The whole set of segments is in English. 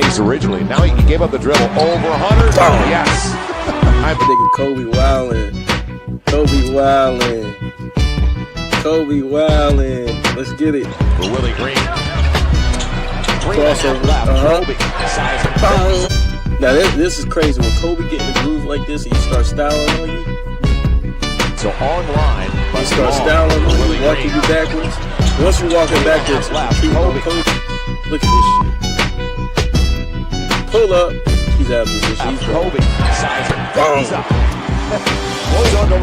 pace originally. Now he gave up the dribble over Hunter. Oh, yes. I'm thinking Kobe wildin'. Let's get it. For Willie Green. Crossover. Kobe. Now this is crazy. When Kobe get in the groove like this, he starts styling on you. So online, he starts styling on you, walking you backwards. Once you're walking backwards, Kobe. Look at this shit. Pull up. He's out of position. He's Kobe.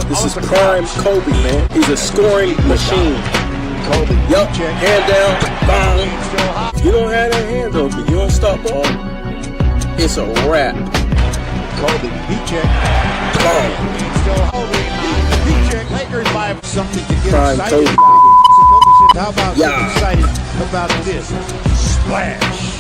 This is prime Kobe, man. He's a scoring machine. Kobe. Yup. Hand down. Bang. You don't have that hand open. You don't stop ball. It's a wrap. Kobe. Heat check. Bang. Still holding. Heat check. Lakers by something to get prime excited. Kobe. So Kobe said, how about getting excited about this? Splash.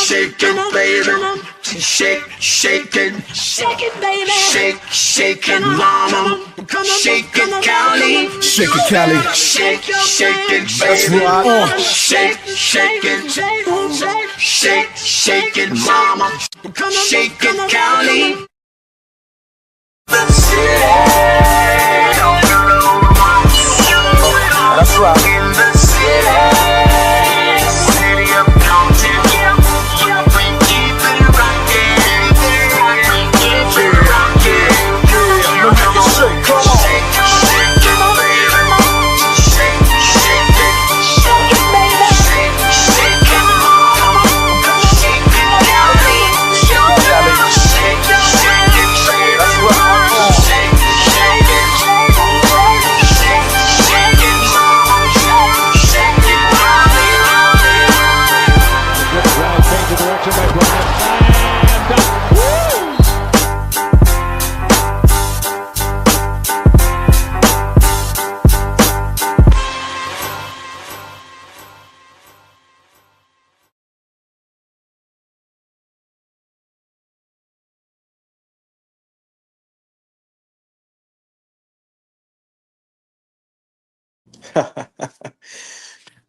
Shake it, baby. Shake it, baby. Shake it, mama. Shake it, Cali. Shake it, Cali. Shake it, baby. Shake it, mama. Shake it, Cali. That's right.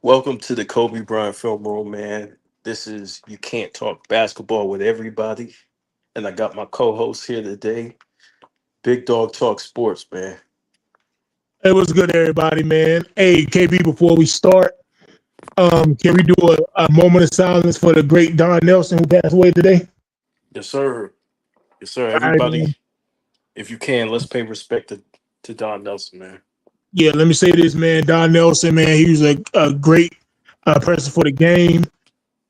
Welcome to the Kobe Bryant Film Room, man. This is You Can't Talk Basketball with Everybody. And I got my co-host here today, Big Dog Talk Sports, man. Hey, what's good, everybody, man? Hey, KB, before we start, can we do a moment of silence for the great Don Nelson who passed away today? Yes, sir. Yes, sir. All right, Everybody, man. if you can, let's pay respect to Don Nelson, man. Yeah, let me say this, man. Don Nelson, man, he was a great person for the game.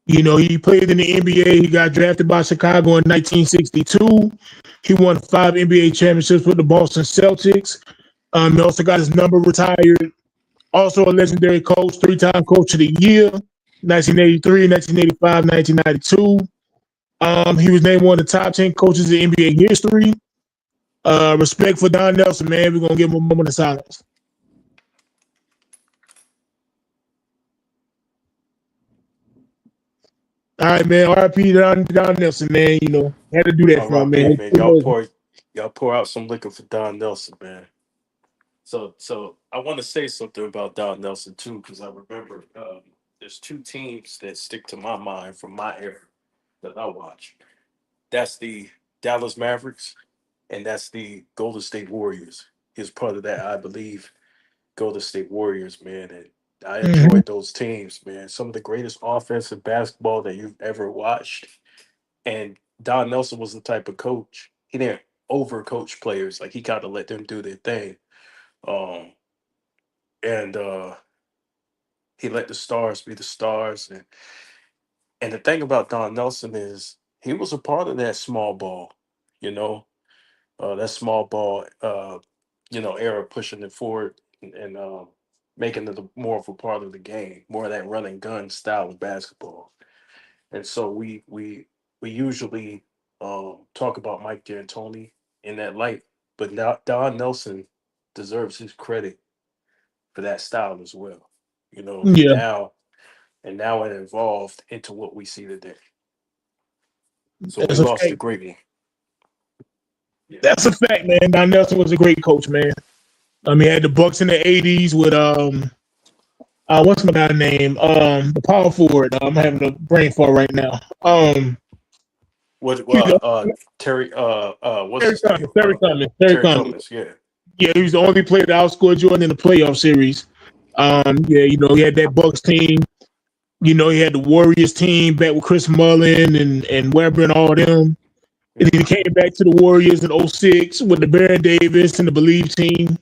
You know, he played in the NBA. He got drafted by Chicago in 1962. He won 5 NBA championships with the Boston Celtics. He also got his number retired. Also a legendary coach, 3-time Coach of the Year, 1983, 1985, 1992. He was named one of the top 10 coaches in NBA history. Respect for Don Nelson, man. We're going to give him a moment of silence. All right, man. R.I.P. Don Nelson, man. You know, had to do that for him, man. Y'all pour out some liquor for Don Nelson, man. So I want to say something about Don Nelson too, because I remember there's 2 teams that stick to my mind from my era that I watch. That's the Dallas Mavericks, and that's the Golden State Warriors. He's part of that, I believe, Golden State Warriors, man. And I enjoyed those teams, man. Some of the greatest offensive basketball that you've ever watched. And Don Nelson was the type of coach. He didn't overcoach players. Like, he kind of let them do their thing. And he let the stars be the stars. And the thing about Don Nelson is he was a part of that small ball, you know, that small ball, era, pushing it forward and making it more of a part of the game, more of that run and gun style of basketball. And so we usually talk about Mike D'Antoni in that light, but now Don Nelson deserves his credit for that style as well. You know, Yeah. now and now it evolved into what we see today. So we That's a lost a fact. great one. Yeah. That's a fact, man. Don Nelson was a great coach, man. He had the Bucks in the '80s with what's my guy's name? The power forward. I'm having a brain fart right now. What? He's the, Terry. What's Terry his name? Cummings. Terry Cummings. Terry Terry Cummings. Cummins. Yeah. Yeah, he was the only player that outscored Jordan in the playoff series. Yeah, he had that Bucks team. He had the Warriors team back with Chris Mullin and Webber and all them. And then he came back to the Warriors in '06 with the Baron Davis and the Believe team.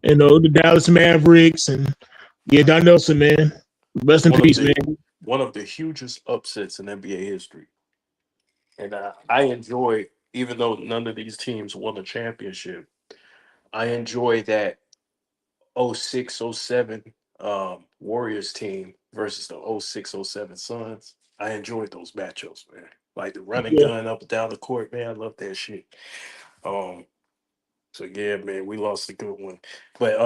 The Dallas Mavericks and Don Nelson, man. Rest in One of peace, the man. one of the hugest upsets in NBA history, and I enjoy, even though none of these teams won a championship, I enjoy that '06, '07 Warriors team versus the '06, '07 Suns. I enjoyed those matchups, man. Like the running Yeah. gun up and down the court, man. I love that shit. Um, so yeah, man, we lost a good one. But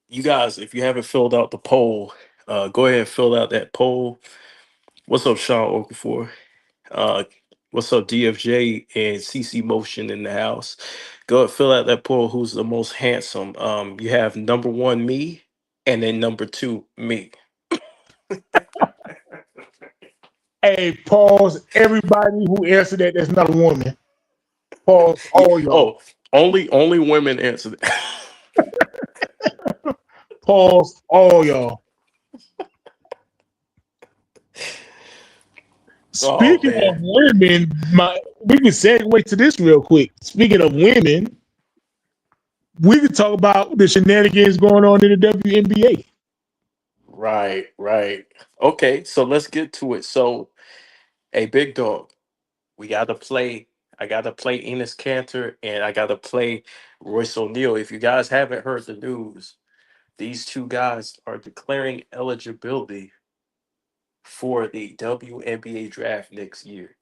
you guys, if you haven't filled out the poll, go ahead and fill out that poll. What's up, Sean Okafor? Uh, what's up, DFJ and CC Motion in the house? Go and fill out that poll. Who's the most handsome? You have number one, me, and then number two, me. Hey, pause. Everybody who answered that's not a woman. Pause. All y'all. Oh, only women answer that. Pause. All y'all. Oh Speaking of man, women, we can segue to this real quick. Speaking of women, we can talk about the shenanigans going on in the WNBA. right. Okay, so let's get to it. So, hey, big dog, we got to play. I got to play Enes Kanter and I got to play Royce O'Neal. If you guys haven't heard the news, these two guys are declaring eligibility for the WNBA draft next year.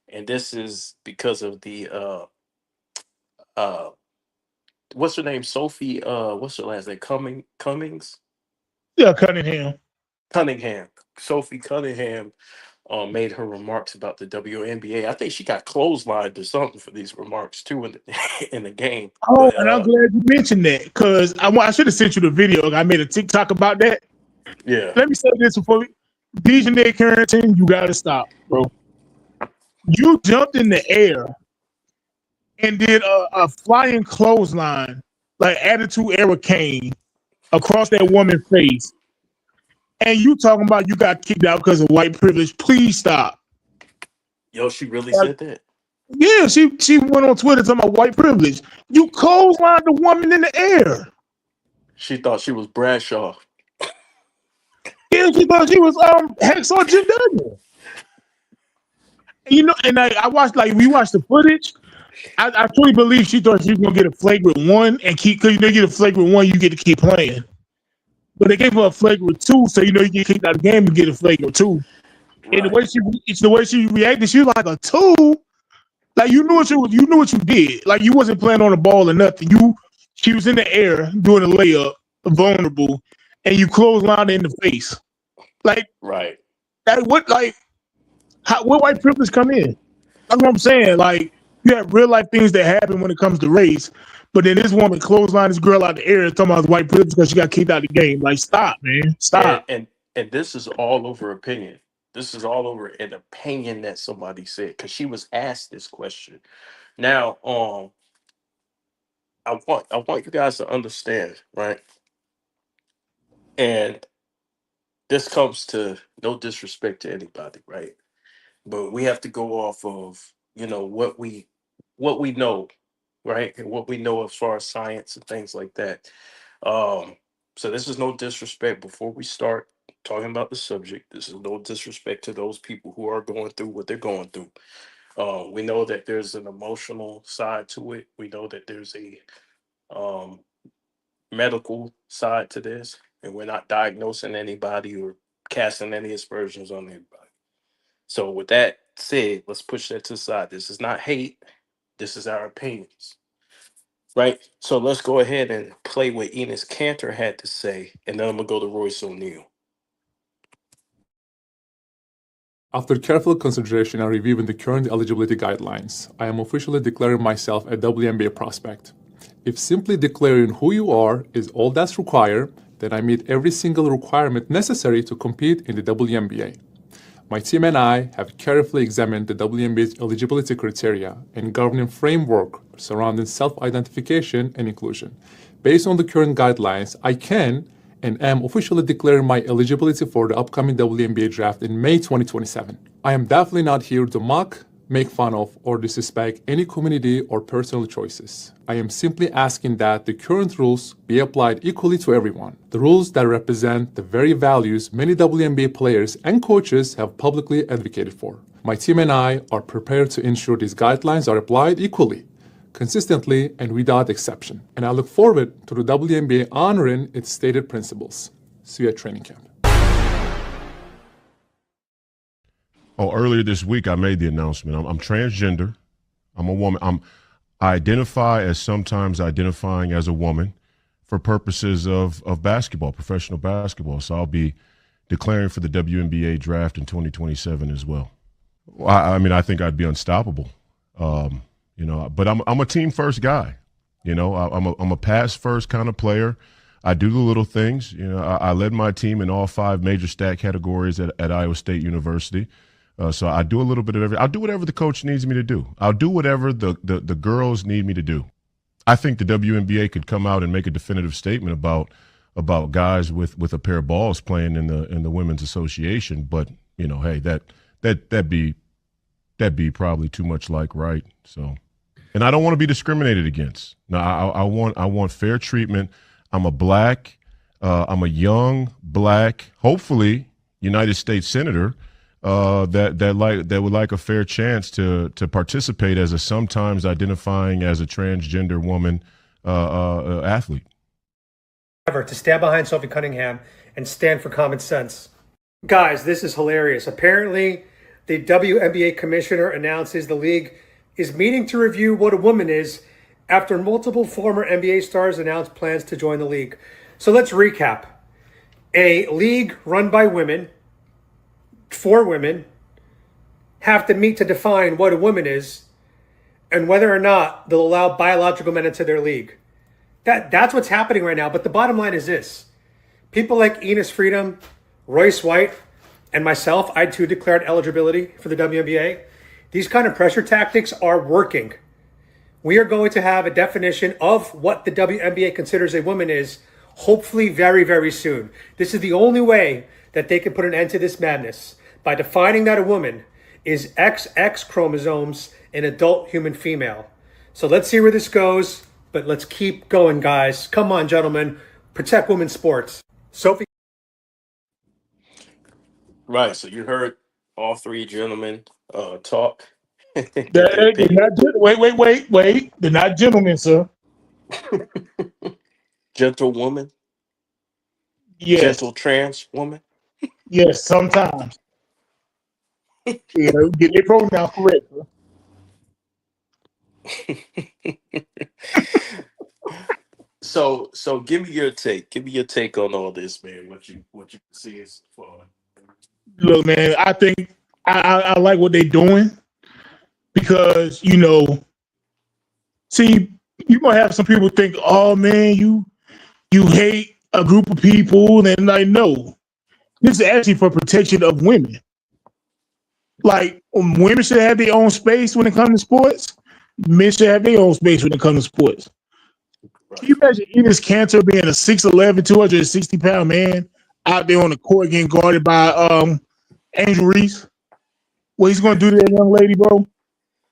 And this is because of the uh what's her name? Sophie what's her last name? Cummings? Yeah, Cunningham. Cunningham. Sophie Cunningham made her remarks about the WNBA. I think she got clotheslined or something for these remarks too in the in the game. Oh, But and I'm glad you mentioned that because I should have sent you the video. I made a TikTok about that. yeah, Let me say this before we. Dejanay Carrington, you got to stop, bro. You jumped in the air and did a flying clothesline, like Attitude Era Kane, across that woman's face. And you talking about you got kicked out because of white privilege. Please stop. yo, she really Like, said that. yeah, she went on Twitter talking about white privilege. You clotheslined the woman in the air. She thought she was Bradshaw. Yeah, she thought she was Hacksaw Jim Duggan. And I watched we watched the footage. I truly believe she thought she was gonna get a flagrant one and keep because you get a flagrant one, you get to keep playing. But they gave her a flagrant two, so you get kicked out of the game and get a flagrant two. And Right, the way she reacted, she was like a two. Like you knew what you did. Like you wasn't playing on the ball or nothing. She was in the air doing a layup, vulnerable, and you clotheslined her in the face. Like right. that. Where white privilege come in? That's what I'm saying. Like you have real life things that happen when it comes to race, but then this woman clotheslined this girl out the air and talking about white privilege because she got kicked out of the game. Like stop, man, And stop. and and this is all over opinion. This is all over an opinion that somebody said because she was asked this question. Now, I want you guys to understand, right? And this comes to no disrespect to anybody, right? But we have to go off of what we know, right, and what we know as far as science and things like that. Um, so this is no disrespect. Before we start talking about the subject, this is no disrespect to those people who are going through what they're going through. We know that there's an emotional side to it. We know that there's a um, medical side to this, and we're not diagnosing anybody or casting any aspersions on anybody. So, with that said, let's push that to the side. This is not hate. This is our opinions, right? So let's go ahead and play what Enes Cantor had to say, and then I'm gonna go to Royce O'Neal. After careful consideration and reviewing the current eligibility guidelines, I am officially declaring myself a WNBA prospect. If simply declaring who you are is all that's required, then I meet every single requirement necessary to compete in the WNBA. My team and I have carefully examined the WNBA's eligibility criteria and governing framework surrounding self-identification and inclusion. Based on the current guidelines, I can and am officially declaring my eligibility for the upcoming WNBA draft in May 2027. I am definitely not here to mock, make fun of, or disrespect any community or personal choices. I am simply asking that the current rules be applied equally to everyone. The rules that represent the very values many WNBA players and coaches have publicly advocated for. My team and I are prepared to ensure these guidelines are applied equally, consistently, and without exception. And I look forward to the WNBA honoring its stated principles. See you at training camp. Oh, earlier this week, I made the announcement. I'm transgender. I'm a woman. I identify as sometimes identifying as a woman for purposes of basketball, professional basketball. So I'll be declaring for the WNBA draft in 2027 as well. I mean, I think I'd be unstoppable. But I'm a team first guy. I'm a pass first kind of player. I do the little things. I led my team in all 5 major stat categories at Iowa State University. So I do a little bit of everything. I'll do whatever the coach needs me to do. I'll do whatever the girls need me to do. I think the WNBA could come out and make a definitive statement about guys with a pair of balls playing in the women's association. But hey, that'd be probably too much like right. So, and I don't want to be discriminated against. No, I want fair treatment. I'm a young black, hopefully United States senator. That would like a fair chance to participate as a sometimes identifying as a transgender woman athlete. To stand behind Sophie Cunningham and stand for common sense. Guys, this is hilarious. Apparently, the WNBA commissioner announces the league is meeting to review what a woman is after multiple former NBA stars announced plans to join the league. So let's recap. A league run by women, for women, have to meet to define what a woman is and whether or not they'll allow biological men into their league. That's what's happening right now. But the bottom line is this. People like Enes Freedom, Royce White, and myself, I too declared eligibility for the WNBA. These kind of pressure tactics are working. We are going to have a definition of what the WNBA considers a woman is, hopefully very, very soon. This is the only way that they can put an end to this madness, by defining that a woman is XX chromosomes in adult human female. So let's see where this goes, but let's keep going, guys. Come on, gentlemen. Protect women's sports. Sophie. Right. So you heard all 3 gentlemen talk. Wait. They're not gentlemen, sir. Gentle woman. Yes. Gentle trans woman. Yes, sometimes. Get their pronoun correct. So give me your take. Give me your take on all this, man. What you see is far. Look, man, I think I like what they're doing because see, you might have some people think, oh man, you hate a group of people, and like, no, this is actually for protection of women. Like, women should have their own space when it comes to sports. Men should have their own space when it comes to sports. Right. Can you imagine Enes Kanter being a 6'11", 260-pound man out there on the court getting guarded by Angel Reese? What he's going to do to that young lady, bro?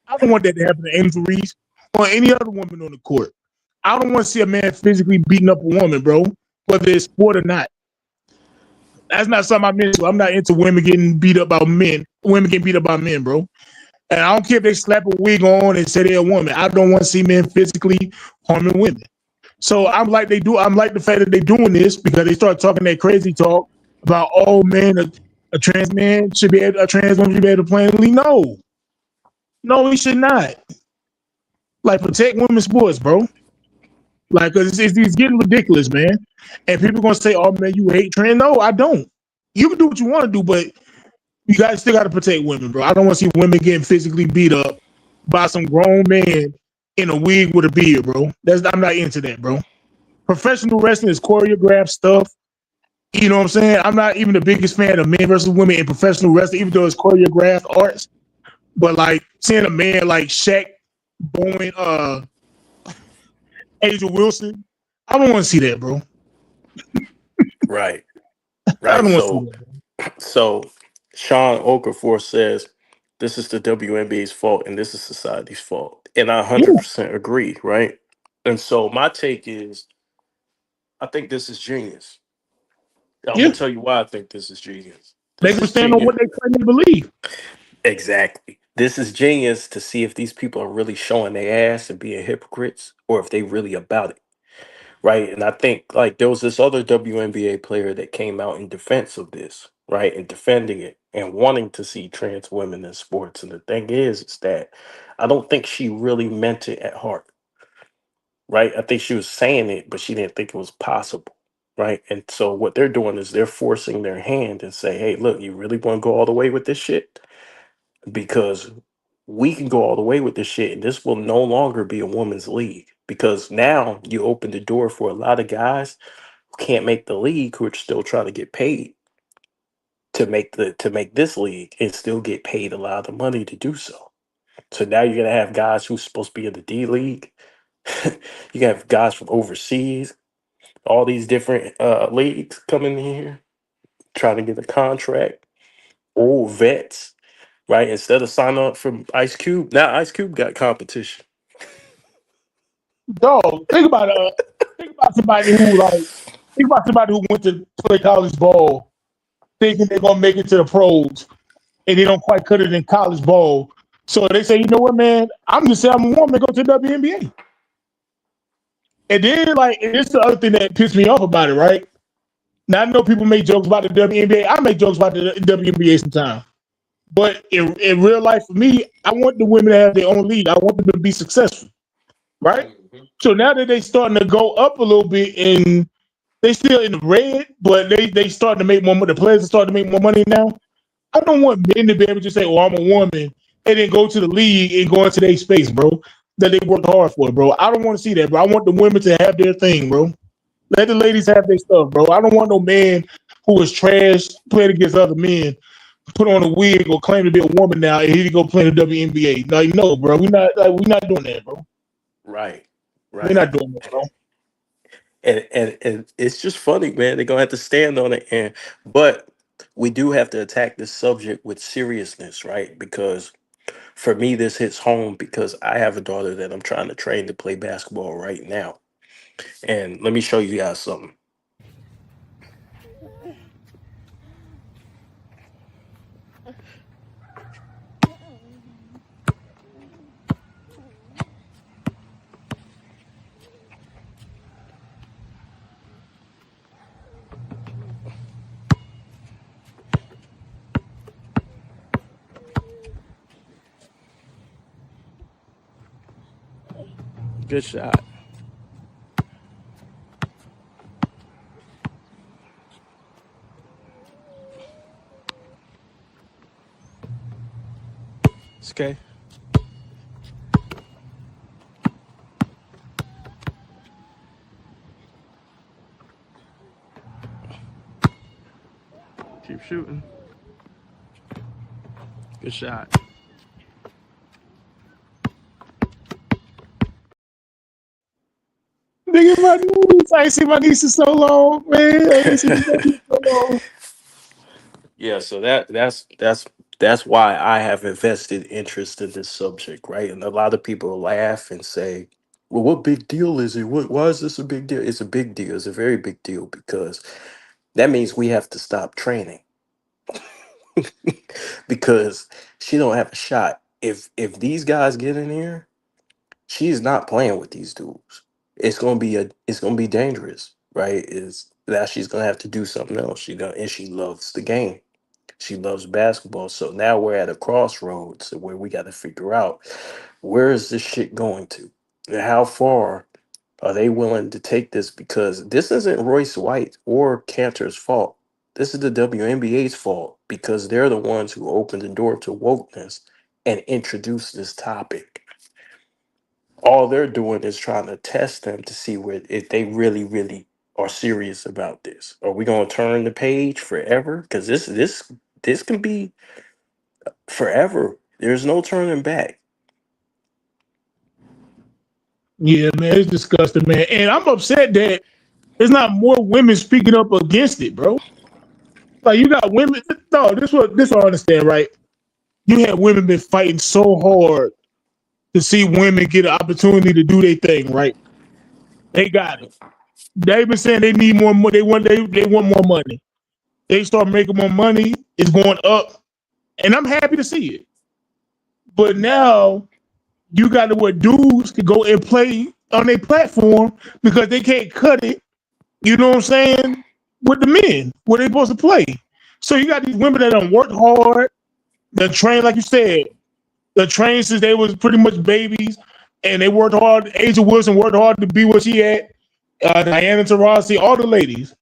I don't want that to happen to Angel Reese or any other woman on the court. I don't want to see a man physically beating up a woman, bro, whether it's sport or not. That's not something I'm into. I'm not into women getting beat up by men. Women getting beat up by men, bro. And I don't care if they slap a wig on and say they're a woman. I don't want to see men physically harming women. So I'm like the fact that they're doing this because they start talking that crazy talk about, oh man, a trans man should be able, a trans woman should be able to play in the league. No, he should not. Like, protect women's sports, bro. Like, cause it's getting ridiculous, man. And people are gonna say, "Oh man, you hate trans." No, I don't. You can do what you want to do, but You guys still got to protect women, bro. I don't want to see women getting physically beat up by some grown man in a wig with a beard, bro. I'm not into that, bro. Professional wrestling is choreographed stuff. You know what I'm saying? I'm not even the biggest fan of men versus women in professional wrestling, even though it's choreographed arts. But like seeing a man like Shaq Bowen, Angel Wilson, I don't want to see that, bro. Right, I right. don't want to see that. So Sean Okafor says this is the WNBA's fault and this is society's fault, and I Yeah, 100% agree. Right, and so my take is I think this is genius. I'm yeah. gonna tell you why I think this is genius. Make This them is stand on genius. what they claim to believe. Exactly. This is genius to see if these people are really showing their ass and being hypocrites or if they really about it. Right. And I think like there was this other WNBA player that came out in defense of this, right? And defending it and wanting to see trans women in sports. And the thing is that I don't think she really meant it at heart. Right. I think she was saying it, but she didn't think it was possible. Right. And so what they're doing is they're forcing their hand and say, hey, look, you really want to go all the way with this shit? Because we can go all the way with this shit and this will no longer be a women's league because now you open the door for a lot of guys who can't make the league who are still trying to get paid to make this league and still get paid a lot of the money to do so. So now you're gonna have guys who's supposed to be in the D League. You gonna have guys from overseas, all these different leagues coming in here trying to get a contract. Old vets, right? Instead of signing up for Ice Cube, now Ice Cube got competition. Dog, think about somebody who went to play college ball thinking they're gonna make it to the pros and they don't quite cut it in college ball. So they say, you know what, man, I'm just saying I'm a woman, go to the WNBA. And then and this is the other thing that pissed me off about it, right? Now I know people make jokes about the WNBA. I make jokes about the WNBA sometimes. But in real life, for me, I want the women to have their own league. I want them to be successful, right? Mhm. So now that they starting to go up a little bit and they still in the red, but they starting to make more money. The players are starting to make more money now. I don't want men to be able to say, "Oh, I'm a woman," and then go to the league and go into their space, bro. That they worked hard for, bro. I don't want to see that, bro. I want the women to have their thing, bro. Let the ladies have their stuff, bro. I don't want no man who is trash playing against other men, put on a wig or claim to be a woman now, and he go play in the WNBA. Like, no, bro. We're not doing that, bro. Right, We're right. not doing that, bro. And it's just funny, man. They're gonna have to stand on it, and but we do have to attack this subject with seriousness, right? Because for me, this hits home because I have a daughter that I'm trying to train to play basketball right now. And let me show you guys something. Good shot. It's okay. Keep shooting. Good shot. Nigga, my niece. I ain't seen my niece in so long, man. I ain't seen my niece in so long. Yeah, so that's why I have invested interest in this subject, right? And a lot of people laugh and say, "Well, what big deal is it? Why is this a big deal?" It's a big deal. It's a very big deal because that means we have to stop training because she don't have a shot. If these guys get in here, she's not playing with these dudes. It's gonna be dangerous, right? Is that she's gonna have to do something else. And she loves the game. She loves basketball. So now we're at a crossroads where we got to figure out where is this shit going to? And how far are they willing to take this? Because this isn't Royce White or Cantor's fault. This is the WNBA's fault because they're the ones who opened the door to wokeness and introduced this topic. All they're doing is trying to test them to see if they really, really are serious about this. Are we gonna turn the page forever? Because this can be forever. There's no turning back. Yeah, man, it's disgusting, man. And I'm upset that there's not more women speaking up against it, bro. Like you got women. No, this I understand, right? You have women been fighting so hard to see women get an opportunity to do their thing, right? They got it. They've been saying they need more money. They want more money. They start making more money. It's going up, and I'm happy to see it. But now you got to where dudes can go and play on their platform because they can't cut it. You know what I'm saying? With the men, where they supposed to play. So you got these women that done worked hard, that trained, like you said, the trained since they was pretty much babies, and they worked hard. Asia Wilson worked hard to be what she had. Diana Taurasi, all the ladies.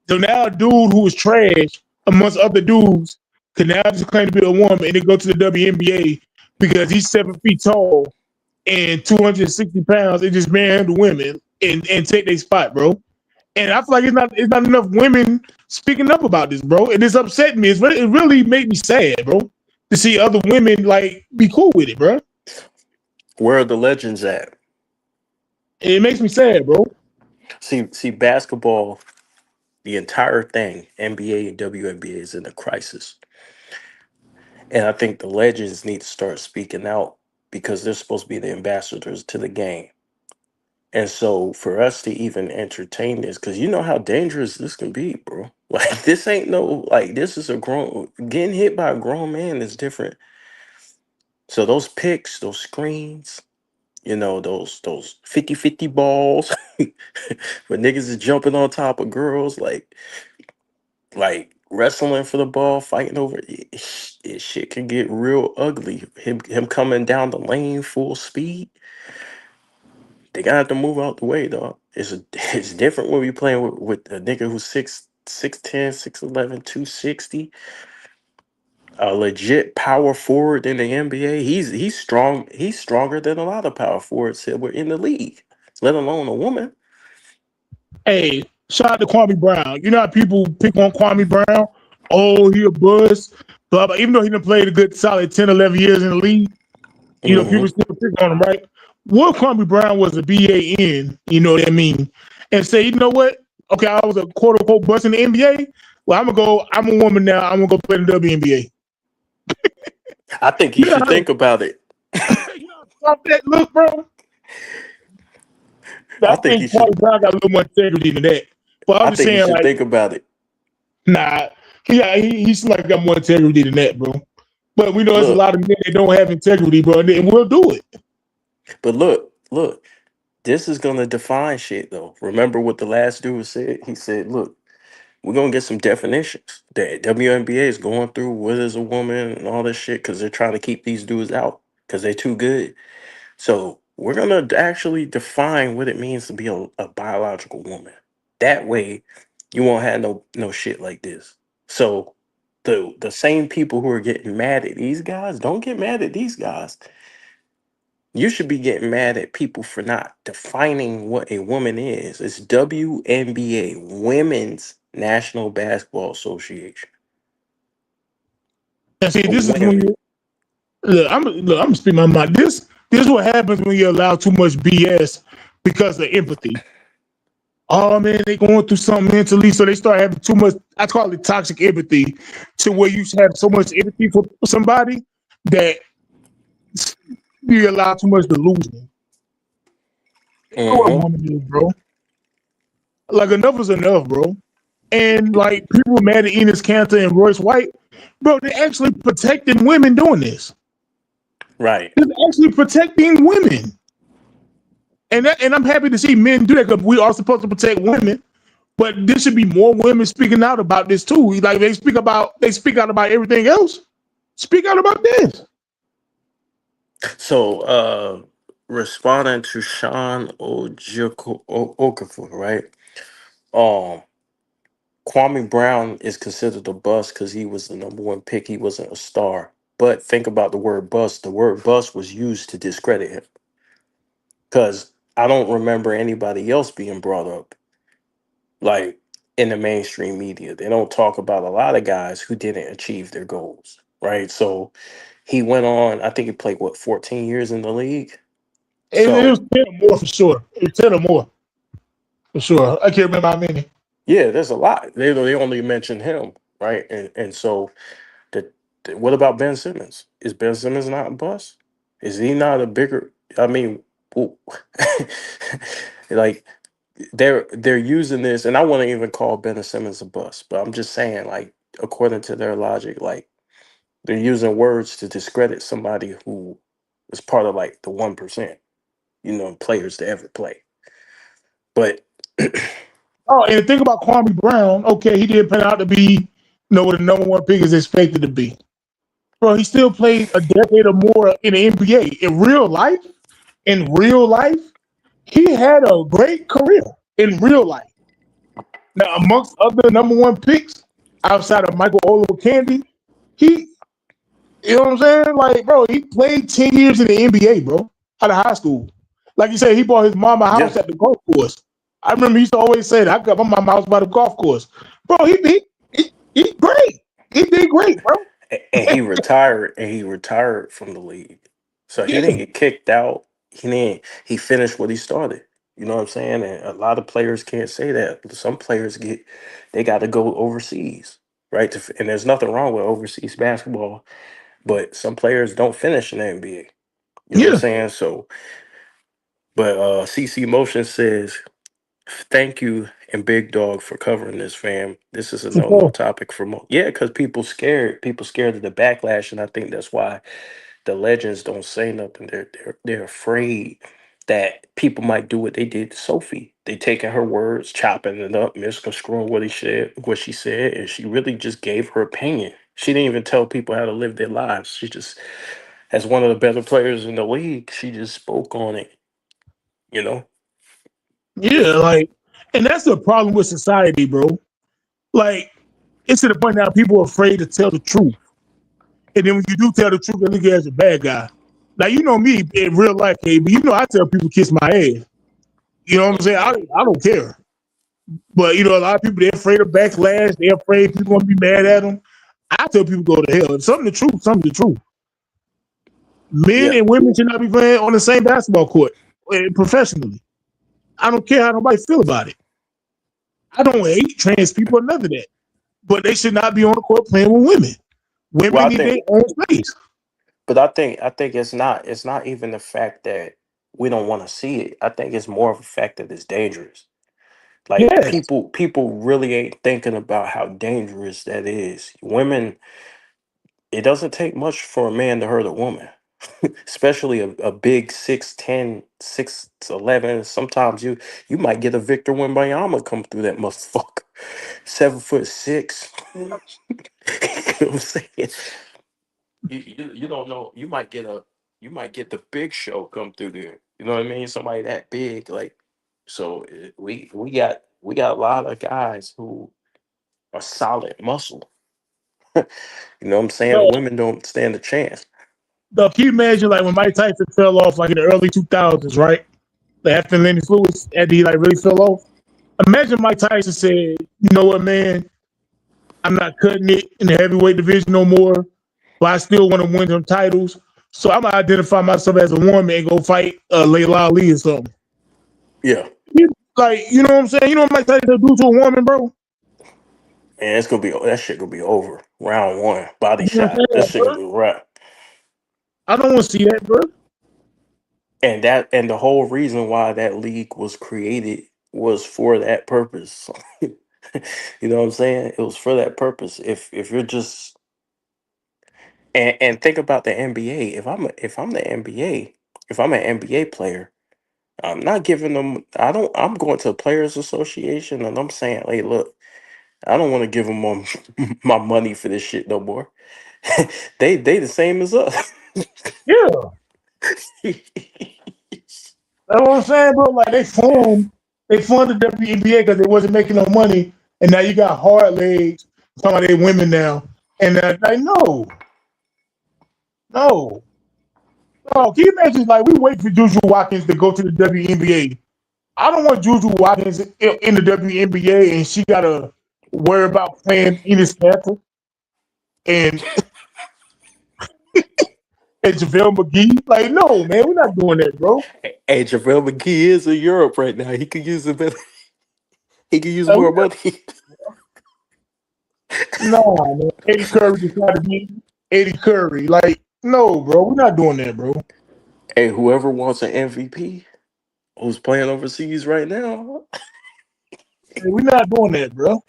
So now a dude who was trash amongst other dudes can now just claim to be a woman and then go to the WNBA because he's 7 feet tall and 260 pounds and just manhandle women and take their spot, bro. And I feel like it's not enough women speaking up about this, bro. And it's upsetting me. It really made me sad, bro, to see other women like be cool with it, bro. Where are the legends at? It makes me sad, bro. See, basketball, the entire thing, NBA and WNBA is in a crisis. And I think the legends need to start speaking out because they're supposed to be the ambassadors to the game. And so for us to even entertain this, because you know how dangerous this can be, bro. Like this ain't no like this is a grown getting hit by a grown man is different. So those picks, those screens, those 50-50 balls when niggas is jumping on top of girls, like wrestling for the ball, fighting over it, shit can get real ugly. Him coming down the lane full speed. They gotta have to move out the way, dog. It's different when we playing with a nigga who's 6'10", 6'11", 260. A legit power forward in the NBA. He's strong. He's stronger than a lot of power forwards that were in the league, let alone a woman. Hey, shout out to Kwame Brown. You know how people pick on Kwame Brown? Oh, he a buzz. Blah, blah. Even though he done played a good solid 10, 11 years in the league, Hmm. people still pick on him, right? What Kwame Brown was a BAN, you know what I mean? And say, you know what? Okay, I was a quote unquote bust in the NBA. Well, I'm a woman now. I'm gonna go play in the WNBA. I think he You know should think about it. how that look, bro? I I think he think should. Kwame Brown got a little more integrity than that. But I'm I just think he saying, should like, think about it. nah, he's like got more integrity than that, bro. But we know there's a Look, lot of men that don't have integrity, bro, and we'll do it. but look. This is gonna define shit, though. Remember what the last dude said? He said, "Look, we're gonna get some definitions. The WNBA is going through what is a woman and all this shit because they're trying to keep these dudes out because they're too good. So we're gonna actually define what it means to be a biological woman. That way, you won't have no shit like this. So the same people who are getting mad at these guys, don't get mad at these guys. You should be getting mad at people for not defining what a woman is. It's WNBA, Women's National Basketball Association. And see, For this is when women. you I'm speaking my mind. This is what happens when you allow too much BS because of empathy. Oh man, they going through something mentally, so they start having too much. I call it toxic empathy, to where you have so much empathy for somebody that you allow too much delusion. You know what a Hmm. woman is, bro. Like enough is enough, bro. And like people mad at Enes Kanter and Royce White, bro. They're actually protecting women doing this. Right. They're actually protecting women. And I'm happy to see men do that because we are supposed to protect women. But there should be more women speaking out about this too. Like they speak out about everything else. Speak out about this. So responding to Sean Okafor, right? Um Kwame Brown is considered a bust because he was the number one pick. He wasn't a star. But think about the word bust. The word bust was used to discredit him because I don't remember anybody else being brought up like in the mainstream media. They don't talk about a lot of guys who didn't achieve their goals, right? So he went on, I think he played, what, 14 years in the league? It So, was 10 or more for sure. It was 10 or more for sure. I can't remember how many. yeah, there's a lot. They only mention him, right? And so what about Ben Simmons? Is Ben Simmons not a bust? Is he not a bigger? I mean, w- like they're using this, and I wouldn't even call Ben Simmons a bust, but I'm just saying, like, according to their logic, like they're using words to discredit somebody who is part of like the 1%, players to ever play. But Oh, and the thing about Kwame Brown, okay, he didn't pan out to be, what the number one pick is expected to be. Bro, he still played a decade or more in the NBA. In real life, he had a great career in real life. Now, amongst other number one picks, outside of Michael Olowokandi, he, you know what I'm saying? Like, bro, he played 10 years in the NBA, bro, out of high school. Like you said, he bought his mama a yeah, house at the golf course. I remember he used to always say that. I got my mama house by the golf course. Bro, he great. He did great, bro. and he retired from the league, so he Yeah. didn't get kicked out. He finished what he started. You know what I'm saying? And a lot of players can't say that. Some players they got to go overseas, right? And there's nothing wrong with overseas basketball, but some players don't finish in the NBA. You know what I'm Yeah. saying? So, but CC Motion says, thank you and Big Dog for covering this, fam. This is a no topic for yeah, because people scared of the backlash, and I think that's why the legends don't say nothing. They're afraid that people might do what they did to Sophie. They taking her words, chopping it up, misconstruing what she said, and she really just gave her opinion. She didn't even tell people how to live their lives. She just, as one of the better players in the league, she just spoke on it. You know? Yeah, like, and that's the problem with society, bro. Like, it's to the point now people are afraid to tell the truth. And then when you do tell the truth, they look at you as a bad guy. Now, you know me in real life, but I tell people kiss my ass. You know what I'm saying? I don't care. But, a lot of people, they're afraid of backlash. They're afraid people going to be mad at them. I tell people go to hell. If something the truth, something the truth. Men Yeah. and women should not be playing on the same basketball court professionally. I don't care how nobody feel about it. I don't hate trans people or none of that. But they should not be on the court playing with women. Well, Women I need their think, own space. but I think it's not even the fact that we don't want to see it. I think it's more of a fact that it's dangerous. Like Yes. people really ain't thinking about how dangerous that is. Women, it doesn't take much for a man to hurt a woman, especially a big 6'10", 6'11". Sometimes you might get a Victor Wembanyama come through that motherfucker. 7'6". You know what I'm saying? You don't know. You might get the big show come through there. You know what I mean? Somebody that big, like, so we got a lot of guys who are solid muscle. You know what I'm saying? No, Women don't stand a chance. no, can you imagine like when Mike Tyson fell off like in the early 2000s, right? Like after Lennox Lewis, after he like really fell off. Imagine Mike Tyson said, "You know what, man? I'm not cutting it in the heavyweight division no more, but I still want to win them titles. So I'm gonna identify myself as a woman and go fight Layla Ali or something." Yeah, Like, you know what I'm saying? You know what Mike Tyson do to a woman, bro? and that shit gonna be over. Round one, body You know what I'm shot. That saying, shit bro? gonna be a wrap. I don't want to see that, bro. And the whole reason why that league was created was for that purpose. You know what I'm saying? It was for that purpose. If you're just and think about the NBA. If I'm the NBA, if I'm an NBA player, I'm not giving them. I'm going to the Players Association and I'm saying, hey, look, I don't want to give them my money for this shit no more. They the same as us. Yeah. That's what I'm saying, bro. Like they funded the WNBA because they wasn't making no money and now you got hard legs. Talking about they women now, and like no, no. Oh, can you imagine? Like we wait for Juju Watkins to go to the WNBA. I don't want Juju Watkins in the WNBA, and she gotta worry about playing Enes Kanter and and JaVale McGee. Like, no, man, we're not doing that, bro. Hey, JaVale McGee is in Europe right now. He could use a better. He could use Like, more money. no, man. Eddie Curry just tried to be Eddie Curry. Like, no, bro, we're not doing that, bro. Hey, whoever wants an MVP who's playing overseas right now. Hey, we're not doing that, bro.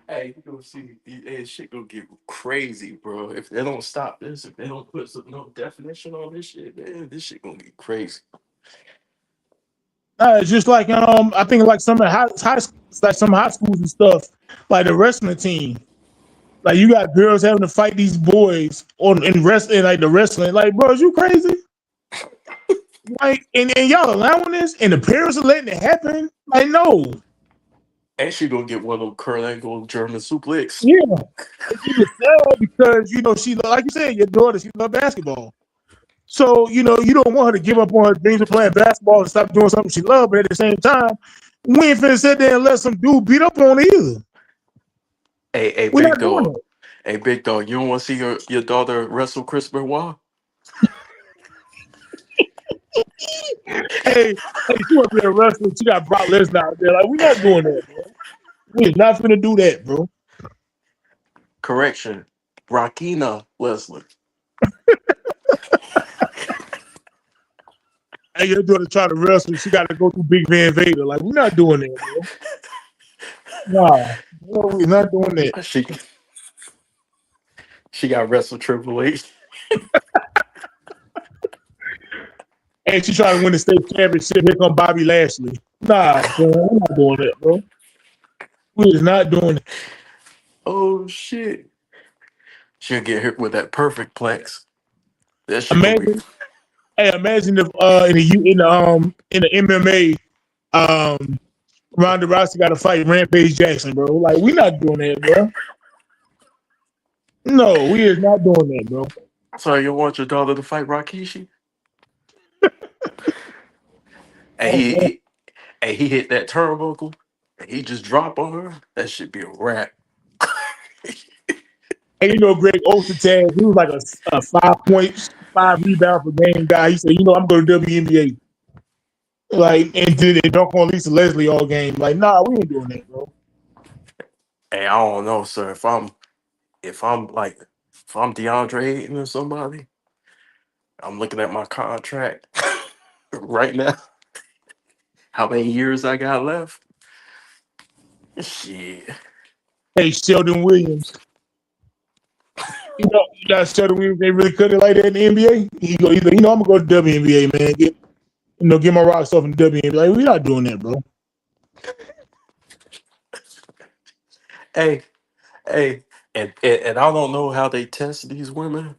Hey, you gonna see? Hey, shit gonna get crazy, bro. If they don't stop this, if they don't put no definition on this shit, man, this shit gonna get crazy. It's just like I think like some of like some high schools and stuff, like the wrestling team. Like you got girls having to fight these boys in wrestling, like the wrestling. Like, bro, is you crazy? Like, and y'all allowing this, and the parents are letting it happen. Like, no, And she gonna get one of them curl angle German suplex. yeah, it's even sad because she like you said, your daughter, she love basketball. So you don't want her to give up on her dreams of playing basketball and stop doing something she loves. But at the same time, we ain't finna sit there and let some dude beat up on her either. Hey, We're big not doing dog. it. Hey, big dog. You don't want to see your daughter wrestle Chris Benoit? Hey, she want to be a wrestler. She got Brock Lesnar out there. Like, we're not doing that, bro. We're not finna do that, bro. Correction, Rakina Leslie. Hey, your daughter try to wrestle. She got to go through Big Van Vader. Like, we're not doing that, bro. Nah, no, we're not doing that. She got wrestled Triple H. And she trying to win the state championship. Here come Bobby Lashley. Nah, bro, we're not doing that, bro. We're not doing it. Oh shit! She'll get hit with that perfect plex. That shit gonna be. Imagine if in the MMA, Ronda Rousey got to fight Rampage Jackson, bro. Like, we not doing that, bro. No, we is not doing that, bro. So you want your daughter to fight Rikishi? And he hit that turnbuckle, and he just dropped on her. That should be a wrap. And Greg Ostertag, he was like a 5 points, 5 rebound per game guy. He said, I'm going to WNBA. Like, and did they dunk on Lisa Leslie all game? Like, nah, we ain't doing that, bro. Hey, I don't know, sir. If I'm DeAndre Ayton or somebody, I'm looking at my contract right now. How many years I got left? Shit. Hey, Sheldon Williams. You got Sheldon Williams. They really cut it like that in the NBA. He's like, I'm gonna go to WNBA, man. Get my rocks off in the WNBA. Like, we're not doing that, bro. Hey, and I don't know how they test these women,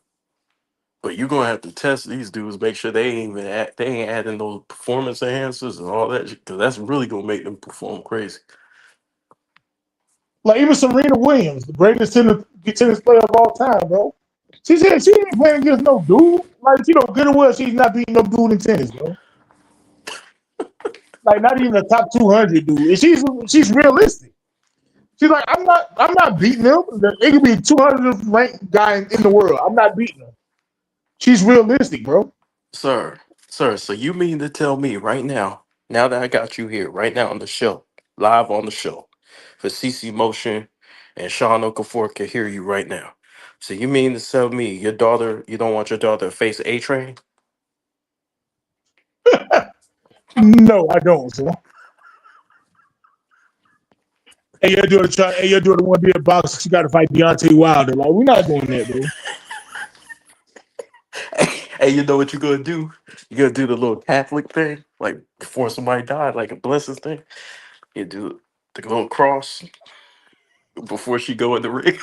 but you're gonna have to test these dudes, make sure they ain't adding those performance enhancers and all that, because that's really gonna make them perform crazy. Like, even Serena Williams, the greatest tennis player of all time, bro. She said she ain't playing against no dude. Like, good or well, she's not beating no dude in tennis, bro. Like, not even a top 200 dude. And she's realistic. She's like, I'm not beating him. It could be 200th ranked guy in the world. I'm not beating him. She's realistic, bro. Sir, so you mean to tell me right now that I got you here, right now on the show, live on the show, for CC Motion and Sean Okafor can hear you right now. So you mean to tell me you don't want your daughter to face A-Train? No, I don't, sir. Hey, your daughter want to be a boxer. She got to fight Deontay Wilder. Like, we're not doing that, bro. Hey, you know what you're gonna do? You're gonna do the little Catholic thing, like before somebody died, like a blessing thing. You do the little cross before she go in the ring.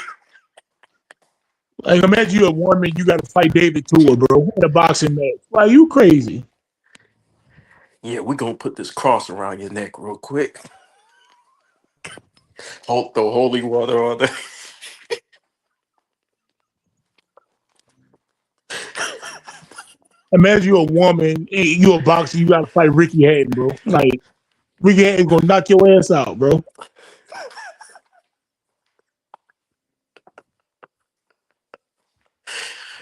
Like, imagine you're a woman, you got to fight David Tua, bro, in a boxing match. Like, you crazy. Yeah, we gonna put this cross around your neck real quick. Throw holy water on there. Imagine you're a woman, you're a boxer, you gotta fight Ricky Hatton, bro. Like Ricky Hatton's gonna knock your ass out, bro.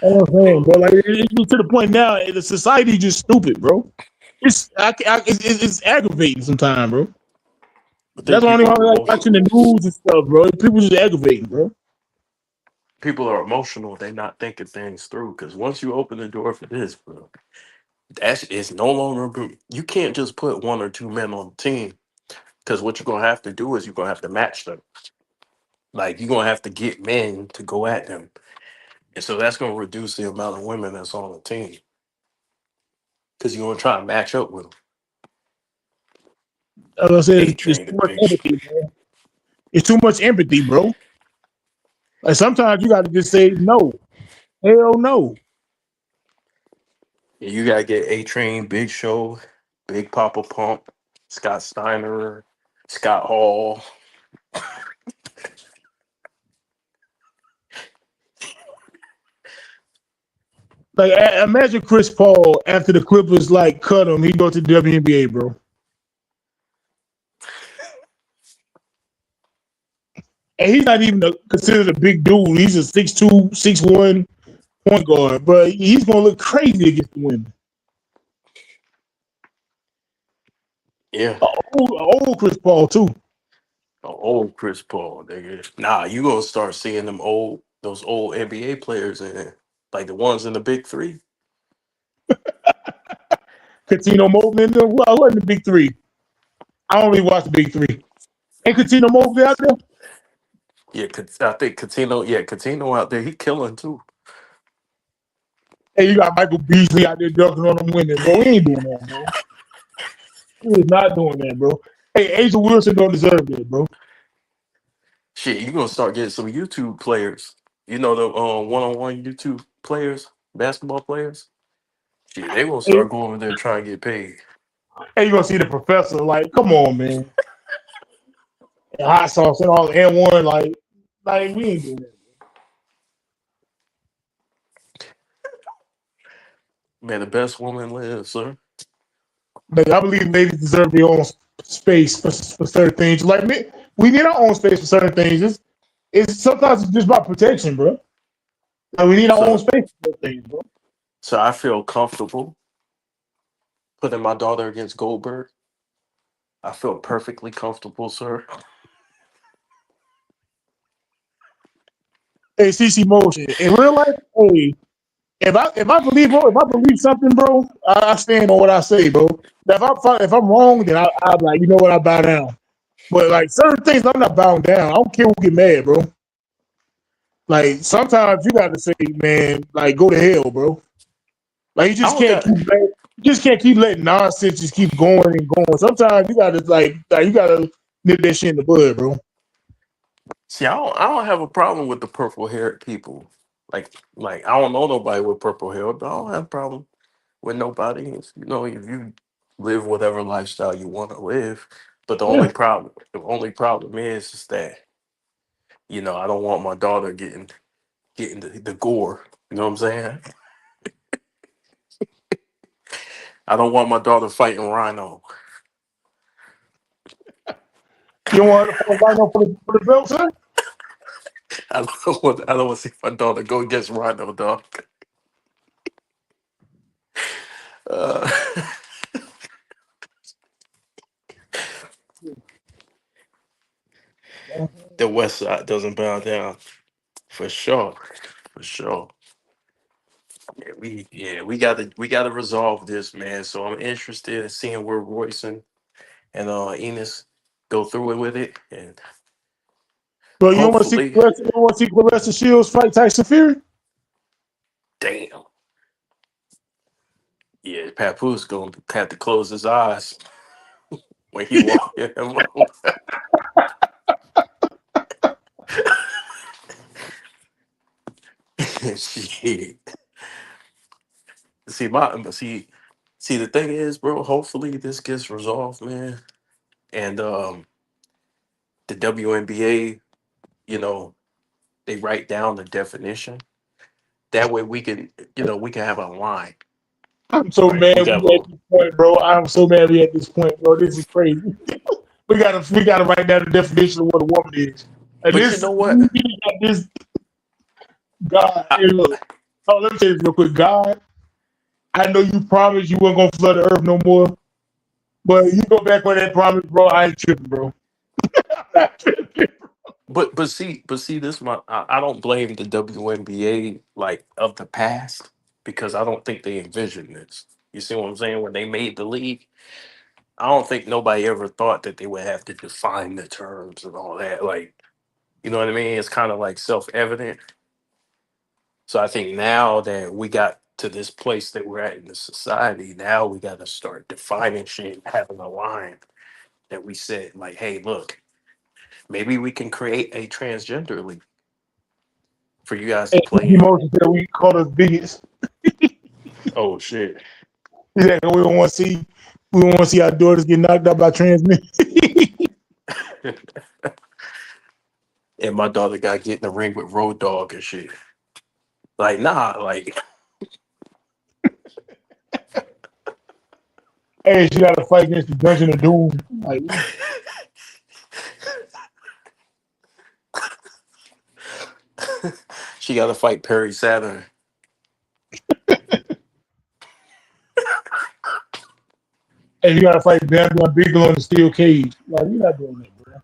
All I'm saying, bro. Like it's to the point now, the society just stupid, bro. It's aggravating sometimes, bro. I think That's the only people why are I like watching the emotional. news and stuff, bro. People just aggravating, bro. People are emotional. They're not thinking things through. Because once you open the door for this, bro, it's no longer. You can't just put one or two men on the team. Because what you're gonna have to do is you're gonna have to match them. Like you're gonna have to get men to go at them, and so that's gonna reduce the amount of women that's on the team. Because you're gonna try and match up with them. As I said, A it's train too the much big. empathy, bro. It's too much empathy, bro. Like sometimes you gotta just say no. Hell no. You gotta get A Train, Big Show, Big Papa Pump, Scott Steiner, Scott Hall. Like imagine Chris Paul after the Clippers like cut him, he go to the WNBA, bro. And he's not even considered a big dude. He's a 6'2", 6'1" point guard, but he's gonna look crazy against the women. Yeah, Old Chris Paul too. old Chris Paul, nigga. Nah, you gonna start seeing those old NBA players in there, like the ones in the big three. Coutinho Mobley, who wasn't the big three? I don't really watch the big three. Ain't Coutinho Mobley out there? Yeah, I think Catino. Yeah, Catino out there, he killing too. Hey, you got Michael Beasley out there dunking on them women, bro. We ain't doing that, bro. We is not doing that, bro. Hey, Angel Wilson don't deserve that, bro. Shit, you gonna start getting some YouTube players. You know the one-on-one YouTube players, basketball players. Shit, they gonna Hey, start going over there trying to get paid. hey, you gonna see the professor? Like, come on, man. And hot sauce and all, and one like we ain't doing that. Man, the best woman lives, sir. Like, I believe ladies deserve their own space for certain things. Like me, we need our own space for certain things. It's sometimes it's just about protection, bro. Like, we need our own So, space for certain things, bro. so I feel comfortable putting my daughter against Goldberg. I feel perfectly comfortable, sir. Hey, CC Motion. In real life, hey, if I believe something, bro, I stand on what I say, bro. Now, if I'm wrong, then I'll be like, you know what, I bow down. But like certain things, I'm not bowing down. I don't care who get mad, bro. Like sometimes you gotta say, man, like go to hell, bro. Like I don't got. you just can't keep letting nonsense just keep going and going. Sometimes you gotta like you gotta nip that shit in the bud, bro. See, I don't have a problem with the purple haired people. Like I don't know nobody with purple hair, but I don't have a problem with nobody. You know, if you live whatever lifestyle you want to live. But Yeah. the only problem is that I don't want my daughter getting the gore. You know what I'm saying? I don't want my daughter fighting Rhino. You don't want to line up for the belt, sir? I don't want to see my daughter go against Rhino, dog. Uh, the West Side doesn't bow down for sure, for sure. We gotta resolve this, man. So I'm interested in seeing where Royce and Enes go through it with it, and Bro, hopefully, You don't want to see Clarissa Shields fight Tyson Fury? damn, yeah, Papoose gonna have to close his eyes when he walk in. Shit. See. See, the thing is, bro, hopefully this gets resolved, man. And the WNBA, you know, they write down the definition. That way we can, we can have a line, I'm so right? mad We can have we at this point, bro. I'm so mad we at this point, bro. This is crazy. we gotta write down the definition of what a woman is. And but you this know we what? got this God. I, Hey, look. Oh, let me say this real quick. God, I know you promised you weren't gonna flood the earth no more, but you go back on that promise, bro. I ain't tripping, bro. I'm not tripping. but see, this my I don't blame the WNBA like of the past because I don't think they envisioned this. You see what I'm saying? When they made the league, I don't think nobody ever thought that they would have to define the terms and all that. Like, you know what I mean? It's kind of like self evident. So I think now that we got to this place that we're at in the society, now we got to start defining shit, having a line that we said, like, hey, look, maybe we can create a transgender league for you guys to Hey, play in. emotions that we call us bigots. Oh shit! Exactly. We don't want to see our daughters get knocked out by trans men. And my daughter got get in the ring with Road Dogg and shit. Like, nah, like Hey, she got to fight against the Dungeon of Doom. Like, she got to fight Perry Saturn. hey, you got to fight Bam Bam Bigelow in the steel cage. Like, we not doing that, bro.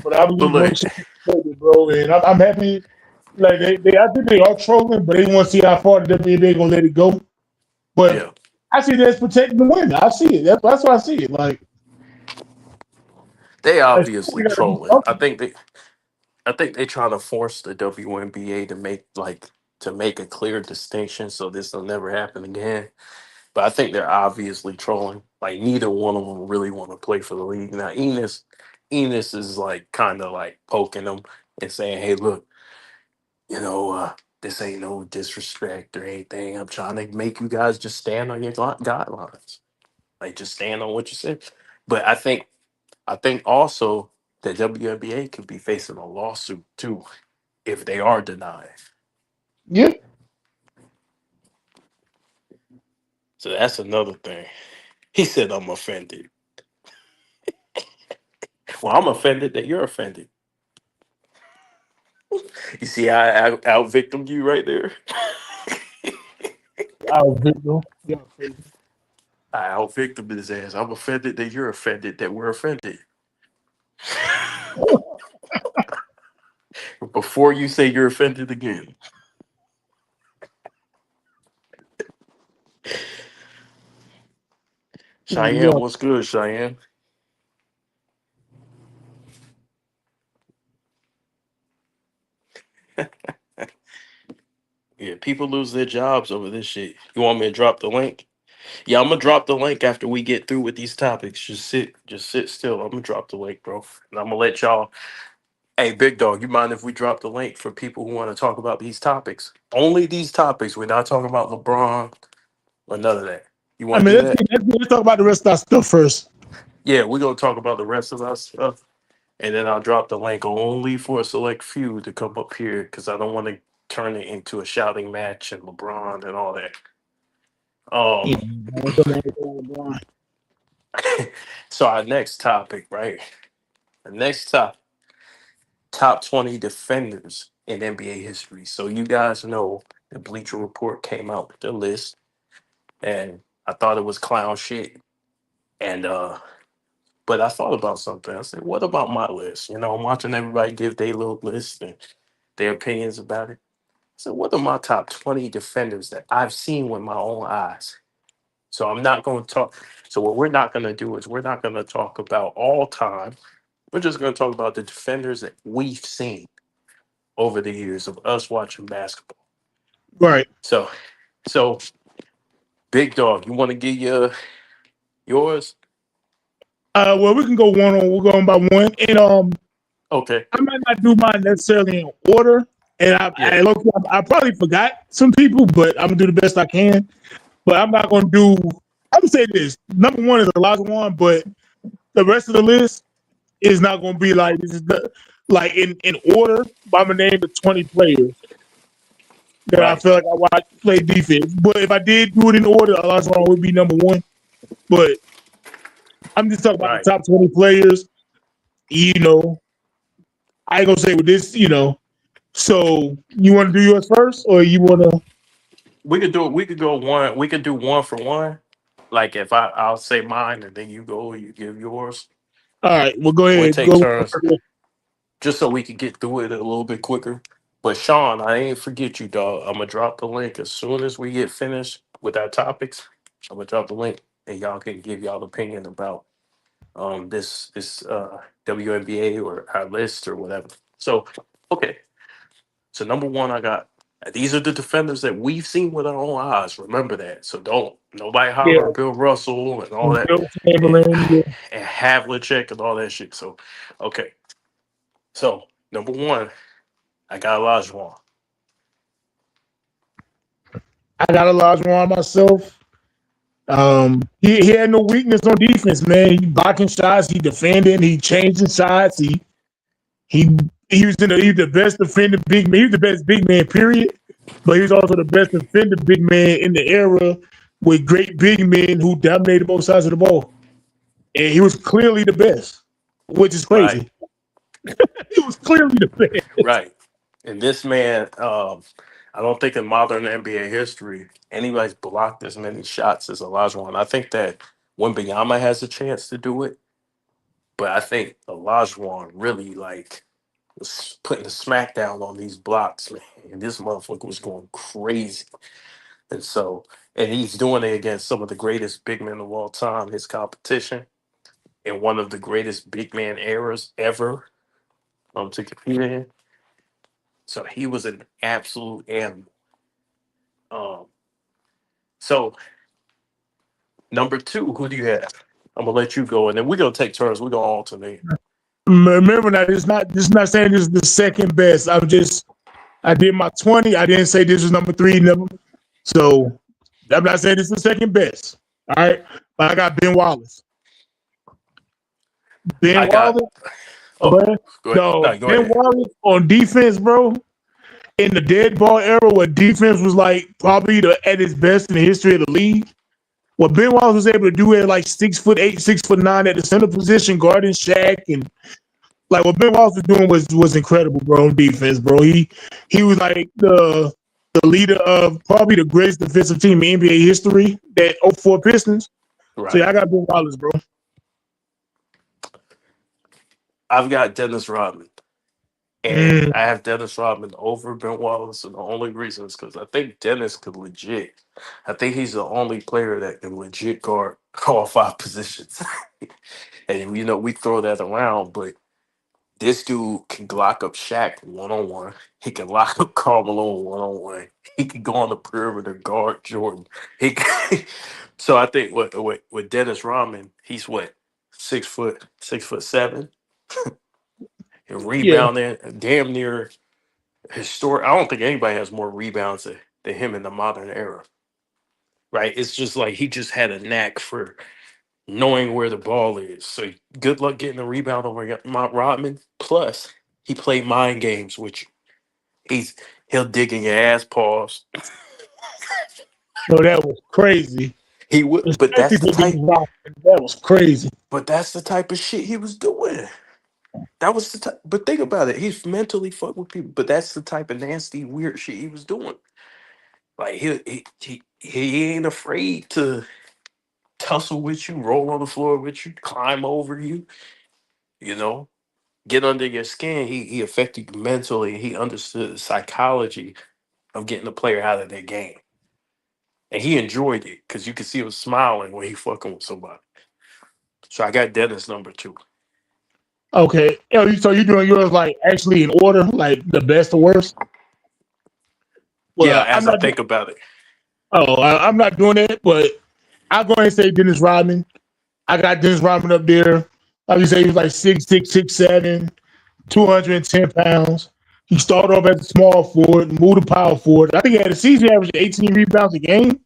But I But believe one look, shit, bro, and I'm happy. Like I think they are trolling, but they want to see how far the WNBA gonna let it go. But yeah, I see that's protecting the women. I see it. That's why I see it. they We obviously gotta do trolling. something. I think they trying to force the WNBA to make a clear distinction so this will never happen again. But I think they're obviously trolling. Like neither one of them really want to play for the league. Now Enes is like kind of like poking them and saying, "Hey, look, you know, this ain't no disrespect or anything. I'm trying to make you guys just stand on your guidelines. Like just stand on what you said." But I think also the WNBA could be facing a lawsuit too if they are denied. Yeah. So that's another thing. He said, "I'm offended." Well, I'm offended that you're offended. You see, I out victimed you right there. I was victim. Yeah, crazy. I out victimed his ass. I'm offended that you're offended that we're offended. Before you say you're offended again, Cheyenne, Yeah. what's good, Cheyenne? Yeah, people lose their jobs over this shit. You want me to drop the link? Yeah, I'm gonna drop the link after we get through with these topics. Just sit still. I'm gonna drop the link, bro, and I'm gonna let y'all. Hey, big dog, you mind if we drop the link for people who want to talk about these topics? Only these topics. We're not talking about LeBron or none of that. You I want to mean, do that? let's talk about the rest of our stuff first. Yeah, we're gonna talk about the rest of our stuff, and then I'll drop the link only for a select few to come up here because I don't want to turn it into a shouting match and LeBron and all that. Yeah. Um, LeBron. so our next topic, right? The next top 20 defenders in NBA history. So you guys know the Bleacher Report came out with the list, and I thought it was clown shit. And but I thought about something. I said, what about my list? I'm watching everybody give their little list and their opinions about it. So what are my top 20 defenders that I've seen with my own eyes? So I'm not going to talk. So what we're not going to do is we're not going to talk about all time. We're just going to talk about the defenders that we've seen over the years of us watching basketball. Right. So big dog, you want to give yours? Well, we can go one on. We're going by one, and Okay. I might not do mine necessarily in order. And I probably forgot some people, but I'm gonna do the best I can. But I'm not gonna do. I'm gonna say this: number one is Olajuwon, but the rest of the list is not gonna be like this. Is like in order. But I'm gonna name the 20 players that I Right. feel like I watch play defense. But if I did do it in order, Olajuwon would be number one. But I'm just talking about Right. the top 20 players. You know, I ain't gonna say with this. You know, so you want to do yours first, or you want to? We could do it. We could go one. We could do one for one. Like if I'll say mine and then you go, you give yours. All right, well, go We'll ahead. take Go. turns just so we can get through it a little bit quicker. But Sean, I ain't forget you, dog. I'm gonna drop the link as soon as we get finished with our topics. I'm gonna drop the link and y'all can give y'all opinion about this WNBA or our list or whatever. So okay. So number one, I got these are the defenders that we've seen with our own eyes. Remember that. So don't nobody Yeah, holler Bill Russell and all that Bill and, Chamberlain. Yeah. and Havlicek and all that shit. So okay. So number one, I got Olajuwon. I got Olajuwon myself. He had no weakness on defense, man. He blocking shots, he defending, he changing shots. He he was the best defending big man. He was the best big man, period. But he was also the best defending big man in the era with great big men who dominated both sides of the ball. And he was clearly the best, which is Right. crazy. He was clearly the best. Right. And this man, I don't think in modern NBA history anybody's blocked as many shots as Olajuwon. I think that Wembanyama has a chance to do it, but I think Olajuwon really like was putting the smackdown on these blocks, man. And this motherfucker was going crazy. And so, and he's doing it against some of the greatest big men of all time, his competition, in one of the greatest big man eras ever to compete in. So he was an absolute animal. Um, so number two, who do you have? I'm gonna let you go, and then we're gonna take turns. We're gonna alternate. Remember now, this is not saying this is the second best. I did my 20. I didn't say this was number three. So I'm not saying this is the second best. All right. But I got Ben Wallace. Ben I got. Wallace. Oh, Bro. go ahead. No, No, go Ben ahead. Wallace on defense, bro. In the dead ball era where defense was like probably at its best in the history of the league. What Ben Wallace was able to do at like 6'8", 6'9" at the center position, guarding Shaq, and like what Ben Wallace was doing was incredible, bro. On defense, bro. He was like the leader of probably the greatest defensive team in NBA history, that '04 Pistons. So Right. yeah, I got Ben Wallace, bro. I've got Dennis Rodman, and Mm, I have Dennis Rodman over Ben Wallace, and the only reason is because I think Dennis could legit. I think he's the only player that can legit guard all five positions. And we throw that around, but this dude can lock up Shaq one on one. He can lock up Carmelo one on one. He can go on the perimeter guard Jordan. He can, so I think with Dennis Rodman, he's what 6 foot, 6'7", and yeah, rebounding damn near historic. I don't think anybody has more rebounds than him in the modern era. Right? It's just like he just had a knack for knowing where the ball is. So good luck getting a rebound over Mount Rodman. Plus, he played mind games, which he'll dig in your ass paws. no, that was crazy. He would, but Especially that's the for Dennis type. Rodman. That was crazy. But that's the type of shit he was doing. That was the type. But think about it. He's mentally fucked with people. But that's the type of nasty, weird shit he was doing. Like he ain't afraid to tussle with you, roll on the floor with you, climb over you. You know, get under your skin. He affected you mentally. He understood the psychology of getting the player out of their game, and he enjoyed it because you could see him smiling when he fucking with somebody. So I got Dennis number two. Okay. So you doing yours like actually in order, like the best to worst? Yeah, Well, I'm as I not. think about it, I'm not doing that, but I'll go ahead and say Dennis Rodman. I got Dennis Rodman up there. Like you say, he was like 6'6", 6'7", 210 pounds. He started off as a small forward, moved to power forward. I think he had a season average of 18 rebounds a game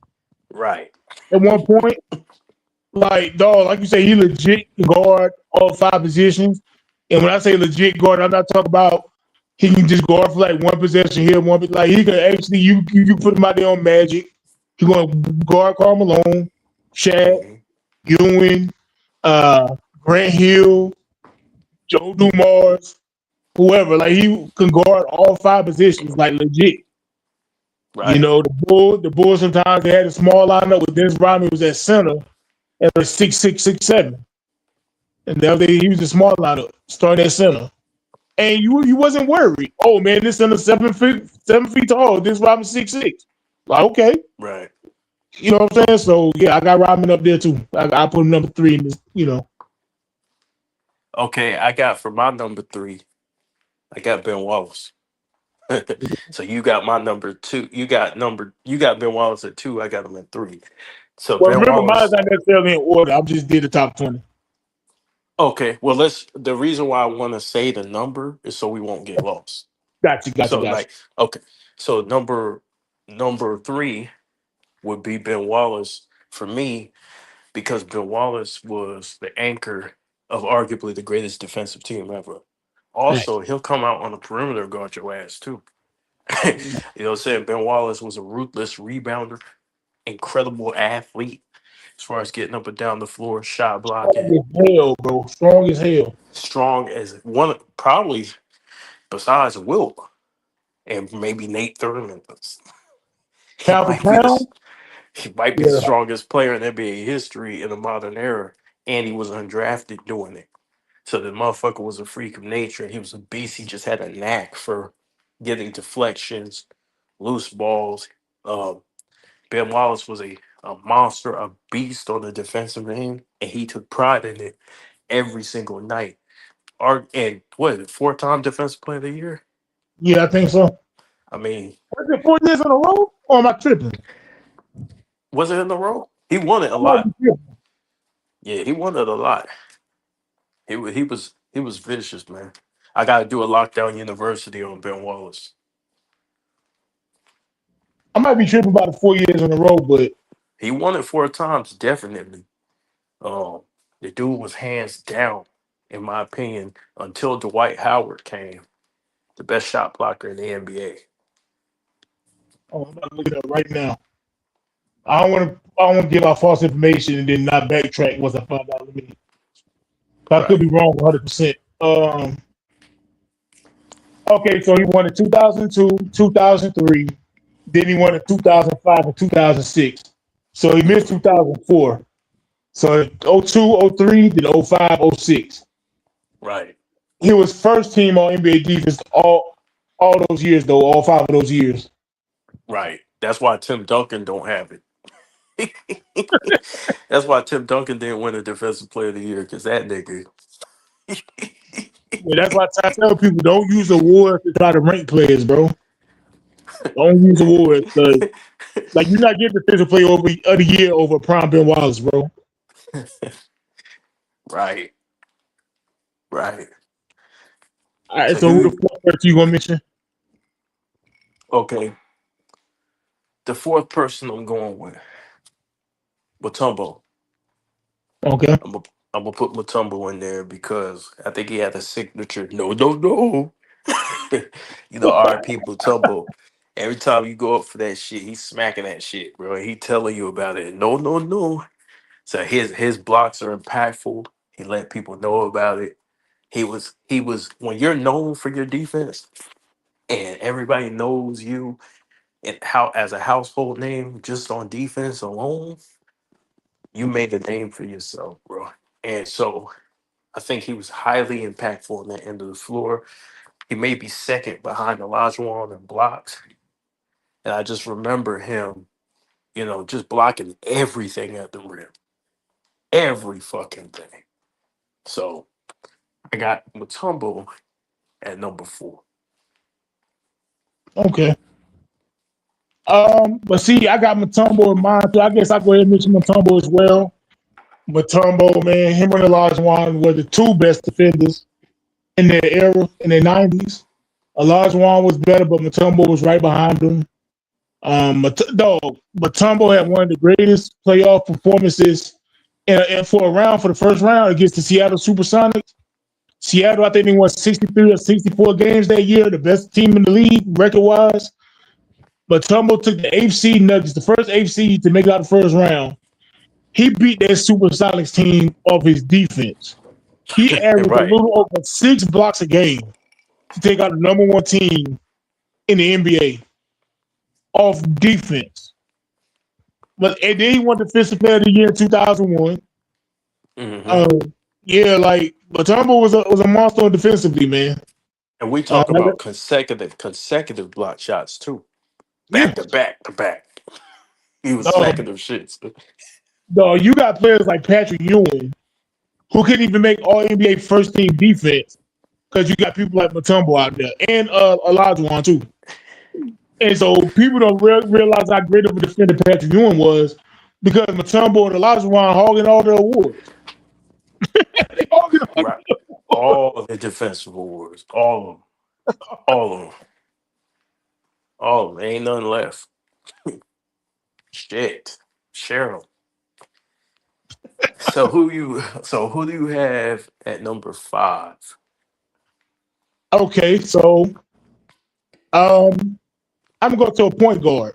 Right. at one point. Like, dog, like you say, he legit can guard all 5 positions. And when I say legit guard, I'm not talking about he can just guard for like one possession here, one like he can actually you put him out there on Magic. He gonna guard Karl Malone, Shaq, Mm-hmm. Ewing, Grant Hill, Joe Dumars, whoever. Like he can guard all 5 positions, like legit. You Right. know, the Bulls sometimes they had a small lineup with Dennis Rodman was at center at like 6'6", 6'7". And the other he was a small lineup, starting at center. And you wasn't worried. Oh man, this center 7 feet tall. This Rodman 6'6". Like, okay. Right. You know what I'm saying? So yeah, I got Rodman up there too. I put him number 3 in this, you know. Okay, I got for my number 3, I got Ben Wallace. So you got my number 2. You got Ben Wallace at 2. I got him at 3. So Well, Ben remember, mine's Wallace. not necessarily in order. I just did the top 20. Okay, well the reason why I want to say the number is so we won't get lost. Gotcha. So like, okay, so number 3 would be Ben Wallace for me because Ben Wallace was the anchor of arguably the greatest defensive team ever. Also, he'll come out on the perimeter and guard your ass too. You know what I'm saying? Ben Wallace was a ruthless rebounder, incredible athlete as far as getting up and down the floor, shot blocking, Strong as hell, bro. Strong as hell. strong as one, probably besides Wilt and maybe Nate Thurman. He Pound for might be the pound. he might be the Yeah. strongest player in NBA history in the modern era, and he was undrafted doing it. So the motherfucker was a freak of nature. He was a beast. He just had a knack for getting deflections, loose balls. Um, Ben Wallace was a monster, a beast on the defensive end, and he took pride in it every single night. And what is it, 4-time defensive player of the year? Yeah, I think so. I mean, Was it 4 years in a row? Or am I tripping? was it in the row? He won it a I might lot. be tripping. Yeah, he won it a lot. He was vicious, man. I got to do a lockdown university on Ben Wallace. I might be tripping about the 4 years in a row, but He won it 4 times, definitely. Um, the dude was hands down, in my opinion, until Dwight Howard came, the best shot blocker in the NBA. I'm about to look it up right now. I don't want to give out false information and then not backtrack once I find out. I could Right, be wrong 100%. Okay, so he won in 2002, 2003. Then he won in 2005 and 2006. So he missed 2004. So 02, 03, then 05, 06. right, He was first team on NBA defense all those years, though, all 5 of those years. right. That's why Tim Duncan don't have it. That's why Tim Duncan didn't win a Defensive Player of the Year because that nigga. Yeah, that's why I tell people don't use awards to try to rank players, bro. Don't use awards. Like, you're not getting defensive player of the year over Prime Ben Wallace, bro. Right, right. All right, So so who the who? fourth person you gonna mention? Okay, the fourth person I'm going with, Mutombo. Okay. I'm gonna put Mutombo in there because I think he had a signature. No, no, no. R.I.P. Mutombo. Every time you go up for that shit, he's smacking that shit, bro. He telling you about it. No, no, no. So his blocks are impactful. He let people know about it. He was when you're known for your defense and everybody knows you and how as a household name just on defense alone, you made a name for yourself, bro. And so I think he was highly impactful on that end of the floor. He may be second behind Olajuwon in blocks. And I just remember him, just blocking everything at the rim. Every fucking thing. So I got Mutombo at number 4. Okay. But see, I got Mutombo in mind, so I guess I'll go ahead and mention Mutombo as well. Mutombo, man, him and Olajuwon were the 2 best defenders in their era, in their 90s. Olajuwon was better, but Mutombo was right behind him. Mutombo had one of the greatest playoff performances for a round, for the first round against the Seattle Supersonics. Seattle, I think they won 63 or 64 games that year, the best team in the league record-wise. Mutombo took the 8th seed Nuggets, the first 8th seed to make it out the first round. He beat that Supersonics team off his defense. He averaged a Right. little over 6 blocks a game to take out the number one team in the NBA off defense. And then he won Defensive Player of the Year in 2001. Mm-hmm. Yeah, like Mutombo was a monster defensively, man. And we talk Like, about consecutive block shots too. yeah, Back to back to back. He was smacking um, them shits. you got players like Patrick Ewing who couldn't even make All NBA first team defense because you got people like Mutombo out there and Olajuwon too. And so people don't realize how great of a defender Patrick Ewing was because Mutombo and Olajuwon hogging all the awards. They hogging all Right. the awards. All of the defensive awards. All of them. All of them. All of them. Ain't none left. Shit. Cheryl. So who do you have at number 5? Okay, so I'm going to go to a point guard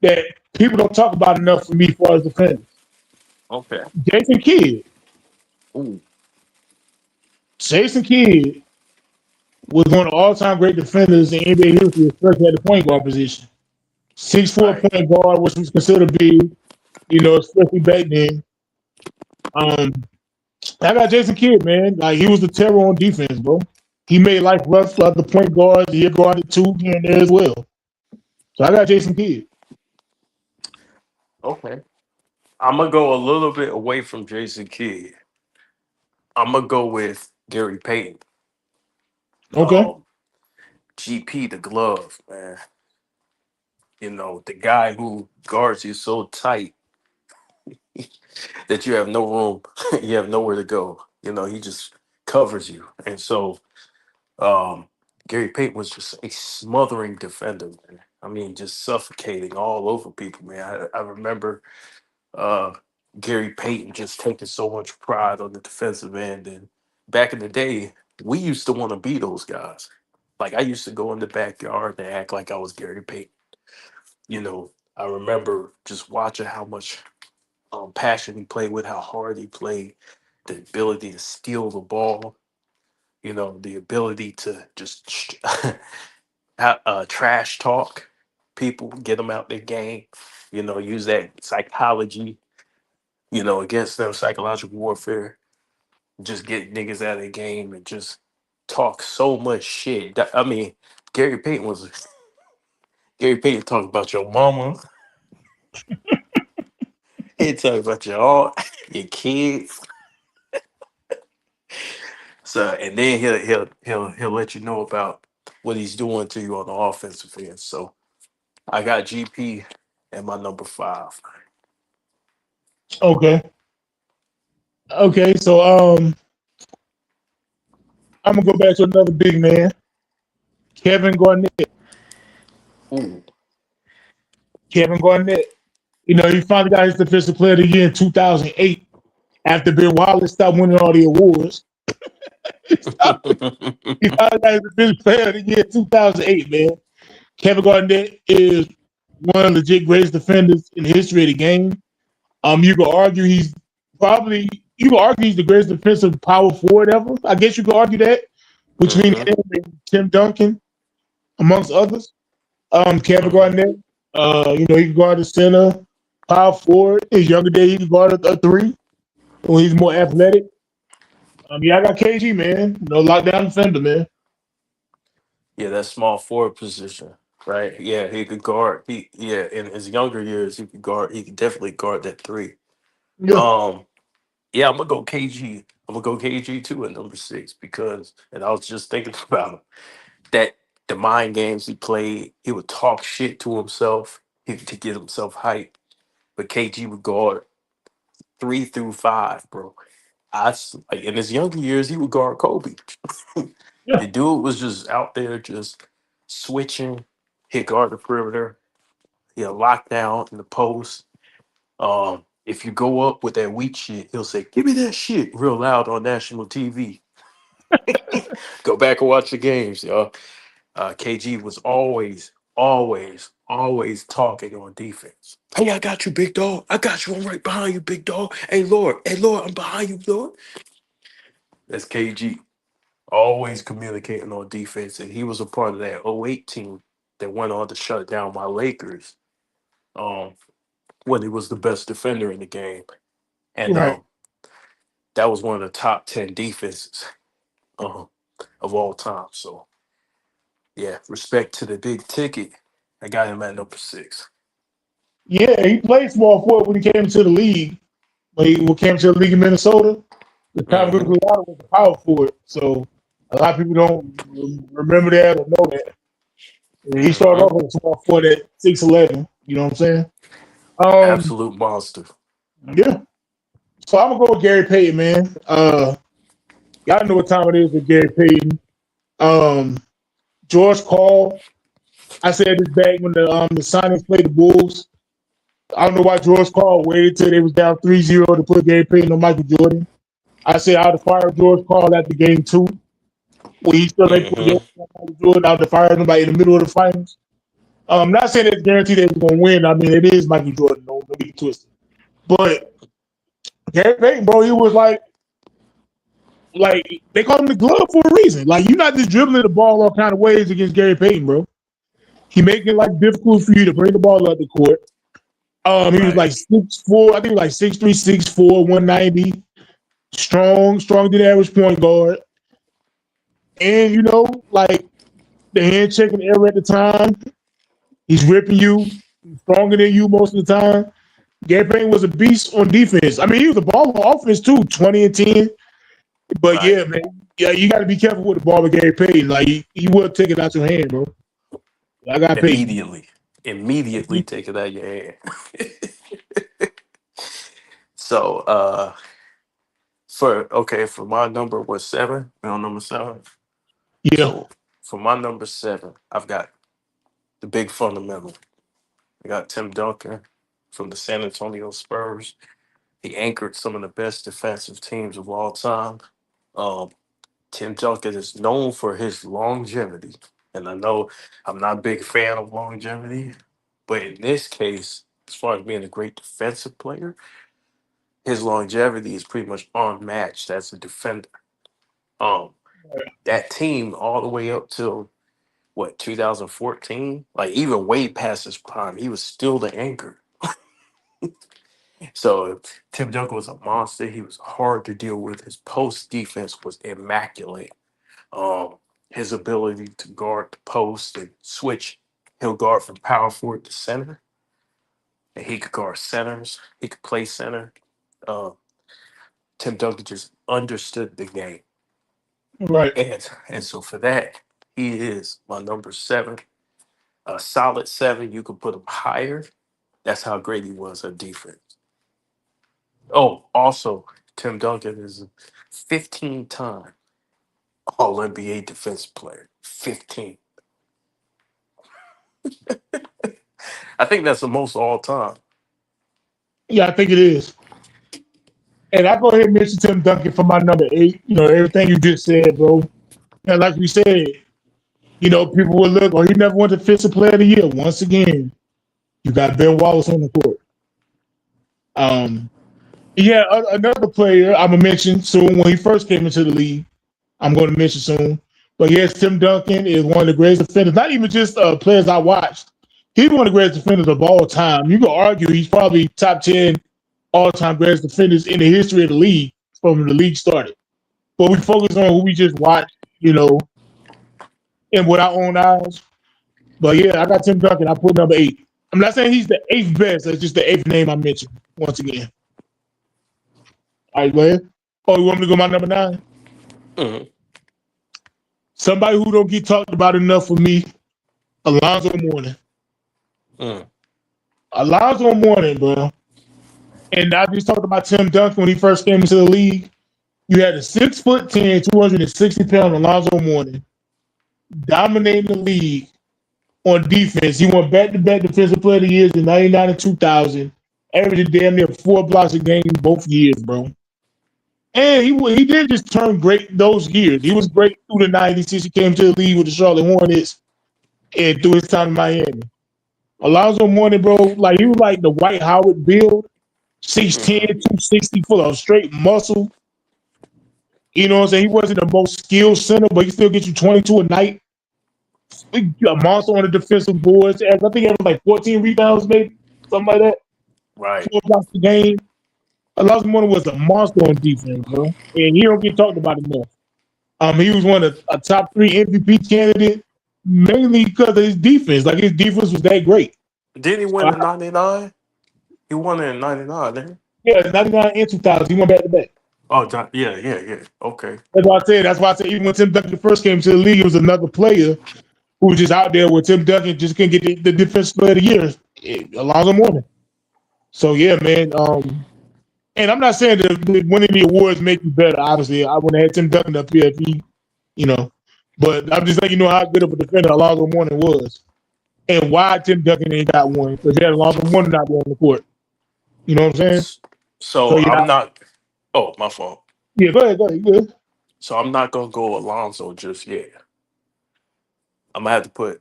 that people don't talk about enough for me as far as defenders. Okay. Jason Kidd. Ooh. Jason Kidd was one of the all-time great defenders in NBA history, especially at the point guard position. 6'4" Right. point guard, which was considered big, especially back then. I got Jason Kidd, man. Like he was the terror on defense, bro. He made life rough for the point guards. He guarded two here and there as well. So I got Jason Kidd. Okay. I'm gonna go a little bit away from Jason Kidd. I'm gonna go with Gary Payton. Okay. GP the glove, man. The guy who guards you so tight that you have no room, you have nowhere to go. He just covers you. And so Gary Payton was just a smothering defender, man. I mean, just suffocating all over people, man. I remember uh, Gary Payton just taking so much pride on the defensive end. And back in the day, we used to want to be those guys. Like I used to go in the backyard and act like I was Gary Payton. I remember just watching how much passion he played with, how hard he played, the ability to steal the ball, the ability to just trash talk people, get them out their game, use that psychology, against them, psychological warfare, just get niggas out of their game and just talk so much shit. I mean, Gary Payton was Gary Payton talking about your mama. He talking about your all your kids. So and then he'll let you know about what he's doing to you on the offensive end. So I got GP at my number 5. Okay. Okay. So I'm gonna go back to another big man, Kevin Garnett. Ooh. Kevin Garnett. He finally got his Defensive Player of the Year in 2008 after Ben Wallace stopped winning all the awards. he finally got his Defensive Player of the Year in 2008, man. Kevin Garnett is one of the legit greatest defenders in the history of the game. You could argue he's the greatest defensive power forward ever. I guess you could argue that between Mhm. him and Tim Duncan, amongst others. Kevin Mhm. Garnett, he can guard the center, power forward. His younger day, he can guard a three when he's more athletic. I got KG, man. Lockdown defender, man. Yeah, that small forward position, right? Yeah, he could guard. In his younger years he could guard. He could definitely guard that three. Yeah. Um, yeah, I'm gonna go KG. I'm gonna go KG too at number 6 because, and I was just thinking about that the mind games he played. He would talk shit to himself. To get himself hyped. But KG would guard 3 through 5, bro. Like in his younger years, he would guard Kobe. The dude was just out there just switching, hit guard the perimeter, lock down in the post. If you go up with that weak shit, he'll say, "Give me that shit" real loud on national TV. Go back and watch the games, yo. KG was always talking on defense. Hey, I got you, big dog. I got you. I'm right behind you, big dog. Hey, Lord. Hey, Lord, I'm behind you, Lord. That's KG. Always communicating on defense. And he was a part of that '08 team that went on to shut down my Lakers when he was the best defender in the game. And Right. that was one of the top 10 defenses um, of all time. So, yeah, respect to the big ticket. I got him at number 6. Yeah, he played small forward when he came to the league. When he came to the league in Minnesota, the time Mm-hmm. was a power forward. So a lot of people don't remember that or know that. And he started Mm-hmm. off as a small forward at 6'11". You know what I'm saying? Absolute monster. Yeah. So I'm gonna go with Gary Payton, man. Y'all know what time it is with Gary Payton. George Karl. I said this back when the Sonics played the Bulls. I don't know why George Karl waited till they was down 3-0 to put Gary Payton on Michael Jordan. I said I'd have fired George Karl after game 2. When he still ain't put Gary Mm-hmm. Payton on Michael Jordan, I'd have fired him in the middle of the finals. I'm not saying it's guaranteed that he's gonna win. I mean, it is Michael Jordan, don't get it twisted. But Gary Payton, bro, he was like they call him the glove for a reason. Like you're not just dribbling the ball all kind of ways against Gary Payton, bro. He make it like difficult for you to bring the ball up the court. He was Right. like 6'4", I think like 6'3", 6'4", 190. Strong than average point guard. And like the hand checking error at the time. He's ripping you. He's stronger than you most of the time. Gary Payton was a beast on defense. I mean, he was a ball on offense too, 20 and 10. But Right. yeah, man, you got to be careful with the ball with Gary Payton. Like he will take it out your hand, bro. I got Payton. Immediately take it out of your hand. So for my number was 7. We're on number 7. Yeah, So for my number 7, I've got the big fundamental. I got Tim Duncan from the San Antonio Spurs. He anchored some of the best defensive teams of all time. Um, Tim Duncan is known for his longevity. And I know I'm not a big fan of longevity, but in this case, as far as being a great defensive player, his longevity is pretty much unmatched as a defender. Um, that team all the way up till 2014, like even way past his prime, he was still the anchor. So Tim Duncan was a monster. He was hard to deal with. His post defense was immaculate. Um, his ability to guard the post and switch, he'll guard from power forward to center. And he could guard centers. He could play center. Uh, Tim Duncan just understood the game. right. And so for that, he is my number 7. A solid 7. You could put him higher. That's how great he was at defense. Oh, also, Tim Duncan is a 15-time All NBA defensive player. 15. I think that's the most all time. Yeah, I think it is. And I go ahead and mention Tim Duncan for my number 8. Everything you just said, bro. And like we said, people will look, he never won Defensive Player of the Year. Once again, you got Ben Wallace on the court. Another player I'm gonna mention soon when he first came into the league. I'm going to mention soon. But yes, Tim Duncan is one of the greatest defenders. Not even just players I watched. He's one of the greatest defenders of all time. You could argue he's probably top 10 all-time greatest defenders in the history of the league from the league started. But we focus on who we just watched, and with our own eyes. But yeah, I got Tim Duncan. I put number 8. I'm not saying he's the 8th best. That's just the 8th name I mentioned once again. All right, go ahead. Oh, you want me to go my number 9? Mhm. Somebody who don't get talked about enough for me, Alonzo Mourning. Mm. Alonzo Mourning, bro. And I just talked about Tim Duncan when he first came into the league. You had a 6'10", 260-pound Alonzo Mourning dominating the league on defense. He won back-to-back Defensive Player of the Years in '99 and 2000, averaging damn near 4 blocks a game both years, bro. And he didn't just turn great those years. He was great through the '90s since he came to the league with the Charlotte Hornets and through his time in Miami. Alonzo Mourning, bro, like he was like the Dwight Howard build, 6'10", 260, full of straight muscle. You know what I'm saying? He wasn't the most skilled center, but he still gets you 22 a night. A monster on the defensive boards. I think he had like 14 rebounds, maybe something like that. Right. 4 blocks a game. Alonzo Mourning was a monster on defense, bro, and he don't get talked about enough. He was one of a top 3 MVP candidate, mainly because of his defense. Like his defense was that great. Didn't he win in '99? He won it in '99, didn't he? Yeah, 99 and 2000, he went back to back. Oh, yeah. Okay. That's why I said. That's why I said even when Tim Duncan first came to the league, it was another player who was just out there where Tim Duncan just couldn't get the defensive player of the year, Alonzo Mourning. So yeah, man. And I'm not saying that winning the awards make you better. Obviously, I wouldn't have had Tim Duncan up here if he, but I'm just letting you know how good of a defender Alonzo Mourning was, and why Tim Duncan ain't got one because he had Alonzo Mourning out there on the court. You know what I'm saying? So yeah, I'm not. Oh, my fault. Yeah, go ahead. You good? So I'm not gonna go Alonzo just yet. I'm gonna have to put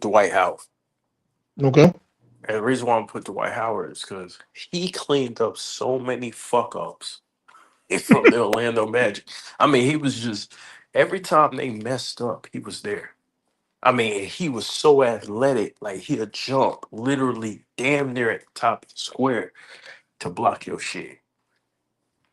Dwight Howard. Okay. And the reason why I'm put Dwight Howard is because he cleaned up so many fuck ups from the Orlando Magic. I mean, he was just every time they messed up, he was there. I mean, he was so athletic, like he'd jump literally damn near at the top of the square to block your shit.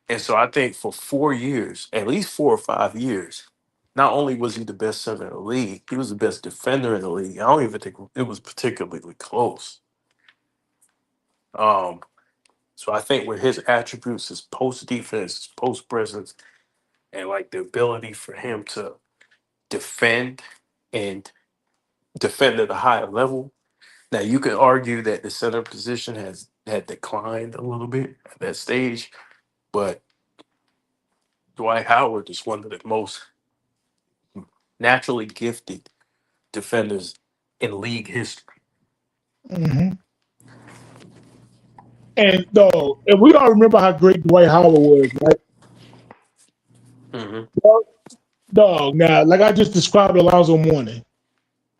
And so I think for 4 years, at least 4 or 5 years, not only was he the best center in the league, he was the best defender in the league. I don't even think it was particularly close. So I think with his attributes, his post defense, his post presence, and like the ability for him to defend and defend at a higher level. Now you can argue that the center position had declined a little bit at that stage, but Dwight Howard is one of the most naturally gifted defenders in league history. Mm-hmm. And we all remember how great Dwight Howard was, right? Mm-hmm. Now, like I just described Alonzo Mourning.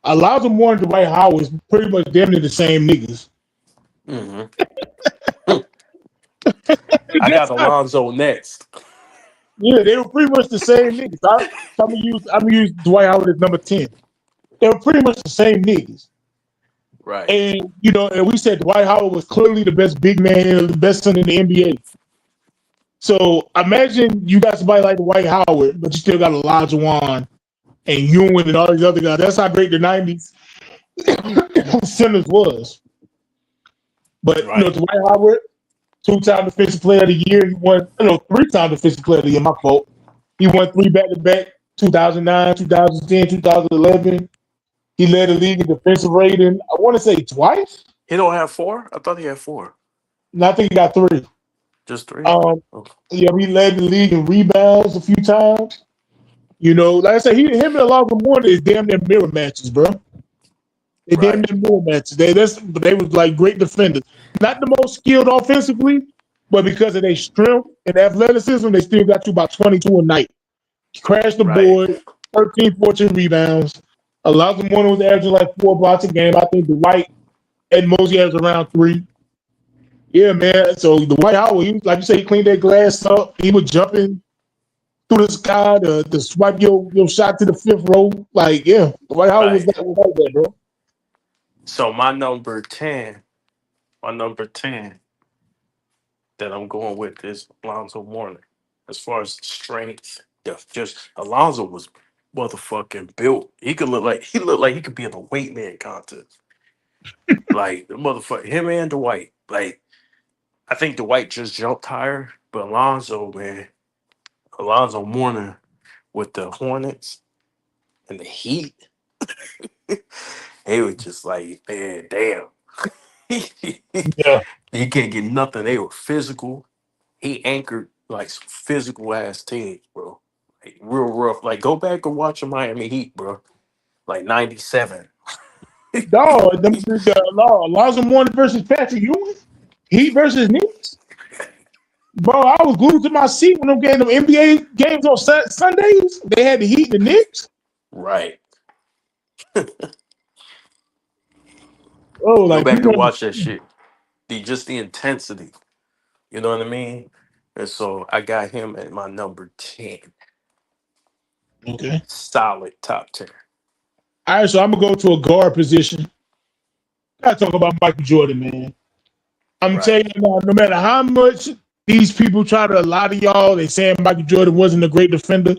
Alonzo Mourning and Dwight Howard is pretty much damn near the same niggas. Mm-hmm. I got Alonzo next. Yeah, they were pretty much the same niggas. I'm gonna use Dwight Howard as number 10. They were pretty much the same niggas. Right. And and we said Dwight Howard was clearly the best big man and the best center in the NBA. So imagine you got somebody like Dwight Howard, but you still got Elijah Wan and Ewing and all these other guys. That's how great the '90s centers was. But right. Dwight Howard, 2-time Defensive Player of the Year. He won 3-time Defensive Player of the Year. My fault. He won 3 back-to-back: 2009, 2010, 2011. He led the league in defensive rating. I want to say twice. He don't have 4? I thought he had 4. No, I think he got 3. Just 3? Okay. Yeah, he led the league in rebounds a few times. Like I said, him and Alonzo Mourning is damn near mirror matches, bro. They damn near mirror matches. They was like great defenders. Not the most skilled offensively, but because of their strength and athleticism, they still got you about 22 a night. Crashed the board, 13, 14 rebounds. Alonzo Mourning was averaging like 4 blocks a game. I think Dwight and Mosey has around 3. Yeah, man. So the Dwight Howard, he, like you said, he cleaned that glass up. He was jumping through the sky to swipe your shot to the 5th row. Like, yeah, Dwight Howard was like that, bro. So my number 10 that I'm going with is Alonzo Mourning. As far as strength, just Alonzo was motherfucking built. He looked like he could be in a weight man contest. Like the motherfucker, him and Dwight. Like I think Dwight just jumped higher, but Alonzo Mourning with the Hornets and the Heat, they were just like, man, damn. Yeah. You can't get nothing. They were physical. he anchored like some physical ass teams, bro. Like real rough. Like go back and watch the Miami Heat, bro. Like '97. Dog, Lonzo Mourning versus Patrick Ewing, Heat versus Knicks. Bro, I was glued to my seat when them getting them NBA games on Sundays. They had the Heat and the Knicks. Right. Oh, Go like back people and on watch that shit. The intensity. You know what I mean? And so I got him at my number 10. okay. Solid top 10. All right, so I'm gonna go to a guard position. Gotta talk about Michael Jordan, man. I'm Right. telling you now, no matter how much these people try to lie to y'all, they saying Michael Jordan wasn't a great defender.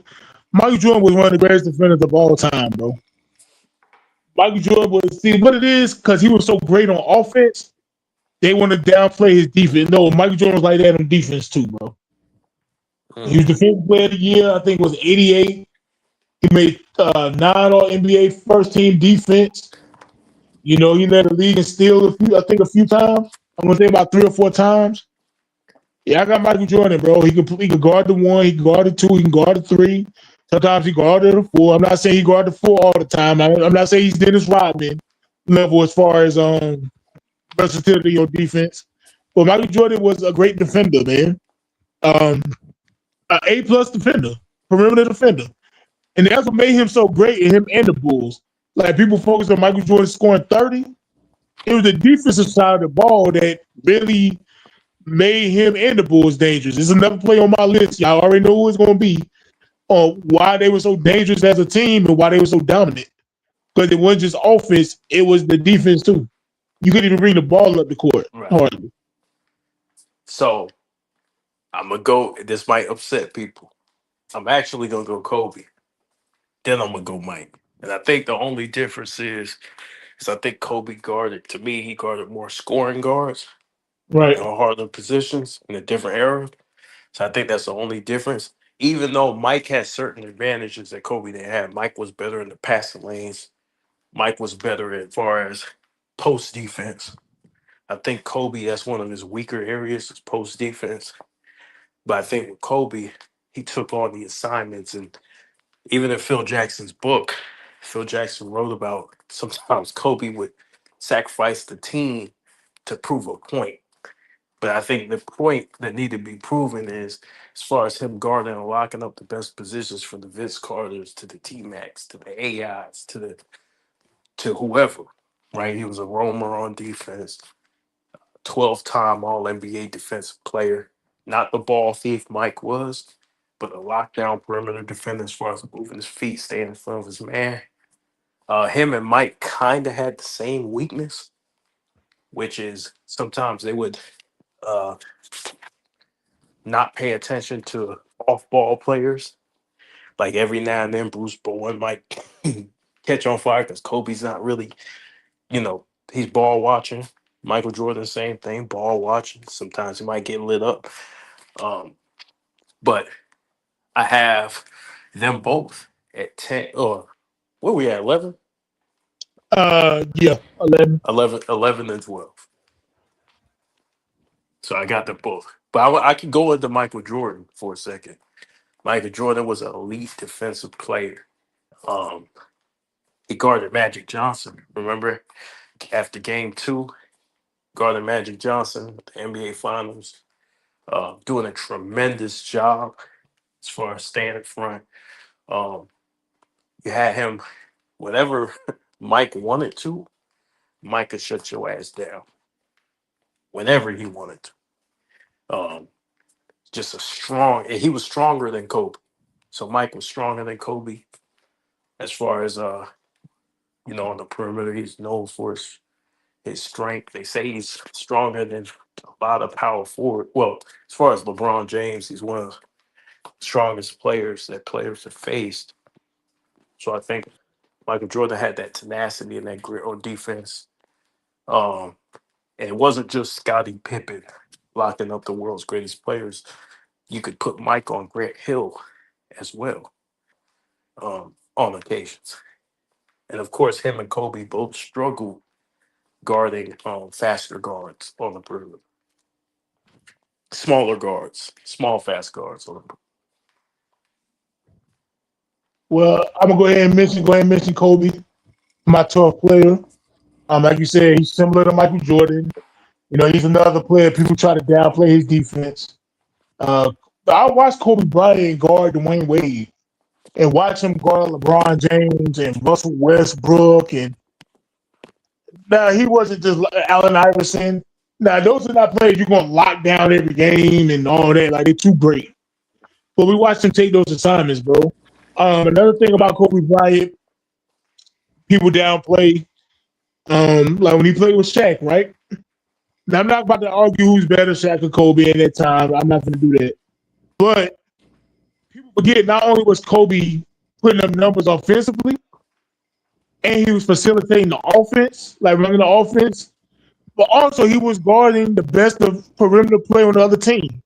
Michael Jordan was one of the greatest defenders of all time, bro. Michael Jordan was, see what it is, because he was so great on offense, they want to downplay his defense. No, Michael Jordan was like that on defense too, bro. He was Mm, defensive player of the year, I think it was 88. He made 9 All NBA first team defense. You know, he led the league in steal a few times. I'm gonna say about 3 or 4 times. Yeah, I got Michael Jordan, bro. He could guard the 1, he can guard the 2, he can guard the 3. Sometimes he guarded the 4. I'm not saying he guarded the 4 all the time. I'm not saying he's Dennis Rodman level as far as versatility on defense. But Michael Jordan was a great defender, man. Um, an A+ defender, perimeter defender, and that's what made him so great. And him and the Bulls, like people focus on Michael Jordan scoring 30. It was the defensive side of the ball that really made him and the Bulls dangerous. There's another play on my list. Y'all already know who it's going to be on why they were so dangerous as a team and why they were so dominant. Because it wasn't just offense, it was the defense too. You couldn't even bring the ball up the court. right. Hardly. So I'm gonna go. This might upset people. I'm actually gonna go Kobe. Then I'm gonna go Mike. And I think the only difference is I think Kobe guarded. To me, he guarded more scoring guards Right. in harder positions in a different era. So I think that's the only difference. Even though Mike has certain advantages that Kobe didn't have, Mike was better in the passing lanes. Mike was better as far as post defense. I think Kobe, that's one of his weaker areas, is post defense. But I think with Kobe, he took on the assignments. And even in Phil Jackson's book, Phil Jackson wrote about sometimes Kobe would sacrifice the team to prove a point. But I think the point that need to be proven is as far as him guarding and locking up the best positions from the Vince Carters to the T Macs to the AIs to whoever, right? He was a roamer on defense, 12-time All NBA defensive player, not the ball thief Mike was, but a lockdown perimeter defender as far as moving his feet, staying in front of his man. Him and Mike kind of had the same weakness, which is sometimes they would uh, not pay attention to off-ball players. Like every now and then, Bruce Bowen might catch on fire because Kobe's not really, he's ball watching. Michael Jordan, same thing, ball watching. Sometimes he might get lit up. But I have them both at 10, or where we at, 11? Yeah, 11. 11 and 12. So I got them both. But I could go into Michael Jordan for a second. Michael Jordan was an elite defensive player. Um, he guarded Magic Johnson. Remember, after game 2, guarded Magic Johnson, the NBA Finals, doing a tremendous job as far as staying in front. Um, you had him, whenever Mike wanted to, Mike could shut your ass down whenever he wanted to. Just a strong, and he was stronger than Kobe. So Mike was stronger than Kobe as far as on the perimeter. He's known for his strength. They say he's stronger than a lot of power forward. Well, as far as LeBron James, he's one of the strongest players that players have faced. So I think Michael Jordan had that tenacity and that grit on defense. Um, and it wasn't just Scottie Pippen locking up the world's greatest players. You could put Mike on Grant Hill as well, on occasions. And of course, him and Kobe both struggled guarding faster guards on the perimeter. Smaller guards, small, fast guards. Well, I'm gonna go ahead and mention Kobe, my tough player. Like you said, he's similar to Michael Jordan. You know, he's another player. People try to downplay his defense. Uh, I watched Kobe Bryant guard Dwayne Wade and watch him guard LeBron James and Russell Westbrook. And now he wasn't just like Allen Iverson. Now, those are not players you're going to lock down every game and all that. Like, they're too great. But we watched him take those assignments, bro. Another thing about Kobe Bryant, people downplay, like when he played with Shaq, right? Now, I'm not about to argue who's better, Shaq or Kobe at that time. I'm not going to do that. But people forget not only was Kobe putting up numbers offensively, and he was facilitating the offense, like running the offense, but also he was guarding the best of perimeter play on the other team.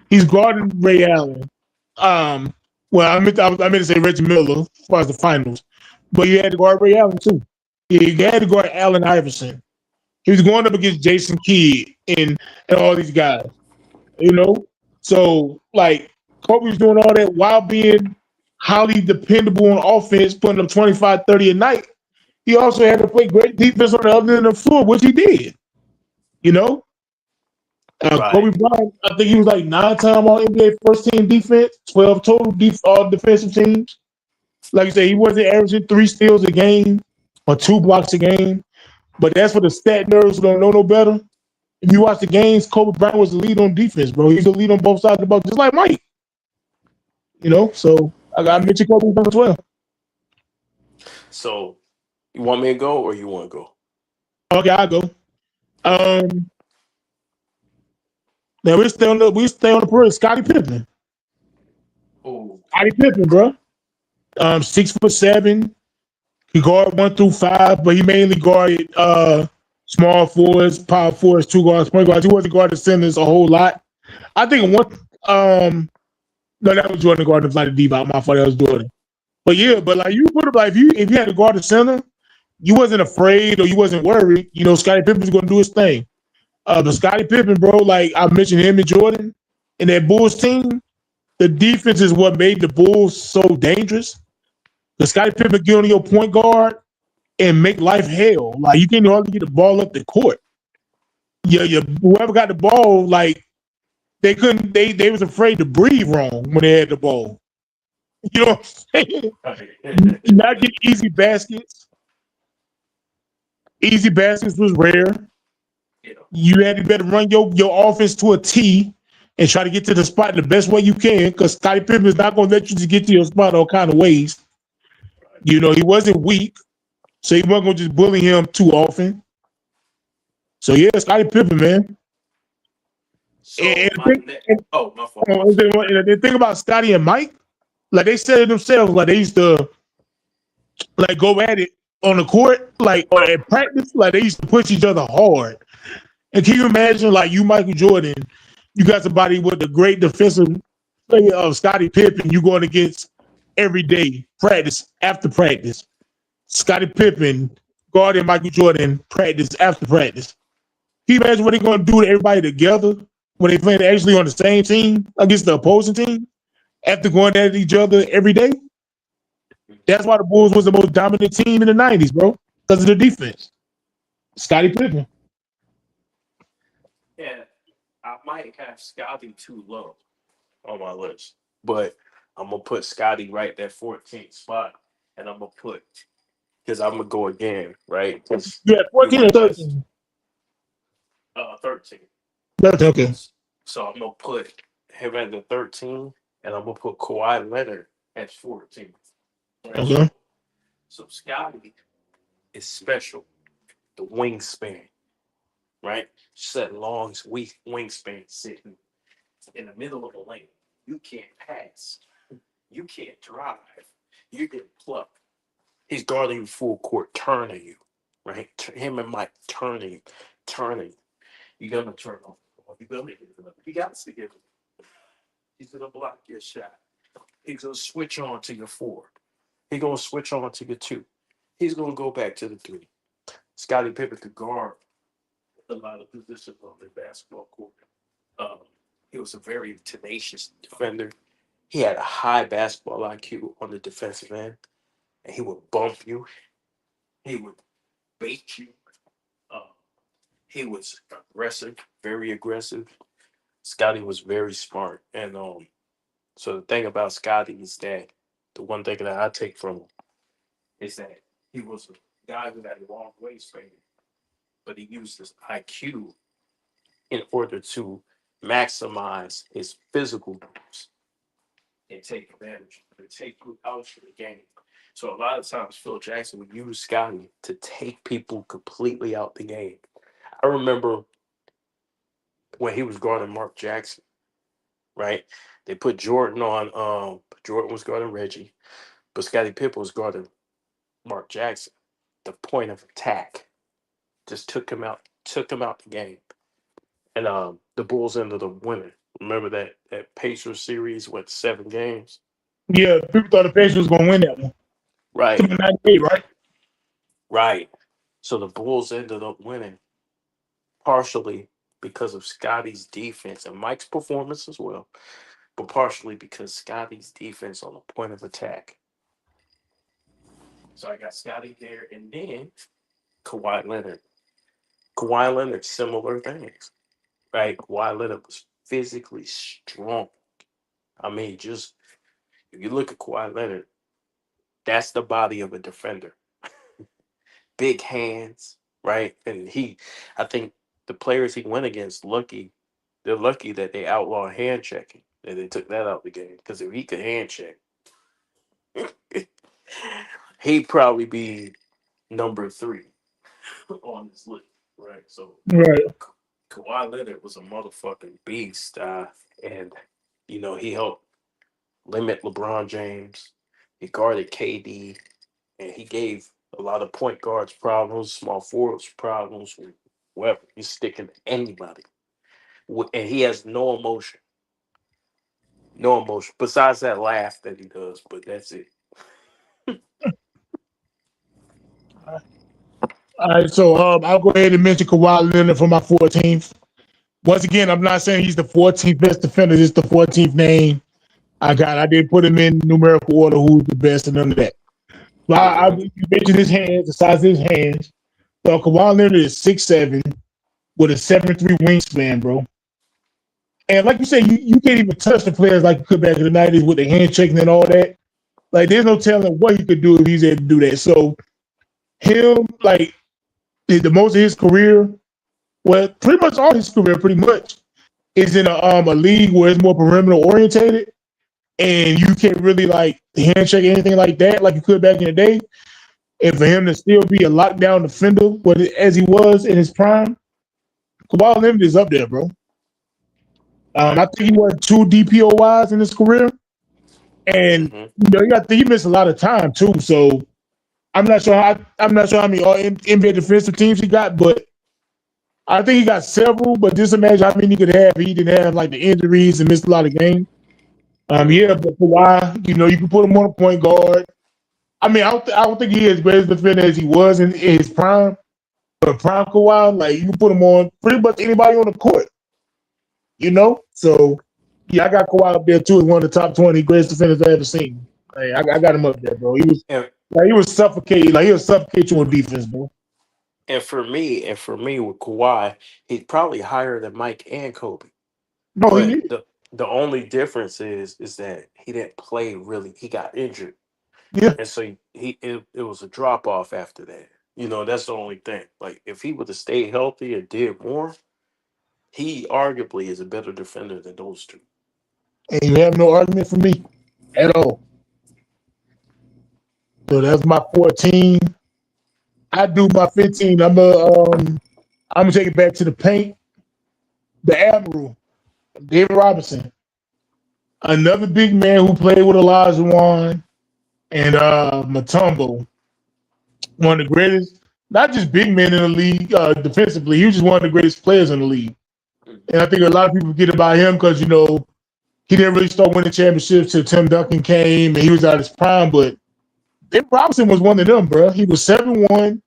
He's guarding Ray Allen. Well, I meant to say Reggie Miller as far as the finals, but you had to guard Ray Allen too. You had to guard Allen Iverson. He was going up against Jason Kidd and all these guys, you know? So, like, Kobe was doing all that while being highly dependable on offense, putting up 25, 30 a night. He also had to play great defense on the other end of the floor, which he did, you know? Kobe Right. Bryant, I think he was like 9-time all NBA first team defense, 12 total defensive teams. Like I said, he wasn't averaging 3 steals a game or 2 blocks a game. But that's for the stat nerds who don't know no better. If you watch the games, Kobe Bryant was the lead on defense, bro. He's the lead on both sides of the ball, just like Mike. You know, so I got to mention Kobe number 12. So, you want me to go or you want to go? Okay, I'll go. Now we stay on the perimeter. Scottie Pippen. Oh, Scottie Pippen, bro. 6'7". He guarded 1 through 5, but he mainly guarded small forwards, power forwards, 2 guards, point guards. He wasn't guarding centers a whole lot. I think no, that was Jordan guarding like the D-bot. My fault, that was Jordan. But yeah, but like you put it like if you had to guard the center, you wasn't afraid or you wasn't worried. You know, Scottie Pippen was gonna do his thing. But Scottie Pippen, bro, like I mentioned him and Jordan and that Bulls team, the defense is what made the Bulls so dangerous. The Scottie Pippen get on your point guard and make life hell. Like you can't hardly get the ball up the court. Yeah, whoever got the ball, like they couldn't. They was afraid to breathe wrong when they had the ball. You know what I'm saying? Not get easy baskets. Easy baskets was rare. You had to better run your offense to a T and try to get to the spot the best way you can because Scottie Pippen is not going to let you just get to your spot all kind of ways. You know, he wasn't weak, so he wasn't going to just bully him too often. So, yeah, Scottie Pippen, man. So And my fault. the thing about Scottie and Mike, like they said it themselves, like they used to like go at it on the court, like or at practice, like they used to push each other hard. And can you imagine, like you, Michael Jordan, you got somebody with the great defensive player of Scottie Pippen, you going against every day, practice after practice. Scottie Pippen guarding Michael Jordan, practice after practice. Can you imagine what they're going to do to everybody together when they playing actually on the same team against the opposing team after going at each other every day? That's why the Bulls was the most dominant team in the 90s, bro, because of the defense. Scottie Pippen. Yeah, I might have Scotty too low on my list, but I'm gonna put Scotty right that 14th spot, and I'm gonna put because I'm gonna go again, right? Yeah, You 14 or went last 13. 13. Okay. So I'm gonna put him at the 13, and I'm gonna put Kawhi Leonard at 14. Right? Okay. So Scotty is special. The wingspan, right? Set long wingspan sitting in the middle of the lane. You can't pass. You can't drive. You get plucked. He's guarding you full court, turning you, right? Him and Mike turning. You're gonna turn off. You're gonna give it up. You got to give it up. He's gonna block your shot. He's gonna switch on to your 4. He's gonna switch on to your 2. He's gonna go back to the 3. Scottie Pippen could guard a lot of positions on the basketball court. He was a very tenacious defender. He had a high basketball IQ on the defensive end, and he would bump you. He would bait you. Uh, he was aggressive, very aggressive. Scotty was very smart, and so the thing about Scotty is that the one thing that I take from him is that he was a guy who had a long wingspan, but he used his IQ in order to maximize his physical moves and take advantage and take you out of the game. So a lot of times Phil Jackson would use Scotty to take people completely out the game. I remember when he was guarding Mark Jackson, right? They put Jordan on Jordan was guarding Reggie, but Scottie Pippen was guarding Mark Jackson. The point of attack just took him out the game. And the Bulls ended up winning. Remember that Pacers series went 7 games? Yeah, people thought the Pacers was gonna win that one. Right. 98, right? Right. So the Bulls ended up winning partially because of Scotty's defense and Mike's performance as well, but partially because Scotty's defense on the point of attack. So I got Scotty there, and then Kawhi Leonard. Kawhi Leonard, similar things, right? Kawhi Leonard was physically strong. I mean, just if you look at Kawhi Leonard, that's the body of a defender. Big hands, right? And I think the players he went against, they're lucky that they outlawed hand checking, that they took that out of the game. Because if he could hand check, he'd probably be number 3 on this list, right? So Right. Kawhi Leonard was a motherfucking beast, and he helped limit LeBron James. He guarded KD, and he gave a lot of point guards problems, small forwards problems, whoever. He's sticking to anybody, and he has no emotion. No emotion besides that laugh that he does, but that's it. All right, so I'll go ahead and mention Kawhi Leonard for my 14th. Once again, I'm not saying he's the 14th best defender. It's the 14th name I got. I didn't put him in numerical order who's the best and none of that. But I you mentioned his hands, the size of his hands. So Kawhi Leonard is 6'7" with a 7'3" wingspan, bro. And like you said, you can't even touch the players like you could back in the 90s with the hand checking and all that. Like, there's no telling what he could do if he's able to do that. So him, like, the most of his career, well, pretty much all his career, pretty much, is in a league where it's more perimeter orientated, and you can't really like hand check anything like that, like you could back in the day. And for him to still be a lockdown defender, as he was in his prime, Kawhi Leonard is up there, bro. I think he won 2 DPOYs in his career, and he missed a lot of time too. So I'm not sure how many all NBA defensive teams he got, but I think he got several. But just imagine how many he could have if he didn't have like the injuries and missed a lot of games. Yeah, but Kawhi, you can put him on a point guard. I mean, I don't think he is as great a defender as he was in his prime. But prime Kawhi, like, you can put him on pretty much anybody on the court. So yeah, I got Kawhi up there too as one of the top 20 greatest defenders I've ever seen. Hey, I got him up there, bro. He was suffocating. Like, he'll suffocate you on defense, bro. And for me with Kawhi, he's probably higher than Mike and Kobe. No, but the only difference is that he didn't play really. He got injured. Yeah. And so it was a drop off after that. That's the only thing. Like, if he would have stayed healthy and did more, he arguably is a better defender than those two. And you have no argument for me at all. So that's my 14. I do my 15. I'm gonna take it back to the paint. The Admiral, David Robinson, another big man who played with Olajuwon and Mutombo. One of the greatest, not just big men in the league defensively. He was just one of the greatest players in the league. And I think a lot of people forget about him because he didn't really start winning championships till Tim Duncan came and he was at his prime. But David Robinson was one of them, bro. He was 7'1".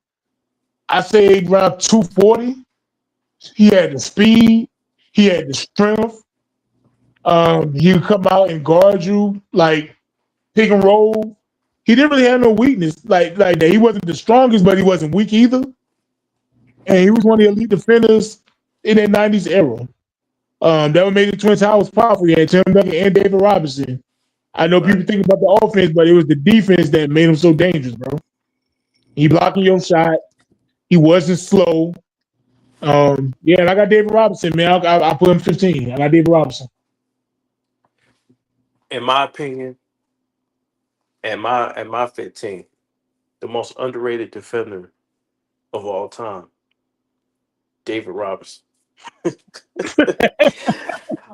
I say around 240. He had the speed. He had the strength. He would come out and guard you, like pick and roll. He didn't really have no weakness like that. He wasn't the strongest, but he wasn't weak either. And he was one of the elite defenders in that '90s era. That would make the Twin Towers powerful. You had Tim Duncan and David Robinson. I know people Right. think about the offense, but it was the defense that made him so dangerous, bro. He blocking your shot. He wasn't slow. Yeah, and I got David Robinson, man. I put him 15. I got David Robinson. In my opinion, at my 15, the most underrated defender of all time, David Robinson.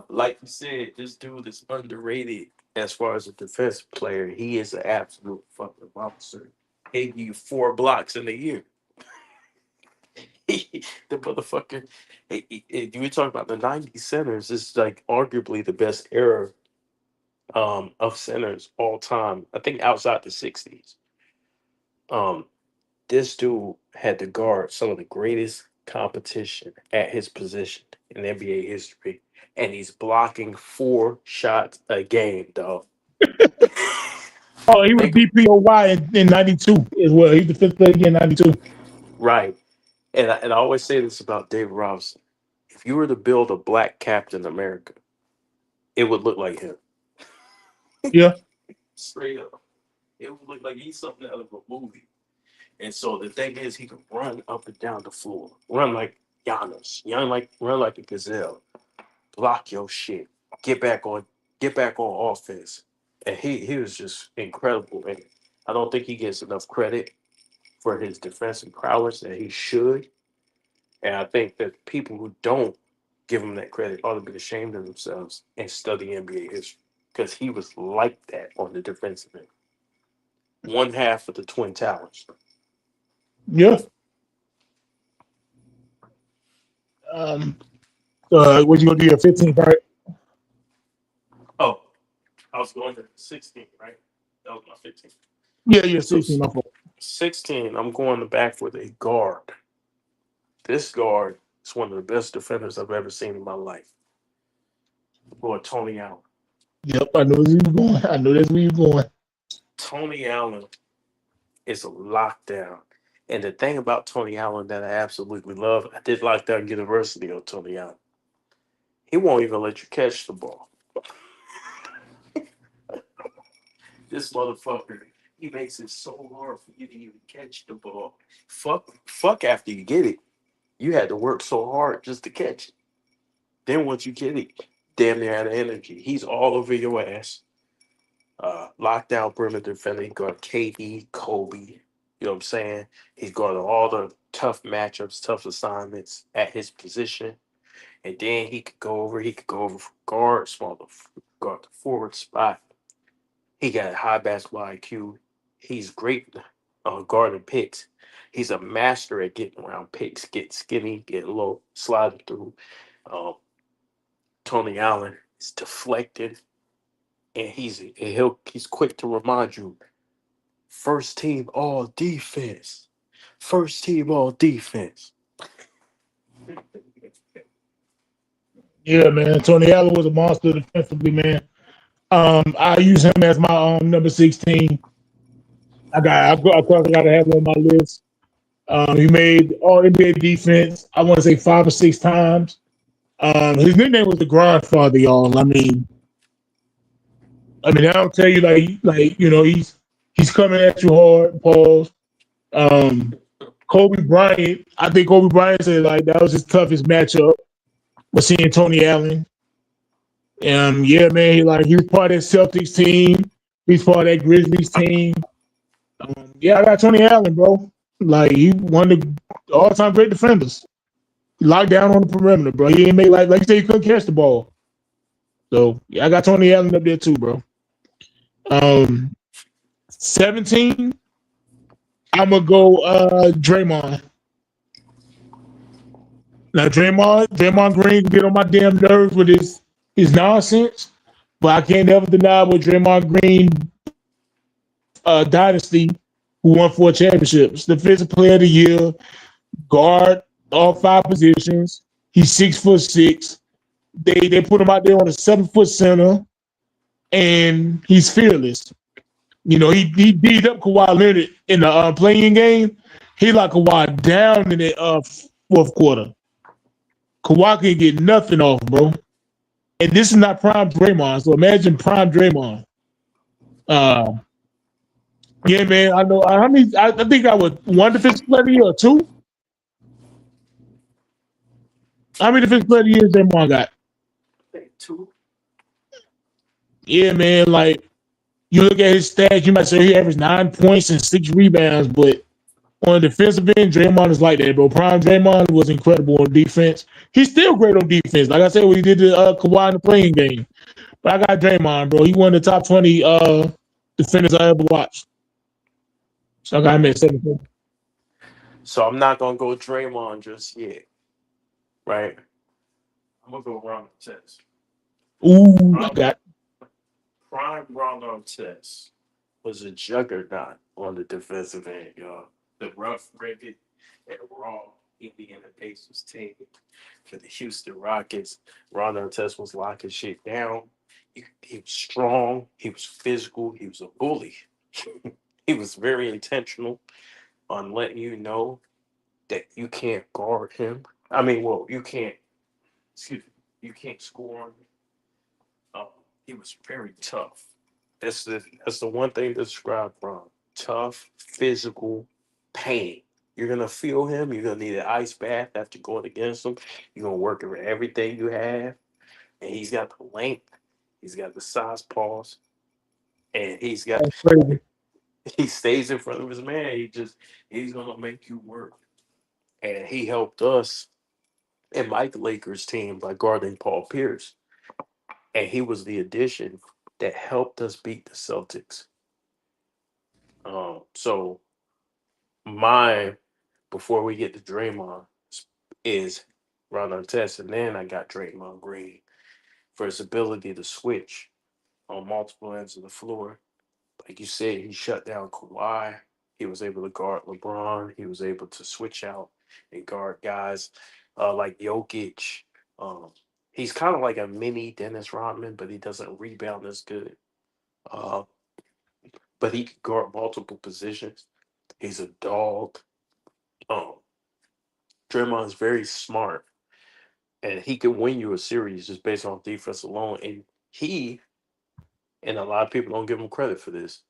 Like you said, this dude is underrated as far as a defense player. He is an absolute fucking monster. He give you 4 blocks in a year. The motherfucker. You were talking about the '90s centers. This is like arguably the best era of centers all time. I think outside the '60s. Um, this dude had to guard some of the greatest competition at his position in NBA history, and he's blocking 4 shots a game, dog. Oh, he was Think DPOY in '92 as well. He's the fifth player again in '92. right, and I always say this about David Robinson: if you were to build a black Captain America, it would look like him. Yeah. Straight up, it would look like he's something out of a movie. And so the thing is, he can run up and down the floor, run like Giannis, run like a gazelle, block your shit, get back on offense. And he was just incredible. And I don't think he gets enough credit for his defensive prowess that he should. And I think that people who don't give him that credit ought to be ashamed of themselves and study NBA history because he was like that on the defensive end. One half of the Twin Towers. Yeah. What you gonna do your 15th, right? Oh, I was going to 16, right? That was my 15. Yeah, So 16, my fault. 16, I'm going back with a guard. This guard is one of the best defenders I've ever seen in my life. Boy, Tony Allen. Yep, I know where you going. I know that's where you going. Tony Allen is a lockdown. And the thing about Tony Allen that I absolutely love, I did Lockdown University on Tony Allen. He won't even let you catch the ball. This motherfucker, he makes it so hard for you to even catch the ball. Fuck after you get it. You had to work so hard just to catch it. Then once you get it, damn near out of energy. He's all over your ass. Lockdown perimeter defender. He got KD, Kobe. You know what I'm saying? He's got all the tough matchups, tough assignments at his position. And then he could go over from guard, guard the forward spot. He got high basketball IQ. He's great guarding picks. He's a master at getting around picks, get skinny, get low, sliding through. Um, Tony Allen is deflected, and he's quick to remind you, first team all defense. First team all defense. Yeah, man. Tony Allen was a monster defensively, man. I use him as my number 16. I gotta have him on my list. He made all NBA defense, I want to say 5 or 6 times. His nickname was the Grandfather, y'all. I mean, I don't tell you like you know he's coming at you hard. Pause. Kobe Bryant, I think Kobe Bryant said like that was his toughest matchup. Was seeing Tony Allen. Yeah, man, he was part of that Celtics team. He's part of that Grizzlies team. Yeah, I got Tony Allen, bro. Like he one of the all-time great defenders. Locked down on the perimeter, bro. He ain't make like you said, he couldn't catch the ball. So yeah, I got Tony Allen up there too, bro. 17, I'm gonna go Draymond. Now Draymond Green can get on my damn nerves with his nonsense, but I can't ever deny what Draymond Green dynasty who won 4 championships. Defensive player of the year, guard all 5 positions. He's 6'6". They put him out there on a 7-foot center, and he's fearless. You know, he beat up Kawhi Leonard in the playing game. He locked Kawhi down in the fourth quarter. Kawhi can get nothing off, bro. And this is not prime Draymond. So imagine prime Draymond. Yeah, man. I know. How many? I think I was one defensive player of the year or two. How many defensive player of the years Draymond got? I think 2. Yeah, man. Like you look at his stats, you might say he averaged 9 points and 6 rebounds, but on the defensive end, Draymond is like that, bro. Prime Draymond was incredible on defense. He's still great on defense. Like I said, what he did to Kawhi in the playing game. But I got Draymond, bro. He won the top 20 defenders I ever watched. So I got him at 17. So I'm not gonna go Draymond just yet, right? I'm gonna go Ron Artest. Ooh, I got Prime Ron Artest was a juggernaut on the defensive end, y'all. The rough, rugged, and raw Indiana Pacers team for the Houston Rockets. Ron Artest was locking shit down. He was strong. He was physical. He was a bully. He was very intentional on letting you know that you can't guard him. I mean, well, you can't. Excuse me. You can't score on him. He was very tough. That's the one thing to describe Ron. Tough, physical, pain. You're gonna feel him. You're gonna need an ice bath after going against him. You're gonna work with everything you have, and he's got the length. He's got the size paws, and he stays in front of his man. He's gonna make you work, and he helped us and Mike Lakers team by guarding Paul Pierce. And he was the addition that helped us beat the Celtics. So mine, before we get to Draymond, is Ron Artest, and then I got Draymond Green for his ability to switch on multiple ends of the floor. Like you said, he shut down Kawhi. He was able to guard LeBron. He was able to switch out and guard guys like Jokic. He's kind of like a mini Dennis Rodman, but he doesn't rebound as good. But he can guard multiple positions. He's a dog. Draymond's very smart, and he can win you a series just based on defense alone. And a lot of people don't give him credit for this.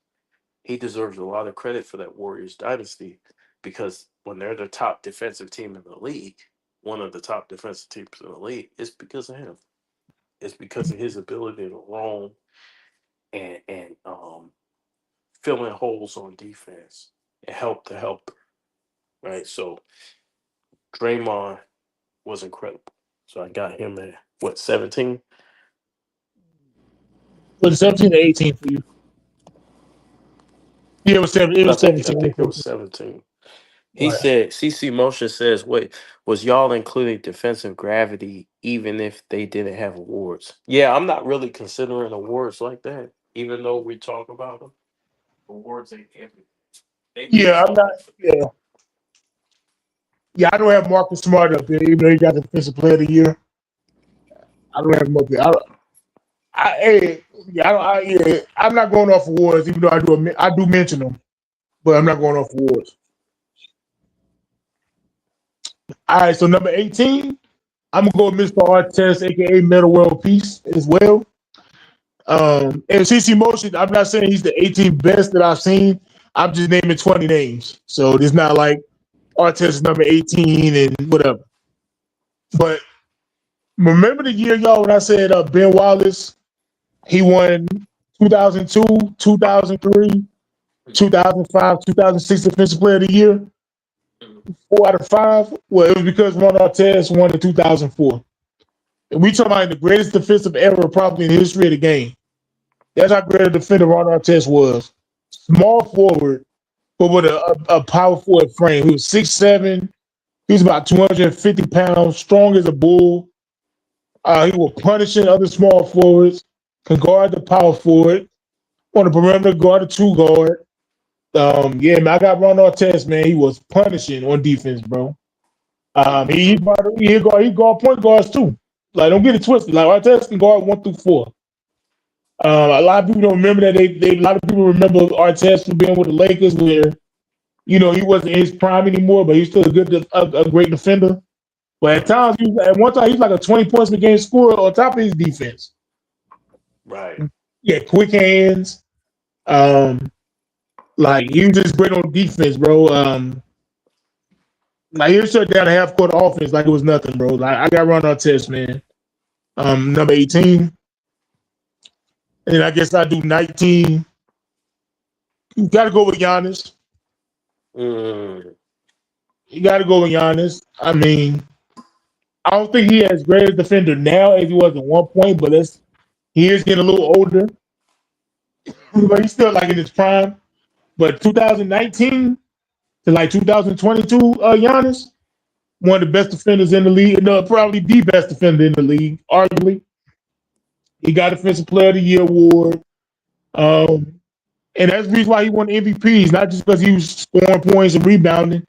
He deserves a lot of credit for that Warriors dynasty because when they're the top defensive team in the league, one of the top defensive teams in the league, it's because of him. It's because of his ability to roam and fill in holes on defense and help the helper. Right. So Draymond was incredible. So I got him at what, 17? Was it 17 or 18 for you? Yeah, it was 7. It was 17. I think it was 17. He said, CC Motion says, wait, was y'all including defensive gravity even if they didn't have awards? Yeah, I'm not really considering awards like that, even though we talk about them. Awards ain't everything. Yeah, I'm not. Yeah. Yeah, I don't have Marcus Smart up there, even though he got the defensive player of the year. I don't have him up there. I'm not going off awards, even though I do mention them, but I'm not going off awards. All right, so number 18, I'm gonna go with Mr. Artest, aka Metal World Peace, as well. And CC Motion, I'm not saying he's the 18th best that I've seen. I'm just naming 20 names, so it's not like Artest is number 18 and whatever. But remember the year, y'all, when I said Ben Wallace, he won 2002, 2003, 2005, 2006 Defensive Player of the Year. 4 out of 5. Well, it was because Ron Artest won in 2004. And we talking about the greatest defensive era probably in the history of the game. That's how great a defender Ron Artest was. Small forward, but with a power forward frame. He was 6'7". He was about 250 pounds, strong as a bull. He was punishing other small forwards, can guard the power forward, on the perimeter, guard the 2 guard. Yeah, man, I got Ron Artest, man. He was punishing on defense, bro. He guard point guards too. Like, don't get it twisted. Like, Artest can guard 1 through 4. A lot of people don't remember that. A lot of people remember Artest for being with the Lakers, where he wasn't in his prime anymore, but he's still a great defender. But at times, at one time, he's like a 20 points per game scorer on top of his defense. Right. Yeah, quick hands. Like, he was just great on defense, bro. Like, he'll shut down a half court offense like it was nothing, bro. Like, I got Ron Artest, man. Number 18. And then I guess I do 19. You got to go with Giannis. You got to go with Giannis. I mean, I don't think he as great a defender now as he was at one point, but he is getting a little older. But he's still like in his prime. But 2019 to like 2022, Giannis, one of the best defenders in the league. No, probably the best defender in the league, arguably. He got Defensive Player of the Year award. And that's the reason why he won MVPs, not just because he was scoring points and rebounding,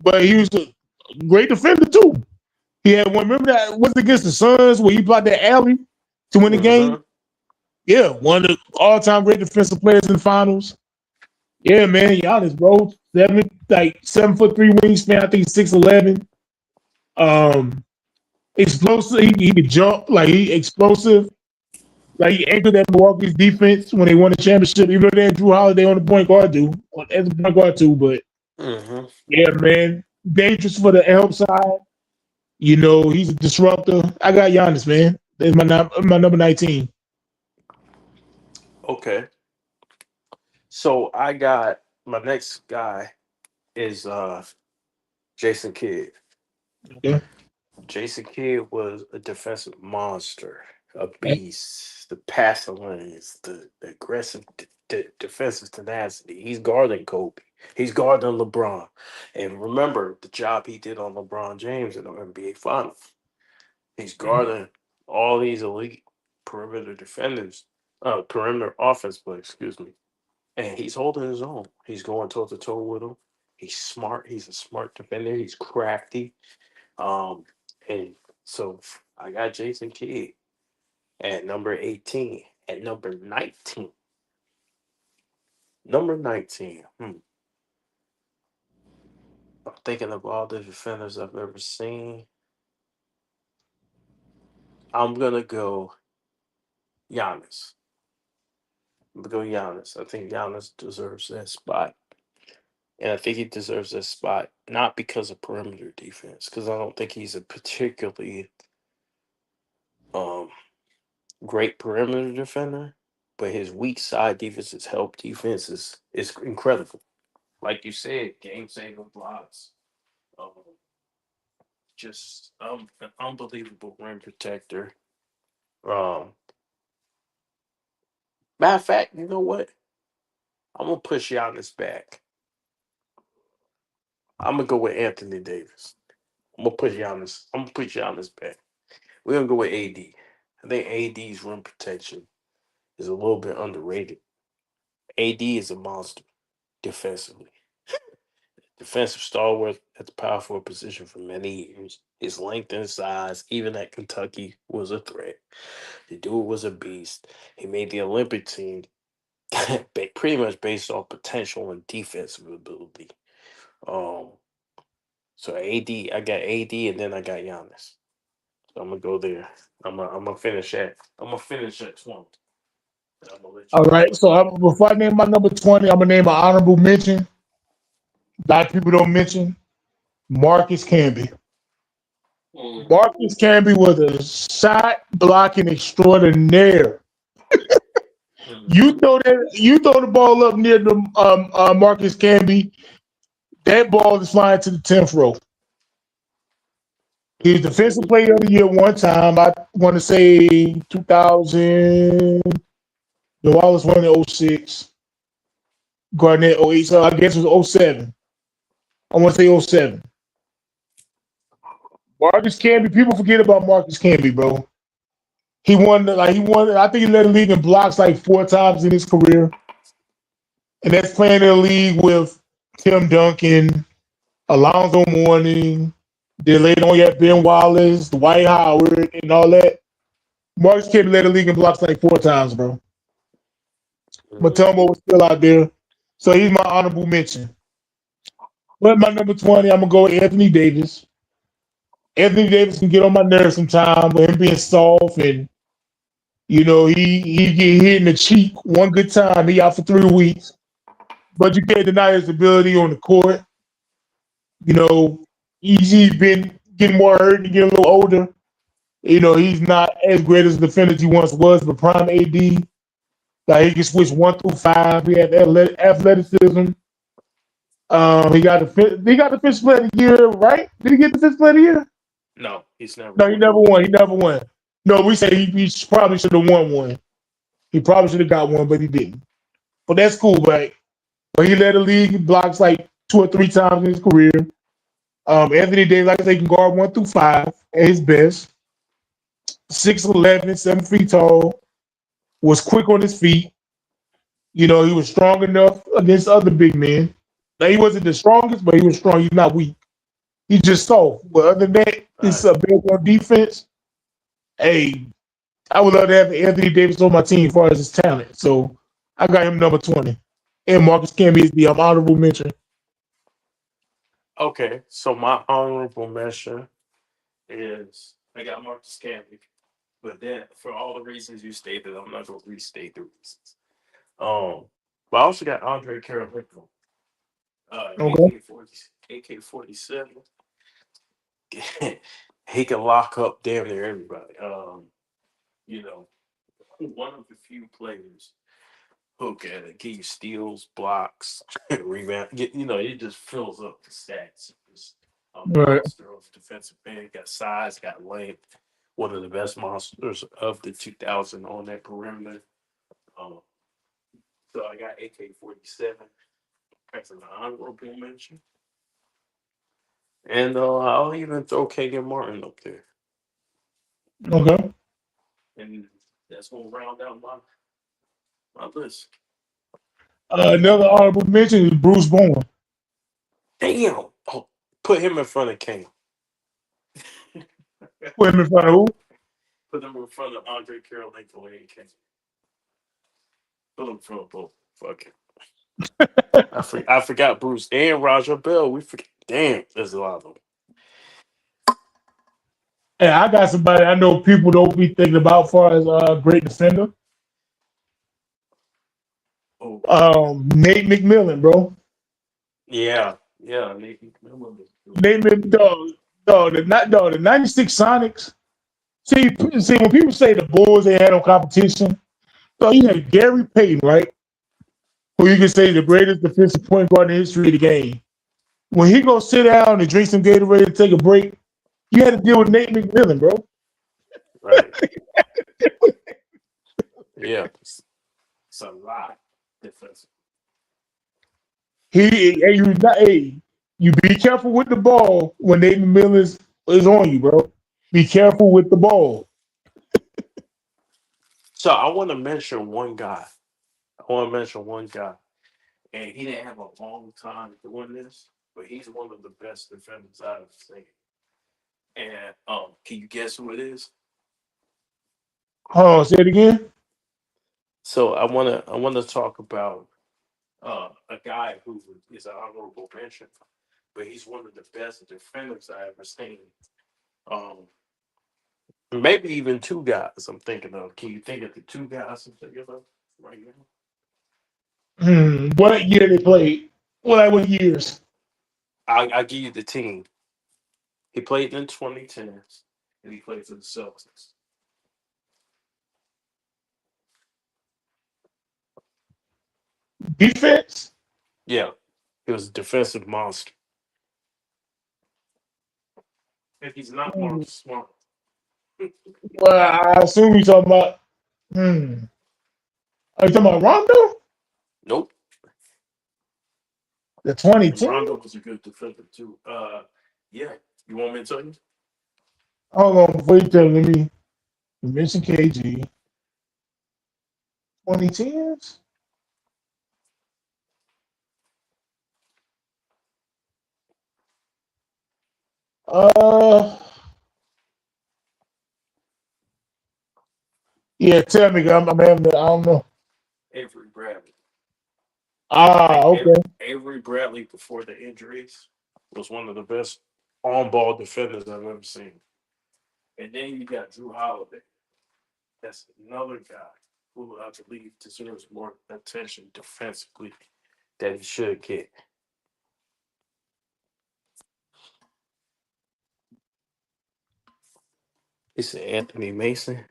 but he was a great defender too. He had one. Remember that was against the Suns where he blocked that alley to win the game? Yeah, one of the all-time great defensive players in the finals. Yeah, man, Giannis, bro. 7'3" wingspan. I think 6'11". Explosive. He could jump. Like, he explosive. Like, he anchored that Milwaukee's defense when they won the championship, even though they had Drew Holiday on the point guard as a point guard too. But yeah, man, dangerous for the help side. He's a disruptor. I got Giannis, man. That's my number 19. Okay. So I got my next guy is Jason Kidd. Okay. Jason Kidd was a defensive monster, a beast, the passing lanes, the aggressive defensive tenacity. He's guarding Kobe. He's guarding LeBron. And remember the job he did on LeBron James in the NBA Finals. He's guarding all these elite perimeter defenders, perimeter offense players, excuse me. And he's holding his own. He's going toe to toe with him. He's smart. He's a smart defender. He's crafty. And so I got Jason Kidd at number 18. At number 19. Number 19. I'm thinking of all the defenders I've ever seen. I'm going to go Giannis. I think Giannis deserves that spot. And I think he deserves that spot not because of perimeter defense, because I don't think he's a particularly great perimeter defender, but his weak side defense, his help defense is incredible. Like you said, game saving blocks. Just an unbelievable rim protector. Matter of fact, you know what? I'm gonna push Giannis back. I'm gonna go with Anthony Davis. I'm gonna push Giannis back. We're gonna go with AD. I think AD's rim protection is a little bit underrated. AD is a monster defensively. Defensive stalwart at the power forward position for many years. His length and size, even at Kentucky, was a threat. The dude was a beast. He made the Olympic team pretty much based off potential and defensive ability. So I got AD, and then I got Giannis. So I'm gonna go there. I'm gonna finish at 20. All right. So before I name my number 20, I'm gonna name an honorable mention. A lot of people don't mention Marcus Camby. Marcus Camby was a shot blocking extraordinaire. You throw the ball up near the Marcus Camby, that ball is flying to the 10th row. He was Defensive Player of the Year one time. I want to say 2000. The Wallace won in 06. Garnett 08. So I guess it was 07. I want to say 07. Marcus Camby. People forget about Marcus Camby, bro. He won. I think he led the league in blocks like 4 times in his career, and that's playing in the league with Tim Duncan, Alonzo Mourning, Then later on, you have Ben Wallace, Dwight Howard, and all that. Marcus Camby led the league in blocks like 4 times, bro. Matumbo was still out there. So he's my honorable mention. But my number 20, I'm going to go with Anthony Davis. Anthony Davis can get on my nerves sometimes with him being soft and, he get hit in the cheek one good time. He out for 3 weeks. But you can't deny his ability on the court. He's been getting more hurt and getting a little older. He's not as great as a defender as he once was, but prime AD. Like he can switch 1 through 5. He had athleticism. He got the fifth player of the year, right? Did he get the fifth player of the year? No, he's never. No, he never won. He never won. No, we say he probably should have won one. He probably should have got one, but he didn't. But that's cool, right? But he led the league blocks like 2 or 3 times in his career. Anthony Davis, like I say, can guard 1 through 5 at his best. 6'11", 7 feet tall. Was quick on his feet. He was strong enough against other big men. Now, he wasn't the strongest, but he was strong. He's not weak. He's just soft. But other than that, it's a big on defense. Hey, I would love to have Anthony Davis on my team as far as his talent. So I got him number 20. And Marcus Camby is the honorable mention. Okay, so my honorable mention is I got Marcus Camby, but then for all the reasons you stated, I'm not going to restate the reasons. But I also got Andre Karolko, Okay. AK-47. He can lock up damn near everybody. One of the few players who can give you steals, blocks, rebound. It just fills up the stats. Just a Right. monster of defensive end. Got size, got length. One of the best monsters of the 2000 on that perimeter. So I got AK-47 as an honorable mention. And I'll even throw Kagan Martin up there. Okay. And that's going to round out my list. Another honorable mention is Bruce Bowen. Damn. Oh, put him in front of Kane. Put him in front of who? Put him in front of Andre Karolko and Kane. Put him in front of both. Fuck it. I forgot Bruce and Raja Bell. We forget. Damn, there's a lot of them. Hey, I got somebody I know people don't be thinking about as far as a great defender. Oh. Nate McMillan, bro. Yeah. Nate McMillan. Nate McMillan, the 96 Sonics. See, when people say the Bulls, they had no competition. So you had Gary Payton, right? Who you can say the greatest defensive point guard in the history of the game. When he goes sit down and drink some Gatorade and take a break, you had to deal with Nate McMillan, bro. Right. Yeah. It's a lot defensive. You be careful with the ball when Nate McMillan is on you, bro. Be careful with the ball. So I want to mention one guy. And he didn't have a long time doing this, but he's one of the best defenders I've seen. And can you guess who it is? Hold on, say it again. So I wanna talk about a guy who is an honorable mention, but he's one of the best defenders I ever seen. Maybe even 2 guys I'm thinking of. Can you think of the 2 guys I'm thinking of right now? What year they played? What years? I'll give you the team. He played in the 2010s, and he played for the Celtics. Defense? Yeah, he was a defensive monster. If he's not more smart. Well, I assume you're talking about. Are you talking about Rondo? Nope. The 2010? Rondo was a good defender too. Yeah. You want me to tell you? Hold on, before you tell me, you mentioned KG. 2010s? Uh, yeah, tell me. I'm having. I don't know. Avery Bradley. Okay. Avery Bradley before the injuries was one of the best on-ball defenders I've ever seen. And then you got Drew Holiday. That's another guy who I believe deserves more attention defensively that he should get. He said Anthony Mason.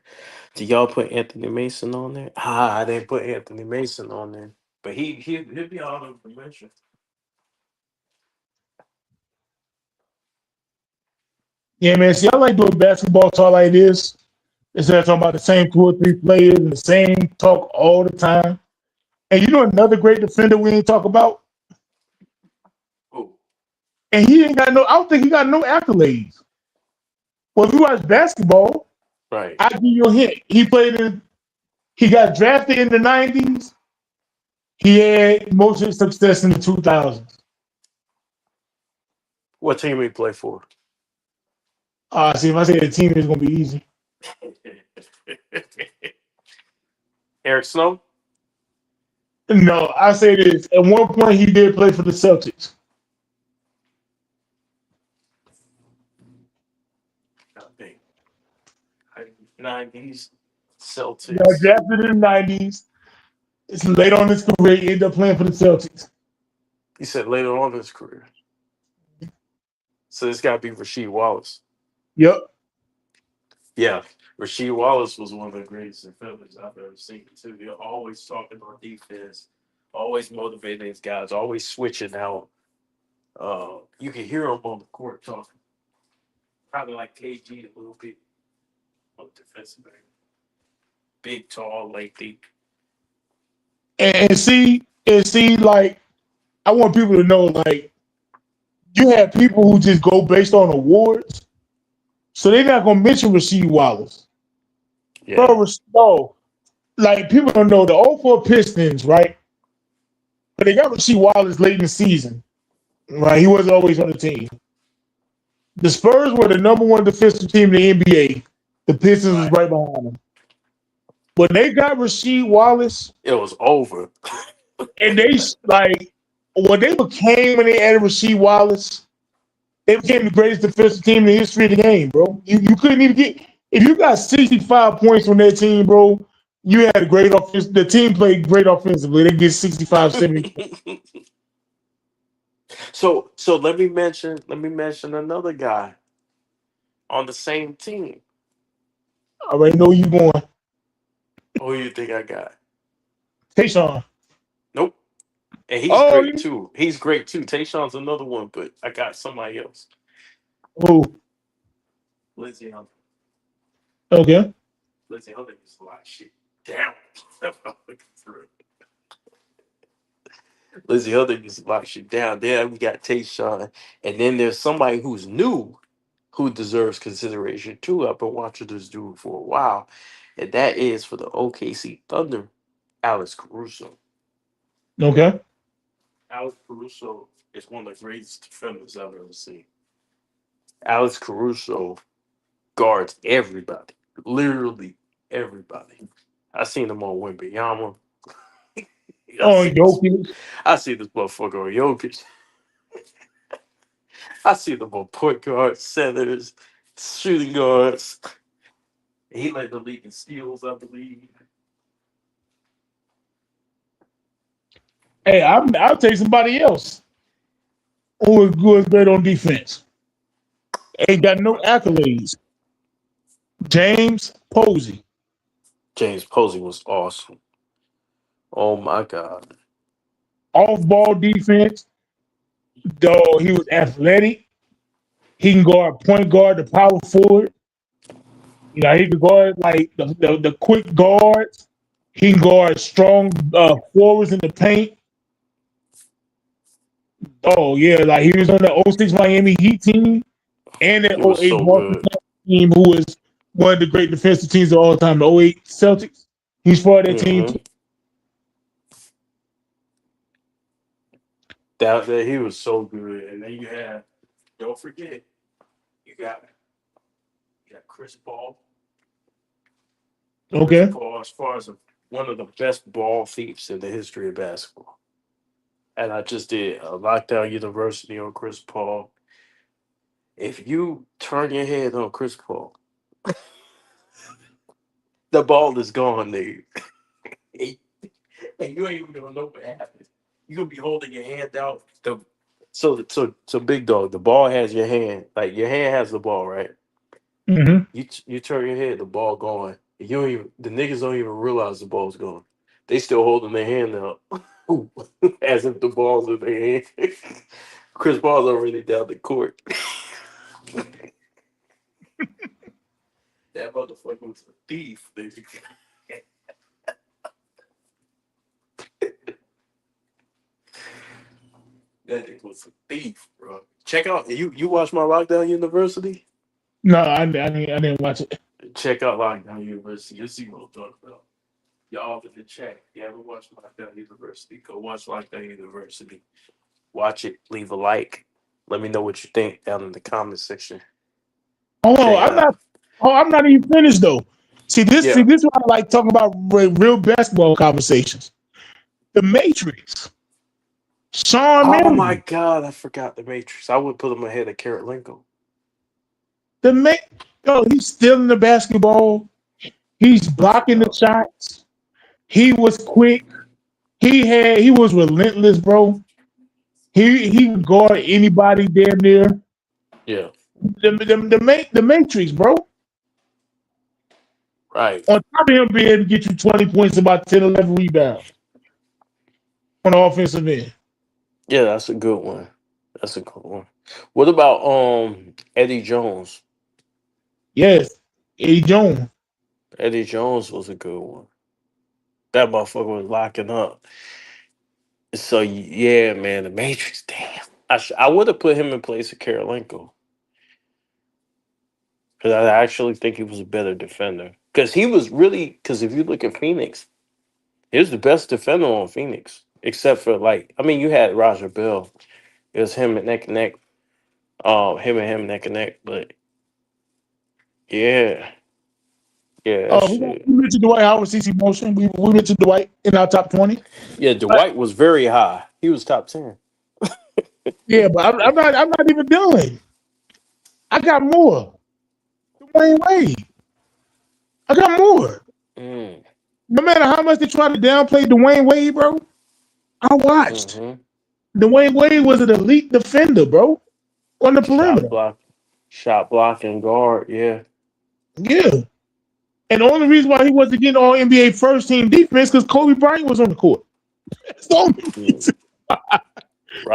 Did y'all put Anthony Mason on there? I didn't put Anthony Mason on there. But he'll be honored for mention. Yeah, man. See, I like doing basketball talk like this. Instead of talking about the same 2 or 3 players and the same talk all the time. And you know another great defender we ain't talk about? Oh, And he ain't got no, I don't think he got no accolades. Well, if you watch basketball, right. I'll give you a hint. He got drafted in the 90s. He had most of his success in the 2000s. What team he play for? See, if I say the team, it's going to be easy. Eric Snow? No, I say this. At one point, he did play for the Celtics. I think 90s He got Celtics. drafted in the 90s. It's late on his career. He ended up playing for the Celtics. He said later on in his career. So this got to be Rasheed Wallace. Yep. Yeah, Rasheed Wallace was one of the greatest defenders I've ever seen too. They're always talking on defense, always motivating these guys, always switching out. You can hear him on the court talking, probably like KG a little bit on the defensive end. Big, tall, lengthy. And see, like, I want people to know, like, you have people who just go based on awards. So they're not going to mention Rasheed Wallace. Yeah, Bro, no. Like, people don't know the 04 Pistons, right? But they got Rasheed Wallace late in the season, right? He wasn't always on the team. The Spurs were the #1 defensive team in the NBA. The Pistons was right. right behind them. When they got Rasheed Wallace, It was over. and when they added Rasheed Wallace, they became the greatest defensive team in the history of the game, bro. You couldn't even get, if you got 65 points on that team, bro, you had a great offense. The team played great offensively. They get 65, 70. So let me mention another guy on the same team. I already know you going. Who you think I got? Tayshaun. Nope. And he's Oh, great too. He's great too. Tayshawn's another one, but I got somebody else. who? Lindsey Hunter. Okay. Lindsey Hunter used a lot of shit down. I'm looking through it. Lindsey Hunter used a lot of shit down. Then we got Tayshawn. And then there's somebody who's new who deserves consideration too. I've been watching this dude for a while. And that is for the OKC Thunder, Alex Caruso. Okay. Alex Caruso is one of the greatest defenders I've ever seen. Alex Caruso guards everybody, literally everybody. I seen him on Wembanyama. I Oh, see this. Jokic. I see this motherfucker on Jokic. I see them on point guards, centers, shooting guards. He led the league in steals, I believe. Hey, I'll take somebody else who is great on defense. Ain't got no accolades. James Posey. James Posey was awesome. Oh my god. Off ball defense. Though he was athletic. He can guard point guard, the power forward. You know, he can guard like the quick guards. He can guard strong forwards in the paint. Oh yeah, like he was on the '06 Miami Heat team and that He was '08 so Boston good. Celtics team, who was one of the great defensive teams of all time. The '08 Celtics. He's part of that team Hmm. too. That he was so good. And then you have, don't forget, You got Chris Paul. Chris Okay. Paul, as far as one of the best ball thieves in the history of basketball. And I just did a lockdown university on Chris Paul. If you turn your head on Chris Paul, the ball is gone, nigga. And you ain't even gonna know what happened. You gonna be holding your hand out. So big dog, the ball has your hand. Like your hand has the ball, right? Mm-hmm. You turn your head, the ball gone. You don't even the niggas don't even realize the ball's gone. They still holding their hand out as if the ball's in their hand. Chris Paul's already down the court. That motherfucker was a thief, nigga. That nigga was a thief, bro. Check out you watch my Lockdown University? No, I didn't watch it. Check out Lockdown University. You'll see what I'm talking about. Y'all in the chat. You haven't watched Lockdown University? Go watch Lockdown University. Watch it. Leave a like. Let me know what you think down in the comment section. Oh, Check it out. I'm not even finished though. See Yeah. this is why I like talking about real basketball conversations. The Matrix. Sean Oh my Marion. God, I forgot the Matrix. I would put him ahead of Karolinko. He's stealing the basketball. He's blocking the shots. He was quick. He was relentless, bro. He would guard anybody damn near. Yeah. The Matrix, bro. Right. On top of him being able to get you 20 points, about 10, 11 rebounds on the offensive end. Yeah, that's a good one. That's a good one. What about Eddie Jones? Yes. Eddie Jones. Eddie Jones was a good one. That motherfucker was locking up. So yeah, man, the Matrix. Damn, I would have put him in place of Karolinko because I actually think he was a better defender. Because he was really because if you look at Phoenix, he was the best defender on Phoenix, except for you had Roger Bell. It was him and neck and neck. Him neck and neck. But yeah, yeah, that shit. We mentioned Dwight Howard, CC Motion. We mentioned Dwight in our top 20. Yeah, But Dwight was very high. He was top 10. yeah, but I'm not even done. I got more. Dwayne Wade. I got more. Mm, No matter how much they try to downplay Dwayne Wade, bro, I watched. mm-hmm. Dwayne Wade was an elite defender, bro, on the Shot perimeter. block, shot block and guard. Yeah. Yeah. And the only reason why he wasn't getting all NBA first team defense because Kobe Bryant was on the court. That's the only Mm, reason.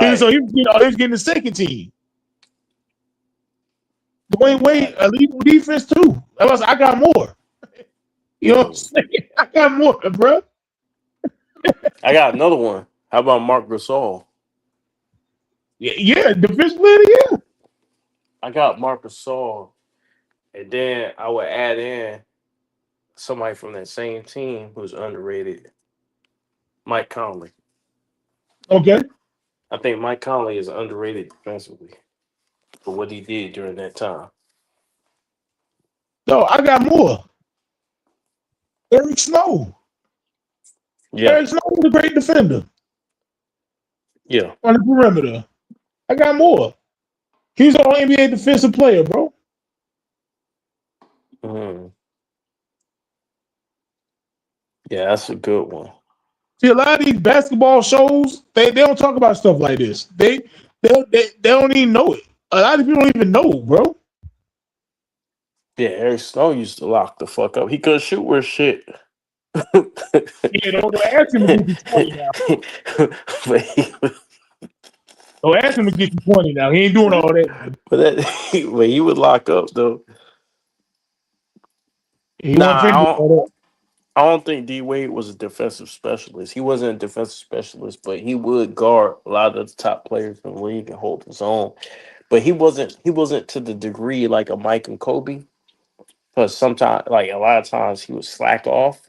And so right. he was getting the second team. Dwayne Wade, Right. elite defense too. I got more. You know what I'm Mm. saying? I got more, bro. I got another one. How about Mark Gasol? Yeah, defense player, yeah. I got Mark Gasol, and then I would add in somebody from that same team who's underrated, Mike Conley. Okay. I think Mike Conley is underrated defensively for what he did during that time. So I got more. Eric Snow. Yeah. Eric Snow was a great defender Yeah. on the perimeter. I got more. He's an all NBA defensive player, bro. Mm. Yeah, that's a good one. See, a lot of these basketball shows, they don't talk about stuff like this. They don't even know it. A lot of people don't even know, bro. Yeah, Eric Snow used to lock the fuck up. He couldn't shoot worth shit. Yeah, don't ask him to get you 20 now. but he, Don't ask him to get you 20 now. He ain't doing all that. but he would lock up though. He Nah, wasn't finna do all I don't think D Wade was a defensive specialist. He wasn't a defensive specialist, but he would guard a lot of the top players in the league and hold his own. But he wasn't to the degree like a Mike and Kobe. Because sometimes, like a lot of times, he would slack off.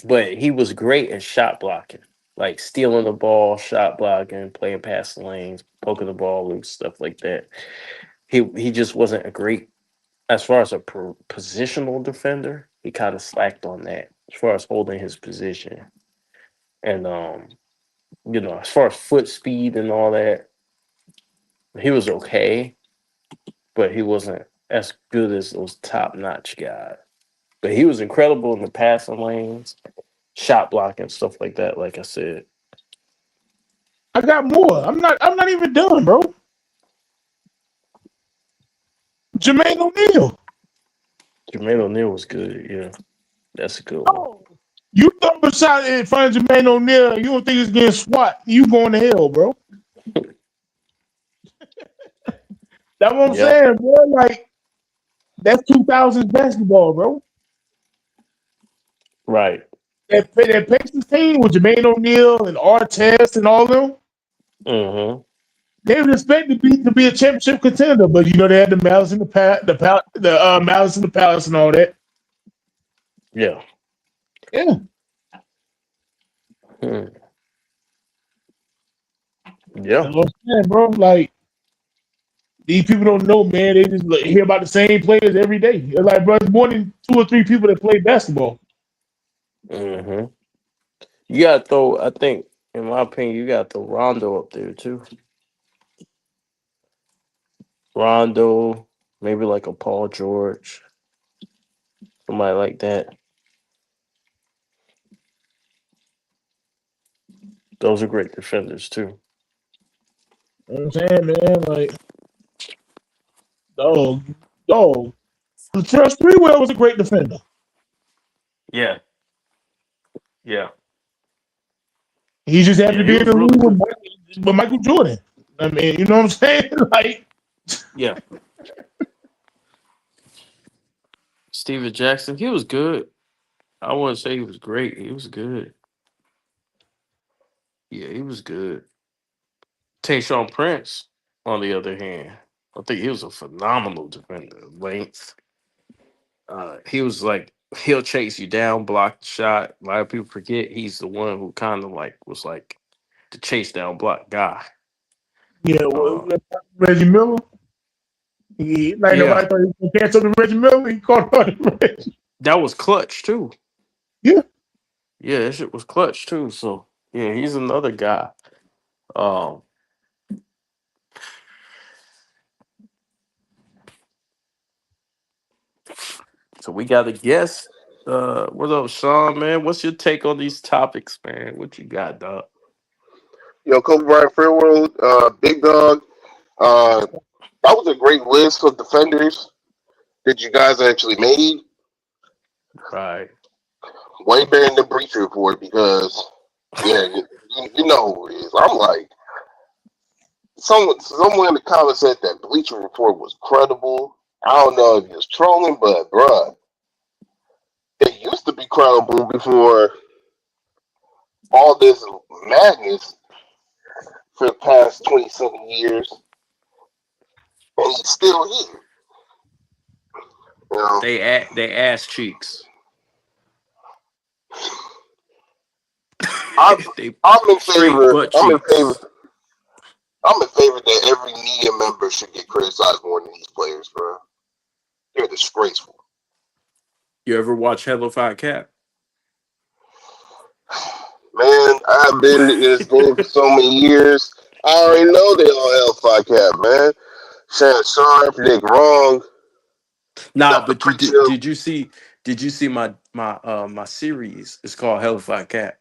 But he was great at shot blocking, like stealing the ball, shot blocking, playing past the lanes, poking the ball loose, stuff like that. he just wasn't a great as far as a positional defender. He kind of slacked on that as far as holding his position, and as far as foot speed and all that, he was okay, but he wasn't as good as those top notch guys. But he was incredible in the passing lanes, shot blocking, stuff like that. Like I said, I got more. I'm not even done, bro. Jermaine O'Neal. Jermaine O'Neal was good. Yeah, that's a good one. Oh, you throw a shot in front of Jermaine O'Neal, you don't think it's getting swat? You going to hell, bro? That's what I'm Yeah, saying, bro. Like that's 2000s basketball, bro. right. That Pacers team with Jermaine O'Neal and Artest and all them, Mm-hmm. they were expected to be a championship contender, but they had the malice in the malice in the palace and all that. Yeah. Yeah, Hmm. Yeah. that's what I'm saying, bro. Like these people don't know, man. They just hear about the same players every day. It's like, bro, it's more than 2 or 3 people that play basketball. Mm-hmm. You got to throw. I think, in my opinion, you got to throw Rondo up there too. Rondo, maybe like a Paul George, somebody like that. Those are great defenders too. You know what I'm saying, man? Like, dog, dog. Latrell Sprewell was a great defender. Yeah. Yeah. He just happened Yeah. to He be in was the really league good. with Michael Jordan. I mean, you know what I'm saying? Like, Yeah. Steven Jackson, he was good. I wouldn't say he was great. He was good. Yeah, he was good. Tayshaun Prince, on the other hand, I think he was a phenomenal defender. Length. He was like he'll chase you down, block the shot. A lot of people forget he's the one who kind of like was like the chase down block guy. yeah, Uh, Reggie Miller. Like yeah, nobody thought he was gonna catch up to Reggie Miller. He caught on to Reggie. that was clutch too. Yeah. Yeah, that shit was clutch too. So yeah, he's another guy. Um, so we got to guess. What up, Sean? Man, what's your take on these topics, man? What you got, dog? Yo, Kobe Bryant Fairworld, Big Dog. Uh, that was a great list of defenders that you guys actually made. Right. Way better than the Breach Report because, yeah, you know who it is. I'm like, someone in the comments said that Bleacher Report was credible. I don't know if he was trolling, but bruh, it used to be credible before all this madness for the past 27 years, and he's still here. You know, They ass cheeks. I'm, They I'm in straight favor. butt I'm in favor. cheeks. I'm in favor that every media member should get criticized more than these players, bro. They're disgraceful. You ever watch Hellified Cap? Man, I've been in this game for so many years. I already know they all Hellfire Cap, man. Shannon Sharp, Nick Wrong, Nah, Dr. but you Preacher. did you see my series? It's called Hellified Cap.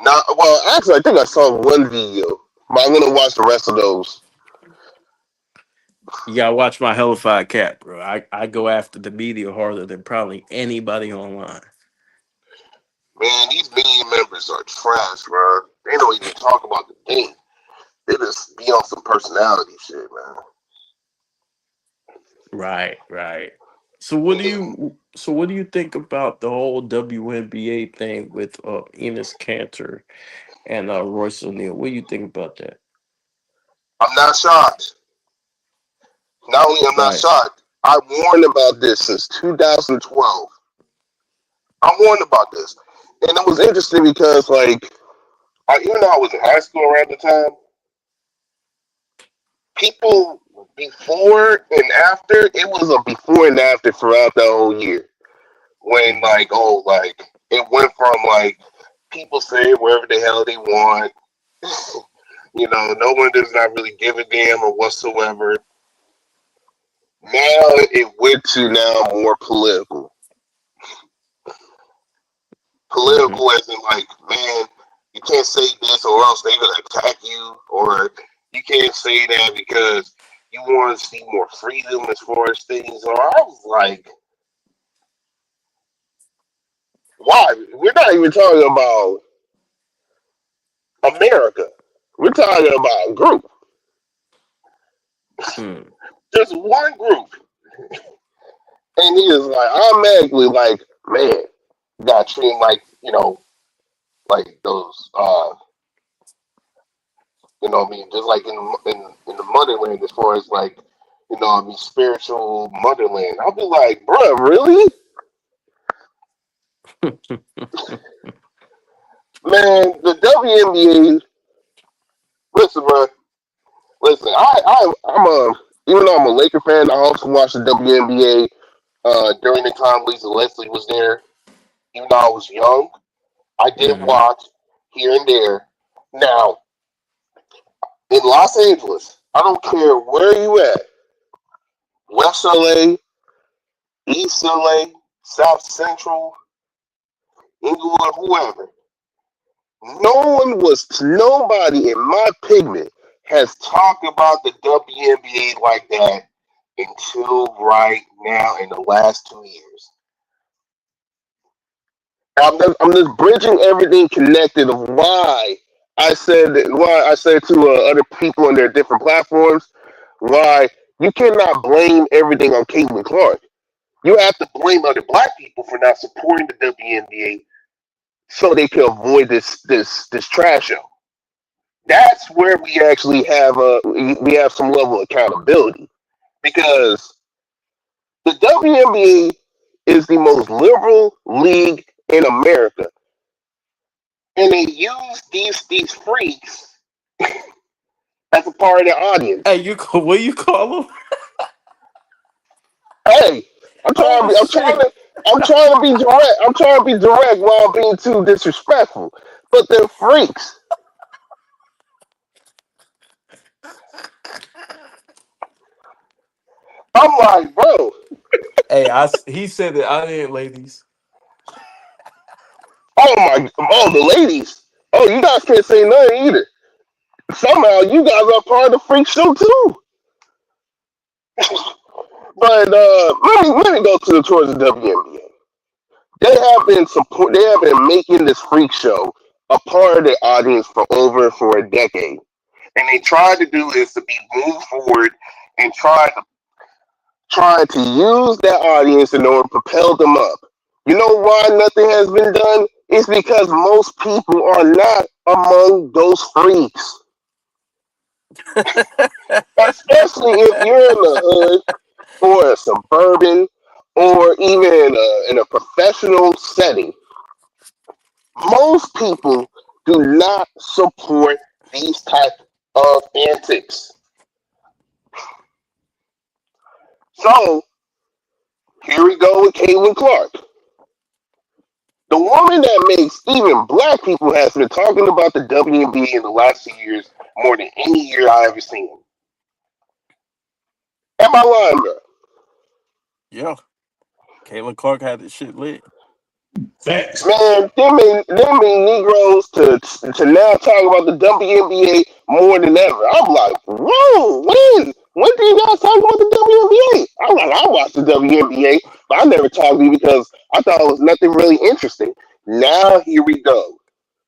Not well, actually, I think I saw one video, but I'm gonna watch the rest of those. You gotta watch my Hellified Cap, bro. I go after the media harder than probably anybody online. Man, these media members are trash, bro. They don't even talk about the game. They just be on some personality shit, man. Right, right. So what do you think about the whole WNBA thing with Enes Kanter and Royce O'Neal? What do you think about that? I'm not shocked. Not only I'm not Right. shocked, I warned about this since 2012. I warned about this, and it was interesting because, like, even though I was in high school around the time, people before and after, it was a before and after throughout the whole year. When it went from people say wherever the hell they want, no one does not really give a damn or whatsoever. Now it went to now more political. Political as in man, you can't say this or else they're gonna attack you, or you can't say that because you want to see more freedom as far as things are. I was like, why? We're not even talking about America. We're talking about a group. Just one group. And he is automatically man, you got to treat him those, just like in the motherland as far as spiritual motherland. I'll be like, bruh, really? Man, the WNBA, listen, bruh. Listen, I'm even though I'm a Laker fan, I also watched the WNBA during the time Lisa Leslie was there. Even though I was young, I did watch here and there. Now, in Los Angeles, I don't care where you at, West LA, East LA, South Central, Inglewood, whoever. Nobody in my pigment has talked about the WNBA like that until right now in the last 2 years. I'm just bridging everything connected of why I said to other people on their different platforms why you cannot blame everything on Caitlin Clark. You have to blame other black people for not supporting the WNBA so they can avoid this trash show. That's where we actually have some level of accountability, because the WNBA is the most liberal league in America, and they use these freaks as a part of their audience. Hey, what you call them? Hey, I'm trying to be direct. I'm trying to be direct while I'm being too disrespectful. But they're freaks. I'm like, bro. Hey, he said that I didn't, ladies. The ladies. Oh, you guys can't say nothing either. Somehow you guys are part of the freak show too. But let me go towards the WNBA. They have been making this freak show a part of their audience for a decade. And they tried to do is to be moved forward and try to use that audience in order to propel them up. You know why nothing has been done? It's because most people are not among those freaks. Especially if you're in the hood or a suburban or even in a professional setting. Most people do not support these type of antics. So here we go with Caitlin Clark. The woman that makes even black people has been talking about the WNBA in the last 2 years more than any year I ever seen. Am I lying, bro? Yeah. Caitlin Clark had this shit lit. Facts. Man, them mean Negroes to now talk about the WNBA more than ever. I'm like, whoa, when do you guys talk about the WNBA? I'm like, I watched the WNBA, but I never talked to you because I thought it was nothing really interesting. Now here we go.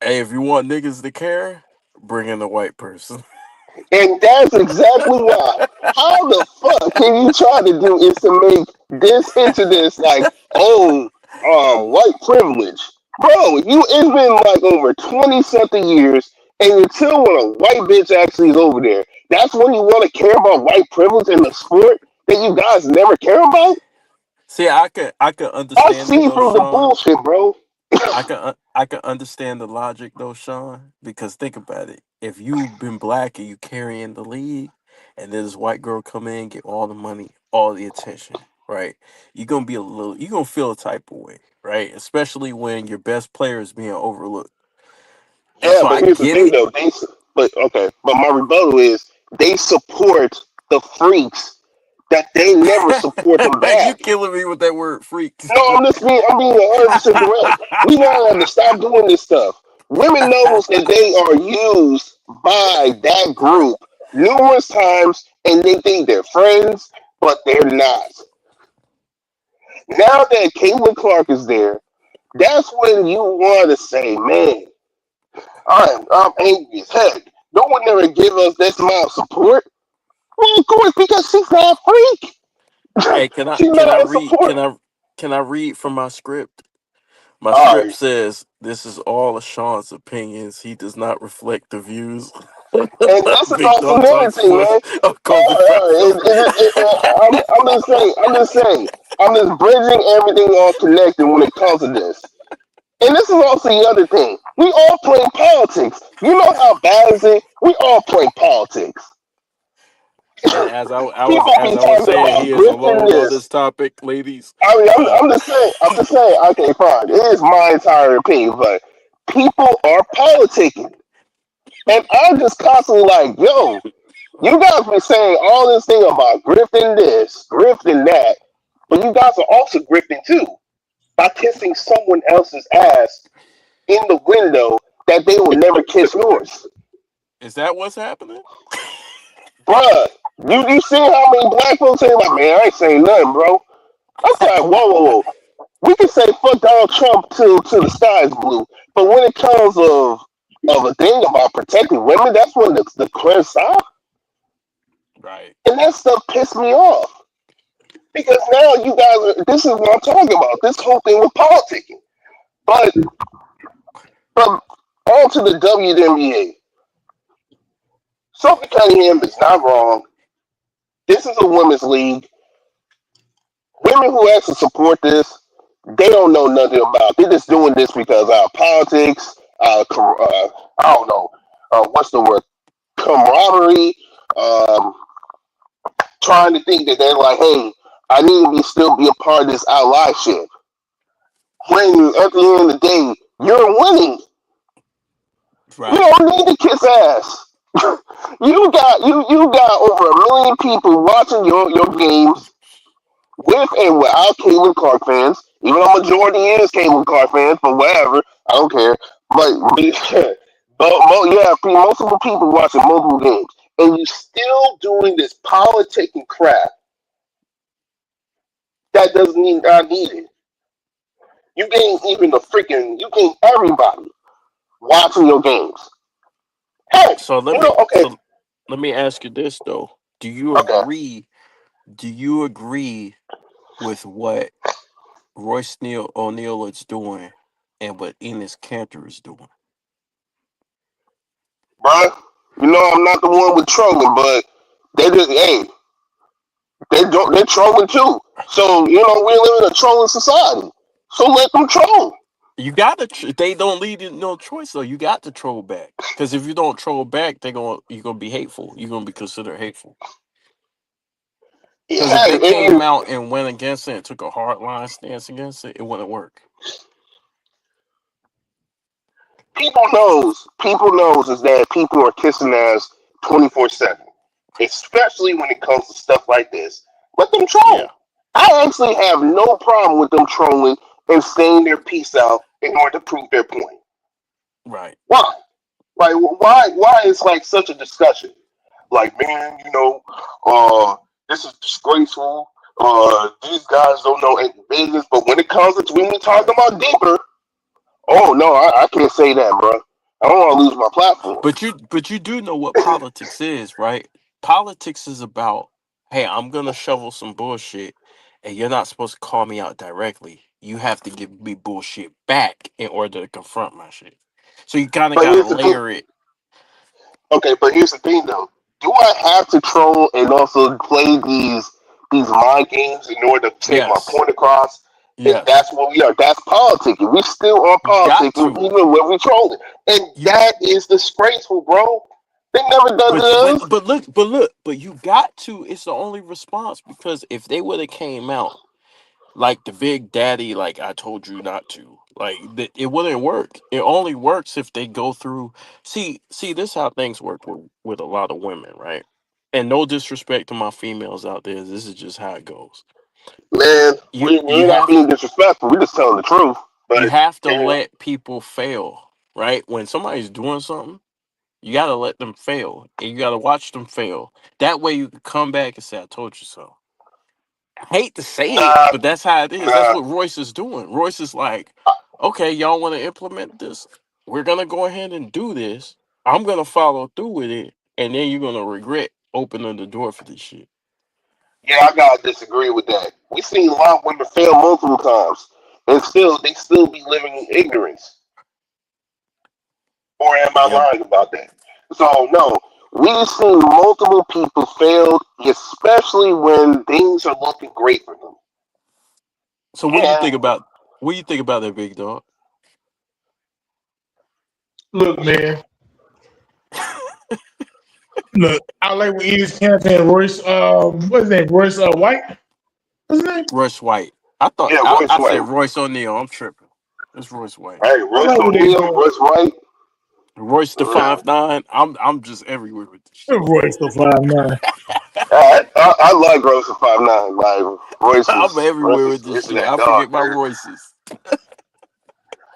Hey, if you want niggas to care, bring in a white person. And that's exactly why. How the fuck can you try to do is to make this into this white privilege? Bro, it's been over 20 something years, and until when a white bitch actually is over there, that's when you want to care about white privilege in the sport that you guys never care about? See, I could I understand it see though, through the Sean. bullshit, bro. I can understand the logic though, Sean, because think about it. If you've been black and you carrying the league, and then this white girl come in, get all the money, all the attention, right? You're gonna be you're gonna feel a type of way, right? Especially when your best player is being overlooked. And Yeah, so but I here's the get thing it. though. But my rebuttal is they support the freaks that they never support them You back. killing me with that word freak. No, I'm being 100% direct. We gotta have to stop doing this stuff. Women knows that they are used by that group numerous times, and they think they're friends, but they're not. Now that Caitlin Clark is there, that's when you want to say, man, I'm angry as heck. No one ever give us this amount of support. Well, of course, because she's not a freak. Hey, She's not a support. can I read from my script? My All script right. says this is all of Sean's opinions. He does not reflect the views And this is Big also Dog another Talks thing, Sports man. of Kobe All Bryant. right, I'm just bridging everything all connected when it comes to this. And this is also the other thing. We all play politics. You know how bad is it? We all play politics. And as People as be I was talking saying, about he is grifting alone on this. this topic, ladies. I mean, Uh, I'm just saying. I'm just saying. Okay, fine. It is my entire opinion, but people are politicking, and I'm just constantly like, yo, you guys be saying all this thing about grifting this, grifting that, but you guys are also grifting too by kissing someone else's ass in the window that they will never kiss yours. is that what's happening? Bruh, you see how many black folks say like, man, I ain't saying nothing, bro. I'm like, whoa. We can say fuck Donald Trump to the sky is blue, but when it comes of a thing about protecting women, that's when the clear stop, Right. and that stuff pissed me off because now you guys are. This is what I'm talking about. This whole thing with politicking, but from on to the WNBA. Sophie Cunningham is not wrong. This is a women's league. Women who actually support this, they don't know nothing about it. They're just doing this because our politics, I don't know, what's the word, camaraderie, um, trying to think that they're like, hey, I need to still be a part of this allyship. When at the end of the day, you're winning. You Right. don't need to kiss ass. You got over 1 million people watching your games with and without Caitlin Clark fans. Even though majority is Caitlin Clark fans, but whatever, I don't care. But you have multiple people watching multiple games, and you still doing this politicking crap that doesn't need not needed. You you gain everybody watching your games. Hey, So okay, let me ask you this though. Do you okay, agree? Do you agree with what Royce O'Neal is doing and what Enes Kanter is doing? bro. You know I'm not the one with trolling, but they just hey, they're trolling too. So we live in a trolling society. So let them troll. You got to. They don't leave you no choice though. You got to troll back because if you don't troll back, you're gonna be hateful. You're gonna be considered hateful. Because if Yeah, they came out and went against it and took a hard line stance against it, it wouldn't work. people knows is that people are kissing ass 24/7, especially when it comes to stuff like this. Let them Yeah. troll. I actually have no problem with them trolling and saying their piece out in order to prove their point. Right. Why? Like why is like such a discussion? Like, man, this is disgraceful. These guys don't know any business, but when it comes to when we talking Right. about deeper, oh no, I can't say that, bro. I don't want to lose my platform. But you do know what politics is, right? Politics is about, hey, I'm gonna shovel some bullshit, and you're not supposed to call me out directly. You have to give me bullshit back in order to confront my shit. So you kind of But gotta here's the thing. layer it. Okay, but here's the thing though. Do I have to troll and also play these mind games in order to take my Yes. point across? And Yes. that's what we are. That's politicking. We still are You got politicking to. even when we trolling. And You that is disgraceful, bro. They never done those. But you got to. It's the only response because if they would have came out like the Big Daddy, like I told you not to, like it wouldn't work. It only works if they go through. See, this is how things work with a lot of women, right? And no disrespect to my females out there, this is just how it goes. Man, You you we're not have being disrespectful. We're just telling the truth. you But have to yeah, let people fail, right? When somebody's doing something, you gotta let them fail, and you gotta watch them fail. That way, you can come back and say, "I told you so." I hate to say it, nah, but that's how it is. That's nah. what Royce is doing. Royce is like, "Okay, y'all want to implement this? We're gonna go ahead and do this. I'm gonna follow through with it, and then you're gonna regret opening the door for this shit." Yeah, I gotta disagree with that. We seen a lot of women fail multiple times, and still they still be living in ignorance. Or am I Yeah. lying about that? So no, we've seen multiple people fail, especially when things are looking great for them. So And what do you think about that, big dog? Look, man. Look, I like when Enes Kanter and Royce. What's his name? Royce White. What's his name? Royce White. I thought yeah, I, Royce I said White. Royce O'Neal. I'm tripping. It's Royce White. Hey, I Royce like what they O'Neal, doing. Royce White. Royce the Man, 5'9". I'm just everywhere with this shit. Royce the 5'9". I like Royce at 5'9". Like I'm everywhere with this Royce is shit. that I dog, forget my man. Royces.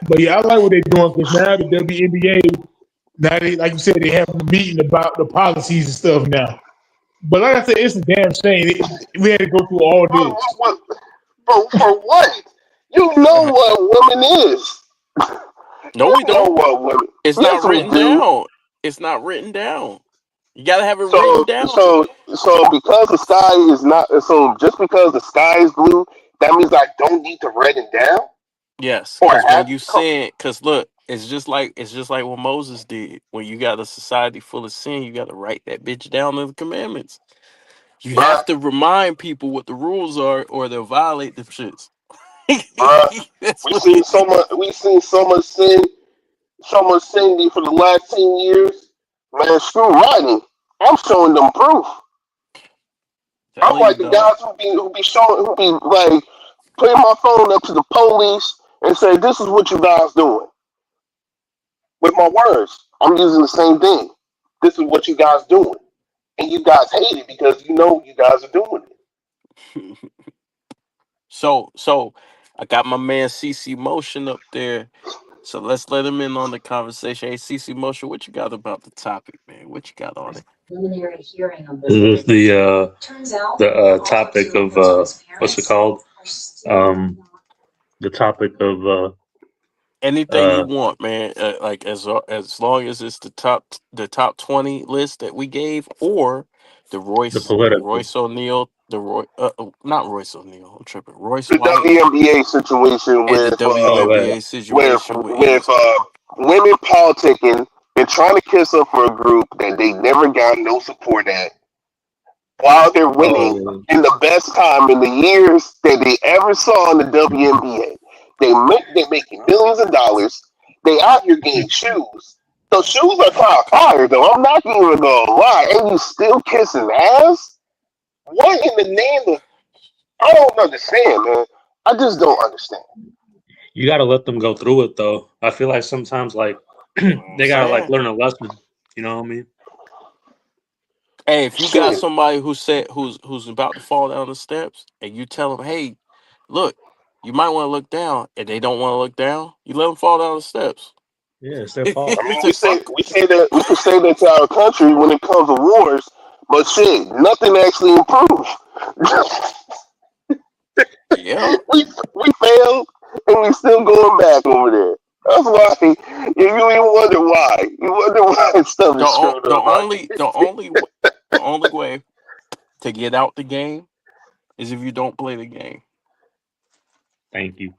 But yeah, I like what they're doing because now the WNBA, now they, like you said, they have a meeting about the policies and stuff now. But like I said, it's a damn shame we had to go through all this. Bro, for what? You know what a woman is. No, You we know don't. what women. It's not Yes, we written do. down. It's not written down. You gotta have it written So down. so so because the sky is not so just because the sky is blue, that means I don't need to write it down Yes, or because when have you come. sin, because look, it's just like what Moses did. When you got a society full of sin, you got to write that bitch down in the commandments. You have Bruh, to remind people what the rules are, or they'll violate the shits. bruh. That's what it is. We seen so much sin for the last 10 years. Man, screw writing. I'm showing them proof. I'm Telling you, like the dog. guys who be like putting my phone up to the police and say, "This is what you guys doing." With my words, I'm using the same thing. This is what you guys doing, and you guys hate it because you know you guys are doing it. So I got my man CC Motion up there. So let's let him in on the conversation. Hey, CC Motion, what you got about the topic, man? What you got on it? This is the topic of what's it called? The topic of Anything you uh, want, man. Like as long as it's the top 20 list that we gave, or the the Royce political. O'Neal, not Royce O'Neal. I'm tripping. Royce The White WNBA situation and the Oh, right. WNBA with situation with with Enes Kanter. women politicking and trying to kiss up for a group that they never got no support at while they're winning Oh, in the best time in the years that they ever saw in the WNBA. They making millions of dollars. They out here getting shoes. Those shoes are kind of fire though. I'm not even gonna lie. And you still kissing ass? What in the name of? I don't understand, man. I just don't understand. you got to let them go through it though. I feel like sometimes like You know what I'm they gotta like saying? learn a lesson. You know what I mean? Hey, if you got Shit. somebody who's about to fall down the steps, and you tell them, "Hey, look, you might want to look down," and they don't want to look down, you let them fall down the steps. Yeah, it's their fault. I mean, Say fuck 'em. we say that we can say that to our country when it comes to wars, but shit, nothing actually improved. Yeah. We failed, and we still going back over there. That's why you wonder why. You wonder why stuff The is o- screwed the up. Right? only the only w- the only way to get out the game is if you don't play the game. Thank you.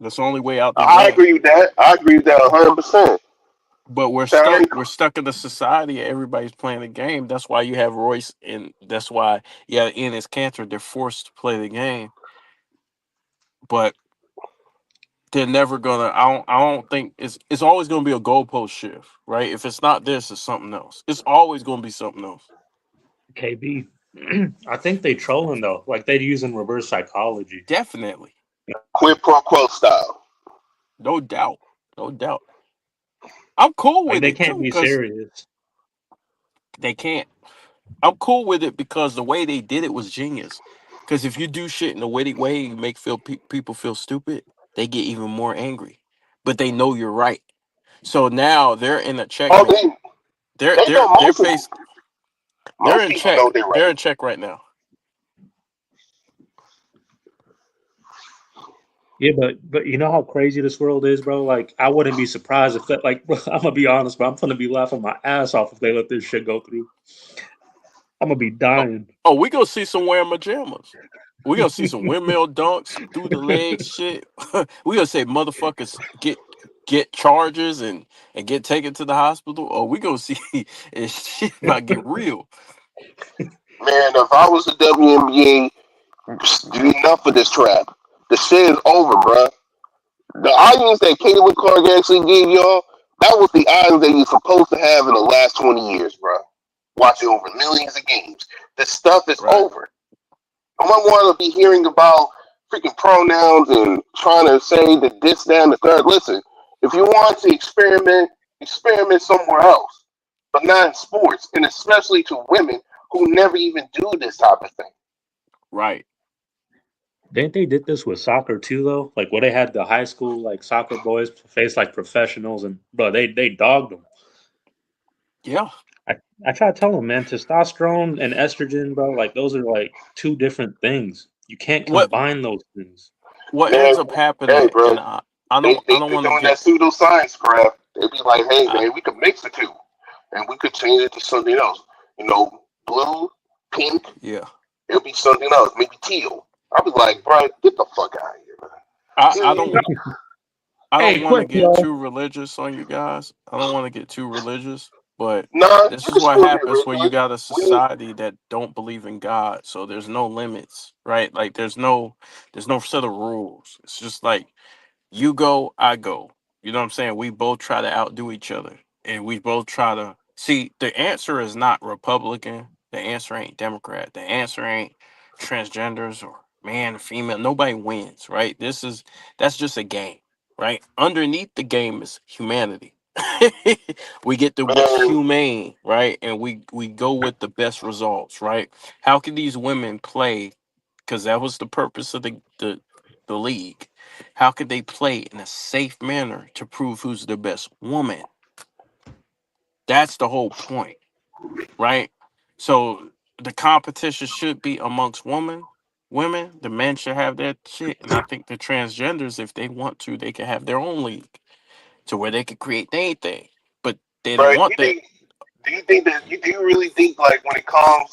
That's the only way out the I game. agree with that. I agree with that 100%. But we're Sound stuck. We're stuck in a society. Everybody's playing the game. That's why you have Royce, and that's why Enes Kanter. They're forced to play the game, but they're never gonna. I don't think it's always gonna be a goalpost shift, right? If it's not this, it's something else. It's always gonna be something else. KB. I think they trolling though. Like they using reverse psychology. Definitely, Quid pro quo style. no doubt, no doubt. I'm cool Like with they it can't too be because serious. they can't. I'm cool with it because the way they did it was genius. Because if you do shit in a witty way, you make people feel stupid. They get even more angry, but they know you're right. So now they're in a Oh, checkmate. They're they they're know they're faced. They're most in people know check. they're right. They're in check right now. Yeah, but you know how crazy this world is, bro. Like I wouldn't be surprised if that. Like bro, I'm gonna be honest, but I'm gonna be laughing my ass off if they let this shit go through. I'm gonna be dying. Oh, we gonna see some wearing pajamas. We gonna see some windmill dunks, some through the legs shit. We gonna say motherfuckers get charges and get taken to the hospital. Or we gonna see shit about to get real. Man, if I was the WNBA, do enough of this trap. The shit is over, bruh. The audience that Caitlin Clark actually gave y'all, that was the audience that you're supposed to have in the last 20 years, bruh. Watching over millions of games. This stuff is Right. over. I don't want to be hearing about freaking pronouns and trying to say that this, that, and the third. Listen, if you want to experiment somewhere else, but not in sports, and especially to women who never even do this type of thing. Right. Didn't they did this with soccer too though? Like where they had the high school like soccer boys face like professionals and bro, they dogged them. Yeah. I try to tell them, man, testosterone and estrogen, bro, like those are like two different things. You can't What combine those things. what Man, ends up hey, happening, bro, and I don't I don't they're want to doing that get pseudoscience crap. They be like, hey, I, man, we could mix the two, and we could change it to something else. You know, blue, pink, yeah. it'll be something else, maybe teal. I was like, bro, get the fuck out of here, man. I Teal, don't I Hey, don't want to question, get y'all. too religious on you guys. I don't want to get too religious, but nah, this you is can what still be happens when you original. got a We need, society that don't believe in God. So there's no limits, right? Like there's no set of rules. It's just like you go, I go. You know what I'm saying? We both try to outdo each other. And we both try to see the answer is not Republican. The answer ain't Democrat. The answer ain't transgenders or man, female. Nobody wins, right? That's just a game, right? Underneath the game is humanity. We get to what's man, humane, right? And we go with the best results, right? How can these women play? Because that was the purpose of the league. How could they play in a safe manner to prove who's the best woman? That's the whole point, right? So the competition should be amongst women. The men should have their shit, and I think the transgenders, if they want to, they can have their own league to where they can create anything. But they don't bro, want that. do you think that do you really think like when it comes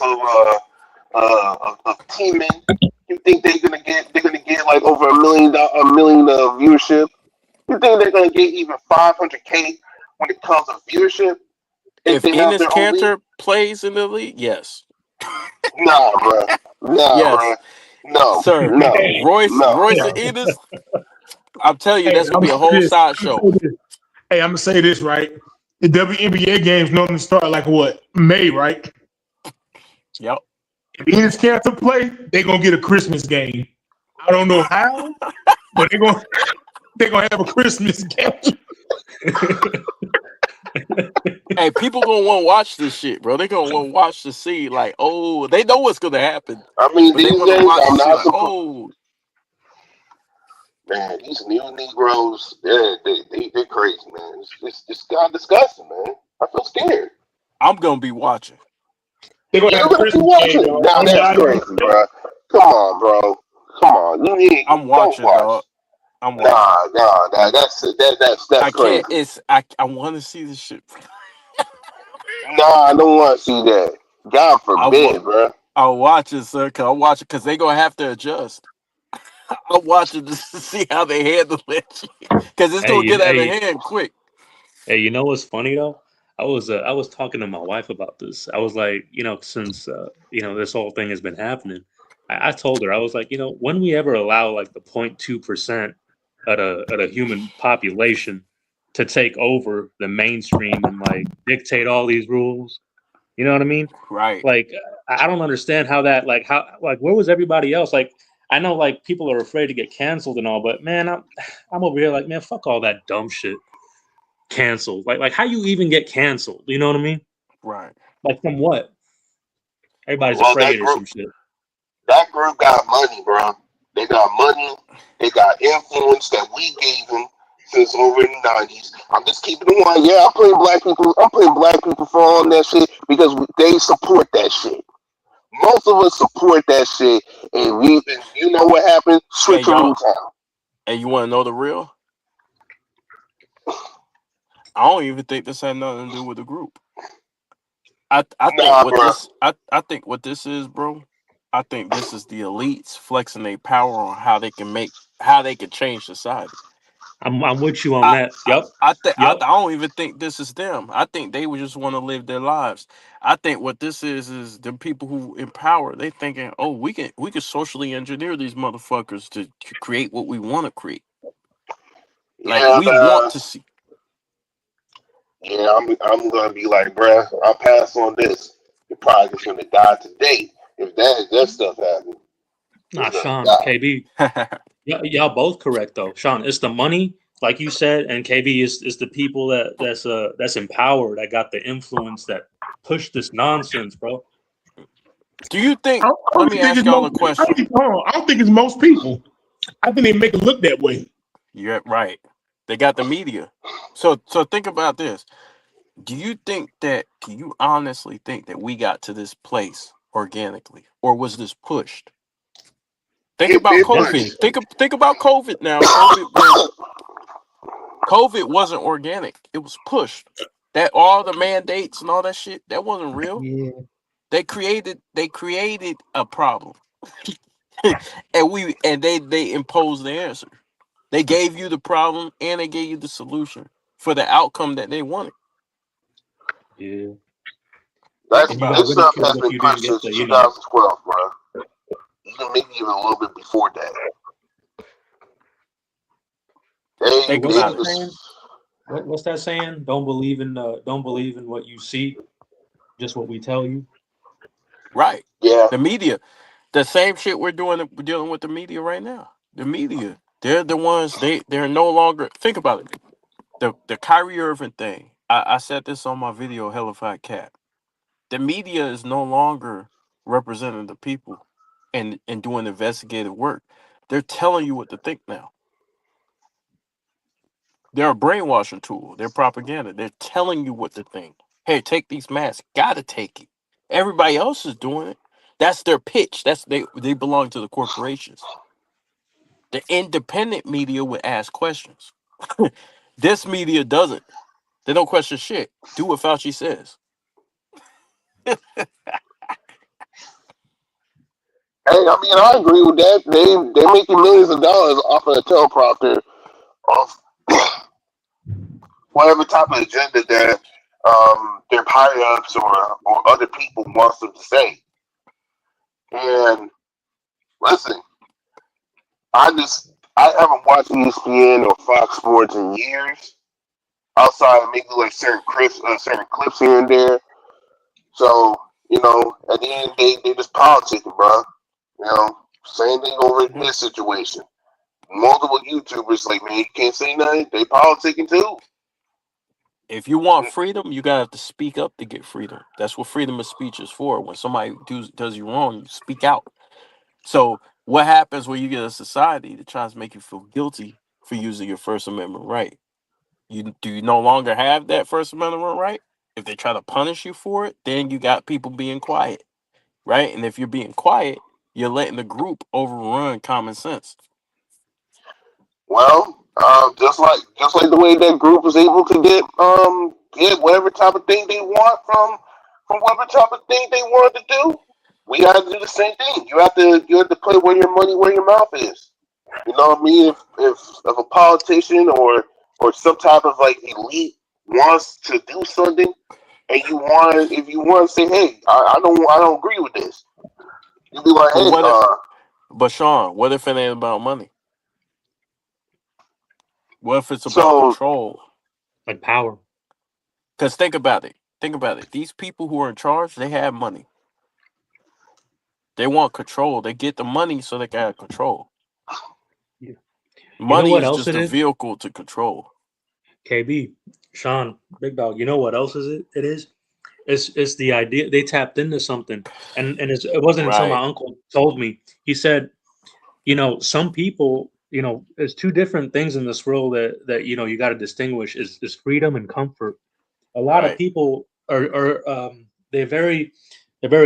of teaming, you think they're gonna get like over a million viewership? You think they're gonna get even 500K when it comes to viewership if If they have Enes their own league? Kanter plays in the league, yes, Nah, bro. Nah, bro. yes, No, sir. no, Royce and no. Enes, I'm telling you, Hey, that's gonna I'm be a gonna say whole this. I'm sideshow. gonna say this. Hey, I'm gonna say this right. The WNBA games normally start like what May, right? Yep. If Enes Cancer play, they gonna get a Christmas game. I don't know how, but they gonna have a Christmas game. Hey, people gonna want to watch this shit, bro. They gonna want to watch to see, like, oh, they know what's gonna happen, I mean, but they these want to days, watch to I'm see, not like, surprised. oh, Man, these new Negroes, they're crazy, man. It's kind of disgusting, man. I feel scared. I'm gonna be watching. They're gonna You're have a gonna be Christmas game, watching. though. Nah, I'm that's not even. crazy, bro. Come on, bro. Come on. You need. I'm Don't watching, watch. dog. I'm watching. Nah. That's I can't. crazy. I want to see this shit. Nah, I don't want to see that. God I wa- forbid, bro. I'll watch it, sir. Cause I'll watch it because they gonna have to adjust. I'm watching just to see how they handle it. Because it's Hey, gonna get out of hey, hand quick. hey, you know what's funny though? I was talking to my wife about this. I was like, since this whole thing has been happening, I told her I was like, when we ever allow like the 0.2% of the human population to take over the mainstream and like dictate all these rules. You know what I mean? Right. Like I don't understand how that like where was everybody else? Like I know like people are afraid to get canceled and all, but man, I'm over here like, man, fuck all that dumb shit. Canceled. Like how you even get canceled? You know what I mean? Right. Like from what? Everybody's Well, afraid or some shit. that group got money, bro. They got money. They got influence that we gave them since over in the 90s. I'm just keeping it one. Yeah, I'm playing black people for all that shit because they support that shit. Most of us support that shit, and you know what happened? Hey, y'all. Switcheroo town. Hey, you want to know the real? I don't even think this had nothing to do with the group. I think Nah, what bro. this I think what this is, bro. I think this is the elites flexing their power on how they can change society. I'm with you on that. Yep. I don't even think this is them. I think they would just want to live their lives. I think what this is the people who in power. They thinking, oh, we can socially engineer these motherfuckers to create what we want to create. Like Yeah, we want to see. Yeah, I'm gonna be like, bruh, I'll pass on this. You're probably just gonna die today if that stuff happens. Nah, Sean, KB, y'all both correct though. Sean, it's the money, like you said, and KB is the people that's in power, that got the influence, that push this nonsense, bro. Do you think? I Let don't me think ask it's y'all a most. question. I don't think it's most people. I think they make it look that way. You're right. They got the media. So think about this. Do you honestly think that we got to this place organically, or was this pushed? Think about COVID. Think about COVID now. COVID wasn't organic. It was pushed. That all the mandates and all that shit, that wasn't real. Yeah. They created a problem. and they imposed the answer. They gave you the problem and they gave you the solution for the outcome that they wanted. Yeah. This stuff has been pushed since the, 2012, bro. Even maybe even a little bit before that. What's that saying? Don't believe in what you see, just what we tell you. Right. Yeah. The media, the same shit we're dealing with the media right now. The media, they're the ones. They're no longer. Think about it. The Kyrie Irving thing. I said this on my video, Hellified Cat. The media is no longer representing the people and doing investigative work. They're telling you what to think now. They're a brainwashing tool. They're propaganda. They're telling you what to think. Hey, take these masks. Gotta take it. Everybody else is doing it. That's their pitch. They belong to the corporations. The independent media would ask questions. This media doesn't. They don't question shit. Do what Fauci says. Hey, I mean, I agree with that. They're making millions of dollars off of a teleprompter of whatever type of agenda that their higher ups or other people wants them to say. And listen, I haven't watched ESPN or Fox Sports in years, outside of maybe like certain clips here and there. So, you know, at the end of the day, they just politicking, bro. You know, same thing over in this situation. Multiple YouTubers like, man, you can't say nothing. They politicking too. If you want freedom, you gotta have to speak up to get freedom. That's what freedom of speech is for. When somebody does you wrong, you speak out. So what happens when you get a society that tries to make you feel guilty for using your First Amendment right? You no longer have that First Amendment right? If they try to punish you for it, then you got people being quiet, right? And if you're being quiet, you're letting the group overrun common sense. Well, just like the way that group was able to get whatever type of thing they want from whatever type of thing they wanted to do, we got to do the same thing. You have to play where your mouth is. You know what I mean? If a politician or some type of like elite wants to do something, and if you want to say, hey, I don't agree with this, you be like, hey, But Sean, what if it ain't about money? What if it's about So control? Like power. Because think about it. Think about it. These people who are in charge, they have money. They want control. They get the money so they can have control. You know Money what is else just it a is? vehicle to control. KB, Sean, Big Dog. You know what else it is? It's the idea they tapped into something, and it wasn't until my Right. uncle told me. He said, some people, there's two different things in this world that you got to distinguish is freedom and comfort. A lot of Right. people are they're very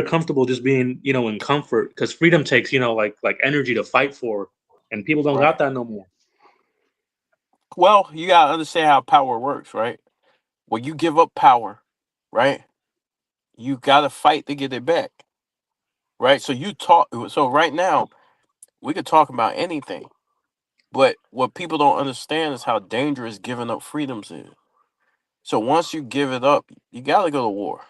comfortable just being in comfort because freedom takes like energy to fight for, and people don't Right. got that no more. Well, you gotta understand how power works, right? When you give up power, right, you gotta fight to get it back, right? So you talk. So right now, we could talk about anything, but what people don't understand is how dangerous giving up freedoms is. So once you give it up, you gotta go to war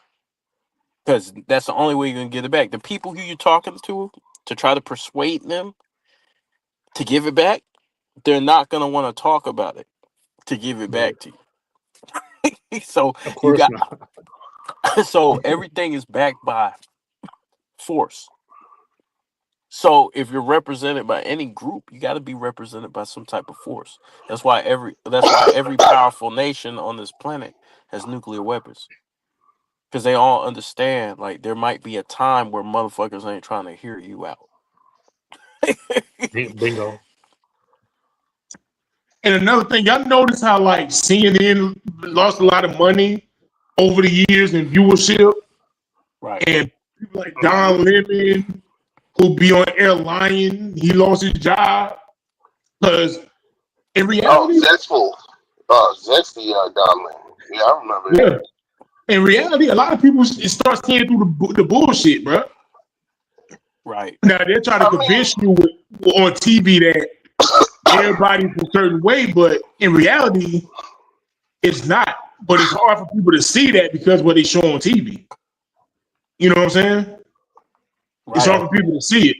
because that's the only way you're gonna get it back. The people who you're talking to try to persuade them to give it back, they're not gonna want to talk about it to give it Right. back to you. So Of you course got not. so everything is backed by force. So if you're represented by any group, you got to be represented by some type of force. That's why every powerful nation on this planet has nuclear weapons because they all understand like there might be a time where motherfuckers ain't trying to hear you out. Bingo. And another thing, y'all notice how like CNN lost a lot of money over the years in viewership, Right. and people like Don Lemon, who be on Air Lion, he lost his job because in reality, Zestful. Zesty Domlin. Yeah, I remember that. yeah, in reality, a lot of people start seeing through the bullshit, bro. Right. Now they're trying to I mean, convince you on TV that everybody's a certain way, but in reality, it's not. But it's hard for people to see that because what they show on TV. You know what I'm saying? It's Right. hard for people to see it.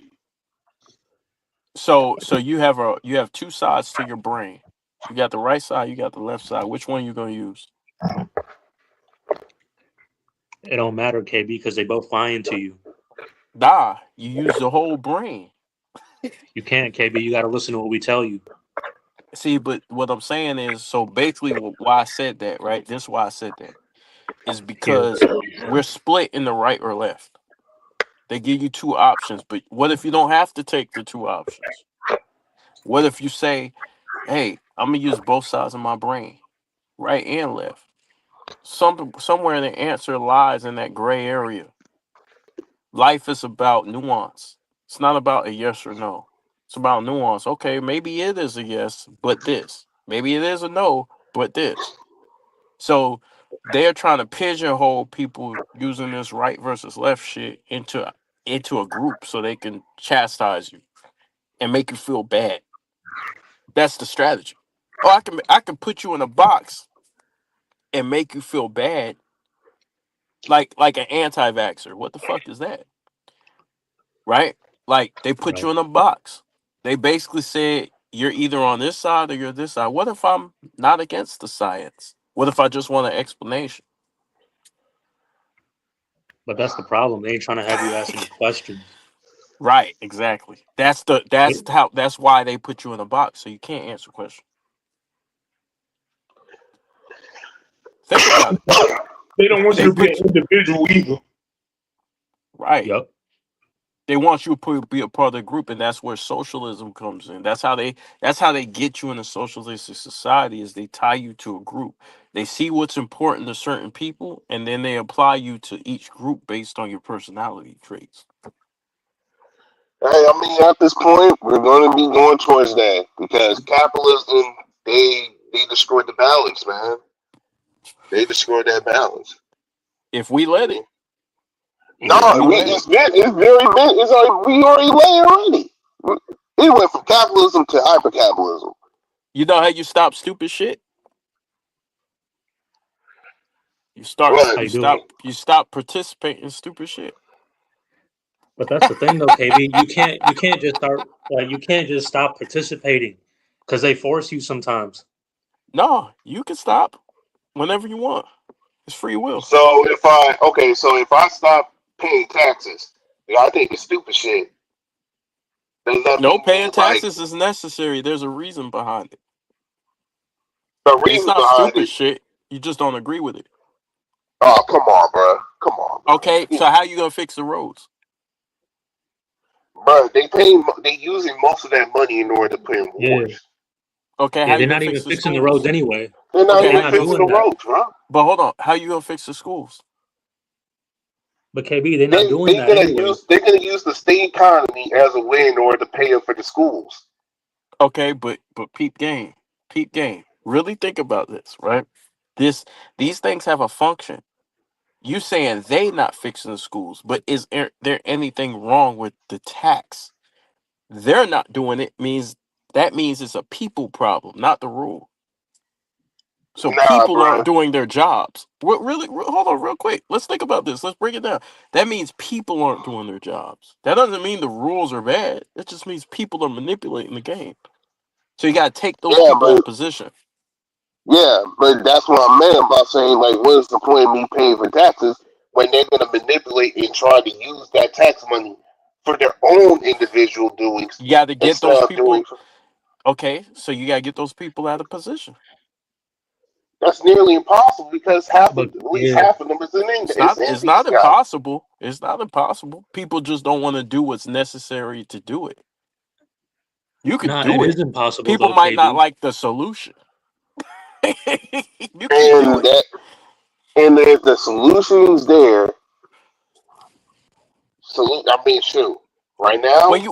So you have two sides to your brain. You got the right side, you got the left side. Which one you gonna use? It don't matter, KB, because they both lying to you. Nah, you use the whole brain. You can't, KB. You got to listen to what we tell you. See, but what I'm saying is, so basically, why I said that, right? This is why I said that is Yeah. because we're split in the right or left. They give you two options, but what if you don't have to take the two options? What if you say, "Hey, I'm gonna use both sides of my brain, right and left"? Somewhere the answer lies in that gray area. Life is about nuance. It's not about a yes or no. It's about nuance. Okay, maybe it is a yes, but this. Maybe it is a no, but this. So they're trying to pigeonhole people using this right versus left shit into a group so they can chastise you and make you feel bad. That's the strategy. Oh, I can put you in a box and make you feel bad like an anti-vaxxer. What the fuck is that? Right? Like they put you Right. in a box. They basically said you're either on this side or you're this side. What if I'm not against the science? What if I just want an explanation? But that's the problem. They ain't trying to have you ask any questions. Right, exactly. That's why they put you in a box so you can't answer questions. Think about it. They don't want They you to be an put you individual either. right. Yep. They want you to be a part of the group, and that's where socialism comes in. That's how they get you in a socialistic society is they tie you to a group. They see what's important to certain people, and then they apply you to each group based on your personality traits. hey, I mean, at this point, we're going to be going towards that because capitalism, they destroyed the balance, man. They destroyed that balance. If we let it, No, if we Yep. let it, it's very big. It's like we already lay already. We went from capitalism to hyper-capitalism. you know how you stop stupid shit. You start. But How You you do it? stop. You stop participating in stupid shit. But that's the thing, though, KB. You can't just start. You can't just stop participating because they force you sometimes. No, you can stop whenever you want. It's free will. So if I stop paying taxes, I think it's stupid shit. Does that No, mean paying like taxes is necessary. There's a reason behind it. the It's reason not behind stupid it? shit. You just don't agree with it. Oh, come on, bro. Come on, bro. Okay, so how you gonna fix the roads? Bro, they using most of that money in order to put in Yeah, wars. Okay, yeah. how They're you gonna not fix even the fixing the roads schools? anyway. They're not Okay, They're how even you not gonna? fixing doing the that. roads, bro. But hold on, how you gonna fix the schools? But KB, they're not doing that anyway. They're gonna use the state economy as a way in order to pay up for the schools. Okay, but peep game, peep game. Really think about this, right? These things have a function. You saying they not fixing the schools, but is there anything wrong with the tax? They're not doing it means it's a people problem, not the rule. So Nah, people aren't bro. doing their jobs. Hold on, real quick. Let's think about this. Let's break it down. That means people aren't doing their jobs. That doesn't mean the rules are bad. It just means people are manipulating the game. So you got to take those Yeah, people in but position. that's what I meant about saying like, what is the point of me paying for taxes when they're gonna manipulate and try to use that tax money for their own individual doings You got to get instead those of doing? people. Okay, so you got to get those people out of position. That's nearly impossible because But at least yeah, half of them is It's it's not. in It's these not guys. impossible. It's not impossible. People just don't want to do what's necessary to do it. You could nah, do it it. is impossible People though, might not KB. like the solution. You could do And it. that and if the solution's there, I mean, shoot, right now, When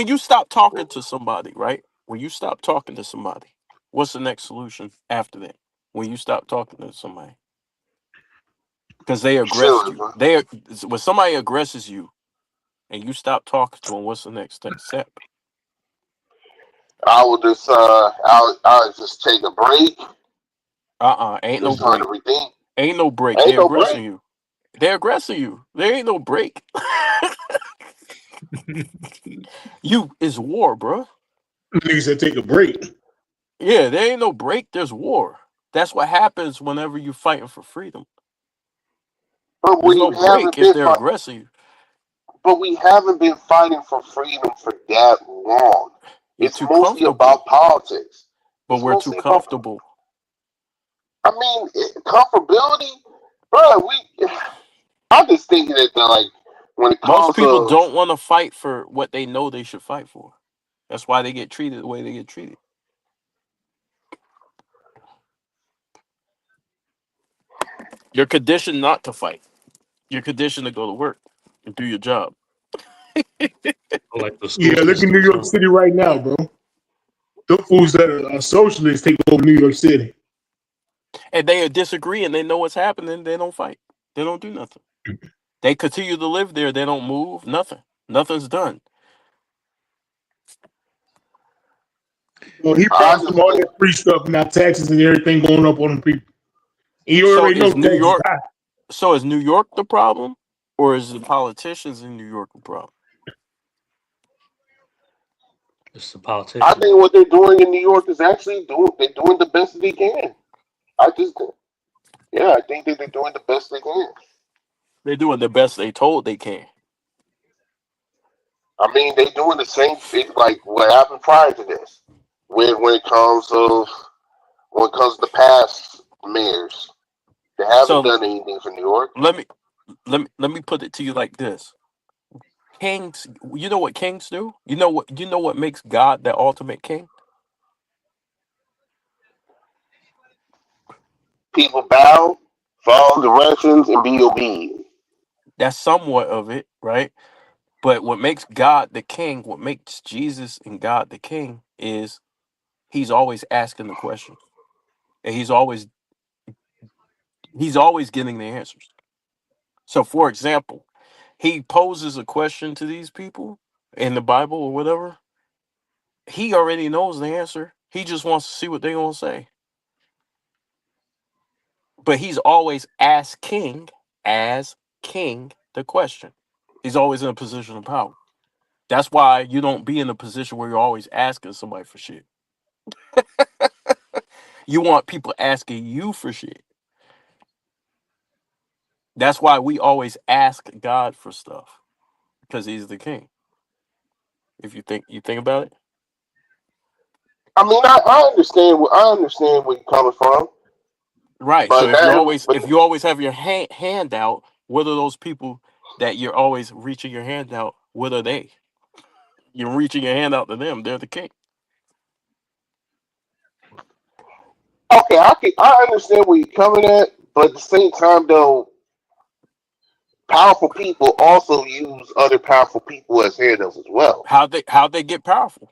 you stop talking to somebody, right? When you stop talking to somebody, what's the next solution after that? When you stop talking to somebody, because they aggressed shoot, you. When somebody aggresses you and you stop talking to them, what's the next step? I would just I would just take a break, Ain't no just trying to break. rethink. Ain't no break. Ain't They're no break. aggressing you. They're aggressing you. There ain't no break. It's war, bro. Niggas said take a break. Yeah, there ain't no break. There's war. That's what happens whenever you're fighting for freedom. But There's no break if they're aggressing you. we haven't been fighting for freedom for that long. You're It's too mostly comfortable, about politics. but It's we're too mostly about. comfortable. I mean, comfortability, bro. I'm just thinking that like when it Most comes people to don't want to fight for what they know they should fight for. That's why they get treated the way they get treated. You're conditioned not to fight. You're conditioned to go to work and do your job. Like the school Yeah, look in system. New York So City right now, bro. The fools that are socialists take over New York City. And they disagree and they know what's happening. They don't fight. They don't do nothing. They continue to live there. They don't move. Nothing. Nothing's done. Well, he I promised them just all think that free stuff, now taxes and everything going up on them people. And you So already know is New taxes York? high. So is New York the problem, or is the politicians in New York the problem? it's the I politician. think what they're doing in New York is actually they're doing the best that they can. I just I think that they're doing the best they can. They're doing the best they told they can. I mean, they're doing the same thing like what happened prior to this. When it comes to past mayors, they haven't So done anything for New York. let me put it to you like this: Kings, you know what kings do? You know what makes God the ultimate king? People bow, follow directions, and be obedient. That's somewhat of it, right? But what makes God the king, what makes Jesus and God the king, is he's always asking the question, and he's always getting the answers. So, for example, he poses a question to these people in the Bible or whatever. He already knows the answer. He just wants to see what they're gonna say. But he's always as king, the question. He's always in a position of power. That's why you don't be in a position where you're always asking somebody for shit. You want people asking you for shit. That's why we always ask God for stuff because He's the King. If you think about it, I mean, I understand. I understand where you're coming from, right? So but if you always have your hand out, what are those people that you're always reaching your hand out? What are they? You're reaching your hand out to them. They're the King. okay, I understand where you're coming at, but at the same time, though, powerful people also use other powerful people as handles as well. How they get powerful?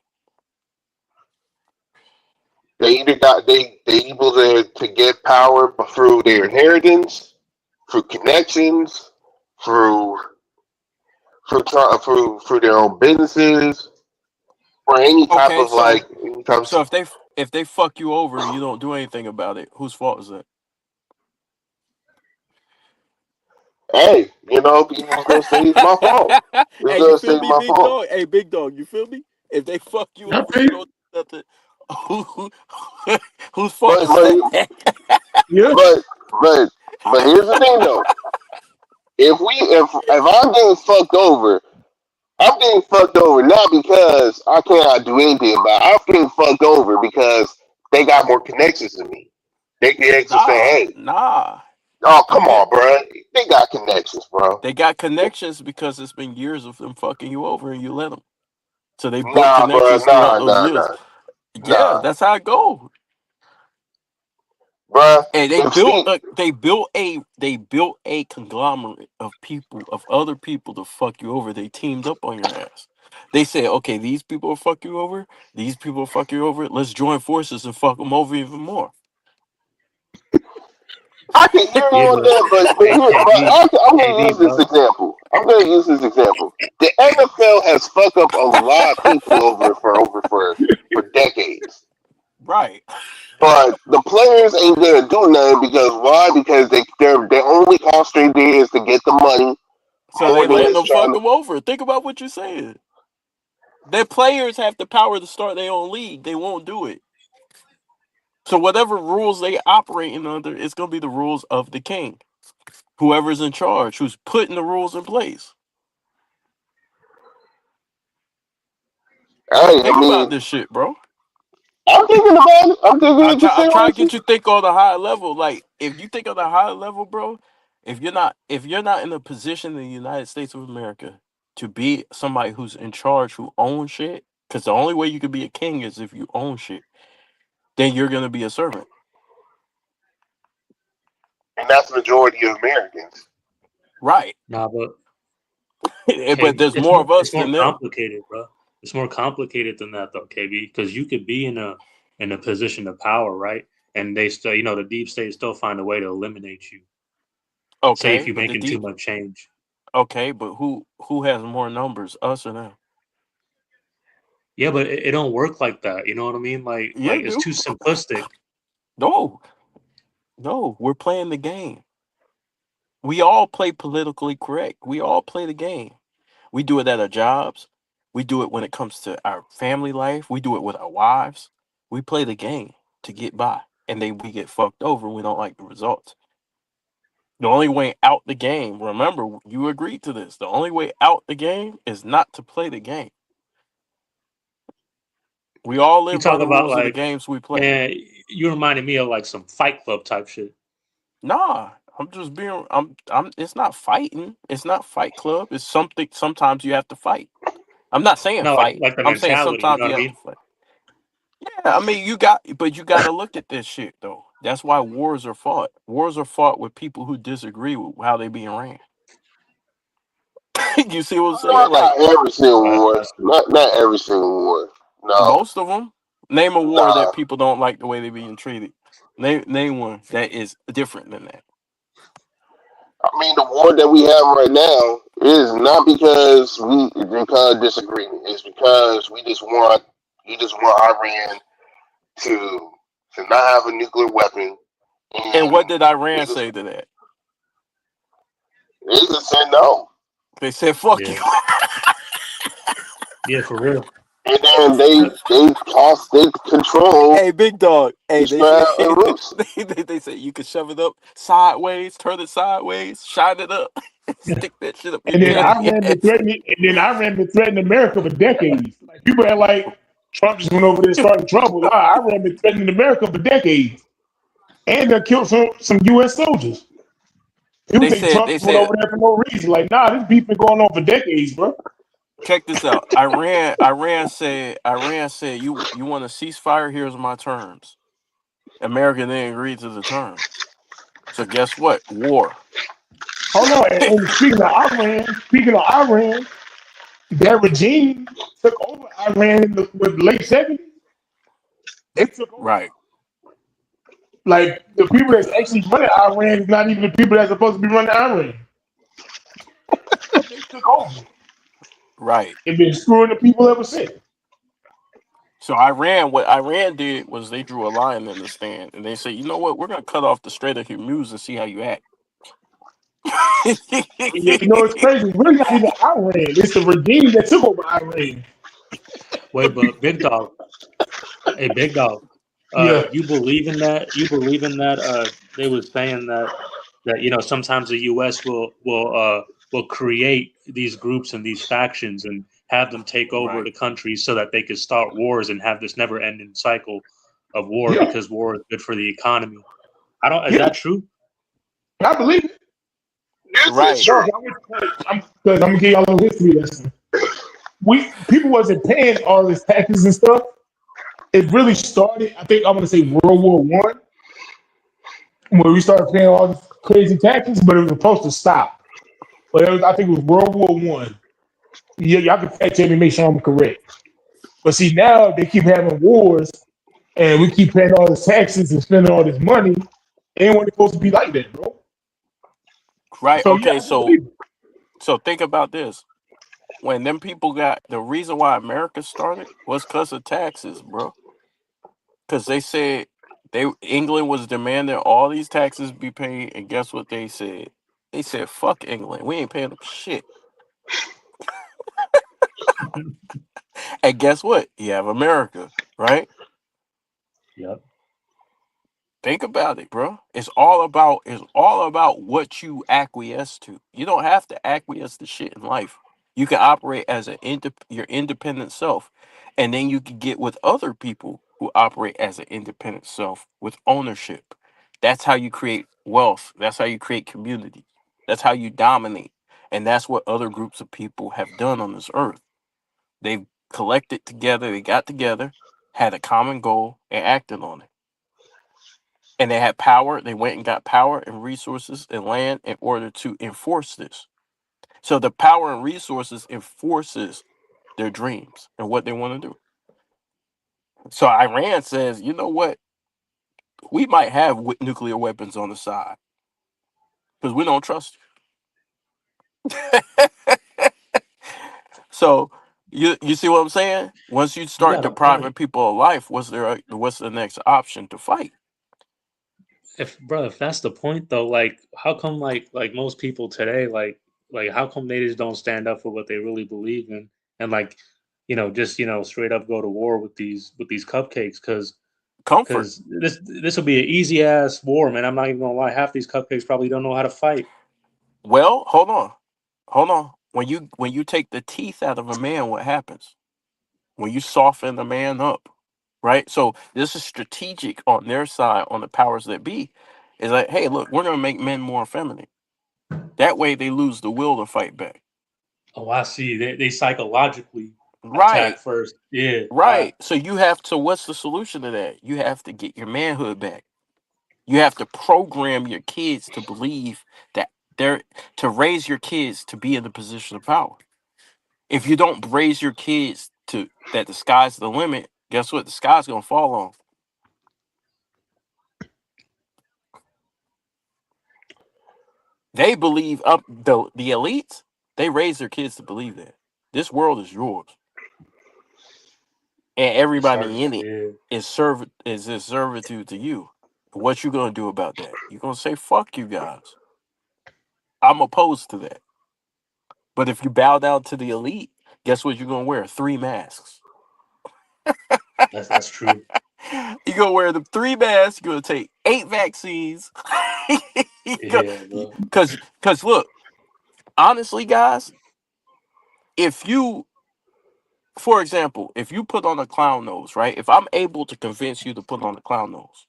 They either got they able to get power through their inheritance, through connections, through through their own businesses, or any type Okay, of like any type so of, if they fuck you over and you don't do anything about it, whose fault is that? hey, people gonna say it's my fault. It's Hey, you gonna say feel it's me, my big fault. dog? Hey, big dog, you feel me? If they fuck you I over, feel you you. don't do nothing. Whose fault But is that? Yeah. but but here's the thing though. If I'm getting fucked over, I'm getting fucked over not because I cannot do anything about it. I'm getting fucked over because they got more connections than me. They can actually say, "Hey, Nah. oh You come get on, bro. They got connections, bro." They got connections because it's been years of them fucking you over and you let them. So they built Nah, bro. connections throughout those Nah, years. nah, Yeah, nah, that's how it goes. bro. And If Steve, they built a conglomerate of people, of other people to fuck you over. They teamed up on your ass. They said, okay, these people will fuck you over. These people will fuck you over. Let's join forces and fuck them over even more. I can hear you Yeah, on but that, hey, KB, I'm going to KB, use this bro. example. I'm going to use this example. The NFL has fucked up a lot of people for decades. Right. But the players ain't gonna do nothing because why? Because their only constraint there is to get the money So more they than letting it's them trying fuck to. them over. Think about what you're saying. Their players have the power to start their own league. They won't do it. So whatever rules they operating under, it's gonna be the rules of the king. Whoever's in charge, who's putting the rules in place. Hey, Think I about mean, this shit, bro. I'm thinking about it. I'm thinking I at the try I same try way. to get you to think on the high level. Like if you think on the high level, bro, if you're not in a position in the United States of America to be somebody who's in charge, who owns shit, because the only way you could be a king is if you own shit, then you're gonna be a servant. And that's the majority of Americans. Right. Nah, but But KB, there's more of us it's more than them. complicated, bro. It's more complicated than that, though, KB, because you could be in a position of power, right? And they still, the deep state still find a way to eliminate you. Say if Okay, you're but the making too deep much change. okay, but who has more numbers, us or them? Yeah, but it don't work like that. You know what I mean? Yeah, Like it it's do. too simplistic. No, no, we're playing the game. We all play politically correct. We all play the game. We do it at our jobs. We do it when it comes to our family life. We do it with our wives. We play the game to get by. And then we get fucked over. We don't like the results. The only way out the game, remember, you agreed to this. The only way out the game is not to play the game. We all You live by talk the about rules of the like, games we play. man, you reminded me of like some Fight Club type shit. Nah, I'm just being I'm it's not fighting. It's not Fight Club. It's something sometimes you have to fight. I'm not saying No, like fight. like the I'm saying mentality. You know sometimes what you I have to mean? fight. Yeah, I mean you got to look at this shit though. That's why wars are fought. Wars are fought with people who disagree with how they being ran. You see what I'm saying? Like Not every single Oh, war. that's true. Not every single war. No, most of them. Name a war nah. that people don't like the way they being treated. Name one that is different than that. I mean, the war that we have right now is not because disagreement. It's because we just want Iran to not have a nuclear weapon, And what and did Iran say to that? they just said no. They said fuck you. Yeah, yeah, for real. And then they control Hey, big dog. Hey, they Israel and say Roots. they say you can shove it up sideways, turn it sideways, shine it up, stick that shit up your And then daddy Iran been ass. threatening, and then Iran been threatening America for decades. Like people are like Trump just went over there starting trouble. Iran been threatening America for decades, and they killed some U.S. soldiers. People They think said Trump they just went said over there for no reason. Like, nah, this beef been going on for decades, bro. check this out. Iran said you want a ceasefire? Here's my terms. America then agreed to the terms. So guess what? War. Hold on. And speaking of Iran, that regime took over Iran in the late 70s. They took over. Right. Like the people that's actually running Iran is not even the people that's supposed to be running Iran. They took over Right. and been screwing the people ever since. So Iran, what Iran did was they drew a line in the stand, and they said, you know what? We're gonna cut off the Strait of Hormuz and see how you act. You know, it's crazy. It's really not even Iran. It's the regime that took over Iran. Wait, but big dog. Hey, big dog. Yeah. You believe in that? You believe in that? They were saying that sometimes the U.S. will create these groups and these factions and have them take over Right. the country so that they can start wars and have this never-ending cycle of war Yeah. because war is good for the economy. I don't. Is Yeah. that true? I believe it. This is Right. true. I'm gonna give y'all a little history lesson. People wasn't paying all this taxes and stuff. It really started, I think I'm gonna say World War I, where we started paying all these crazy taxes, but it was supposed to stop. But I think it was World War I. Yeah, y'all can fact check me, make sure I'm correct. But see, now they keep having wars, and we keep paying all this taxes and spending all this money. Ain't what it's supposed to be like that, bro. Right. So yeah, Okay. I do believe it. So think about this. When them people got the reason why America started was because of taxes, bro. Because they said England was demanding all these taxes be paid, and guess what they said? They said, "Fuck England, we ain't paying them shit." And guess what? You have America, right? Yep. Think about it, bro. It's all about what you acquiesce to. You don't have to acquiesce to shit in life. You can operate as your independent self, and then you can get with other people who operate as an independent self with ownership. That's how you create wealth. That's how you create community. That's how you dominate, and that's what other groups of people have done on this earth. They've collected together. They got together, had a common goal, and acted on it, and they had power. They went and got power and resources and land in order to enforce this. So the power and resources enforces their dreams and what they want to do. So Iran says, you know what? We might have nuclear weapons on the side because we don't trust you. So you see what I'm saying? Once you You start got a depriving point. people of life, what's the next option to fight? If that's the point though, like how come like most people today like how come they just don't stand up for what they really believe in and like just straight up go to war with these cupcakes Comfort. because this will be an easy ass war, man. I'm not even gonna lie, half these cupcakes probably don't know how to fight. Well, hold on. When you take the teeth out of a man, what happens? When you soften the man up, right? So this is strategic on their side, on the powers that be. Is like, hey, look, we're gonna make men more feminine. That way, they lose the will to fight back. Oh, I see. They psychologically attack Right, first. Yeah. right. So you have to. What's the solution to that? You have to get your manhood back. You have to program your kids to believe that they're to raise your kids to be in the position of power. If you don't raise your kids to that the sky's the limit, guess what? The sky's gonna fall on. They believe up the elites. They raise their kids to believe that this world is yours, and It started. everybody in it Yeah. is in servitude to you. What you gonna do about that? You gonna say fuck you guys? I'm opposed to that. But if you bow down to the elite, guess what? You're gonna wear three masks. That's true. You gonna wear the 3 masks. You're gonna take 8 vaccines. Yeah, bro. Cause look, honestly, guys, if you, for example, if you put on a clown nose, right? If I'm able to convince you to put on a clown nose,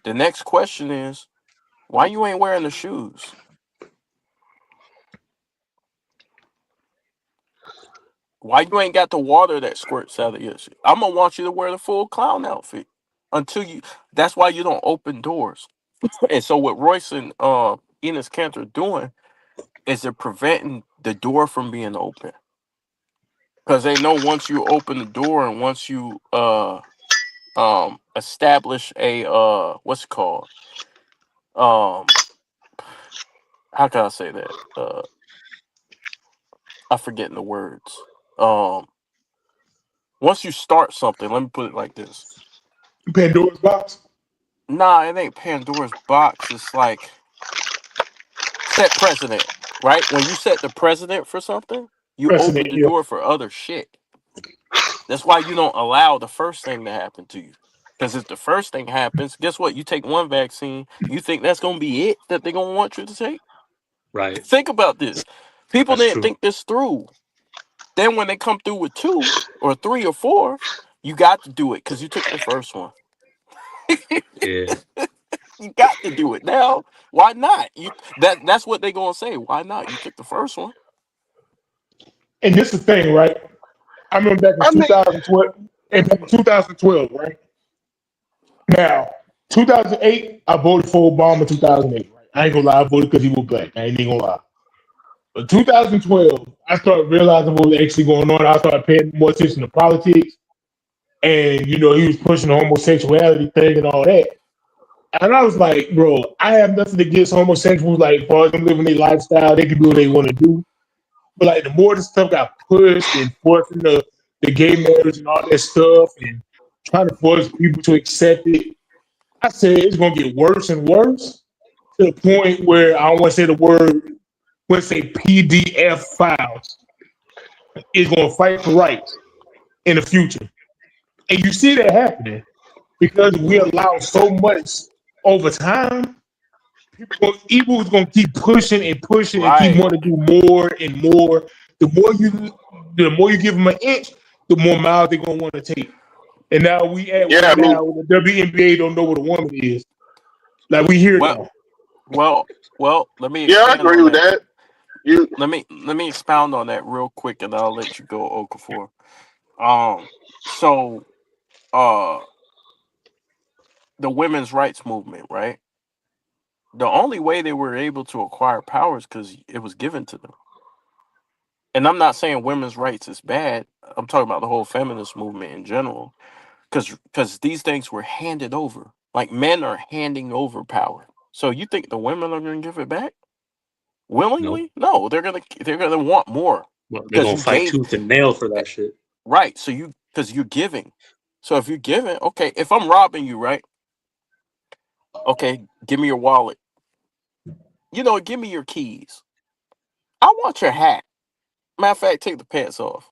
the next question is, why you ain't wearing the shoes? Why you ain't got the water that squirts out of your shit? I'm gonna want you to wear the full clown outfit until you. That's why you don't open doors. And so what Royce and Enes Kanter are doing is they're preventing the door from being open, because they know once you open the door and once you establish a what's it called, um how can I say that, I'm forgetting the words. Once you start something, let me put it like this. Pandora's box. Nah, it ain't Pandora's box. It's like set precedent, right? When you set the precedent for something, you open Precedent. the Yeah. door for other shit. That's why you don't allow the first thing to happen to you. Because if the first thing happens, guess what? You take one vaccine, you think that's gonna be it that they're gonna want you to take? Right. Think about this. People That's didn't true. think this through. Then when they come through with 2 or 3 or 4, you got to do it because you took the first one. Yeah. You got to do it now. Why not? That's what they're gonna say. Why not? You took the first one. And this is the thing, right? I remember back in I mean, 2012. And back in 2012, right? Now, 2008, I voted for Obama in 2008. Right? I ain't gonna lie, I voted because he was black. I ain't even gonna lie. But 2012, I started realizing what was actually going on. I started paying more attention to politics. And, you know, he was pushing the homosexuality thing and all that. And I was like, bro, I have nothing against homosexuals. Like, as far as them living their lifestyle, they can do what they want to do. But, like, the more this stuff got pushed and forcing the gay marriage and all that stuff and trying to force people to accept it, I said it's going to get worse and worse to the point where I don't want to say the word, let's say PDF files is going to fight for rights in the future. And you see that happening because we allow so much over time. People is going to keep pushing and pushing and keep Right. wanting to do more and more. The more you give them an inch, the more miles they're going to want to take. And now we at yeah, where I mean, now the WNBA don't know what a woman is. Like we hear Well, now. let me yeah, I expand agree on with that. that. You, Let me expound on that real quick, and I'll let you go, Okafor. So uh, the women's rights movement, right? The only way they were able to acquire power is because it was given to them. And I'm not saying women's rights is bad. I'm talking about the whole feminist movement in general, because these things were handed over. Like men are handing over power. So you think the women are going to give it back Nope. willingly? No, they're gonna want more Well, they're because gonna you fight gave. tooth and nail for that shit. Right. So because you're giving. So if you're giving, okay, if I'm robbing you, right? Okay, give me your wallet. Give me your keys. I want your hat. Matter of fact, take the pants off.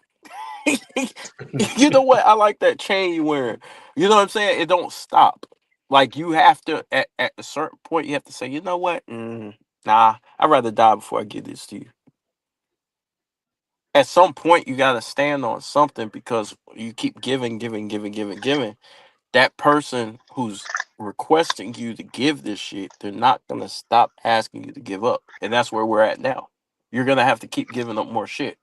You know what? I like that chain you wearing. You know what I'm saying? It don't stop. Like you have to at a certain point, you have to say, you know what? Nah, I'd rather die before I give this to you. At some point, you got to stand on something because you keep giving, giving, giving, giving, giving. That person who's requesting you to give this shit, they're not gonna stop asking you to give up, and that's where we're at now. You're gonna have to keep giving up more shit.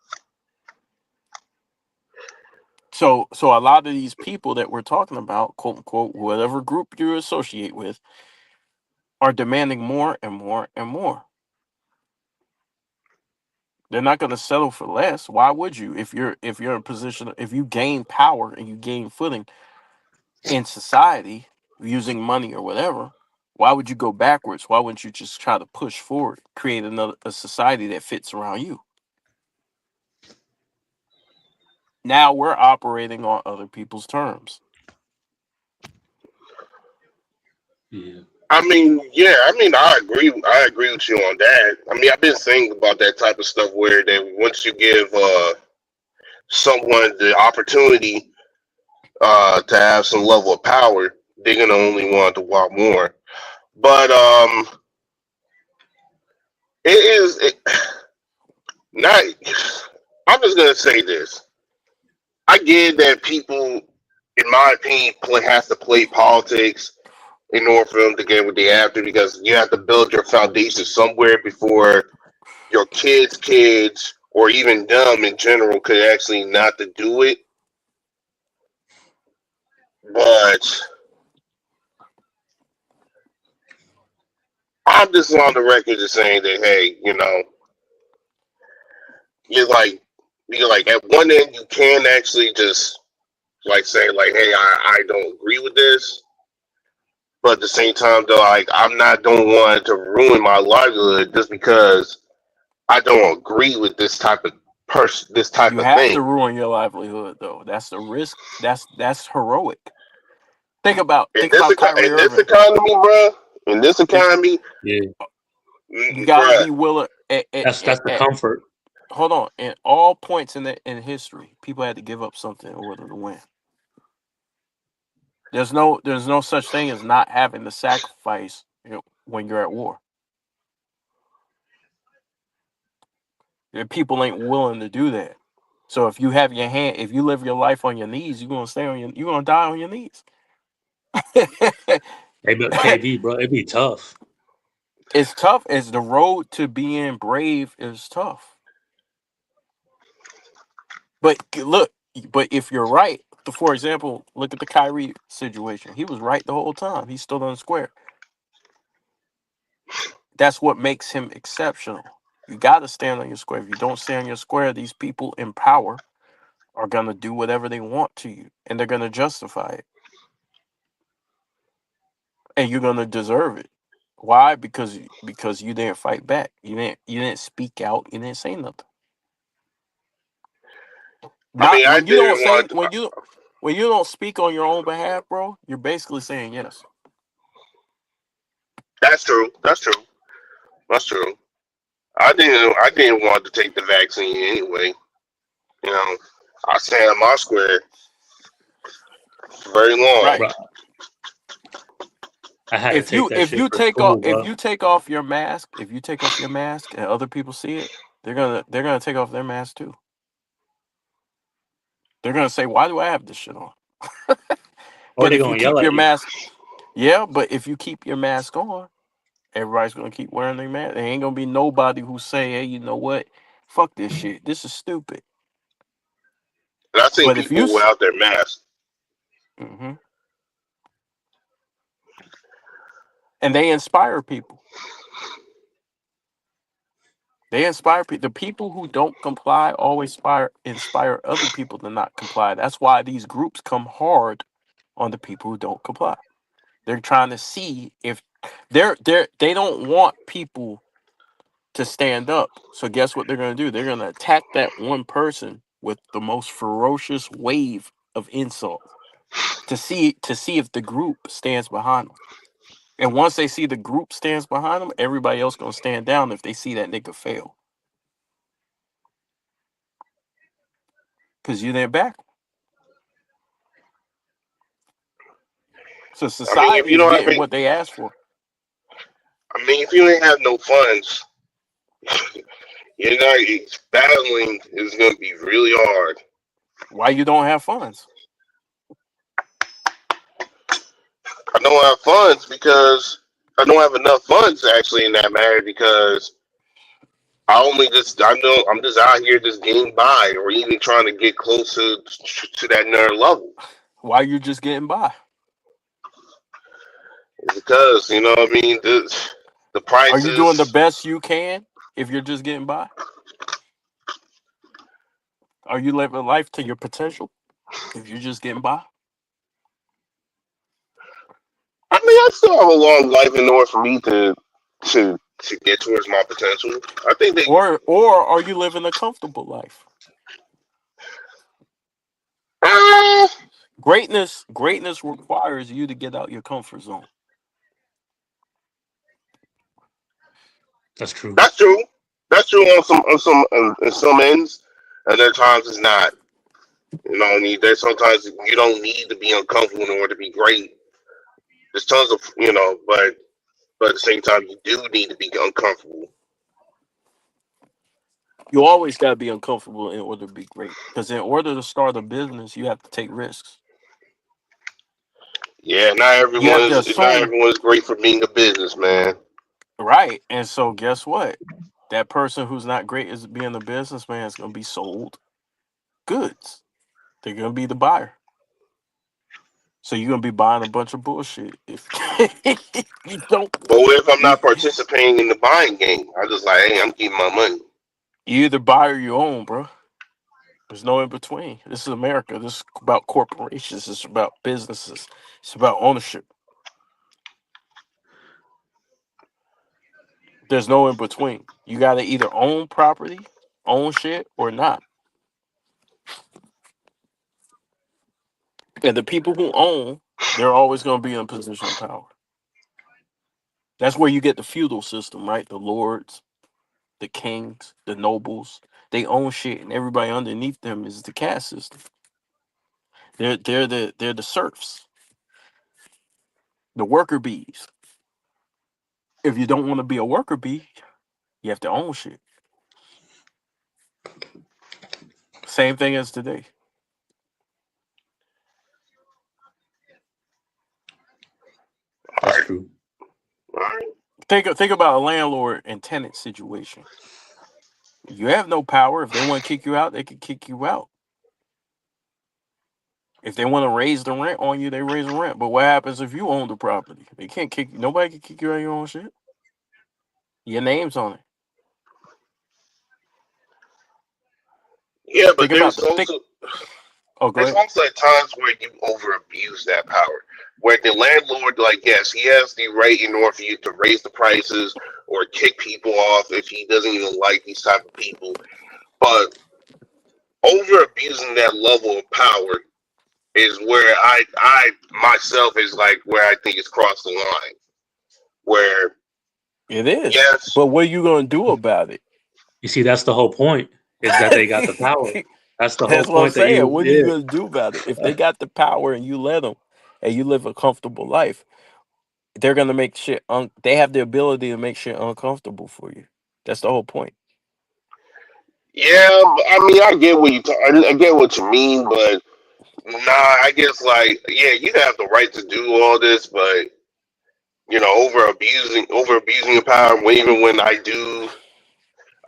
So a lot of these people that we're talking about, quote unquote, whatever group you associate with, are demanding more and more and more. They're not gonna settle for less. Why would you? If you're in a position, if you gain power and you gain footing in society using money or whatever, why would you go backwards? Why wouldn't you just try to push forward, create a society that fits around you? Now we're operating on other people's terms. Yeah. I mean, yeah, I mean, I agree. I agree with you on that. I mean, I've been saying about that type of stuff where that once you give someone the opportunity to have some level of power, they're gonna only want to want more. But not. I'm just gonna say this. I get that people, in my opinion, has to play politics in order for them to get what they have to, because you have to build your foundation somewhere before your kids, or even them in general, could actually not to do it. But I'm just on the record just saying that, hey, you're like at one end you can actually just like say like, hey, I don't agree with this, but at the same time though, like don't want to ruin my livelihood just because I don't agree with this type of person, this type You of have to thing. ruin your livelihood, though. That's the risk. That's heroic. Think about Kyrie In this Irving. economy, bro. In this economy, Yeah, You got to bruh, be willing. that's the comfort. Hold on. At all points in history, people had to give up something in order to win. There's no such thing as not having to sacrifice when you're at war. And people ain't willing to do that. So if you live your life on your knees, you're gonna die on your knees. Hey, but KB, bro, it'd be tough. It's tough. It's the road to being brave is tough. But if you're right, for example, look at the Kyrie situation. He was right the whole time. He stood on the square. That's what makes him exceptional. You got to stand on your square. If you don't stand on your square, these people in power are going to do whatever they want to you, and they're going to justify it. And you're going to deserve it. Why? Because you didn't fight back. You didn't speak out. You didn't say nothing. I mean, Not I when you don't didn't say want. when you don't speak on your own behalf, bro. You're basically saying yes. That's true. That's true. That's true. I didn't want to take the vaccine anyway. I stand on my square for very long. Right. Bro, I had to take that shit for school, if bro. you take off your mask, and other people see it, they're gonna take off their mask too. They're gonna say, "Why do I have this shit on?" Or But they if you gonna yell keep at your you. mask, yeah. But if you keep your mask on, everybody's gonna keep wearing their mask. There ain't gonna be nobody who say, "Hey, you know what? Fuck this shit. This is stupid." And I've seen But if you, people without their mask. mm-hmm. And they inspire people. They inspire people. The people who don't comply always inspire other people to not comply. That's why these groups come hard on the people who don't comply. They're trying to see if they don't want people to stand up. So guess what they're going to do? They're going to attack that one person with the most ferocious wave of insult to see if the group stands behind them. And once they see the group stands behind them, everybody else going to stand down if they see that nigga fail. Because you're their back. So I mean, if society you is don't have getting any, what they asked for. I mean, if you ain't have no funds, you're not battling is going to be really hard. Why you don't have funds? I don't have funds because I don't have enough funds actually in that matter, because I'm just out here just getting by, or even trying to get closer to that another level. Why you just getting by? Because what I mean, the Are you doing the prices. best you can if you're just getting by? Are you living life to your potential if you're just getting by? I mean, I still have a long life in order for me to get towards my potential. I think they. Or are you living a comfortable life? Uh, Greatness requires you to get out your comfort zone. That's true. that's true. That's true on some in some ends, and other times it's not. You know, there's sometimes you don't need to be uncomfortable in order to be great. There's tons of, but at the same time, you do need to be uncomfortable. You always got to be uncomfortable in order to be great. Because in order to start a business, you have to take risks. Yeah, You have to not assume, everyone's great for being a businessman. right? And so, guess what? That person who's not great as being a businessman is going to be sold goods. They're going to be the buyer. So you're going to be buying a bunch of bullshit if you don't. But what if I'm You, not participating in the buying game? I just like, hey, I'm keeping my money. you either buy or you own, bro. There's no in between. This is America. This is about corporations. It's about businesses. It's about ownership. There's no in between. You got to either own property, own shit, or not. And the people who own, they're always going to be in a position of power. That's where you get the feudal system, right? The lords, the kings, the nobles. They own shit, and everybody underneath them is the caste system. They're the serfs, the worker bees. If you don't want to be a worker bee, you have to own shit. Same thing as today. That's true. All right. Think about a landlord and tenant situation. You have no power. If they want to kick you out, they can kick you out. If they want to raise the rent on you, they raise the rent. But what happens if you own the property? They can't kick you. Nobody can kick you out of your own shit. Your name's on it. Yeah, but Think about the think. Oh, go there's ahead. also at times where you over abuse that power. Where the landlord, like, yes, he has the right in order for you to raise the prices or kick people off if he doesn't even like these type of people. But over abusing that level of power is where I myself is like where I think it's crossed the line. Where It is. yes, But what are you going to do about it? You see, that's the whole point. Is that they got the power. That's the whole That's what I'm point that saying. you What are you did. going to do about it? If they got the power and you let them and you live a comfortable life, they're going to make shit. They have the ability to make shit uncomfortable for you. That's the whole point. yeah. I mean, I get what I get what you mean, but nah, I guess like yeah, you have the right to do all this, but over abusing your power. Even when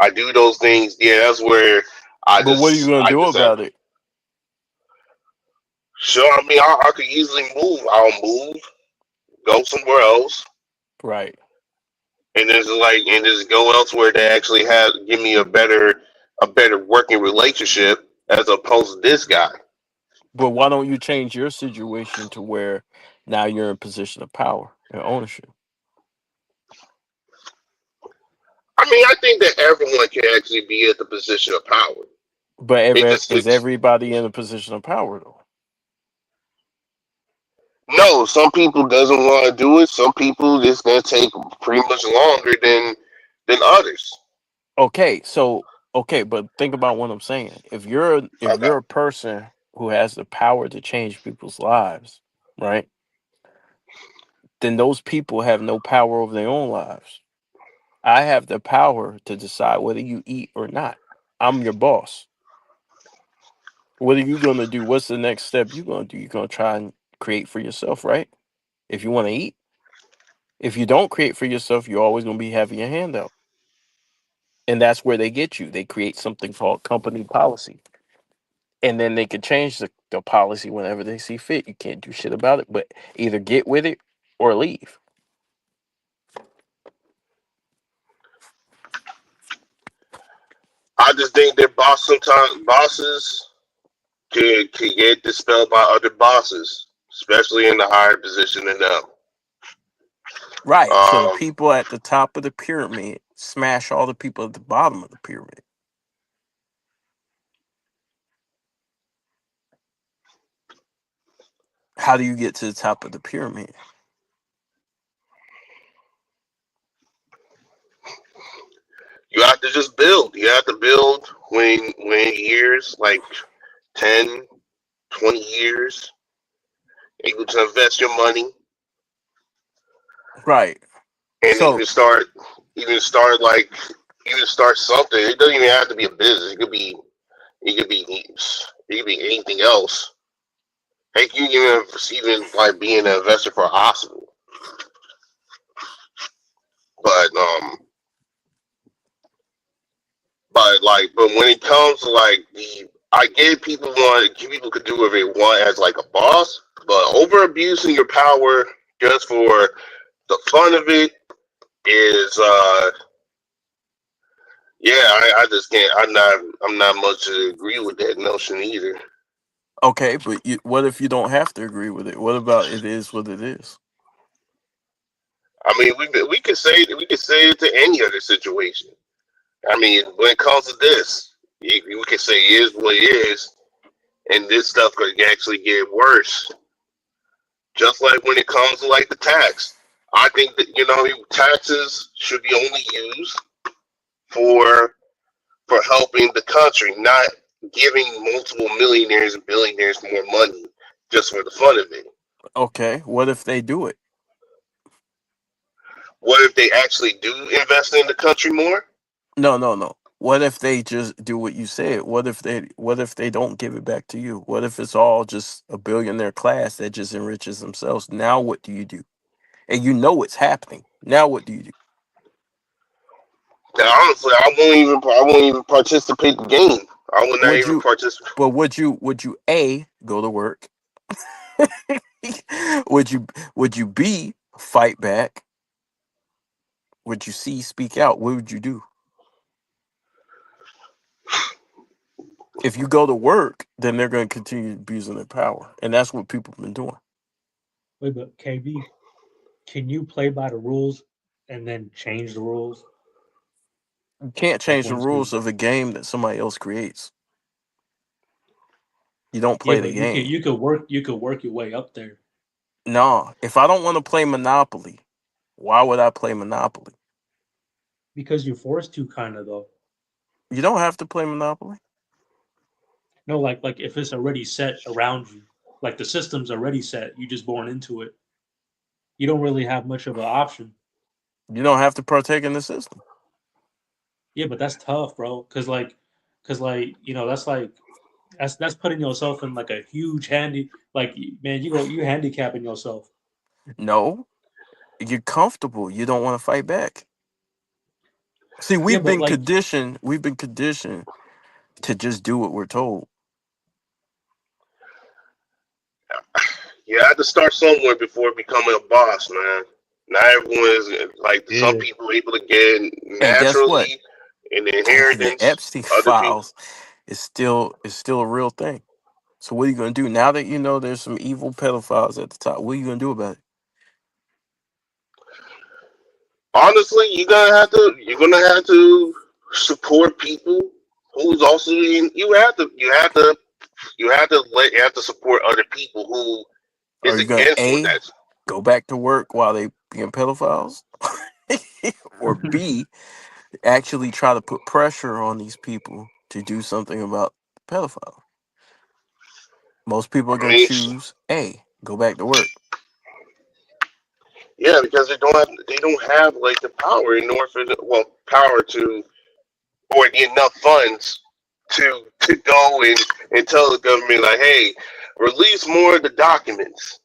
I do those things. Yeah, that's where But what are you going to I do just have. about it? Sure, I mean, I could easily move. I'll move, go somewhere else, Right. and just go elsewhere that actually give me a better working relationship as opposed to this guy. But why don't you change your situation to where now you're in a position of power and ownership? I mean, I think that everyone can actually be at the position of power. But It just is it's everybody in a position of power though? no. Some people doesn't want to do it. Some people it's gonna take pretty much longer than others. Okay, but think about what I'm saying. If Okay. you're a person who has the power to change people's lives, right? Then those people have no power over their own lives. I have the power to decide whether you eat or not. I'm your boss. What are you gonna do? What's the next step you gonna do? You're gonna try and create for yourself, right? If you want to eat. If you don't create for yourself, you're always gonna be having your hand out. And that's where they get you. They create something called company policy. And then they could change the policy whenever they see fit. You can't do shit about it, but either get with it or leave. I just think that sometimes bosses could get dispelled by other bosses, especially in the higher position than them. Right. So the Um, people at the top of the pyramid smash all the people at the bottom of the pyramid. How do you get to the top of the pyramid? you have to just build. You have to build when years like 10, 20 years, able to invest your money, Right. and So even start something. It doesn't even have to be a business. It could be anything else. Heck, you can even like being an investor for a hospital. But but when it comes to like I get people could do whatever they want as like a boss, but over abusing your power just for the fun of it is yeah, I just can't. I'm not much to agree with that notion either. okay, but what if you don't have to agree with it? What about it is what it is? I mean, we could say it to any other situation. I mean, when it comes to this, we can say it is what it is, and this stuff could actually get worse. Just like when it comes to like the tax, I think that taxes should be only used for helping the country, not giving multiple millionaires and billionaires more money just for the fun of it. Okay, what if they do it? What if they actually do invest in the country more? No, no, no. What if they just do what you said? What if they don't give it back to you? What if it's all just a billionaire class that just enriches themselves? Now what do you do? And you know it's happening. Now what do you do? Now, honestly, I won't even participate in the game. I will not Would even you participate. but would you A, go to work? would you B, fight back? Would you C, speak out? What would you do? If you go to work, then they're going to continue abusing their power. And that's what people have been doing. Wait, but KB, can you play by the rules and then change the rules? You can't Like change the once rules we, of a game that somebody else creates. You don't yeah, play the but game. you could work your way up there No, if I don't want to play Monopoly, why would I play Monopoly? because you're forced to kind of though. You don't have to play Monopoly. No, like if it's already set around you, like the system's already set, you just born into it. You don't really have much of an option. You don't have to partake in the system. Yeah, but that's tough, bro. Cause like that's like that's putting yourself in like a huge handy. Like man, you handicapping yourself. No, you're comfortable. You don't want to fight back. See, Yeah, we've but been like conditioned. We've been conditioned to just do what we're told. You have to start somewhere before becoming a boss, man. Not everyone is like some yeah, people able to get And guess what? naturally in the The inheritance. Epstein Other people, files is still a real thing. So what are you gonna do now that you know there's some evil pedophiles at the top? What are you gonna do about it? honestly, you're gonna have to support people who's also in. You have to support other people who Are is you gonna against what A, that's. go back to work while they being pedophiles? Or B, actually try to put pressure on these people to do something about pedophiles? Most people are I gonna mean, choose A, go back to work. yeah, because they don't have like the power in order for power to or enough funds to go and tell the government like, hey, release more of the documents.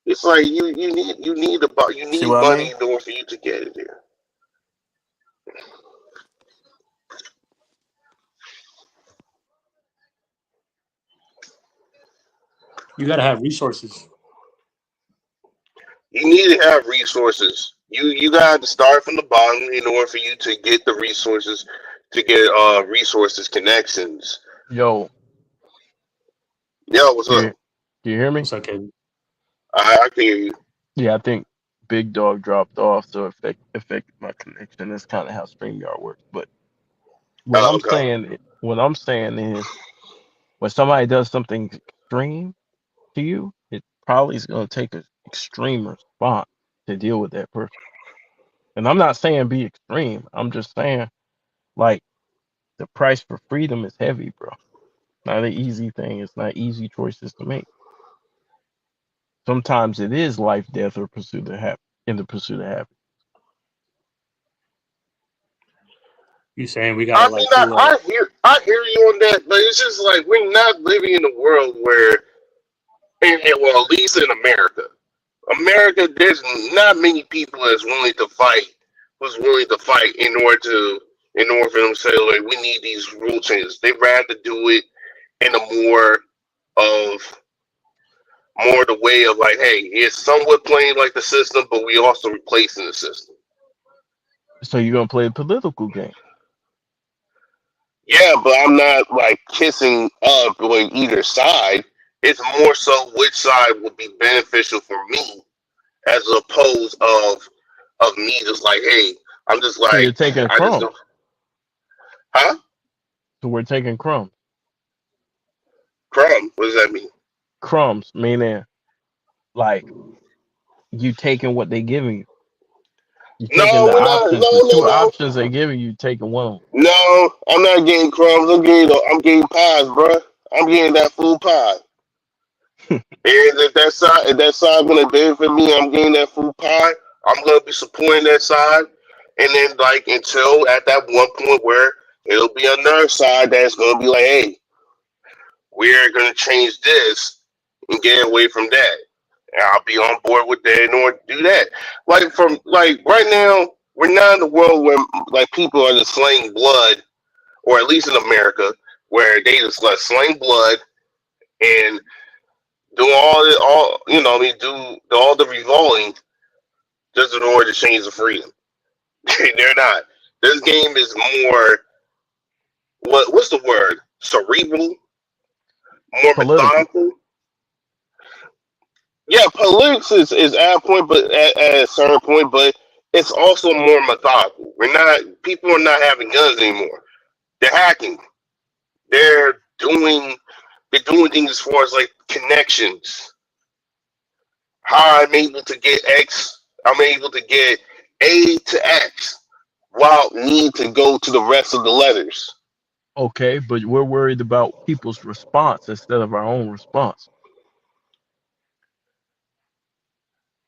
It's like you See need what I money mean? in order for you to get it there. you gotta have resources. You need to have resources. You got to start from the bottom in order for you to get the resources to get resources connections. Yo, Yo, what's do up? you, do you hear me? What's up, KB? I can hear you. Yeah, I think Big Dog dropped off, so affected my connection. That's kind of how StreamYard works. But Oh, okay. what I'm saying is, when somebody does something extreme to you, it probably is going to take an extreme response to deal with that person. And I'm not saying be extreme. I'm just saying like the price for freedom is heavy, bro. Not an easy thing. It's not easy choices to make. Sometimes it is life, death, or pursuit of happiness. In the pursuit of happiness. You saying we I gotta mean, like do like I hear you on that, but it's just like we're not living in a world where, well, at least in America, there's not many people that's willing to fight, who's willing to fight in order for them to say, like, we need these rule changes. They'd rather do it in a of more the way of like, hey, it's somewhat playing like the system, but we also replacing the system. So you're gonna play a political game. Yeah, but I'm not like kissing up on either side. It's more so which side would be beneficial for me, as opposed of me just like, hey, I'm just So you're like, taking I just crumbs. don't, huh? So we're taking crumbs. Crumb? What does that mean? Crumbs meaning like you taking what they giving you. You taking No, the we're not. options, the No, no, two no, options they giving you, taking one of them. no. I'm not getting crumbs. I'm getting pies, bro. I'm getting that full pie. And if that side gonna benefit me, I'm getting that full pie. I'm gonna be supporting that side, and then like until at that one point where it'll be another side that's gonna be like, hey, we're gonna change this and get away from that. And I'll be on board with that in order to do that. Like right now, we're not in a world where like people are just slaying blood, or at least in America, where they just like slaying blood and do all you know, I mean, do all the revolting just in order to change the freedom. They're not. This game is more what's the word? Cerebral, more Political. methodical. Yeah, politics is at a point, but at a certain point, but it's also more methodical. We're not People are not having guns anymore. They're hacking. They're doing they're doing things as far as like connections. How I'm able to get X, I'm able to get A to X without need to go to the rest of the letters. Okay, but we're worried about people's response instead of our own response.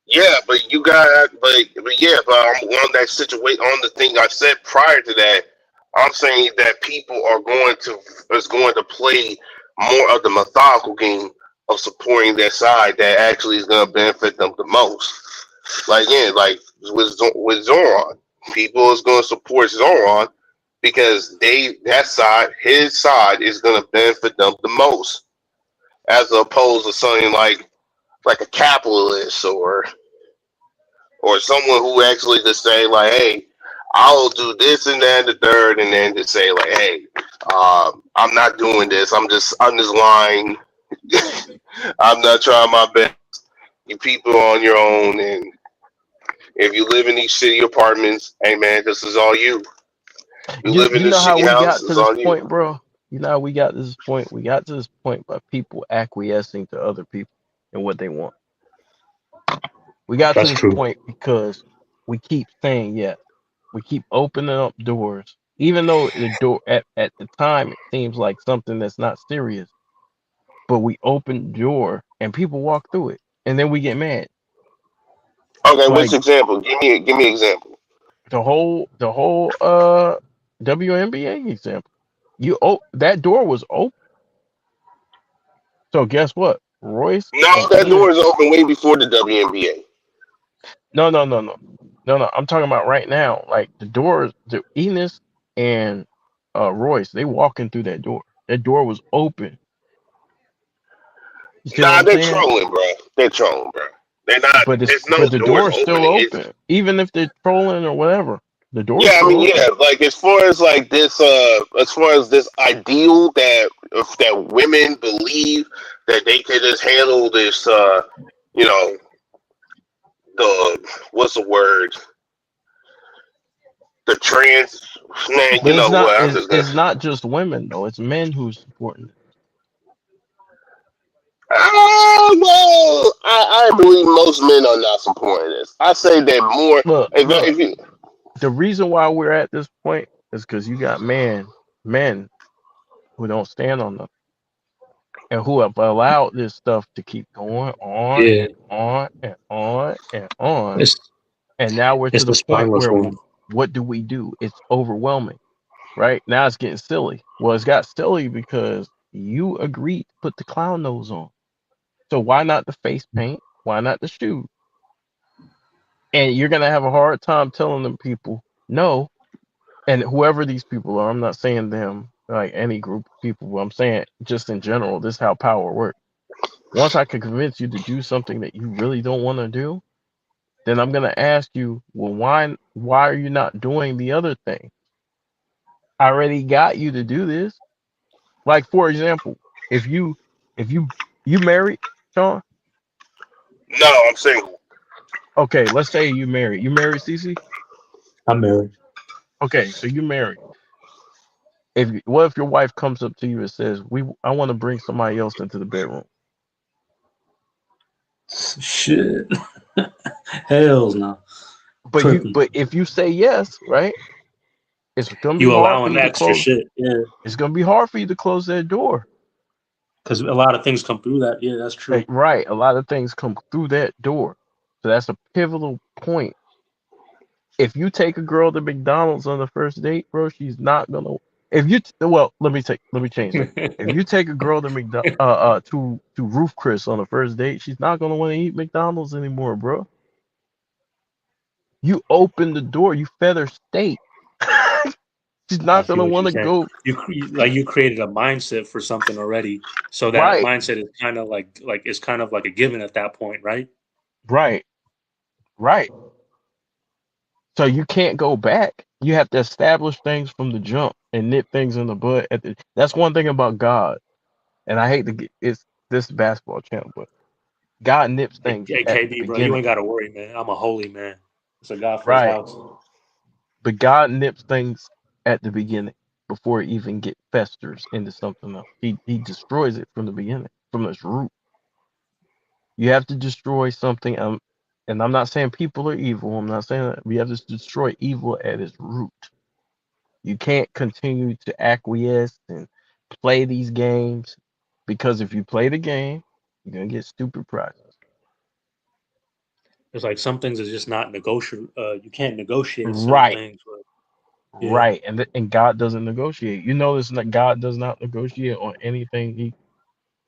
Yeah, but you got, but yeah, but I'm on that situation. On the thing I said prior to that, I'm saying that people are going to play more of the methodical game of supporting their side that actually is going to benefit them the most. Like yeah, like with Zoran, people is going to support Zoran because his side is going to benefit them the most, as opposed to something like a capitalist or someone who actually just say like, hey, I'll do this and that and the third, and then just say like, hey, I'm not doing this. I'm just lying. I'm not trying my best. You people are on your own, and if you live in these shitty apartments, hey man, this is all you. You You live in you this know how shitty we house, got this to is this all you. point, bro? You know how we got to this point? We got to this point by people acquiescing to other people and what they want. We got to that's this true. point because we keep saying yes. We keep opening up doors. Even though the door at the time it seems like something that's not serious, but we open the door and people walk through it. And then we get mad. Okay, which Like example? Give me an example. the whole WNBA example. That door was open. So guess what? Royce No, and that door Enos. is open way before the WNBA. No. I'm talking about right now. Like the doors, the Enos and Royce, they walking through that door. That door was open. You see what Nah, I'm they're saying? trolling, bro. They're trolling, bro. They're not. There's no But the doors door is still opening. It's open. Even if they're trolling or whatever, the door is yeah. I still mean, open. yeah. Like as far as like this, as far as this ideal that women believe that they could just handle this, you know, the what's the word? The trans man. But You know what? I'm just gonna. it's not just women though. It's men who's supporting it. Well, I believe most men are not supporting this. I say that more. Look. If you, The reason why we're at this point is because you got men who don't stand on nothing. and who have allowed this stuff to keep going on Yeah, and on and on and on. it's And now we're to it's the the point spineless where one. what do we do? It's overwhelming, right? Now it's getting silly. Well, it's got silly because you agreed to put the clown nose on. So why not the face paint? Why not the shoe? And you're gonna have a hard time telling them people no. And whoever these people are, I'm not saying them like any group of people, but I'm saying just in general, this is how power works. Once I can convince you to do something that you really don't want to do, then I'm gonna ask you, well, why are you not doing the other thing? I already got you to do this. Like for example, if you if you married, Sean, No, I'm single. okay, let's say you married. You married, Cece? I'm married. Okay, so you married. What if your wife comes up to you and says, I want to bring somebody else into the bedroom. Shit. Hells no. Tripping. But if you say yes, right? It's gonna be You hard for allowing you to extra close. shit. Yeah. It's gonna be hard for you to close that door. Because a lot of things come through that. Yeah, that's true. Right. A lot of things come through that door. So that's a pivotal point. If you take a girl to McDonald's on the first date, bro, she's not gonna. If you let me change that. If you take a girl to to Roof Chris on the first date, she's not gonna want to eat McDonald's anymore, bro. You open the door, you fed her steak. She's I not see gonna what want you're to saying. go. You created a mindset for something already, so that Right, mindset is kind of like it's kind of like a given at that point, right? right, right. So you can't go back. You have to establish things from the jump and nip things in the bud. That's one thing about God, and I hate to get it's this basketball channel, but God nips things Hey, at the KB, bro, you beginning. ain't got to worry, man. I'm a holy man. It's a God first Right. house. But God nips things at the beginning before it even get festers into something else. He destroys it from the beginning, from its root. You have to destroy something. And I'm not saying people are evil. I'm not saying that. We have to destroy evil at its root. You can't continue to acquiesce and play these games because if you play the game, you're gonna get stupid prizes. It's like some things is just not negotiable. You can't negotiate certain Right, things. But yeah. right, and God doesn't negotiate. You know this. God does not negotiate on anything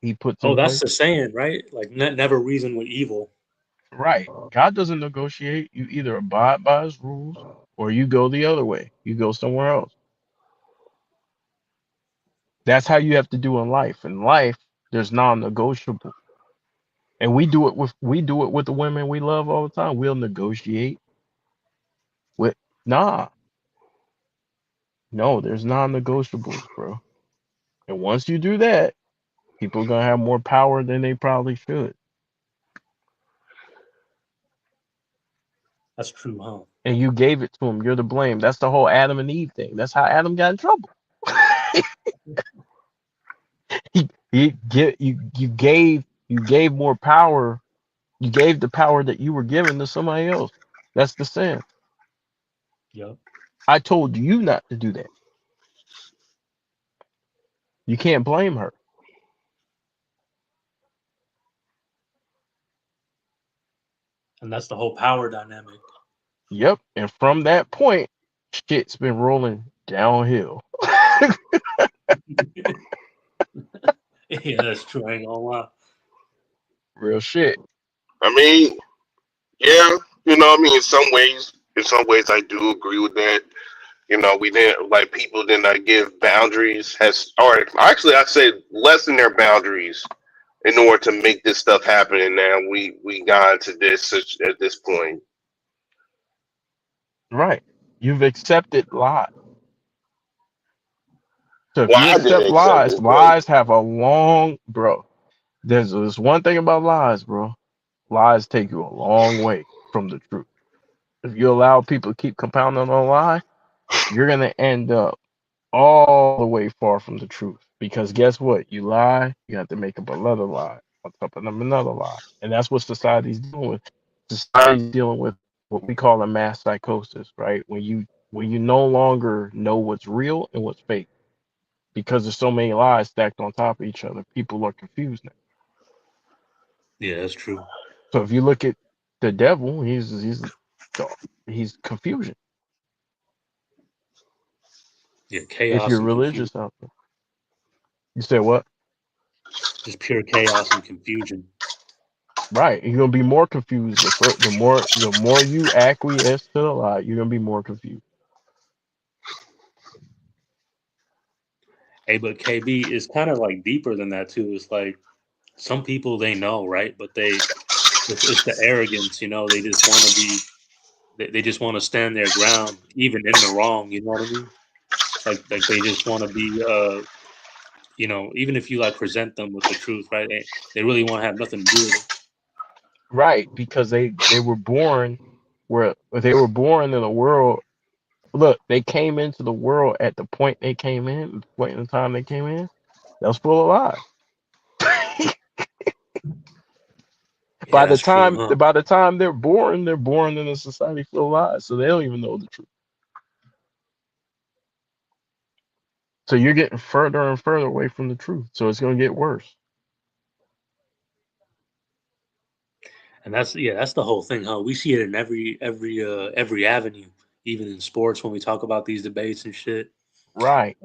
he puts Oh, in that's place. the saying, right? Like never reason with evil. Right, God doesn't negotiate. You either abide by His rules or you go the other way. You go somewhere else. That's how you have to do in life. In life, there's non-negotiable. And we do it with the women we love all the time. We'll negotiate with nah, no, there's non-negotiables, bro. And once you do that, people are gonna have more power than they probably should. That's true, huh? And you gave it to them. You're to blame. That's the whole Adam and Eve thing. That's how Adam got in trouble. You gave more power. You gave the power that you were given to somebody else. That's the sin. Yep. I told you not to do that. You can't blame her. And that's the whole power dynamic. Yep. And from that point, shit's been rolling downhill. Yeah, that's true. I ain't gonna lie. Real shit. I mean, yeah, I mean, in some ways, I do agree with that. We didn't like people did not give boundaries or actually, I said lessen their boundaries in order to make this stuff happen. And now we got to this at this point. Right. You've accepted lies. So if Well, you I accept didn't accept lies, it, but lies have a long bro. There's one thing about lies, bro. Lies take you a long way from the truth. If you allow people to keep compounding on a lie, you're gonna end up all the way far from the truth. Because guess what? You lie, you have to make up another lie on top of another lie. And that's what society's dealing with. Society's dealing with what we call a mass psychosis, right? When you no longer know what's real and what's fake. because there's so many lies stacked on top of each other. People are confused now. Yeah, that's true. So if you look at the devil, he's confusion. Yeah, If chaos you're and religious confusion. out there, you said what? Just pure chaos and confusion. Right, you're gonna be more confused. The more you acquiesce to the lie, you're gonna be more confused. Hey, but KB is kind of like deeper than that too. It's like some people they know, right? But it's the arrogance, you know. They just want to be, they just want to stand their ground, even in the wrong. You know what I mean? Like they just want to be, you know, even if you like present them with the truth, right? They really want to have nothing to do with it. Right, because they were born where they were born in a world. Look, they came into the world at the point they came in, the point in the time they came in. That was full of lies. Yeah, that's true, huh? By the time they're born in a society full of lies, so they don't even know the truth. So you're getting further and further away from the truth. So it's going to get worse. And that's the whole thing, huh? We see it in every avenue, even in sports when we talk about these debates and shit. Right.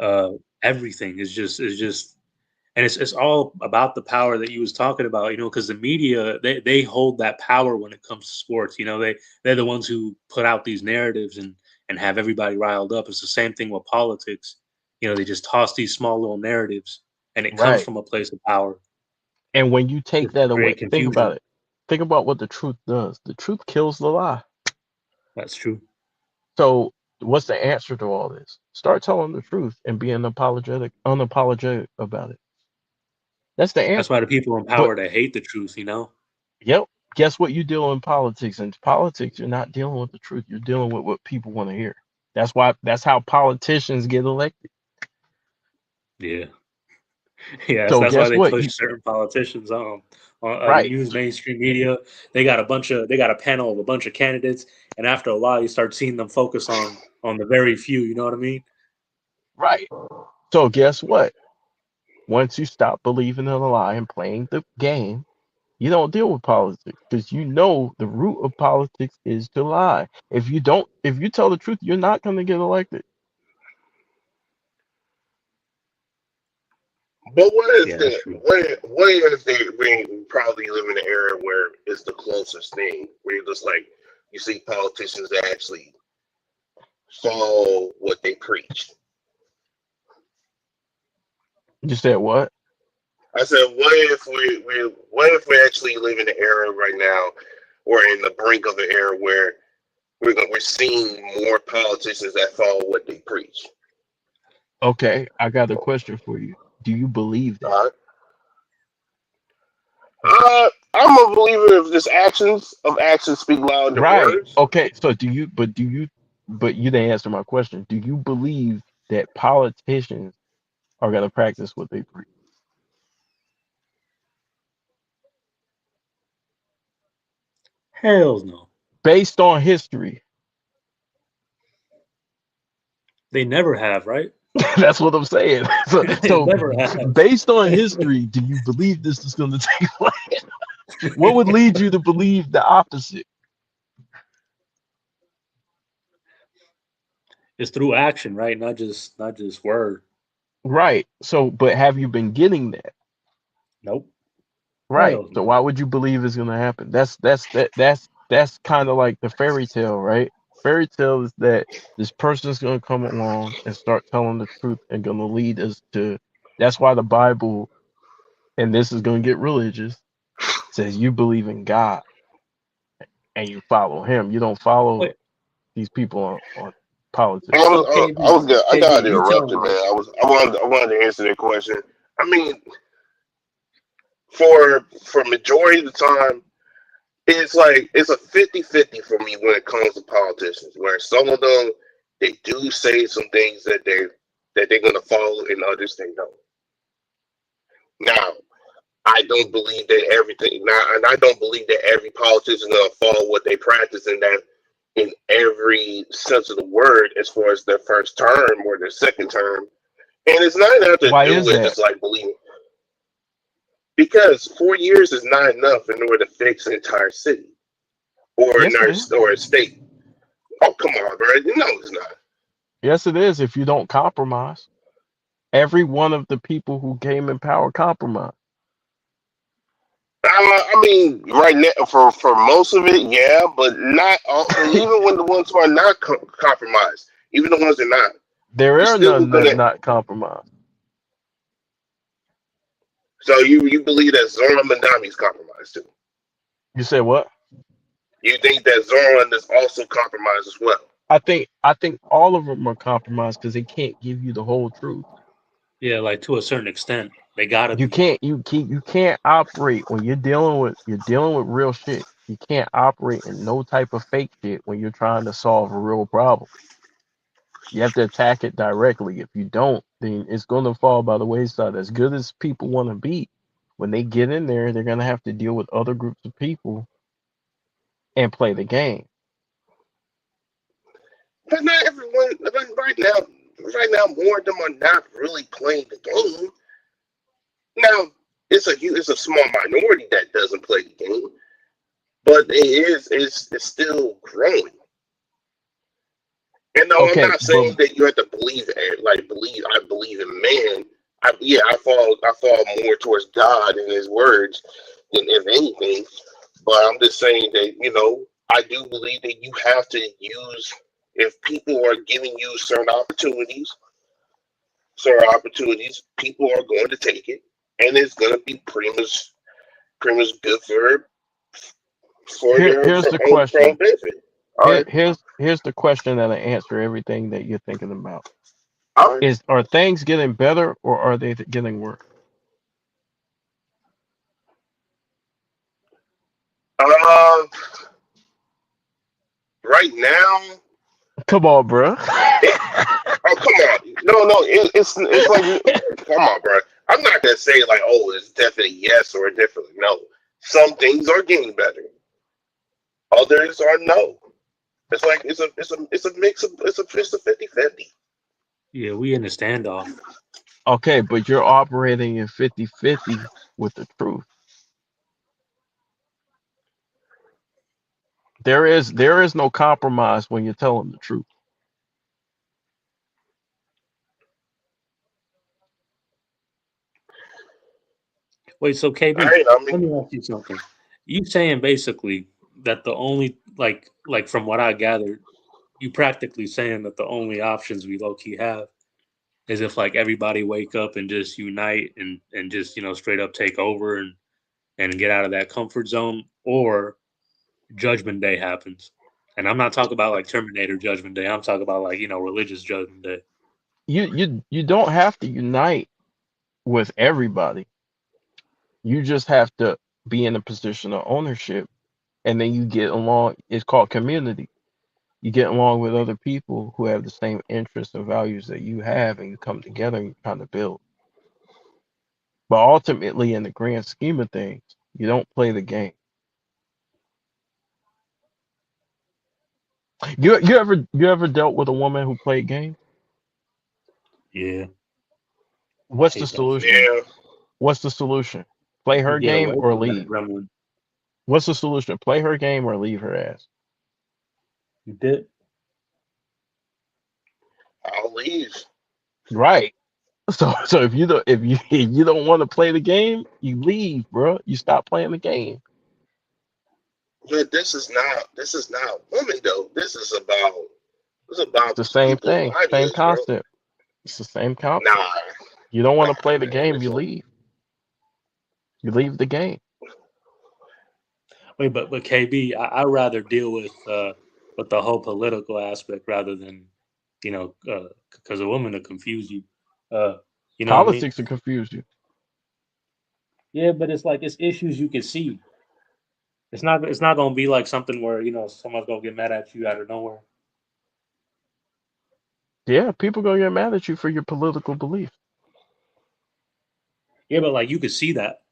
Everything is just, and it's all about the power that you was talking about, you know, because the media they hold that power when it comes to sports. You know, they're the ones who put out these narratives and have everybody riled up. It's the same thing with politics. You know, they just toss these small little narratives, and it comes Right. from a place of power And when you to take that away, create think about confusion. it. Think about what the truth does. The truth kills the lie. That's true. So what's the answer to all this? Start telling the truth and being unapologetic about it. That's the That's why answer. the people in But power they hate the truth. You know. yep, guess what you deal in politics? In politics, you're not dealing with the truth. You're dealing with what people want to hear. That's how politicians get elected. Yeah. Yeah, So that's why guess they what? push certain politicians on the Right, news, mainstream media. They got they got a panel of a bunch of candidates, and after a while, you start seeing them focus on the very few. You know what I mean? right. So guess what? Once you stop believing in a lie and playing the game, you don't deal with politics because you know the root of politics is to lie. If you tell the truth, you're not going to get elected. But what is Yeah, that's the true. what is the we probably live in an era where it's the closest thing where you're just like you see politicians that actually follow what they preach. You said what? I said, what if we actually live in an era right now, or in the brink of an era where we're seeing more politicians that follow what they preach? Okay, I got a question for you. Do you believe that? All right. I'm a believer of just actions speak louder than Right. words. Okay. So but you didn't answer my question. Do you believe that politicians are going to practice what they preach Hell no, based on history? they never have, right? That's what I'm saying. So, They so never have. based on history, do you believe this is going to take place? What would lead you to believe the opposite? It's through action, right? Not just word. Right. So, but have you been getting that? Nope. Right. Hell So no. why would you believe it's going to happen? That's kind of like the fairy tale, right? Fairy tale is that this person's going to come along and start telling the truth and going to lead us to. That's why the Bible, and this is going to get religious, says you believe in God and you follow Him. You don't follow Wait, these people on I politics. so was, I KB, was good. I got KB, you telling interrupted, man. me? I wanted to answer that question. I mean, for majority of the time, it's like it's a 50-50 for me when it comes to politicians. Where some of them they do say some things that they're gonna follow, and others they don't. Now, I don't believe that everything now, and I don't believe that every politician is gonna follow what they practice in that in every sense of the word, as far as their first term or their second term. And it's not enough to Why do is it. that? It's like believing. Because 4 years is not enough in order to fix an entire city or Yes, it is. a state. Oh, come on, bro. No, it's not. Yes, it is. If you don't compromise, every one of the people who came in power compromised. I mean, right now, for most of it, yeah, but not all. But even when the ones who are not compromised, even the ones that are not, There you're are still none that gonna. not compromised. So you believe that Zora Mandami's compromised too? You said what? You think that Zora is also compromised as well? I think all of them are compromised because they can't give you the whole truth. Yeah, like to a certain extent, they gotta You be. can't operate when you're dealing with real shit. You can't operate in no type of fake shit when you're trying to solve a real problem. You have to attack it directly. If you don't, then it's going to fall by the wayside. As good as people want to be, when they get in there, they're going to have to deal with other groups of people and play the game. But not everyone. But right now, more of them are not really playing the game. Now, it's a small minority that doesn't play the game, but it's still growing. And no, I'm Okay, not but saying that you have to believe it. Like I believe in man. I fall more towards God and His words than if anything. But I'm just saying that I do believe that you have to use if people are giving you certain opportunities, people are going to take it, and it's going to be pretty much good for here's the their own question. benefit. All Here, right, here's the question that'll answer everything that you're thinking about. all right. Are things getting better or are they getting worse? Uh, right now, Come on, bro. it, oh come on, no, it's like come on, bro. I'm not gonna say like, oh, it's definitely yes or definitely no. Some things are getting better, others are no. It's like it's a mix of it's a 50-50. Yeah, we in the standoff. Okay, but you're operating in 50-50 with the truth. There is no compromise when you're telling the truth. Wait, so All KB, right, I let mean, me ask you something. You saying basically that the only like from what I gathered, you practically saying that the only options we low key have is if like everybody wake up and just unite and just straight up take over and get out of that comfort zone, or Judgment Day happens. And I'm not talking about like Terminator Judgment Day. I'm talking about like religious Judgment Day. You don't have to unite with everybody. You just have to be in a position of ownership, and then you get along. It's called community. You get along with other people who have the same interests and values that you have, and you come together and you kind of build. But ultimately, in the grand scheme of things, you don't play the game. You ever dealt with a woman who played games? Yeah, I What's the hate that shit. solution? yeah. What's the solution? Play her Get game away or from that leave? gremlin. What's the solution? Play her game or leave her ass? You did. I'll leave. Right. So if you don't want to play the game, you leave, bro. You stop playing the game. But this is not women though. This is It's about the same people's thing, same livelihoods, bro. concept. It's the same concept. Nah, You don't want to play nah, the man. game, you leave. You leave the game. Wait, but KB, I rather deal with the whole political aspect rather than because a woman to confuse you. Uh, you know what I mean? Politics will confuse you. Yeah, but it's like it's issues you can see. It's not gonna be like something where someone's gonna get mad at you out of nowhere. Yeah, people gonna get mad at you for your political beliefs. Yeah, but like you could see that.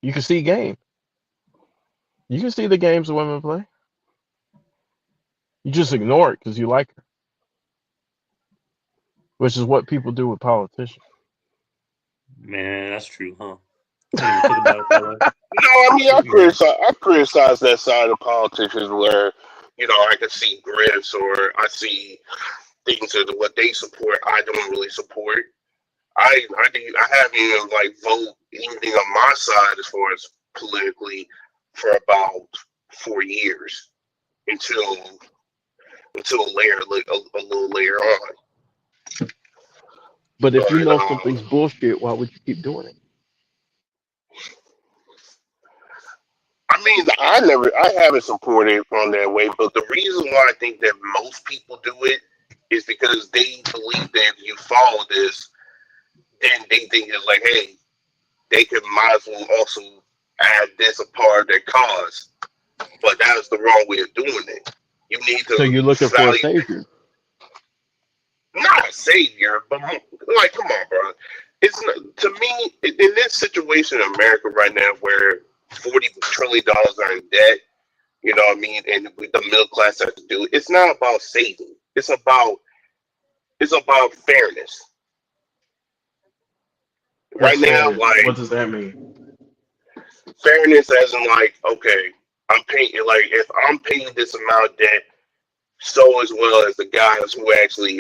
You can see game. You can see the games women play. You just ignore it because you like her. which is what people do with politicians. Man, that's true, huh? I didn't even think about it that way. No, I mean Yeah. I criticize that side of politicians where I can see grifts or I see things that what they support I don't really support. I haven't even vote anything on my side as far as politically for about 4 years until a layer a little later on. But if you But know something's bullshit, why would you keep doing it? I mean, I haven't supported on that way, but the reason why I think that most people do it is because they believe that if you follow this, then they think it's like, hey, they could might as well also add this a part of their cause. But that's the wrong way of doing it. You need So to you're looking for a value, savior. not a savior, but like, come on, bro. It's not, to me in this situation in America right now, where $40 trillion are in debt. You know what I mean? And the middle class has to do it. It's not about saving. It's about fairness. Right That's now, fair. What does that mean? fairness as in okay, I'm paying if I'm paying this amount of debt, so as well as the guys who actually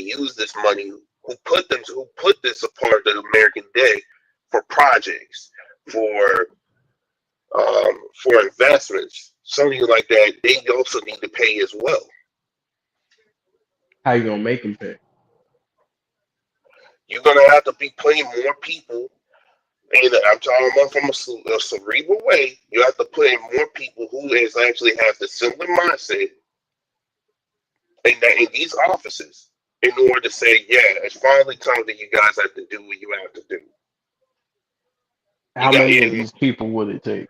use this money, who put this apart of the American debt for projects, for investments, something like that, they also need to pay as well. How you gonna make them pay? You're gonna have to be putting more people, and I'm talking about from a cerebral way. You have to put in more people who actually have the similar mindset in these offices in order to say, yeah, it's finally time that you guys have to do what you have to do. How many of these people would it take?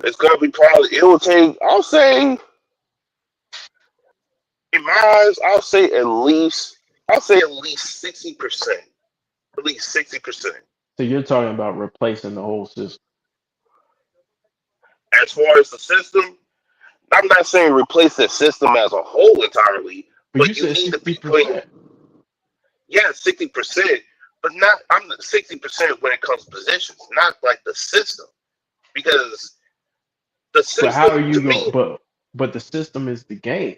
It's gonna be it will take, I'll say, in my eyes, I'll say at least 60%. At least 60%. So you're talking about replacing the whole system. As far as the system, I'm not saying replace the system as a whole entirely, But you but you said need to be putting 60%. 60%, but I'm 60% when it comes to positions, not like the system. Because the But how are system to you me, going? But the system is the game.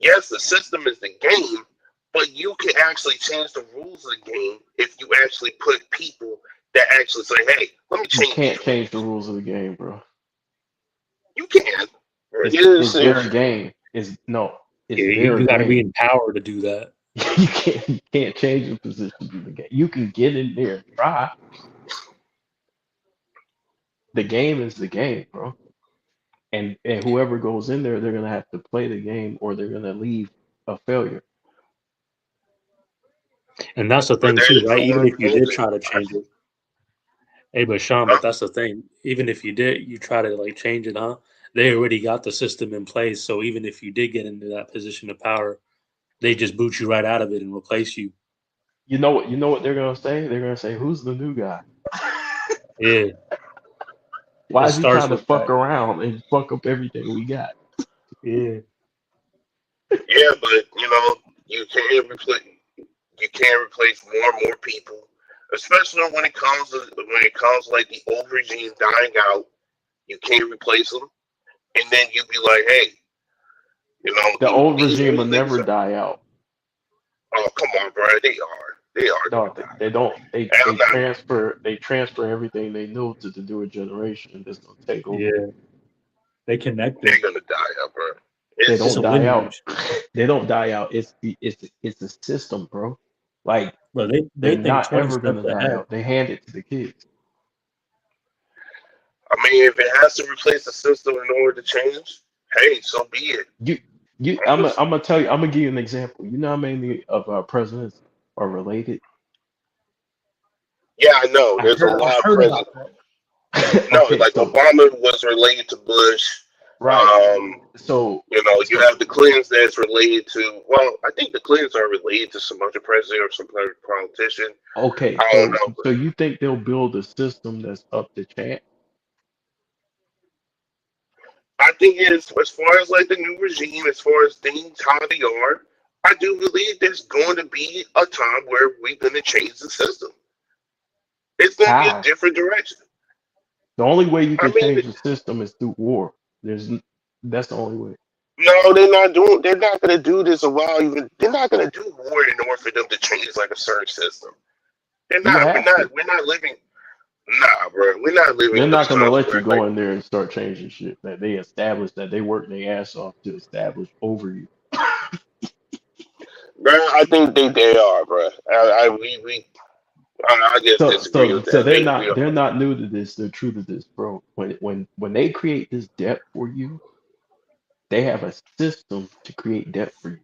yes, the system is the game, but you can actually change the rules of the game if you actually put people that actually say, hey, let me You change can't these change the rules. rules of the game, bro. You can. It's their game. It's no, it's Yeah, their you got to be game. in power to do that. You can't change the positions of the game. You can get in there and try. The game is the game, bro. And whoever goes in there, they're gonna have to play the game or they're gonna leave a failure. And that's the But thing that too, is right? the Even one if you did only. try to change it, hey, but Sean, but Huh? that's the thing. Even if you try to change it, huh? They already got the system in place. So even if you did get into that position of power, they just boot you right out of it and replace you. You know what they're gonna say? They're gonna say, "Who's the new guy? Yeah, Why it is he starts trying to with fuck that. around and fuck up everything we got?" Yeah, Yeah, but you can't replace more and more people, especially when it comes like the old regime dying out. You can't replace them, and then you be like, hey, The old these regime new will niggas never are. die out. Oh, come on, bro. They are No, gonna they don't. They die. they transfer everything they knew to the newer generation. That's gonna take over. yeah, they connected. They're gonna die out, bro. They It's It's a don't die out. lineage, They don't die out. It's the system, bro. Like but they they're think not 20 ever steps gonna die ahead. out. They hand it to the kids. I mean, if it has to replace the system in order to change, hey, so be it. You you. I'm I'm just gonna tell you. I'm gonna give you an example. You know how many of our presidents are related? Yeah, I know. I There's a I lot of heard presidents. about that. No, okay, like so Obama was related to Bush. right. Um, So you so have the Clintons that's related to. Well, I think the Clintons are related to some other president or some other politician. okay, I don't so know, so you think they'll build a system that's up to chance? I think it's as far as like the new regime, as far as things how they are. I do believe there's going to be a time where we're going to change the system. It's going to be a How? different direction. The only way you I can mean, change the system is through war. That's the only way. no, they're not doing. They're not going to do this a while. Even they're not going to do war in order for them to change like a certain system. They're You not. We're have to. not. We're not living. Nah, bro. We're not living They're in not those gonna times let you where like, go in there and start changing shit that they established, that they worked their ass off to establish over you. bro. I think they are, bro. I just So disagree so with so that. they're They not are. they're not new to this. They're true to this, bro. When they create this debt for you, they have a system to create debt for you.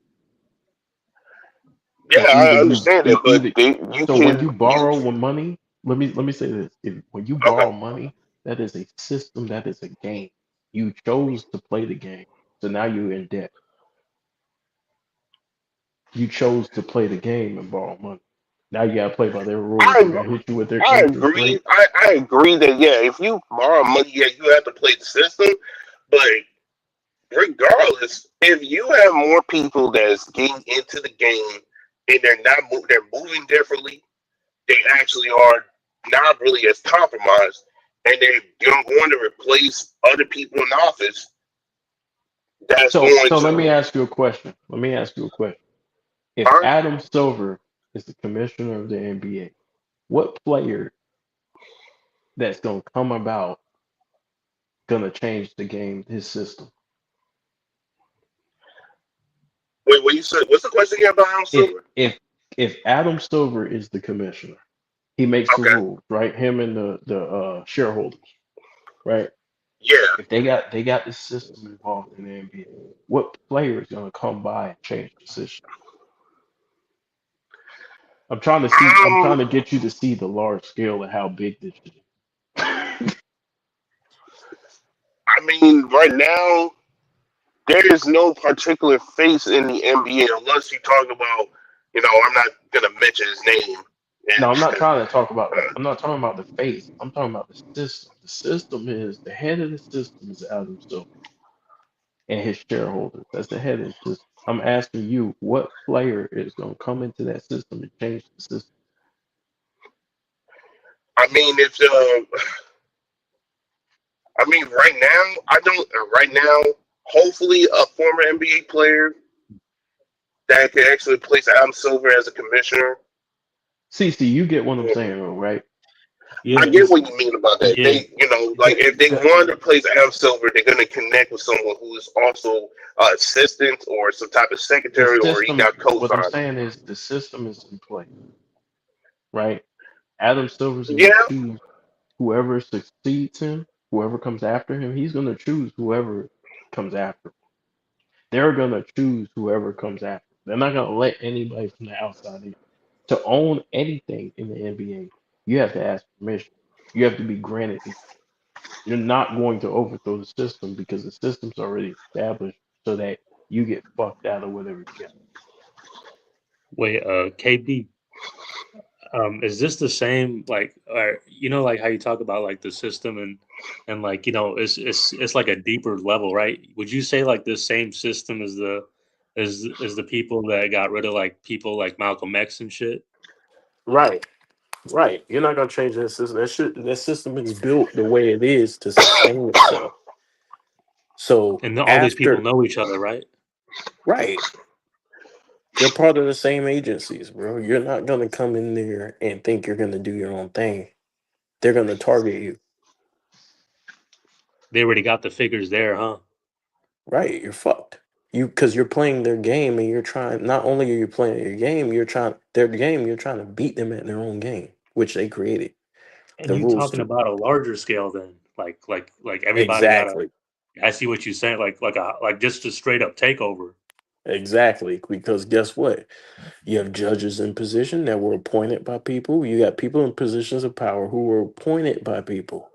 Yeah, So I understand that, but either you so when can you you borrow money, let me say this. When you okay. borrow money, that is a system, that is a game. You chose to play the game. So now you're in debt. You chose to play the game and borrow money. Now you gotta play by their rules. They're I gonna hit you with their I interest agree. rate. I agree that yeah, if you borrow money, yeah, you have to play the system. But regardless, if you have more people that's getting into the game and they're moving differently, they actually are not really as compromised, and they're going to replace other people in office. That's going So let me to. ask you a question. Let me ask you a question. If Huh? Adam Silver is the commissioner of the NBA, what player that's gonna come about gonna change the game, his system? Wait, what you said? What's the question again about Al If Silver? if if Adam Silver is the commissioner, he makes the Okay, rules, right? Him and the shareholders, right? yeah. If they got this system involved in the NBA, what player is gonna come by and change the system? I'm Um, trying to get you to see the large scale of how big this shit is. I mean, right now there is no particular face in the NBA unless you talk about, I'm not gonna mention his name. No, I'm not And trying to talk about I'm not talking about the face. I'm talking about the system. The system is the head of the system is Adam Silver and his shareholders. That's the head of the system. I'm asking you, what player is going to come into that system and change the system? I mean, if I mean, right now, I don't. Right now, hopefully, a former NBA player that can actually place Adam Silver as a commissioner. See, you get what I'm saying, though, right? Yeah, I get it's what you mean about that. yeah. They, like if they The, want to place Adam Silver, they're going to connect with someone who is also assistant or some type of the secretary, or he system, got what I'm co-signed. saying is the system is in place, right? Adam Silver's going to Yeah, choose whoever succeeds him, whoever comes after him. He's going to choose whoever comes after. They're gonna choose whoever comes after. They're not gonna let anybody from the outside in. To own anything in the NBA, you have to ask permission. You have to be granted it. You're not going to overthrow the system because the system's already established so that you get fucked out of whatever you got. Wait, KB, is this the same like, like how you talk about like the system and like it's like a deeper level, right? Would you say like this same system is the people that got rid of like people like Malcolm X and shit, Right, right. You're not gonna change that system. That system is built the way it is to sustain itself. So and all these people after, know each other, right? right, they're part of the same agencies, bro. You're not gonna come in there and think you're gonna do your own thing. They're gonna target you. They already got the figures there, huh? Right, you're fucked. Because you're playing their game and you're trying. Not only are you playing your game, you're trying their game. You're trying to beat them at their own game, which they created And the you rules talking to. about a larger scale then, like everybody got a. Exactly, I see what you're saying, like just a straight up takeover. exactly. Because guess what? You have judges in position that were appointed by people. You got people in positions of power who were appointed by people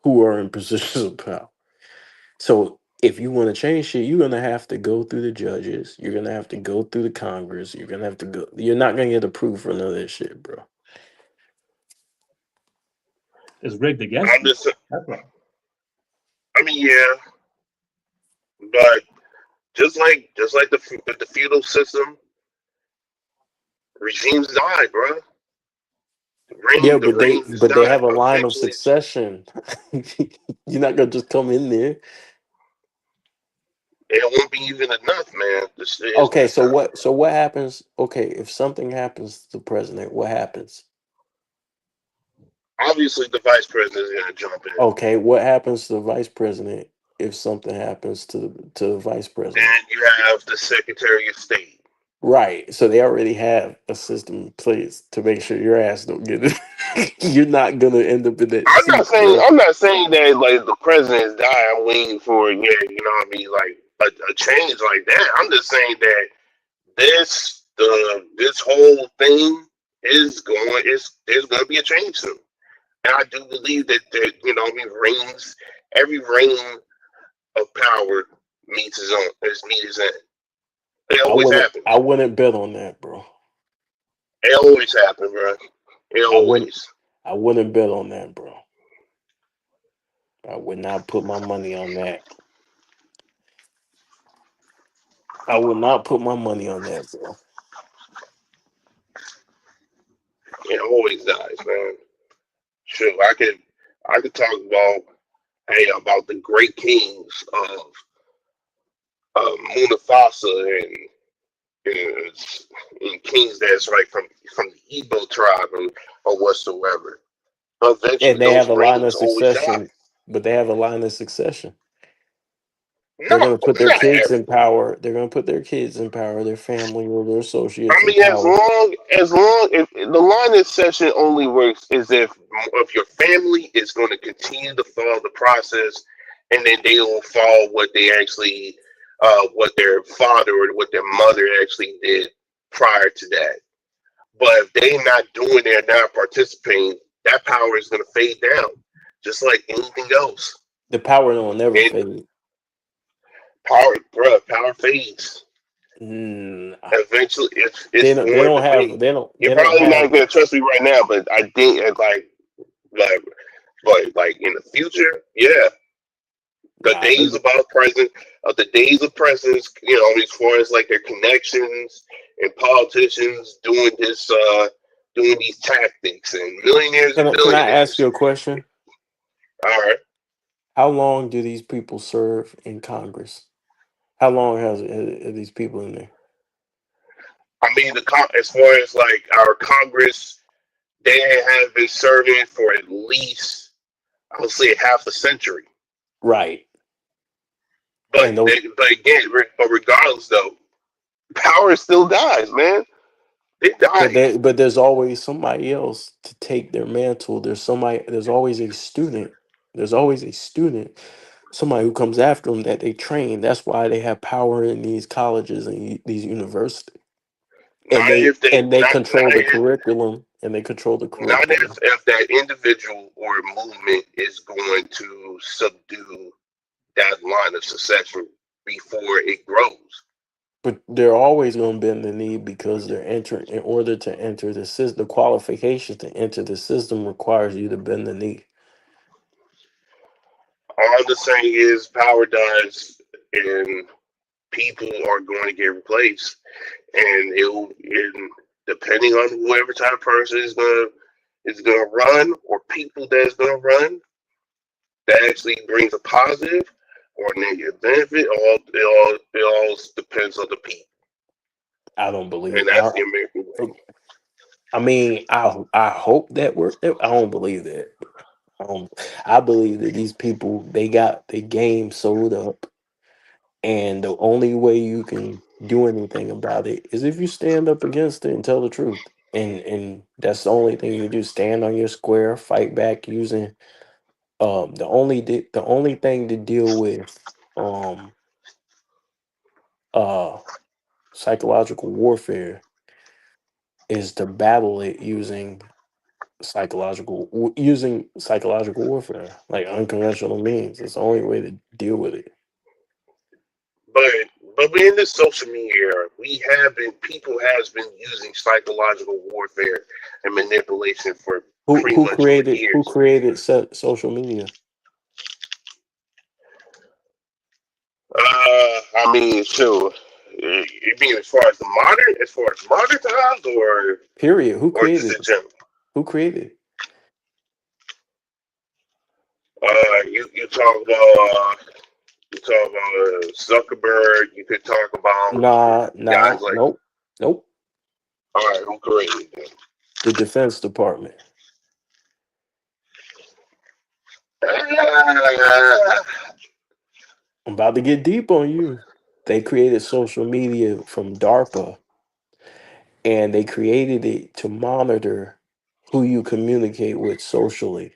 who are in positions of power. So if you want to change shit, you're gonna have to go through the judges. You're gonna have to go through the Congress. You're gonna have to go. You're not gonna get approved for none of this shit, bro. It's rigged against I'm you. just. That's right. I mean, yeah. But just like the feudal system, regimes die, bro. Yeah, The reigns but they die have a line of eventually. succession. You're not gonna just come in there. It won't be even enough, man. This is Okay, not enough. so what happens? Okay, if something happens to the president, what happens? Obviously, the vice president is gonna jump in. Okay, what happens to the vice president if something happens to the vice president? Then you have the Secretary of State. Right. So they already have a system in place to make sure your ass don't get it. You're not gonna end up in that seat forever. I'm not saying that like the president's die. I'm waiting for you know what I mean, like a change like that. I'm just saying that this whole thing there's going to be a change soon, and I do believe that you know what I mean every reign of power meets its end. It always happens. I wouldn't bet on that, bro. It always happens, bro. It always. I wouldn't bet on that, bro. I would not put my money on that. I would not put my money on that, bro. It always dies, man. Sure, I could talk about the great kings of Mufasa and kings that's like from the Igbo tribe or whatsoever. Eventually, And they those have a line of reigns always die. succession, but they have a line of succession. No, They're gonna put their not kids in every. power. They're gonna put their kids in power, their family or their associates I in mean, power. as long if the line of succession only works is if your family is going to continue to follow the process, and then they will follow what their father or what their mother actually did prior to that. But if they're not doing it, not participating, that power is going to fade down, just like anything else. The power will never And fade. power fades. Mm, Eventually, it's they going don't to have fade. they don't You're they don't probably not have going to trust me right now, but I think like, but in the future, yeah, the nah, days the days of presidents, you know, as far as like their connections and politicians doing these tactics and millionaires and can I ask billionaires. you a question? All right, How long do these people serve in Congress? How long are these people in there? I mean as far as like our Congress, they have been serving for at least I would say half a century. Right. But And those but regardless though, power still dies, man. It dies. but there's always somebody else to take their mantle. There's always a student. There's always a student, somebody who comes after them that they train. That's why they have power in these colleges and these universities. And Not if they they control not the if curriculum and they control the not curriculum. if that individual or movement is going to subdue that line of succession before it grows. But they're always going to bend the knee because they're entering. In order to enter the system, the qualifications to enter the system requires you to bend the knee. All I'm just saying is power dies and people are going to get replaced. And depending on whoever type of person is gonna run or people that's gonna run, that actually brings a positive or negative benefit. It all depends on the people, I don't believe. and that's the American way. I mean, I hope that we're. I don't believe that. I believe that these people they got the game sold up, and the only way you can do anything about it is if you stand up against it and tell the truth. And that's the only thing you do: stand on your square, fight back using the only thing to deal with um uh psychological warfare is to battle it using psychological warfare, like unconventional means. It's the only way to deal with it. But we're in this social media era. People has been using psychological warfare and manipulation for pretty much for Who years. created social media? I mean, sure. You mean as far as modern times, Period. Who or just created in it? general? Who created it? You talk about Zuckerberg. You could talk about Nah. guys like, Nope. all right, who created it? The Defense Department. I'm about to get deep on you. They created social media from DARPA, and they created it to monitor who you communicate with socially.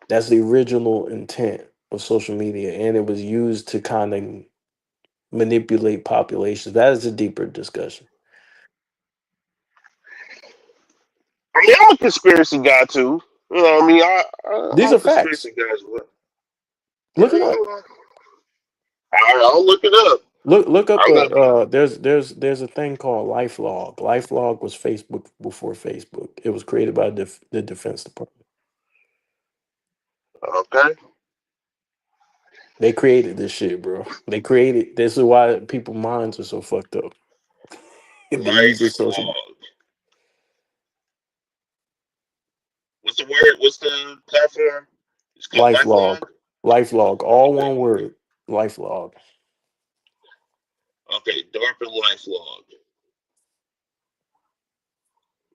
That's the original intent of social media, and it was used to kind of manipulate populations. That is a deeper discussion. I mean, I'm a conspiracy guy too. You know, what I mean, These I'm are a facts. conspiracy guy as well. Look it up. I'll look it up. Look up I'm gonna be there's a thing called LifeLog. LifeLog was Facebook before Facebook. It was created by the Defense Department. okay. They created this shit, bro. They created this is why people's minds are so fucked up. They use Life this social log. What's the word? What's the platform? It's called LifeLog. Lifelog. LifeLog. All Okay. one word. LifeLog. Okay. DARPA Lifelog.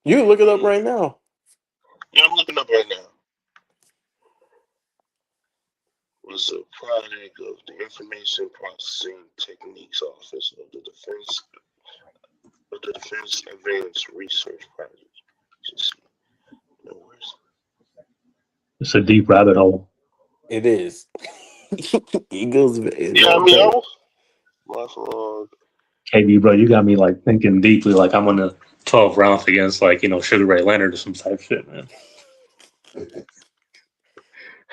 You can look it up right now. Yeah, I'm looking up right now. Was a product of the Information Processing Techniques Office of the Defense Advanced Research Project. No worries. It's a deep rabbit hole. It is. It goes. Yeah, I mean, I was Lifelog. KB, bro, you got me like thinking deeply, like I'm on the 12 rounds against like Sugar Ray Leonard or some type shit, man.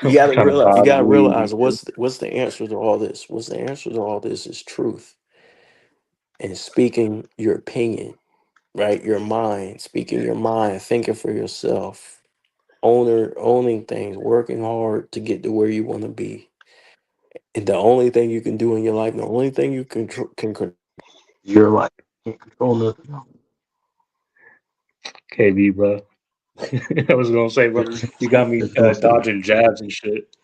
You gotta Trying to realize. You buy the gotta weed and realize shit. what's the answer to all this. What's the answer to all this is truth and speaking your opinion, right? Your mind, speaking your mind, thinking for yourself, owning things, working hard to get to where you want to be. And the only thing you can do in your life, the only thing you can control your life. You can't control nothing else. KB, bro. I was gonna say, bro, you got me There's no thing. dodging jabs and shit.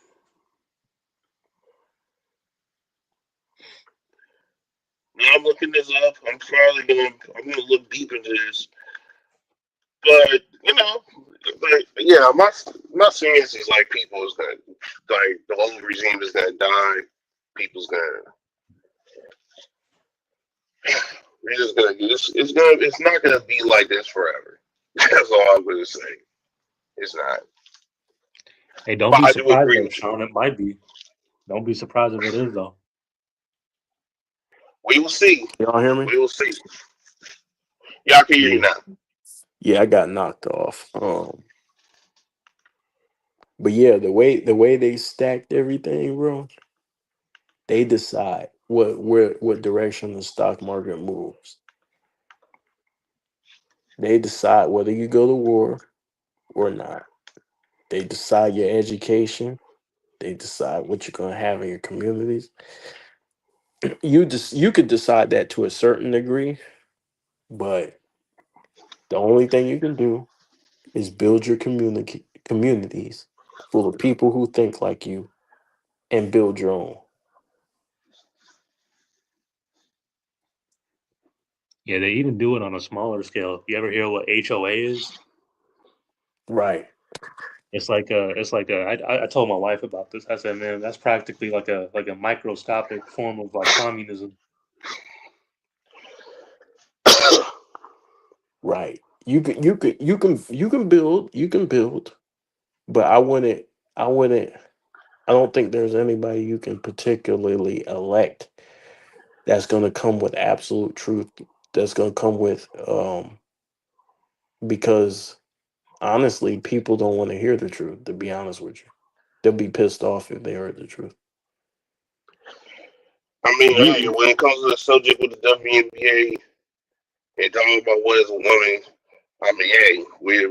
Yeah, I'm looking this up. I'm gonna look deep into this. But yeah, my stance is like people is gonna like the whole regime is gonna die. People's gonna we're just gonna it's not gonna be like this forever. That's all I'm gonna say. It's not. Hey, don't But be I do surprised agree though, with you. Sean. It might be. Don't be surprised if it is though. We will see. Y'all hear me? We will see. Y'all can hear you Yeah. now. Yeah, I got knocked off. But yeah, the way they stacked everything, bro, they decide what direction the stock market moves. They decide whether you go to war or not. They decide your education. They decide what you're gonna have in your communities. You could decide that to a certain degree, but the only thing you can do is build your communities full of people who think like you and build your own. Yeah, they even do it on a smaller scale. You ever hear what HOA is? Right. I told my wife about this. I said, man, that's practically like a microscopic form of like communism. Right. You can build, but I wouldn't I don't think there's anybody you can particularly elect that's gonna come with absolute truth. That's gonna come with because honestly, people don't want to hear the truth, to be honest with you. They'll be pissed off if they heard the truth. I mean, hey, You when it comes to the subject with the WNBA and talking about what is a woman, I mean, hey, we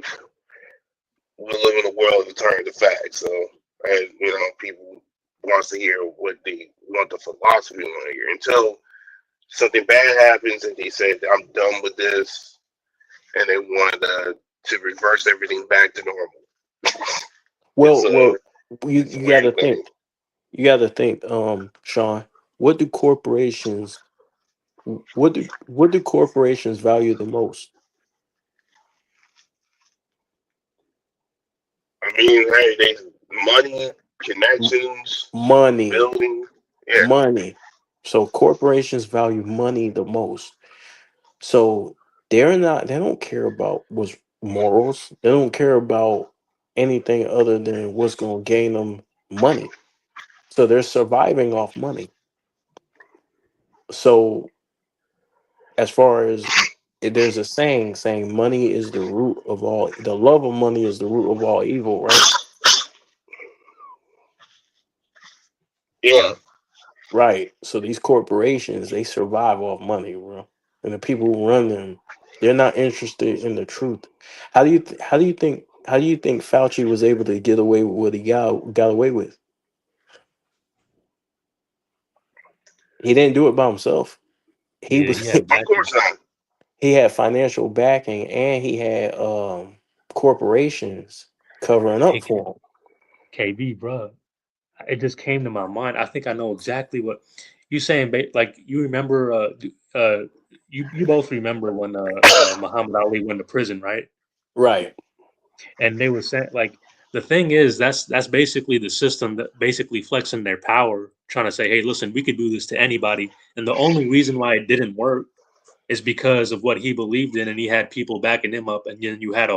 live in a world of turn to facts. So, and people wants to hear what they want the philosophy want to hear until something bad happens and they say I'm done with this and they want to reverse everything back to normal. It's Well, it's a you got to weird thing. think. You got to think, Sean. What do corporations what do corporations value the most? I mean, hey, they money, connections, Money, building. Yeah, money. So corporations value money the most. So they don't care about what's morals. They don't care about anything other than what's going to gain them money. So they're surviving off money. So as far as there's a saying money is the root of all, the love of money is the root of all evil, right? yeah, Right. So these corporations, they survive off money, bro. And the people who run them, they're not interested in the truth. How do you think Fauci was able to get away with what he got away with? He didn't do it by himself. He Yeah, was he had of backing. course not. he had financial backing and he had corporations covering up Hey, for him. KB, bro. It just came to my mind. I think I know exactly what you saying. Like you remember, you both remember when Muhammad Ali went to prison, right? Right. And they were saying like the thing is that's basically the system that basically flexing their power, trying to say, hey, listen, we could do this to anybody, and the only reason why it didn't work is because of what he believed in, and he had people backing him up, and then you had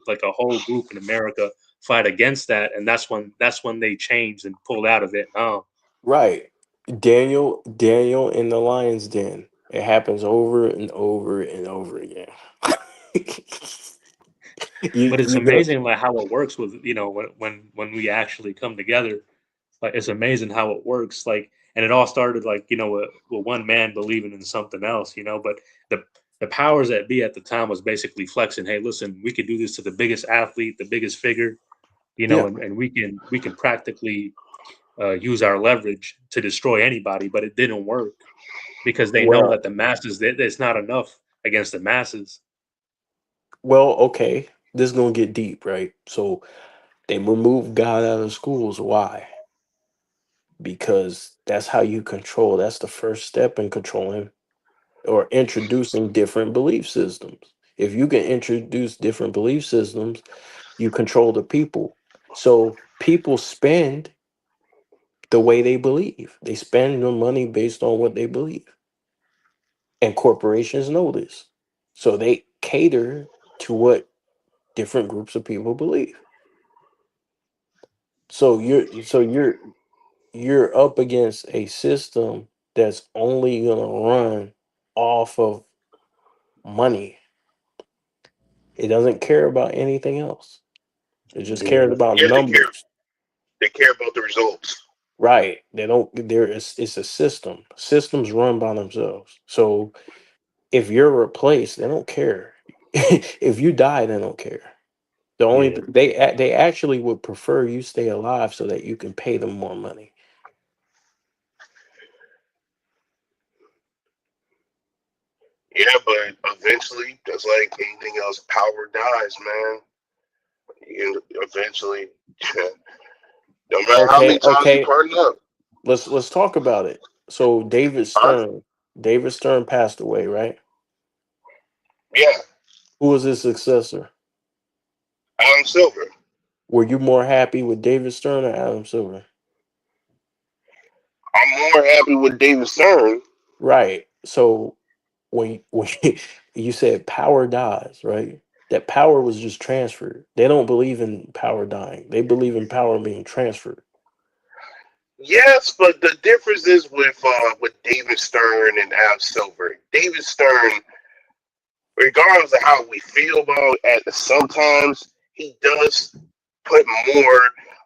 like a whole group in America fight against that, and that's when they changed and pulled out of it. Right. Daniel in the lion's den. It happens over and over and over again. But it's You go amazing like how it works with when we actually come together. Like it's amazing how it works. Like and it all started like with one man believing in something else. But the powers that be at the time was basically flexing. Hey, listen, we could do this to the biggest athlete, the biggest figure. yeah. And we can practically use our leverage to destroy anybody. But it didn't work because they know Well, that the masses it's not enough against the masses. okay. This is gonna get deep, right? So they removed God out of schools. Why? Because that's how you control. That's the first step in controlling or introducing different belief systems. If you can introduce different belief systems, you control the people. So people spend the way they believe. They spend their money based on what they believe. And corporations know this. So they cater to what different groups of people believe. So you're up against a system that's only gonna run off of money. It doesn't care about anything else. It just cares Yeah. about Yeah, numbers. they care about the results. Right. They don't there is it's a system. Systems run by themselves. So if you're replaced, they don't care. If you die, they don't care. The only Yeah. they actually would prefer you stay alive so that you can pay them more money. Yeah, but eventually, just like anything else, power dies, man. Eventually, no matter how Okay, many times you okay. partner up. Let's talk about it. So Huh? David Stern passed away, right? Yeah, Who was his successor? Adam Silver. Were you more happy with David Stern or Adam Silver? I'm more happy with David Stern. Right. So when you said power dies, right? That power was just transferred. They don't believe in power dying. They believe in power being transferred. Yes, but the difference is with David Stern and Adam Silver. David Stern, regardless of how we feel about it, sometimes he does put more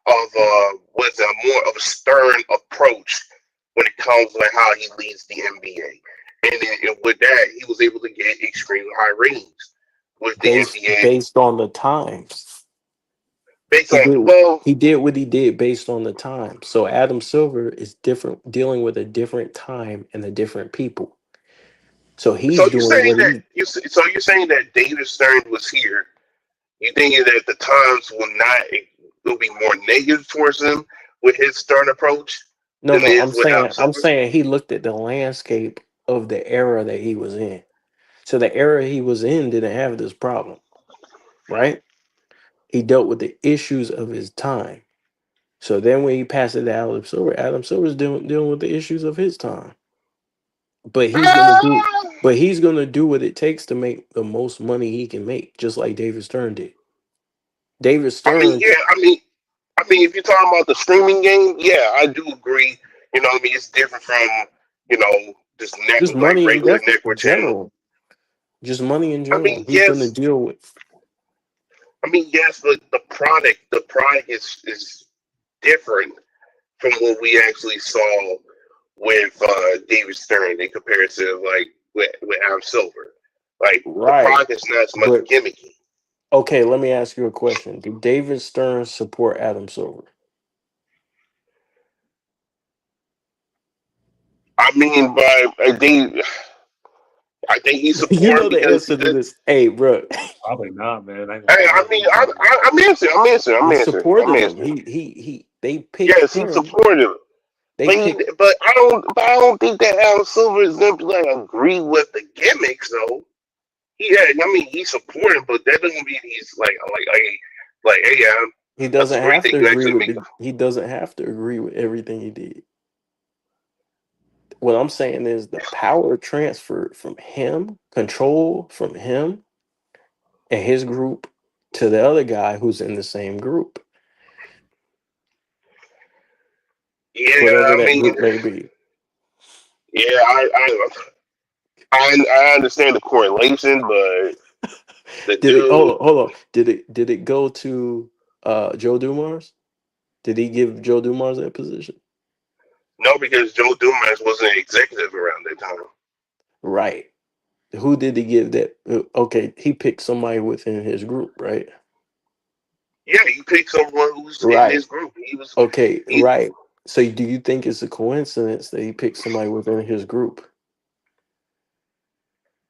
of more of a stern approach when it comes to how he leads the NBA. And with that, he was able to get extremely high ratings with the Based NBA based on the times. Based He on did well, he did what he did based on the time. So Adam Silver is different, dealing with a different time and a different people. So so he's you're doing saying what that he so you're saying that David Stern was here. You thinking that the times will be more negative towards him with his Stern approach no than it no, is with Adam I'm Silver? saying he looked at the landscape of the era that he was in. So the era he was in didn't have this problem, right? He dealt with the issues of his time. So then when he passed it to Adam Silver's dealing with the issues of his time. But he's gonna do but he's gonna do what it takes to make the most money he can make, just like David Stern did. David I mean, Stern, yeah, if you're talking about the streaming game, yeah, I do agree. You know what I mean? It's different from, just just like money in regular network channel. general. Just money in I general. mean, He's gonna yes, deal with yes, but the product is different from what we actually saw with David Stern in comparison to like with Adam Silver. Like the right. product is not as much But gimmicky. okay, let me ask you a question. Did David Stern support Adam Silver? I mean, I think he's You know supporting the because answer to this. Hey, bro. Probably not, man. I ain't hey, gonna lie. I'm answering. I'm answering. I'm He answering. I'm supported him. answering. He they picked Yes, he him. supported him. They But picked I don't think that Adam Silver is going to like agree with the gimmicks though. Yeah, I mean he supported, but that doesn't mean he's hey, Adam, he that's doesn't great have that to you agree actually with make. the he doesn't have to agree with everything he did. What I'm saying is the power transfer from him, control from him and his group to the other guy who's in the same group, Yeah, whatever I that mean, group may be. yeah, I understand the correlation, but the Did it dude, hold on. Did it go to Joe Dumars? Did he give Joe Dumars that position? no, because Joe Dumas wasn't an executive around that time. Right. Who did he give that? Okay, he picked somebody within his group, right? Yeah, he picked someone who's in Right. his group. Okay, He. right. So do you think it's a coincidence that he picked somebody within his group?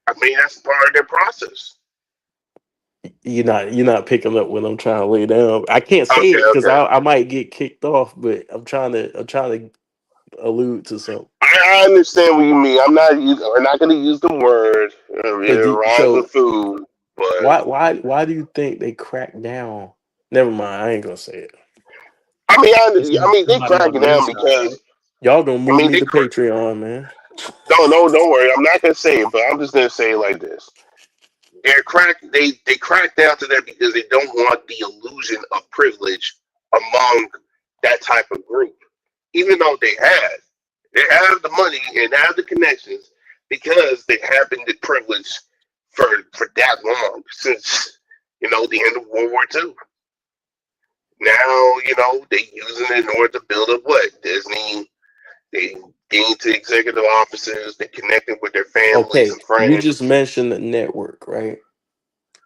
I mean, that's part of their process. You're not picking up what I'm trying to lay down. I can't say Okay, it because okay. I might get kicked off, but I'm trying to allude to something. I understand what you mean. We're not going to use the word. So It rhymes with food, but why do you think they cracked down? Never mind, I ain't gonna say it. I mean, It's they somebody on cracking the down inside, because right? Y'all gonna I move mean me to Patreon, man. don't worry. I'm not going to say it, but I'm just going to say it like this. They crack down to that because they don't want the illusion of privilege among that type of group, even though they have the money and have the connections because they have been the privilege for that long since the end of World War II. Now they using it in order to build up what Disney. They get into executive offices. They connecting with their families Okay, and you friends. just mentioned the network, right?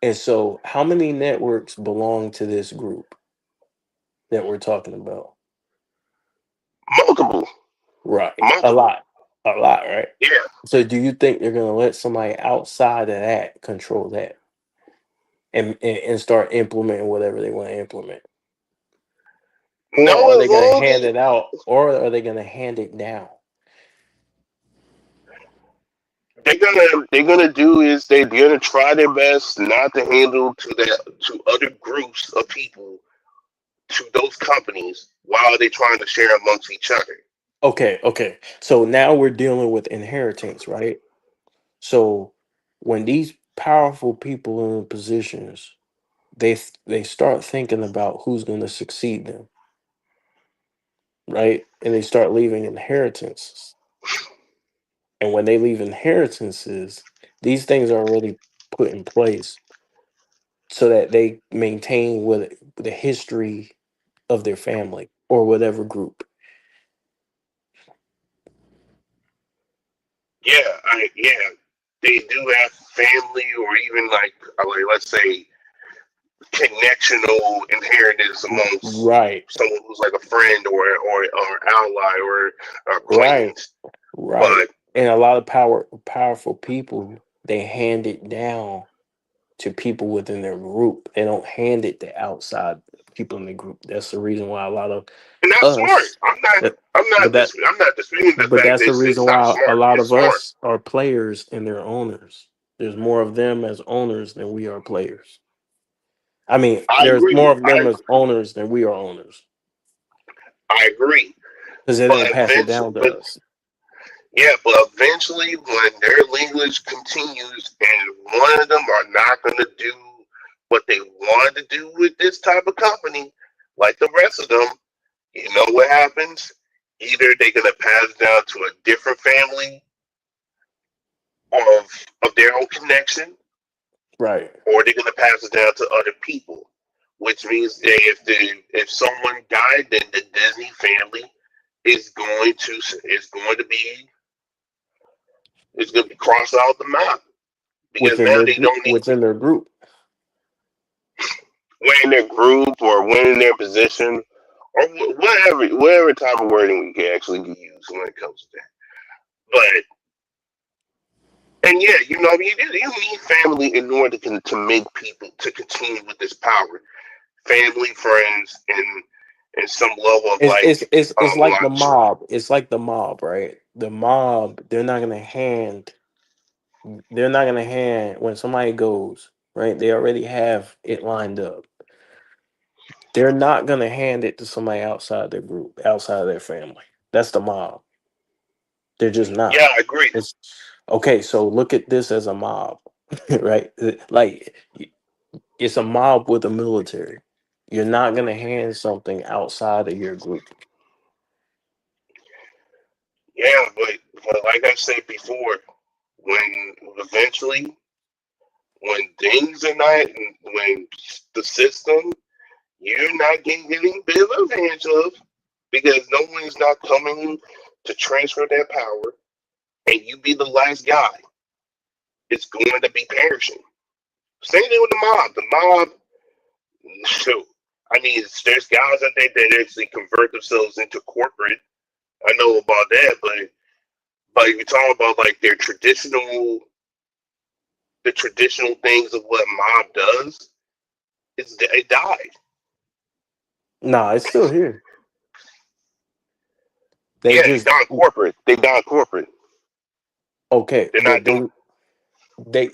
And so, how many networks belong to this group that we're talking about? Multiple, Right, multiple. a lot, right? Yeah. So, do you think they're gonna let somebody outside of that control that and start implementing whatever they want to implement? Or No, are as they going to long hand as it out? Or are they going to hand it down? they're gonna do is they're gonna try their best not to handle to other groups of people to those companies while they're trying to share amongst each other. Okay. So now we're dealing with inheritance, right? So when these powerful people are in positions, they start thinking about who's going to succeed them, right? And they start leaving inheritances. And when they leave inheritances, these things are already put in place so that they maintain what the history of their family or whatever group. Yeah, they do have family or even like let's say connectional inheritance amongst Right, someone who's like a friend or ally or right, acquaintance. right. But And a lot of powerful people, they hand it down to people within their group. They don't hand it to outside people in the group. That's the reason why a lot of and that's smart. us, I'm not but I'm but not that I'm not disputing the but fact that's that the reason it's not why a smart. lot It's of smart. us are players and they're owners. There's more of them as owners than we are players. I mean, I there's more agree. of them as owners than we are owners I agree. because they But don't pass it eventually, down to us. but eventually, when their language continues, and one of them are not going to do what they want to do with this type of company, like the rest of them, you know what happens? Either they're going to pass down to a different family of their own connection, Right. or they're going to pass it down to other people. Which means that if someone died, then the Disney family is going to be crossed out the map because now they don't need Within their group. winning their group or winning their position or whatever type of wording we can actually use when it comes to that. And yeah, you need family in order to make people to continue with this power. Family, friends, and some level of It's it's it's it's like the lunch. mob. It's like the mob, right? The mob, they're not gonna hand when somebody goes, right? They already have it lined up. They're not gonna hand it to somebody outside their group, outside of their family. That's the mob. They're just not. Yeah, I agree. It's okay, so look at this as a mob, right? Like it's a mob with a military. You're not gonna hand something outside of your group. Yeah, but like I said before, when eventually when things are not when the system you're not getting bit of advantage of because no one's not coming to transfer their power and you be the last guy, it's going to be perishing. Same thing with the mob. The mob, shoot. I mean, there's guys I think that actually convert themselves into corporate. I know about that, but if you talk about like the traditional things of what mob does, it died. Nah, it's still here. They Yeah, they just gone corporate. They gone corporate. okay. They're not doing. They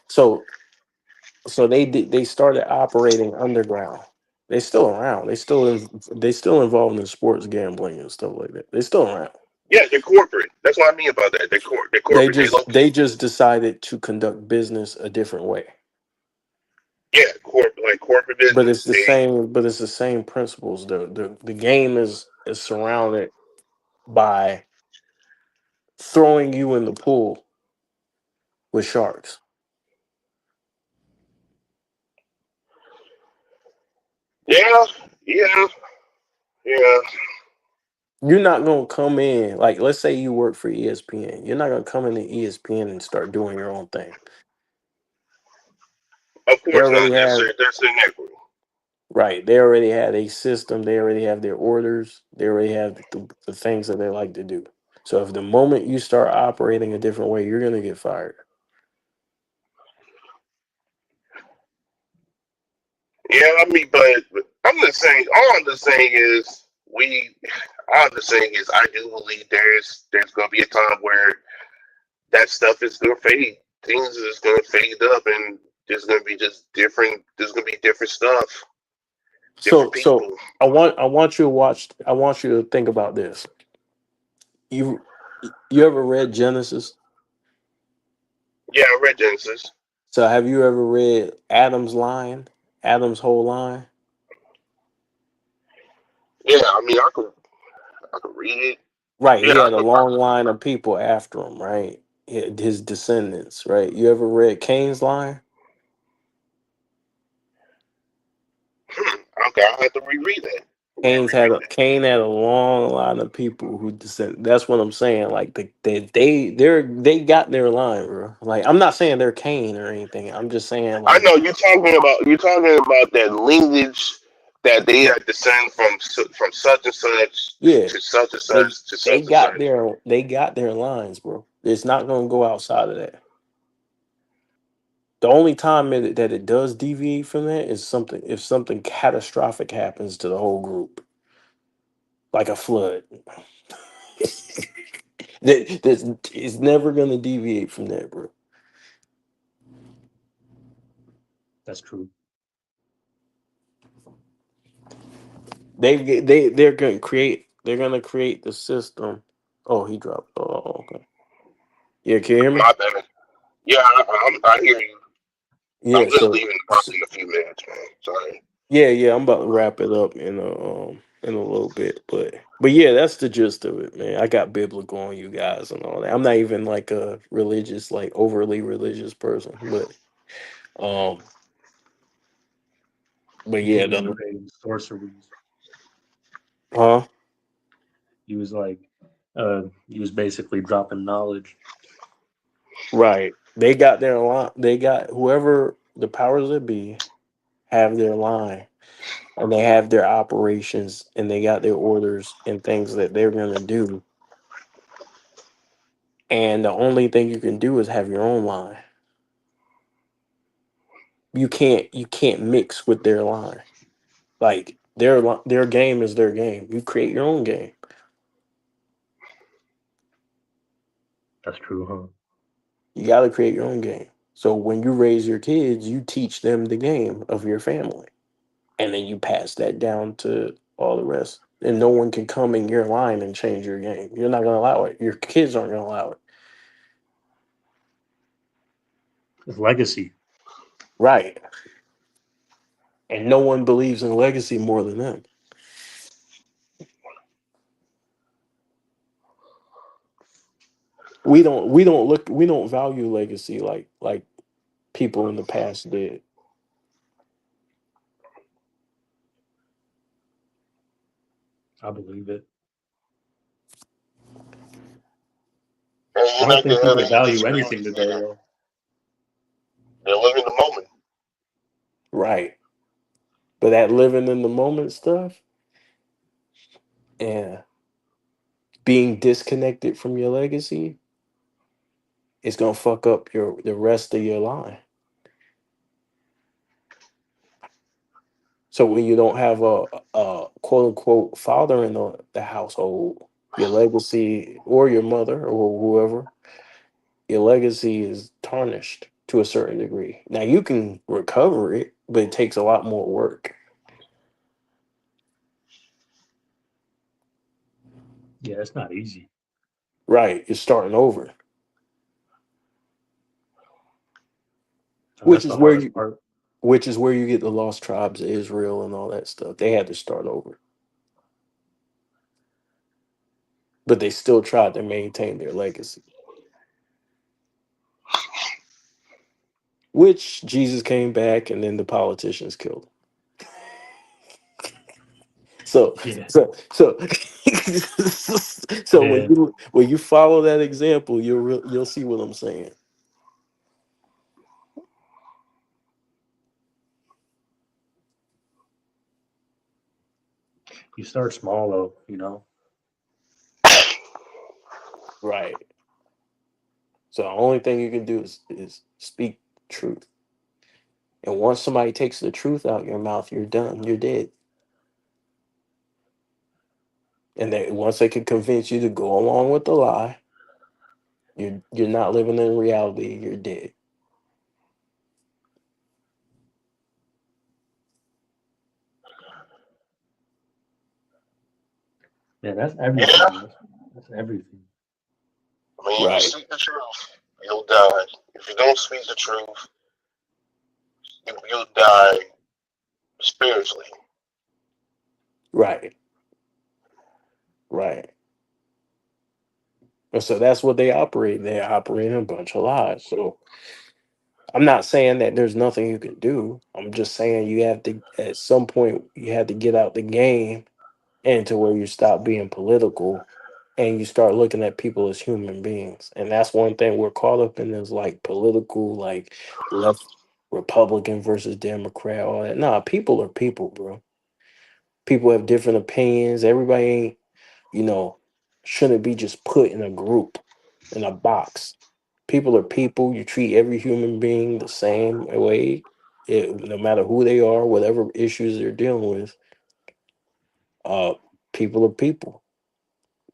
so they started operating underground. They still around. They still involved in sports gambling and stuff like that. They still around. Yeah, they're corporate. That's what I mean about that. They're They corporate. They just low they key. just decided to conduct business a different way. Yeah, corporate But it's business. the same. But it's the same principles. The game is surrounded by throwing you in the pool with sharks. Yeah, yeah, yeah. You're not gonna come in like let's say you work for ESPN. You're not gonna come into ESPN and start doing your own thing. Of They course already not. have That's inequity. right. They already have a system. They already have their orders. They already have the things that they like to do. So if the moment you start operating a different way, you're gonna get fired. Yeah, I mean, but I'm just saying. All I'm just saying is we. All I'm just saying is I do believe there's gonna be a time where that stuff is gonna fade. Things is gonna fade up, and there's gonna be just different. There's gonna be different stuff, different So people. I want you to watch. I want you to think about this. You you ever read Genesis? Yeah, I read Genesis. So have you ever read Adam's line? Adam's whole line? Yeah, I mean, I could read it. Right. He Yeah, I had a could. long line of people after him, right? His descendants, right? You ever read Cain's line? Okay, I have to reread that. Kane had a long line of people who descend. That's what I'm saying. Like they got their line, bro. Like I'm not saying they're Kane or anything. I'm just saying I like know you're talking about that lineage that they had descend from such and such yeah, to such and they such to they such and got such. their lines, bro. It's not gonna go outside of that. The only time that it does deviate from that is something if something catastrophic happens to the whole group, like a flood. That's it's never gonna deviate from that, bro. That's true. They're gonna create the system. Oh, he dropped. Oh, okay. Yeah, can you hear me? My bad. Yeah, I hear you. I'm Yeah, just so, leaving the park in a few minutes, man. Sorry. yeah, I'm about to wrap it up in a little bit, but yeah, that's the gist of it, man. I got biblical on you guys and all that. I'm not even like a religious, like overly religious person, um, but He yeah, was creating sorceries. huh? He was like, he was basically dropping knowledge. Right. They got their line. They got whoever the powers that be have their line and they have their operations and they got their orders and things that they're gonna do. And the only thing you can do is have your own line. You can't mix with their line. Like their game is their game. You create your own game. That's true, huh? You got to create your own game. So when you raise your kids, you teach them the game of your family, and then you pass that down to all the rest. And no one can come in your line and change your game. You're not going to allow it. Your kids aren't going to allow it. It's legacy. Right. And no one believes in legacy more than them. We don't value legacy like people in the past did. I believe it. And I you're don't not think gonna have people any value anything disagreements today, there. though. They're living the moment. Right. But that living in the moment stuff and being disconnected from your legacy is gonna fuck up the rest of your line. So when you don't have a quote unquote father in the household, your legacy or your mother or whoever, your legacy is tarnished to a certain degree. Now you can recover it, but it takes a lot more work. Yeah, it's not easy. Right. You're starting over. And Which that's is the where hardest you part. which is where you get the lost tribes of Israel and all that stuff. They had to start over. But they still tried to maintain their legacy. Which Jesus came back and then the politicians killed him. So Yeah, so so man. when you follow that example, you'll see what I'm saying. You start small, though, you know? Right. So the only thing you can do is speak truth. And once somebody takes the truth out your mouth, you're done. You're dead. And once they can convince you to go along with the lie, you're not living in reality. You're dead. Man, that's Yeah. everything. That's everything. I mean, you Right. speak the truth, you'll die. If you don't speak the truth, you'll die spiritually. Right. Right. And so that's what they operate. They operate in a bunch of lies. So I'm not saying that there's nothing you can do. I'm just saying you have to at some point you have to get out the game and to where you stop being political and you start looking at people as human beings. And that's one thing we're caught up in is like political, like left Republican versus Democrat, all that. Nah, people are people, bro. People have different opinions. Everybody ain't, you know, shouldn't be just put in a group, in a box. People are people. You treat every human being the same way, no matter who they are, whatever issues they're dealing with. Uh, People are people,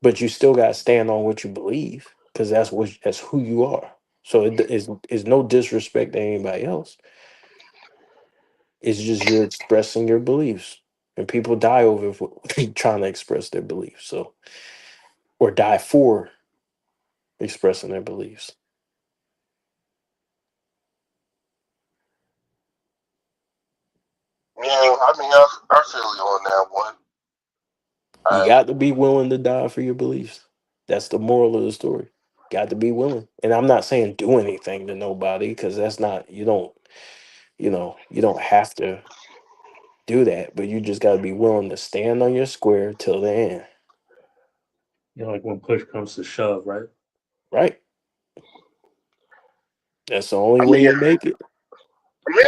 but you still got to stand on what you believe because that's who you are. So is no disrespect to anybody else. It's just you're expressing your beliefs, and people die over trying to express their beliefs. So or die for expressing their beliefs. Yeah, I mean, I feel you on that one. You got to be willing to die for your beliefs. That's the moral of the story. Got to be willing. And I'm not saying do anything to nobody because that's not you don't have to do that, but you just got to be willing to stand on your square till the end. You know, like when push comes to shove, right? Right? That's the only I way mean, you make it.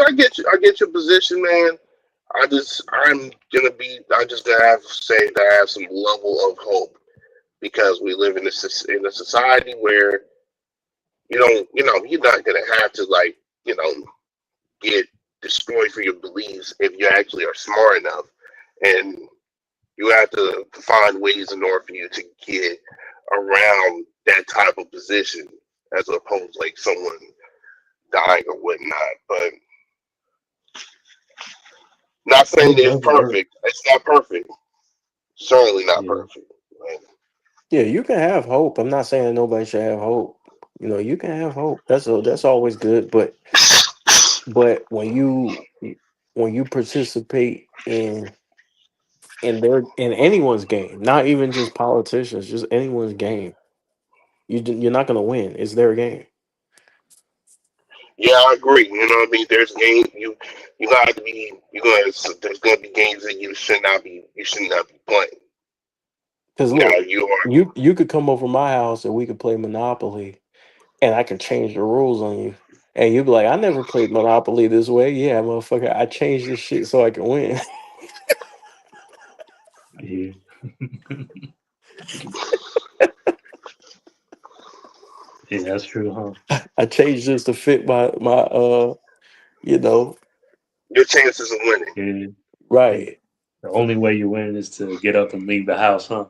I get you. I get your position, man. I'm just gonna have to say that I have some level of hope because we live in in a society where you're not gonna have to like, get destroyed for your beliefs if you actually are smart enough, and you have to find ways in order for you to get around that type of position as opposed to like someone dying or whatnot. But not saying Hope that it's does work. perfect. It's not perfect. Certainly not Yeah. perfect. Right? Yeah, you can have hope. I'm not saying nobody should have hope. You can have hope. That's always good, but when you participate in anyone's game, not even just politicians, just anyone's game, you're not going to win. It's their game. Yeah, I agree. You know what I mean? There's game you got to be you gonna there's gonna be games that you should not be playing. Because Now look, you are you could come over my house and we could play Monopoly, and I can change the rules on you. And you'd be like, I never played Monopoly this way. Yeah, motherfucker, I changed this shit so I can win. Yeah. Yeah, that's true, huh? I changed this to fit my you know, your chances of winning. Yeah. Yeah. right. The only way you win is to get up and leave the house, huh?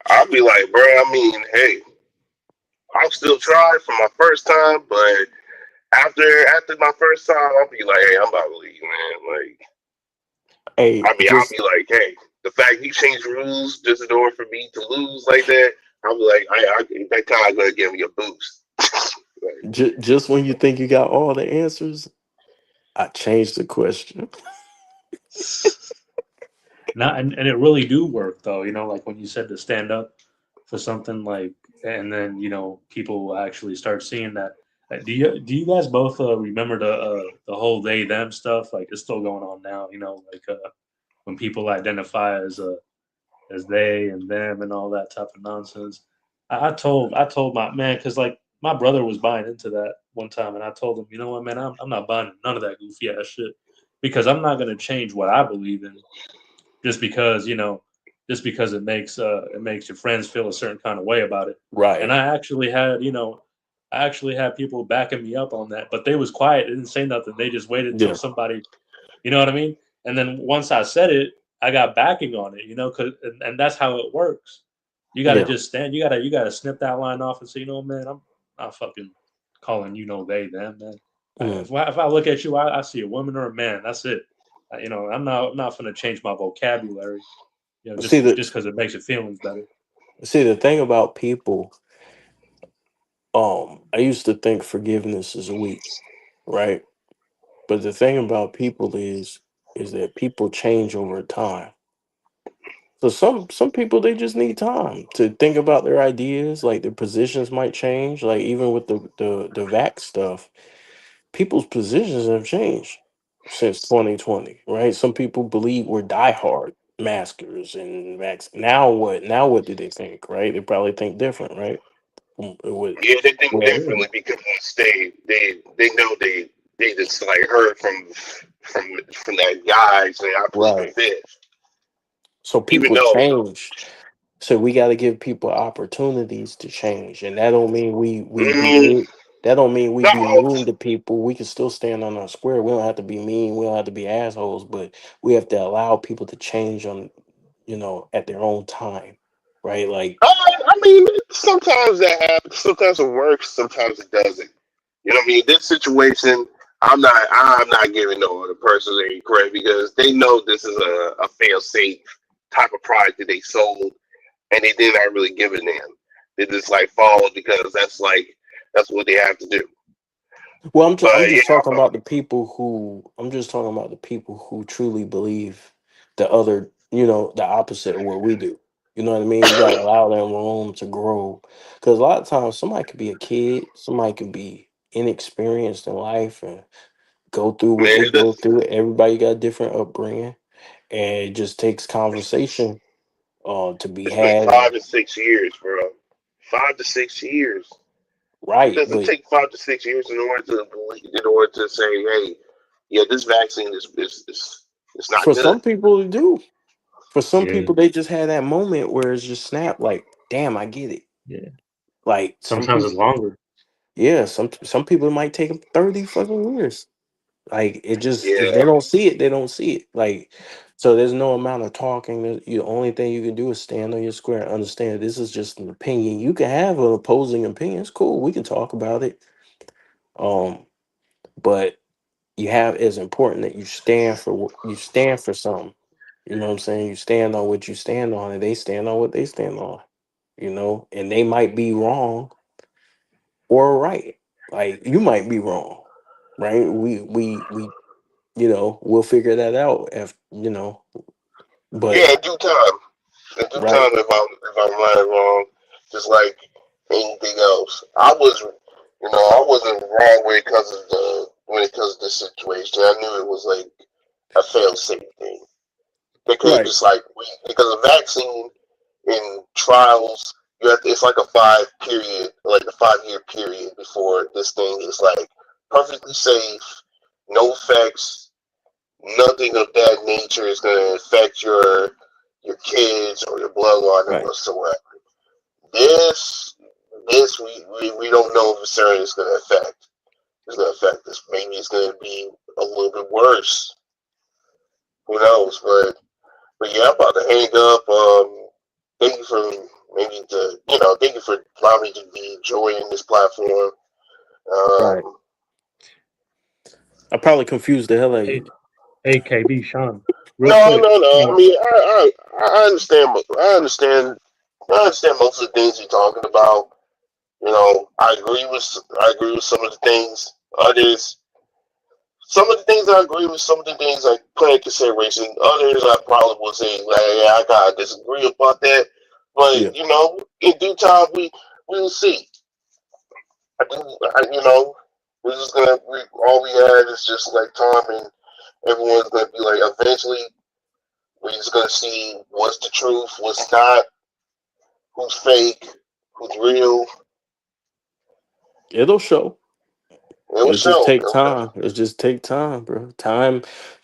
I'll be like, bro. I mean, hey, I'll still try for my first time, but after my first time, I'll be like, hey, I'm about to leave, man. Like, Hey, I mean, I'll just be like, hey, the fact he changed rules just in order for me to lose like that, I'll be like, that kind of gonna give me a boost. Like, just when you think you got all the answers, I changed the question. Not and it really do work though, like when you said to stand up for something like, and then people will actually start seeing that. Do you guys both remember the whole they them stuff? Like it's still going on now, like when people identify as they and them and all that type of nonsense. I told my man because like my brother was buying into that one time, and I told him, you know what, man, I'm not buying none of that goofy ass shit because I'm not gonna change what I believe in just because it makes your friends feel a certain kind of way about it. And Right. I actually had people backing me up on that, but they was quiet. They didn't say nothing. They just waited till Yeah. somebody, you know what I mean? And then once I said it, I got backing on it, 'cause, and that's how it works. You got to Yeah. just stand. You got to snip that line off and say, man, I'm not fucking calling they them, man. Mm. If I look at you, I see a woman or a man. That's it. I'm not gonna change my vocabulary, See just the just because it makes your feelings better. see the thing about people, I used to think forgiveness is weak, right? But the thing about people is that people change over time. So some people they just need time to think about their ideas, like their positions might change. Like even with the vax stuff, people's positions have changed since 2020, right? Some people believe we're diehard. maskers and now what do they think, right? They probably think different, right? Yeah, they think Well, differently because they know they just like heard from that guy saying I plead the right. fifth, So even people though change. So we got to give people opportunities to change, and that don't mean we be mm, mean. That don't mean we not be all. mean to people. We can still stand on our square. We don't have to be mean. We don't have to be assholes, but we have to allow people to change on, at their own time, right? Like, I mean, sometimes that happens. Sometimes it works. Sometimes it doesn't. You know what I mean? This situation, I'm not giving no other person any credit because they know this is a fail safe type of product that they sold, and they did not really give it them. They just like followed because that's what they have to do. well, I'm But just yeah, talking about the people who truly believe the other, the opposite of what we do. You know what I mean? You gotta allow them room to grow, because a lot of times somebody could be a kid, somebody can be inexperienced in life and go through what they man, go through. Everybody got a different upbringing, and it just takes conversation to be it's been had. 5 to 6 years, bro. 5 to 6 years. It Right, doesn't but take 5 to 6 years in order to say, hey, yeah, this vaccine is it's not for good. some people, it do. For some Yeah, people, they just had that moment where it's just snap, like, damn, I get it. yeah. Like some Sometimes people, it's longer. yeah, some people it might take them 30 fucking years. Like it just if Yeah, they don't see it, they don't see it. Like so, there's no amount of talking. The only thing you can do is stand on your square and understand this is just an opinion. You can have an opposing opinion. It's cool. We can talk about it. Um, but it's important that you stand for something. You know what I'm saying? You stand on what you stand on, and they stand on what they stand on. And they might be wrong or right. Like you might be wrong, right? We we'll figure that out but yeah. In due time, in due right, time, if I'm right or wrong, just like anything else, I wasn't wrong when it comes to this situation. I knew it was like a fail safe thing. They could right, just like because a vaccine in trials, it's like a 5 year period before this thing is like perfectly safe, no effects, nothing of that nature is going to affect your kids or your bloodline right. whatsoever. This we don't know for certain it's going to affect. It's going to affect us. Maybe it's going to be a little bit worse. Who knows? But yeah, I'm about to hang up. Thank you for thank you for allowing me to be joining this platform. Right. Um, I probably confused the hell out of Hey, you. hey, KB, Sean, real no, quick. no, no. I mean, I understand. I understand. I understand most of the things you're talking about. I agree with some of the things. Others, some of the things I agree with. Some of the things I put in consideration. Others, I probably would say, like, yeah, I gotta disagree about that. Yeah. But in due time, we will see. I do. We're just all we had is just like time, and everyone's gonna be like, eventually, we're just gonna see what's the truth, what's not, who's fake, who's real. It'll show. It will It just show. take It'll show. time. It just take time, bro.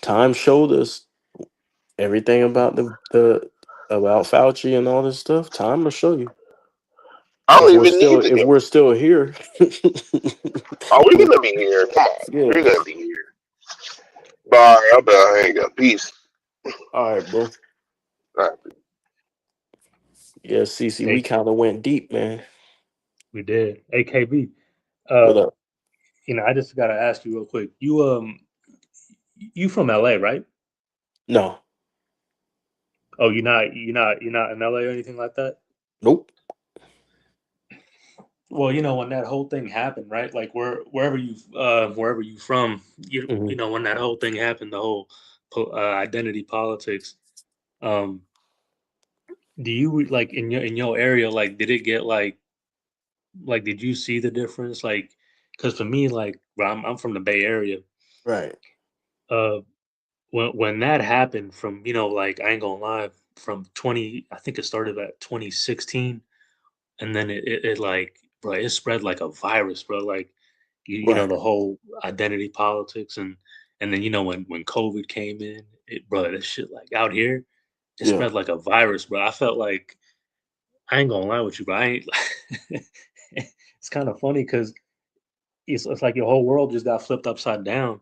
Time showed us everything about the about Fauci and all this stuff. Time will show you. I If don't we're even still need to if go. we're still here. Are we gonna be here? Come on, Yeah. we're gonna be here. Bye. I better hang up. Peace. All right, bro. All right. Yeah, CC, we Hey, kind of went deep, man. we did. Hey, KB, What uh, up? I just gotta ask you real quick. You from LA, right? No. Oh, you're not in LA or anything like that? Nope. Well, when that whole thing happened, right? Like wherever you from, Hmm. when that whole thing happened, the whole identity politics. Um, do you like in your area? Like, did it get like did you see the difference? Like, because for me, like, well, I'm from the Bay Area. Right. Uh, when that happened from, like, I ain't gonna lie, from 20 I think it started at 2016, and then it like, bro, it spread like a virus, bro, like, Right. the whole identity politics, and then, when COVID came in, bro, this shit, like, out here, it Yeah. spread like a virus, bro. I felt like I ain't gonna lie with you, bro, I ain't it's kinda funny 'cause it's like your whole world just got flipped upside down.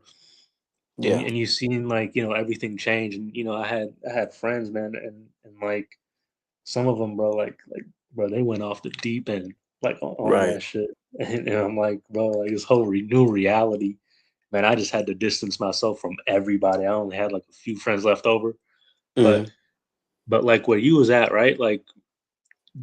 And Yeah. you seen, like, everything change, and, I had friends, man, and, like, some of them, bro, bro, they went off the deep end, like, on all Right. that shit, and I'm like, "Bro, like, this whole new reality, man, I just had to distance myself from everybody." I only had, like, a few friends left over, but Mhm. like, where you was at, right? Like,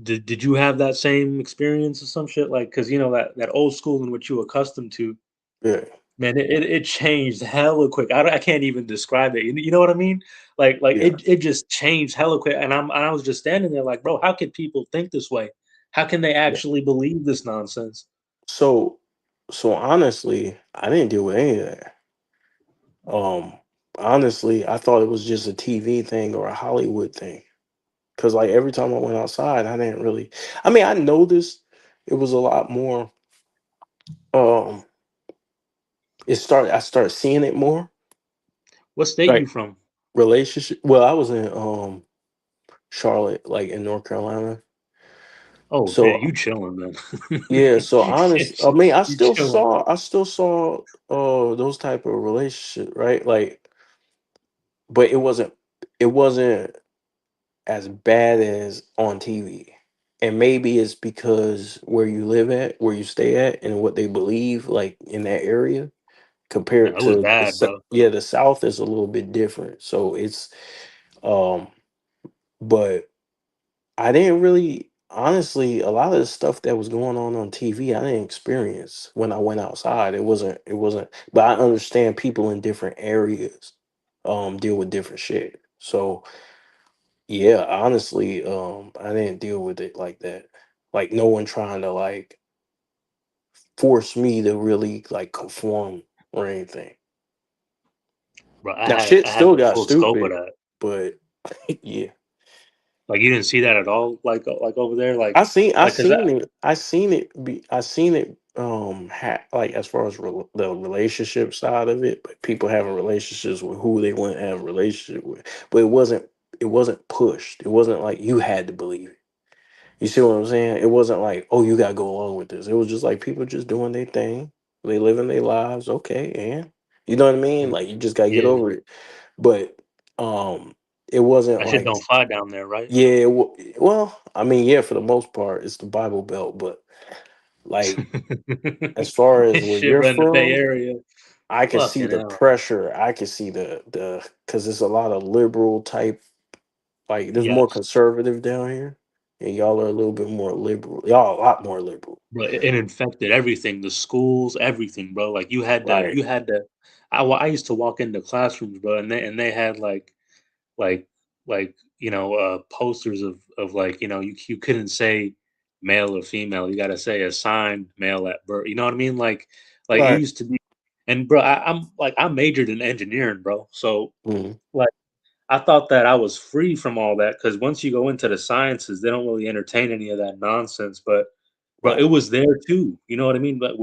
did you have that same experience or some shit? Like, 'cause, that old school in which you accustomed to, Yeah. man, it changed hella quick. I can't even describe it. You know what I mean? Like Yeah. it just changed hella quick, and I was just standing there like, bro, how can people think this way? How can they Yeah. actually believe this nonsense? So so honestly, I didn't deal with any of that. Um, Honestly, I thought it was just a TV thing or a Hollywood thing. Cause like every time I went outside, I didn't really. I mean, I noticed it was a lot more. Um, I started seeing it more. What state you Like from? relationship. Well, I was in Charlotte, like in North Carolina. Oh man, So you chilling, man. yeah, so honest, I mean, You chilling. I still saw those type of relationship, right? Like, but it wasn't as bad as on TV. And maybe it's because where you live at, where you stay at, and what they believe, like in that area, No, compared it was to bad, bro. yeah, the South is a little bit different. So it's, um, but I didn't really, honestly, a lot of the stuff that was going on TV, I didn't experience when I went outside. It wasn't, but I understand people in different areas, deal with different shit. So yeah, honestly, I didn't deal with it like that. Like no one trying to like force me to really like conform or anything. Bro, Now shit I had still the got full scope of stupid, that. but yeah. Like, you didn't see that at all, like over there, I like, cause seen it. I seen it like as far as the relationship side of it, but people having relationships with who they want to have a relationship with. But it wasn't pushed. It wasn't like you had to believe it. You see what I'm saying? It wasn't like, oh, you gotta go along with this. It was just like people just doing their thing. They living their lives, okay, and you know what I mean? Like you just gotta get yeah, over it. But um it wasn't that shit like don't fly down there, right? yeah, well, I mean, yeah, for the most part, it's the Bible Belt, but like as far as where Shit, you're bro, in the Bay from, Area. I can see Fucking the hell. pressure. I can see the because there's a lot of liberal type. Like there's more Yes. conservative down here, and y'all are a little bit more liberal. Y'all a lot more liberal, Bro, it infected everything, the schools, everything, bro. Like, right? you had to I used to walk into classrooms, bro, and they had, like posters of, like, you couldn't say male or female, you gotta say assigned male at birth, you know what I mean? Like, it Right. used to be. And, bro, I majored in engineering, bro, so, Mhm. like, I thought that I was free from all that because once you go into the sciences, they don't really entertain any of that nonsense. But it Right. was there too. You know what I mean? But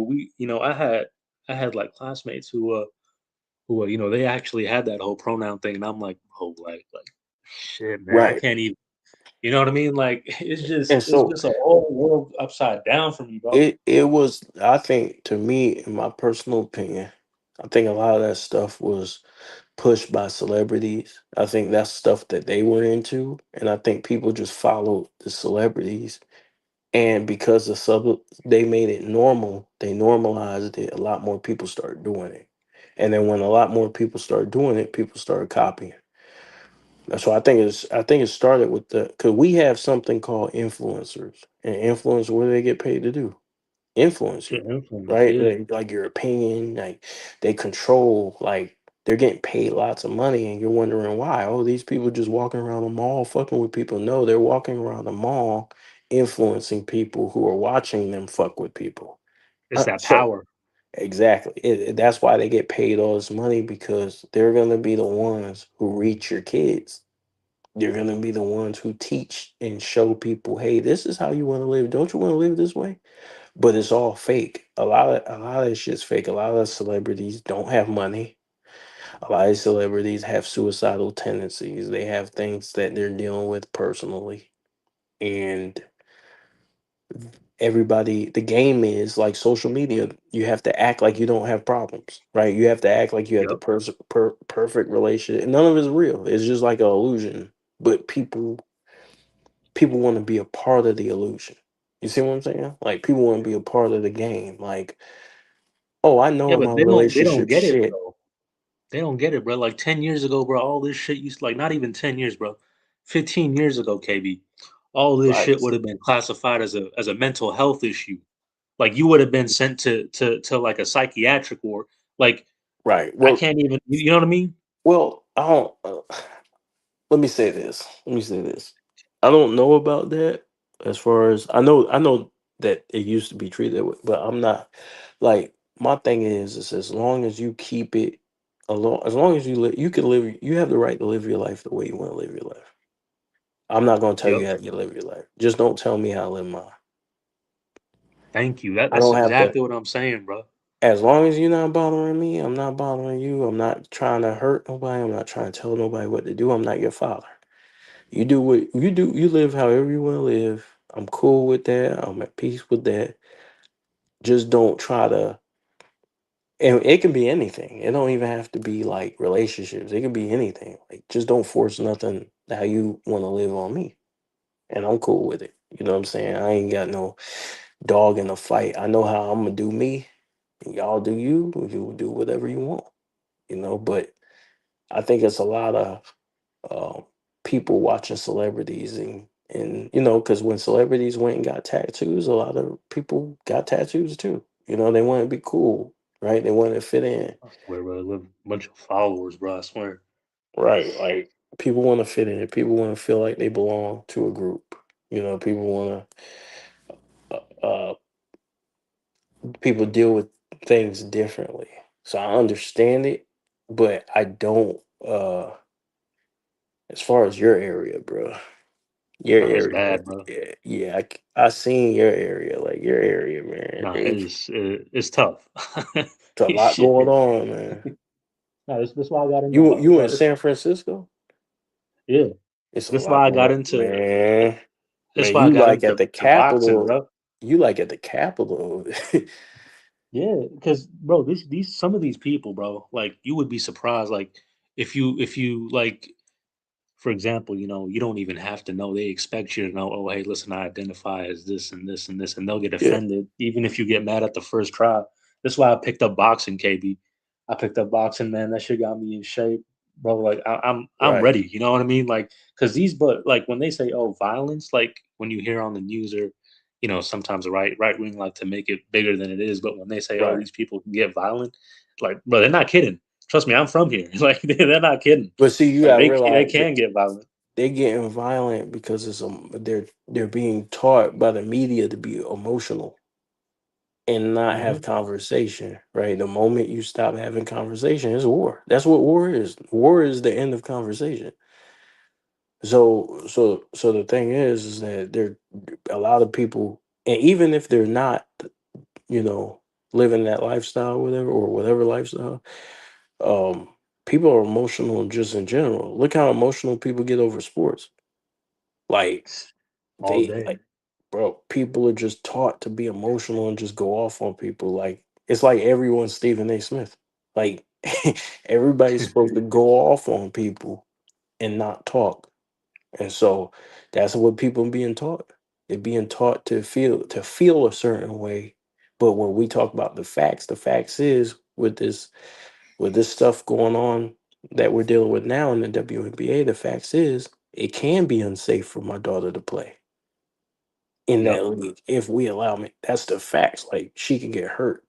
I had like classmates who they actually had that whole pronoun thing, and I'm like, oh, like shit, man, I Right. can't even. You know what I mean? Like, And it's so just a whole world upside down for me, bro. it was. I think to me, in my personal opinion, I think a lot of that stuff was pushed by celebrities. I think that's stuff that they were into, and I think people just followed the celebrities. And because they made it normal, they normalized it. A lot more people started doing it, and then when a lot more people started doing it, people started copying. That's why I think it started with the because we have something called influencers, and influencers, what do they get paid to do? Influence To you, influence, right? yeah. Like your opinion, like they control, like they're getting paid lots of money, and you're wondering why. Oh, these people just walking around the mall fucking with people. No, they're walking around the mall influencing people who are watching them fuck with people. It's that So power. Exactly. That's why they get paid all this money, because they're gonna be the ones who reach your kids. They're gonna be the ones who teach and show people, hey, this is how you want to live. Don't you want to live this way? But it's all fake. A lot of this shit's fake. A lot of celebrities don't have money. A lot of celebrities have suicidal tendencies. They have things that they're dealing with personally. And everybody, the game is like social media. You have to act like you don't have problems, right? You have to act like you have the Yep. perfect relationship. None of it's real. It's just like an illusion. But people want to be a part of the illusion. You see what I'm saying? Like, people want to be a part of the game. Like, oh, I Yeah, know but my they don't relationship get it, shit. bro. They don't get it, bro. Like 10 years ago, bro, all this shit used to, like, not even 10 years, bro. 15 years ago, KB, all this Right. shit would have been classified as a mental health issue. Like, you would have been sent to like a psychiatric ward. Like, Right. I Well, can't even, you know what I mean? I don't. Let me say this. Let me say this. I don't know about that. As far as I know that it used to be treated that way, but I'm not. Like, my thing is as long as you keep it alone, as long as you live, you can live. You have the right to live your life the way you want to live your life. I'm not going to tell Yep. you how you live your life. Just don't tell me how to live mine. Thank you. I That's don't have to. exactly what I'm saying, bro. As long as you're not bothering me, I'm not bothering you. I'm not trying to hurt nobody. I'm not trying to tell nobody what to do. I'm not your father. You do what you do. You live however you want to live. I'm cool with that. I'm at peace with that. Just don't try to. And it can be anything. It don't even have to be like relationships. It can be anything. Like, just don't force nothing how you want to live on me, and I'm cool with it. You know what I'm saying? I ain't got no dog in the fight. I know how I'm gonna do me. And y'all do you. You do whatever you want. But I think it's a lot of people watching celebrities, and because when celebrities went and got tattoos, a lot of people got tattoos too. They want to be cool, right? They want to fit in, I swear, bro. Live a bunch of followers, bro. I swear. right? Like, people want to fit in. People want to feel like they belong to a group. People want to. People deal with things differently, so I understand it, but I don't. As far as your area, bro. Your Nah, it's area, bad, bro. yeah, yeah. I seen your area, like your area, man. Nah, it's tough. It's a lot Shit. going on, man. Nah, this why I got into You in it's, San Francisco? yeah. It's a This lot why I going got on, into man. this Man, why I you got like at into the to boxing, capital. bro. You like at the capital. Yeah, because bro, these some of these people, bro, like you would be surprised, like if you like, for example, you don't even have to know. They expect you to know, oh, hey, listen, I identify as this and this and this, and they'll get Yeah, offended, even if you get mad at the first try. That's why I picked up boxing, KB. I picked up boxing, man. That shit got me in shape, bro. Like I'm right, ready. You know what I mean? Like, cause but like when they say, oh, violence, like when you hear on the news or, sometimes the right wing like to make it bigger than it is. But when they say, oh, right. these people can get violent, like, bro, they're not kidding. Trust me, I'm from here. Like, they're not kidding. But see, you Like gotta they realize can that get violent. they're getting violent because they're being taught by the media to be emotional and not have Hmm. conversation, right? The moment you stop having conversation, it's war. That's what war is. War is the end of conversation. So the thing is that there a lot of people, and even if they're not, you know, living that lifestyle, whatever lifestyle, um, people are emotional just in general. Look how emotional people get over sports. Like, All they day. like, bro, people are just taught to be emotional and just go off on people. Like, it's like everyone's Stephen A. Smith. Like, everybody's supposed to go off on people and not talk. And so that's what people are being taught. They're being taught to feel a certain way. But when we talk about the facts is with this stuff going on that we're dealing with now in the WNBA, the facts is it can be unsafe for my daughter to play in that Yep. league if we allow me. That's the facts. Like, she can get hurt.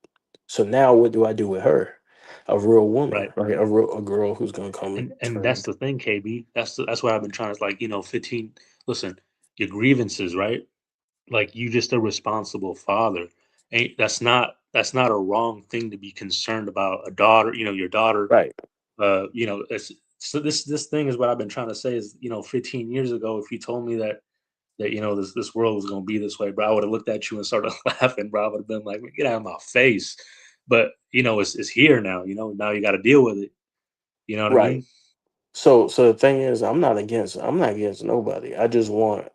So now what do I do with her? A real woman, Right. right? A girl who's gonna come and And turn. that's the thing, KB. That's what I've been trying to, like, 15. Listen, your grievances, right? Like, you just a responsible father. Ain't that's not that's not a wrong thing to be concerned about. A daughter, your daughter. Right. So this thing is what I've been trying to say is 15 years ago, if you told me that this world was gonna be this way, bro, I would have looked at you and started laughing, bro. I would have been like, get out of my face. But it's here now. Now you got to deal with it. You know what I Right. mean? So the thing is, I'm not against nobody. I just want,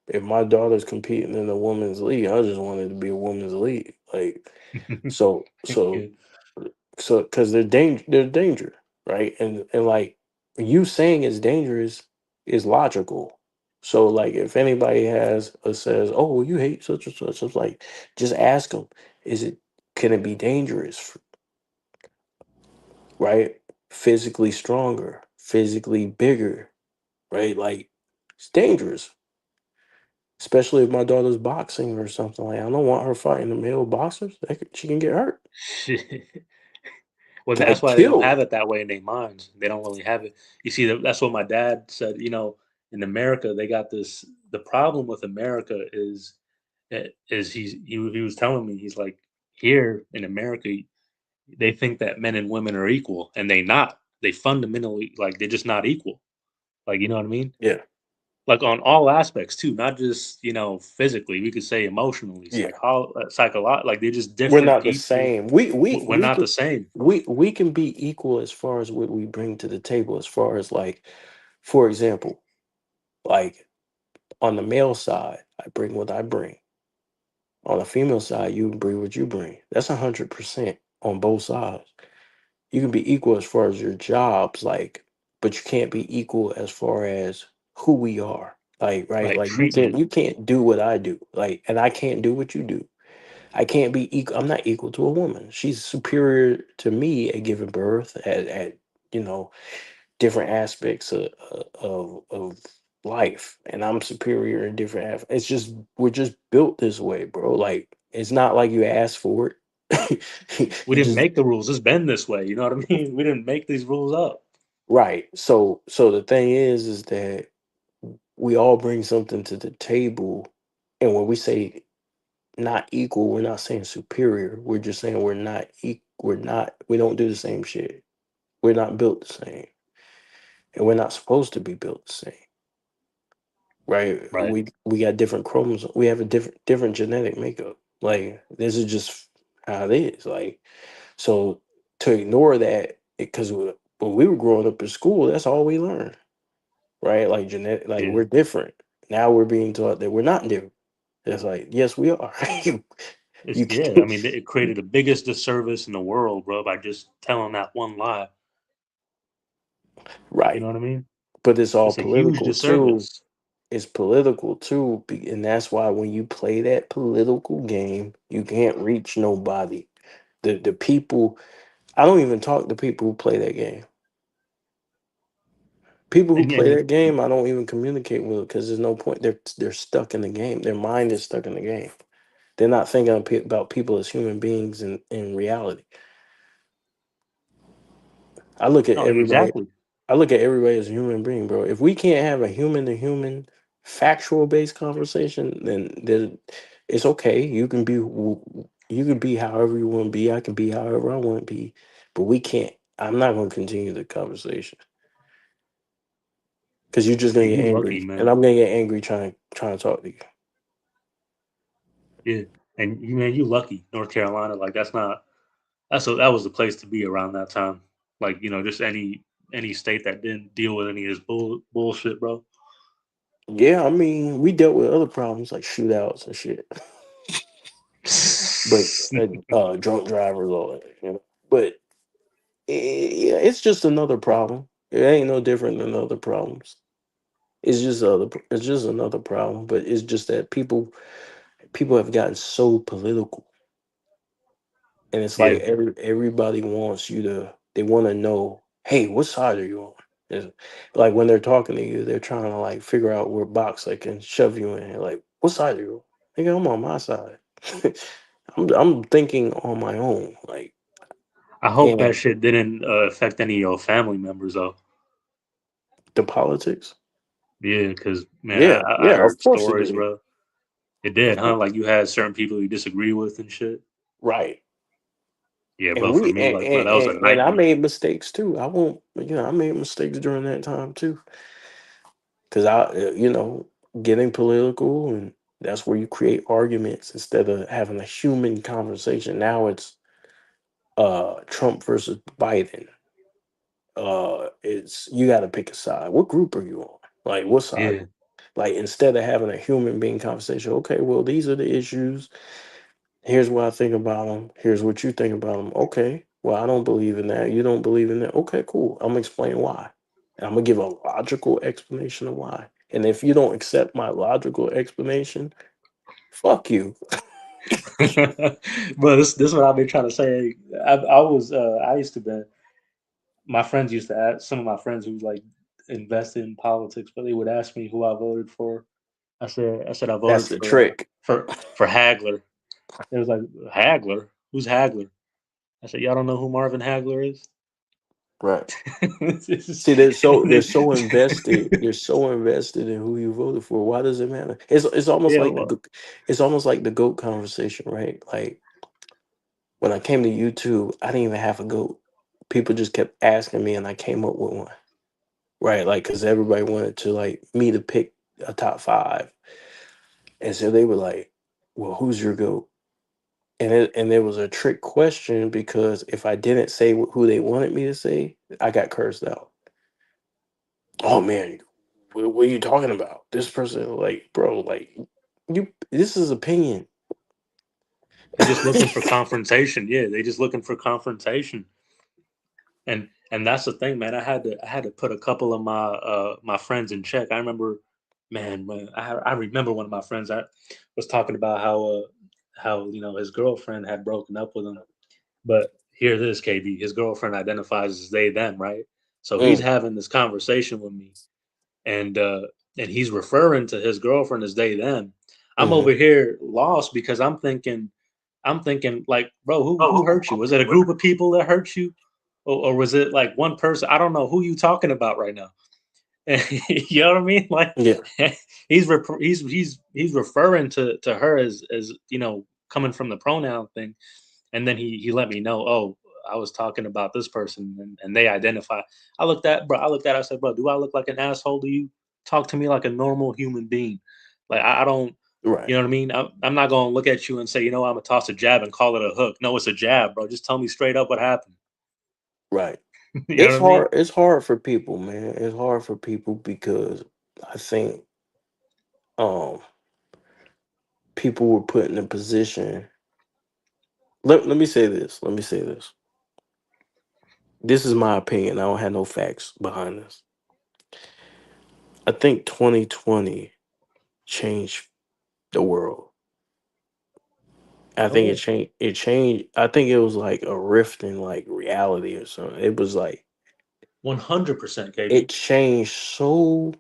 if my daughter's competing in a women's league, I just want it to be a women's league. Like, so so Yeah. so because there's danger, right? And like, you saying it's dangerous is logical. So like, if anybody says, oh, well, you hate such and such, it's like, just ask them, can it be dangerous, right? Physically stronger, physically bigger, right? Like, it's dangerous, especially if my daughter's boxing or something. Like, I don't want her fighting the male boxers. She can get hurt, Well, that's like why they don't have killed. it that way in their minds. They don't really have it. You see, that's what my dad said. In America, they got this. The problem with America is he was telling me, he's like, here in America, they think that men and women are equal, and they not. They fundamentally, like, they're just not equal. Like, you know what I mean? Yeah, Like, on all aspects too, not just physically. We could say emotionally, yeah. psychological. Like, they're just We're different not the people. same. We we We're we not can the same. we can be equal as far as what we bring to the table. As far as, like, for example, like, on the male side, I bring what I bring. On the female side, you bring what you bring. That's 100% on both sides. You can be equal as far as your jobs, like, but you can't be equal as far as who we are. Like, right, Like, like, treatment. you can't do what I do, like, and I can't do what you do. I can't be equal. I'm not equal to a woman. She's superior to me at giving birth, at you know different aspects of life, and I'm superior in different. It's just, we're just built this way, bro. Like, it's not like you asked for it. We You didn't just make the rules. It's been this way. You know what I mean? We didn't make these rules up. right. So the thing is that we all bring something to the table, and when we say not equal, we're not saying superior. We're just saying we're not we're not, we don't do the same shit. We're not built the same, and we're not supposed to be built the same, right? Right. We got different chromosomes. We have a different genetic makeup. Like, this is just how it is. Like, so to ignore that, because when we were growing up in school, that's all we learned, right? Like, genetic, like, Yeah. we're different. Now we're being taught that we're not different. It's like, yes, we are. It's You yeah. I can't, mean, it created the biggest disservice in the world, bro, by just telling that one lie. You know right? what I mean? But it's all It's a huge political too. disservice. It's political too, and that's why when you play that political game, you can't reach nobody. The people, I don't even talk to people who play that game. People who play And that game, I don't even communicate with, because there's no point. They're stuck in the game. Their mind is stuck in the game. They're not thinking about people as human beings in reality. I look at no, everybody. exactly. I look at everybody as a human being, bro. If we can't have a human to human, factual based conversation, then it's okay. You can be however you want to be. I can be however I want to be, but we can't. I'm not going to continue the conversation, because you're just gonna And get you lucky, angry, and man. I'm gonna get angry trying to talk to you. Yeah. And you lucky. North Carolina, like, that was the place to be around that time. Like, just any state that didn't deal with any of this bullshit, bro. Yeah, I mean, we dealt with other problems like shootouts and shit, but drunk drivers, all that, But yeah, it's just another problem. It ain't no different than other problems. It's just another problem. But it's just that people have gotten so political, and it's like Yeah. everybody wants you to. They want to know, hey, what side are you on? It's like, when they're talking to you, they're trying to, like, figure out what box they can shove you in. Like, what side are you on? Nigga, I'm on my side. I'm thinking on my own. Like, I hope that and shit didn't affect any of your family members, though. the politics. Yeah, because, man, Yeah, I yeah, of heard course it stories, did. bro. It did, Of huh? course. Like, you had certain people you disagree with and shit. Right. Yeah, And bro. For we me, like, bro, that was a and I nightmare. made mistakes too. I won't, I made mistakes during that time too. Cause getting political, and that's where you create arguments instead of having a human conversation. Now it's Trump versus Biden. It's you got to pick a side. What group are you on? Like, what side? Yeah. Like, instead of having a human being conversation, okay, well, these are the issues. Here's what I think about them. Here's what you think about them. Okay, well, I don't believe in that. You don't believe in that. Okay, cool. I'm gonna explain why. And I'm gonna give a logical explanation of why. And if you don't accept my logical explanation, fuck you. Bro, this is what I've been trying to say. I used to be. My friends used to ask some of my friends who like invested in politics, but they would ask me who I voted for. I That's voted the for trick. for Hagler. It was like Hagler. Who's Hagler? I said, y'all don't know who Marvin Hagler is. Right. It's just- See, they're so invested. They're so invested in who you voted for. Why does it matter? It's almost yeah, like well, it's almost like the goat conversation, right? Like when I came to YouTube, I didn't even have a goat. People just kept asking me, and I came up with one, right? Like because everybody wanted to like me to pick a top five, and so they were like, "Well, who's your goat?" And it was a trick question because if I didn't say who they wanted me to say, I got cursed out. Oh man, what are you talking about? This person, like, bro, like, this is opinion. they're just looking for confrontation. Yeah, they just looking for confrontation. And that's the thing, man. I had to put a couple of my friends in check. I remember, man, I remember one of my friends. I was talking about how his girlfriend had broken up with him. But here it is, KB. His girlfriend identifies as they them, right? So he's Mm, having this conversation with me, and uh, and he's referring to his girlfriend as they them. I'm hmm over here lost because I'm thinking like, bro, who hurt you? Was it a group of people that hurt you, or was it like one person? I don't know who you talking about right now. You know what I mean? Like Yeah, he's referring to her as coming from the pronoun thing, and then he let me know. Oh, I was talking about this person, and they identify. I looked at. I said, bro, do I look like an asshole to you? Talk to me like a normal human being. Like I don't. You right, know what I mean? I'm not gonna look at you and say, I'm gonna toss a jab and call it a hook. No, it's a jab, bro. Just tell me straight up what happened. right. You know It's what I mean? hard. It's hard for people, man. It's hard for people because I think um people were put in a position. Let me say this. Let me say this. This is my opinion. I don't have no facts behind this. I think 2020 changed the world. I Oh think yeah, it changed. It changed. I think it was like a rift in like reality or something. It was like 100%, it KB. changed so.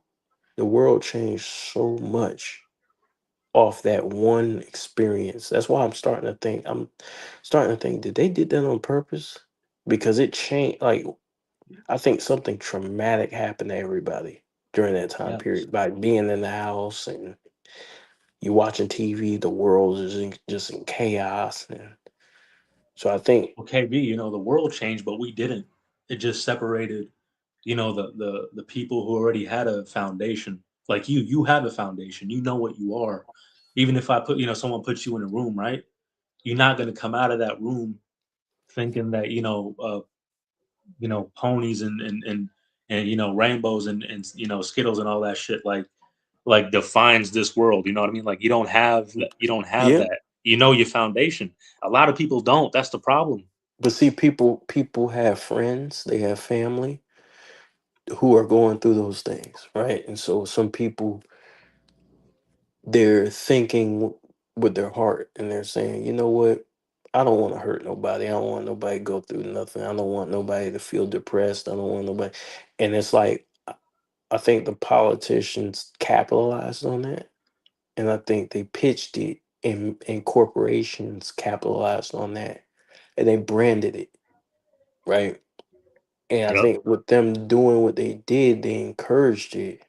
The world changed so much off that one experience. That's why I'm starting to think. I'm starting to think. Did they did that on purpose? Because it changed. Like I think something traumatic happened to everybody during that time Yeah. period by being in the house and you watching TV. The world is just in chaos, and so I think. Well, KB, the world changed, but we didn't. It just separated, the people who already had a foundation. Like you have a foundation. You know what you are. Even if someone puts you in a room, right? You're not gonna come out of that room thinking that ponies and rainbows and Skittles and all that shit like defines this world. You know what I mean? Like you don't have Yeah, that. You know your foundation. A lot of people don't. That's the problem. but see, people have friends, they have family who are going through those things, right? And so some people they're thinking with their heart and they're saying, you know what? I don't want to hurt nobody. I don't want nobody to go through nothing. I don't want nobody to feel depressed. I don't want nobody. And it's like, I think the politicians capitalized on that. And I think they pitched it and corporations capitalized on that. And they branded it, right? And I Yep. think with them doing what they did, they encouraged it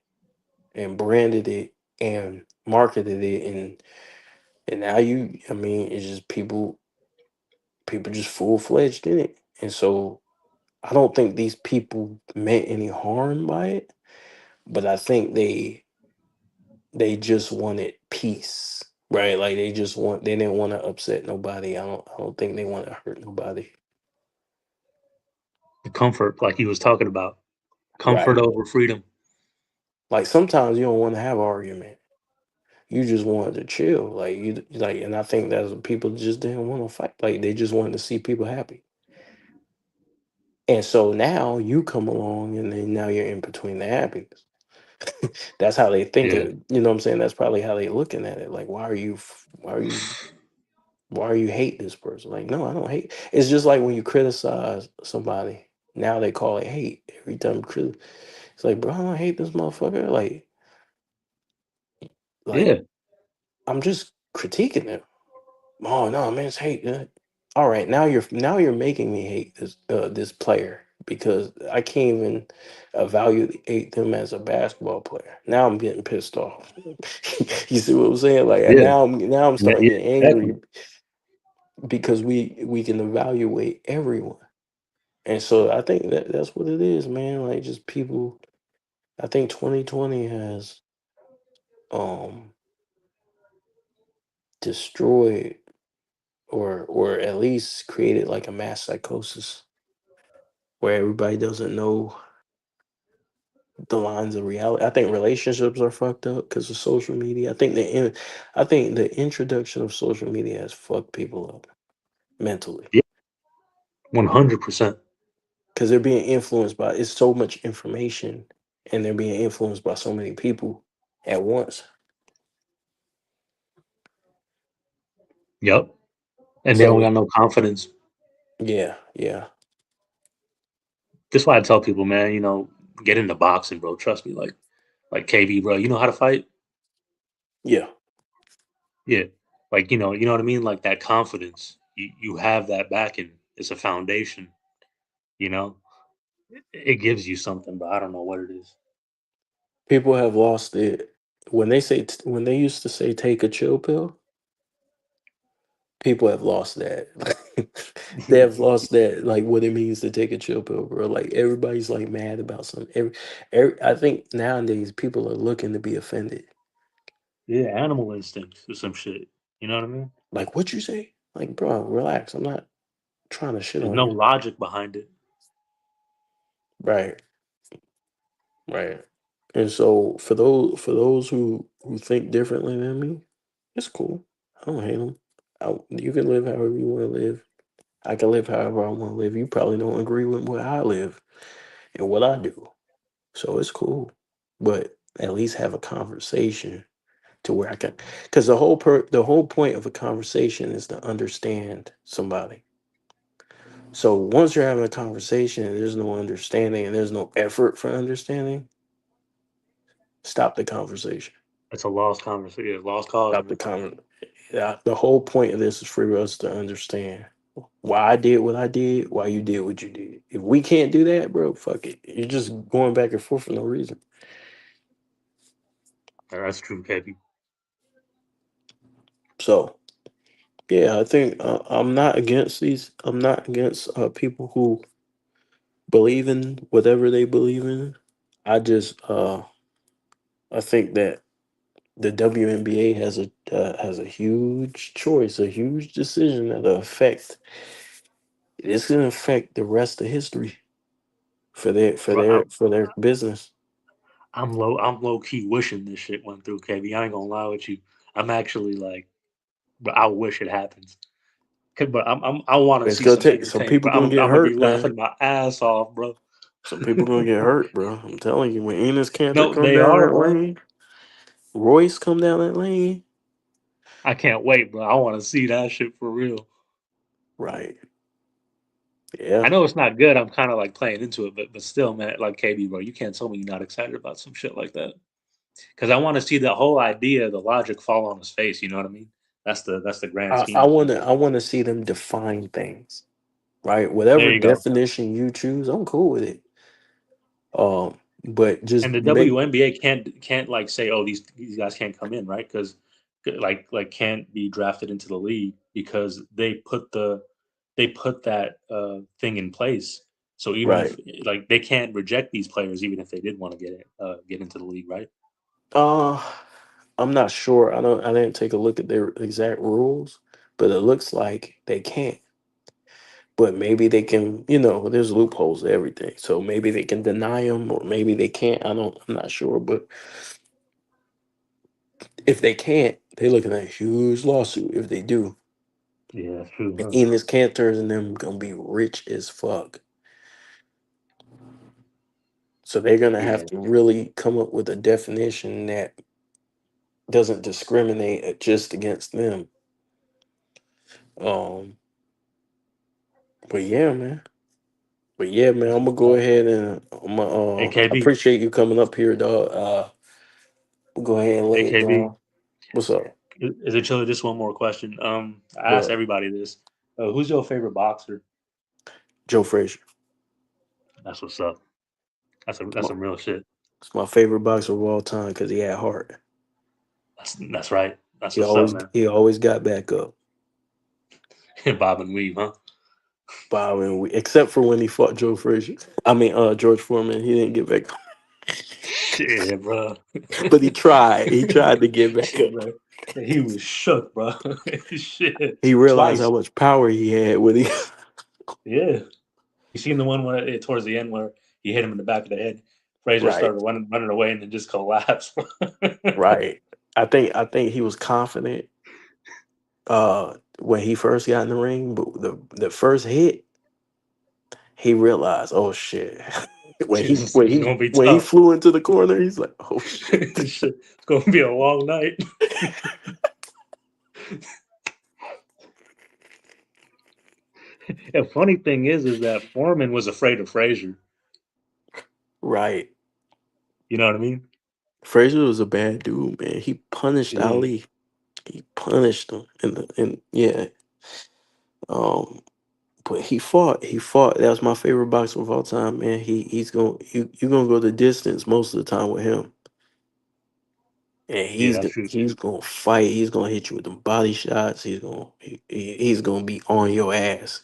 and branded it and marketed it and now I mean, it's just people. people just full-fledged in it. And so I don't think these people meant any harm by it, but I think they just wanted peace, right? Like they didn't want to upset nobody. I don't think they want to hurt nobody. The comfort, like he was talking about, comfort Right. over freedom. Like sometimes you don't want to have an argument. You just wanted to chill. And I think that's what people just didn't want to fight. Like they just wanted to see people happy. And so now you come along and then now you're in between the happiness. That's how they think Yeah, of it. You know what I'm saying? That's probably how they looking at it. Like, why are you hate this person? Like, no, I don't hate. It's just like when you criticize somebody, now they call it hate. Every time you criticize, it's like, bro, I don't hate this motherfucker. Like yeah, I'm just critiquing them. Oh no, man, it's hate. All right, now you're making me hate this player because I can't even evaluate them as a basketball player. Now I'm getting pissed off. You see what I'm saying? Like and yeah, now I'm yeah, starting yeah, to get exactly. angry because we can evaluate everyone. And so I think that's what it is, man. Like just people. I think 2020 has um destroyed or at least created like a mass psychosis where everybody doesn't know the lines of reality. I think relationships are fucked up because of social media. I think the introduction of social media has fucked people up mentally Yeah, 100%. because they're being influenced by it's so much information and they're being influenced by so many people at once. Yep. And they don't So got no confidence. yeah, yeah, That's why I tell people, man, get into boxing, bro. Trust me, like KB, bro. You know how to fight? yeah. Yeah. Like, you know what I mean? Like that confidence. You have that backing. It's a foundation, you know? It gives you something, but I don't know what it is. People have lost it when they used to say take a chill pill. People have lost that. They have lost that, like what it means to take a chill pill, bro. Like everybody's like mad about something. I think nowadays people are looking to be offended. Yeah, animal instincts or some shit. You know what I mean? Like what you say? Like, bro, relax. I'm not trying to shit There's on no you. logic behind it. Right, right. And so for those who think differently than me, it's cool. I don't hate them. You can live however you want to live. I can live however I want to live. You probably don't agree with what I live and what I do. So it's cool. But at least have a conversation to where I can because the whole point of a conversation is to understand somebody. So once you're having a conversation and there's no understanding and there's no effort for understanding, stop the conversation. It's a lost conversation, lost cause, Stop the man. conversation. Yeah, the whole point of this is for us to understand why I did what I did, why you did what you did. If we can't do that, bro, fuck it. You're just going back and forth for no reason. That's true, KB. So yeah, I think I'm not against these. I'm not against people who believe in whatever they believe in. I think that the WNBA has a huge choice, a huge decision that'll affect. It's gonna affect the rest of history for their for Bro, their for their business. I'm low key wishing this shit went through, KB. I ain't gonna lie with you. I'm actually like, but I wish it happens. But I want to It's see gonna some take some entertainment, people bro. gonna get I'm gonna be hurt, man. laughing my ass off, bro. Some people gonna get hurt, bro. I'm telling you, when Enes Kanter No, come they down are, that bro. lane, Royce come down that lane, I can't wait, bro. I want to see that shit for real. right? I Yeah. know it's not good. I'm kind of like playing into it, but still, man, like KB, bro, you can't tell me you're not excited about some shit like that. Because I want to see the whole idea, the logic fall on his face. You know what I mean? That's the grand I, scheme I of wanna things. I wanna see them define things, right? There Whatever you go. definition you choose, I'm cool with it. But And just the make WNBA can't like say, oh, these guys can't come in, right? Because like can't be drafted into the league because they put that thing in place. So even Right. if like they can't reject these players, even if they did want to get into the league, right? Uh, I'm not sure. I didn't take a look at their exact rules, but it looks like they can't. But maybe they can, there's loopholes to everything. So maybe they can deny them or maybe they can't. I'm not sure. But if they can't, they're looking at a huge lawsuit if they do. Yeah, that's true. And Huh? Enes Kanter and them gonna be rich as fuck. So they're gonna have Yeah, to really come up with a definition that doesn't discriminate just against them. Um, but yeah, man. But yeah, man, that's I'm gonna what's go up. ahead and I AKB, appreciate you coming up here, dog. We'll go ahead and lay it AKB. down. What's up? Is it chill? Just one more question. I ask What? everybody this. Who's your favorite boxer? Joe Frazier. That's what's up. It's That's my, some real shit. it's my favorite boxer of all time because he had heart. That's right. That's He what's up, always man. he always got back up. Bob and weave, huh? Bow and we, except for when he fought Joe Frazier. I mean, George Foreman. He didn't get back up, Shit, bro. but he tried. He tried to get back Shit, up. bro. He was shook, bro. Shit, He realized how twice. much power he had when he. Yeah. You seen the one where towards the end where he hit him in the back of the head? Frazier Right, started running away and then just collapsed. right. I think he was confident when he first got in the ring, but the first hit, he realized, oh shit. when he when It's he gonna be when he tough. flew into the corner, he's like, oh shit. Shit, it's gonna be a long night. The funny thing is that Foreman was afraid of Frazier. Right. You know what I mean? Frazier was a bad dude, man. He punished Yeah, Ali. He punished him and yeah. Um but he fought. He fought. That was my favorite boxer of all time, man. He's gonna you're gonna go the distance most of the time with him. And yeah, that's true. he's gonna fight. He's gonna hit you with them body shots. He's gonna be on your ass.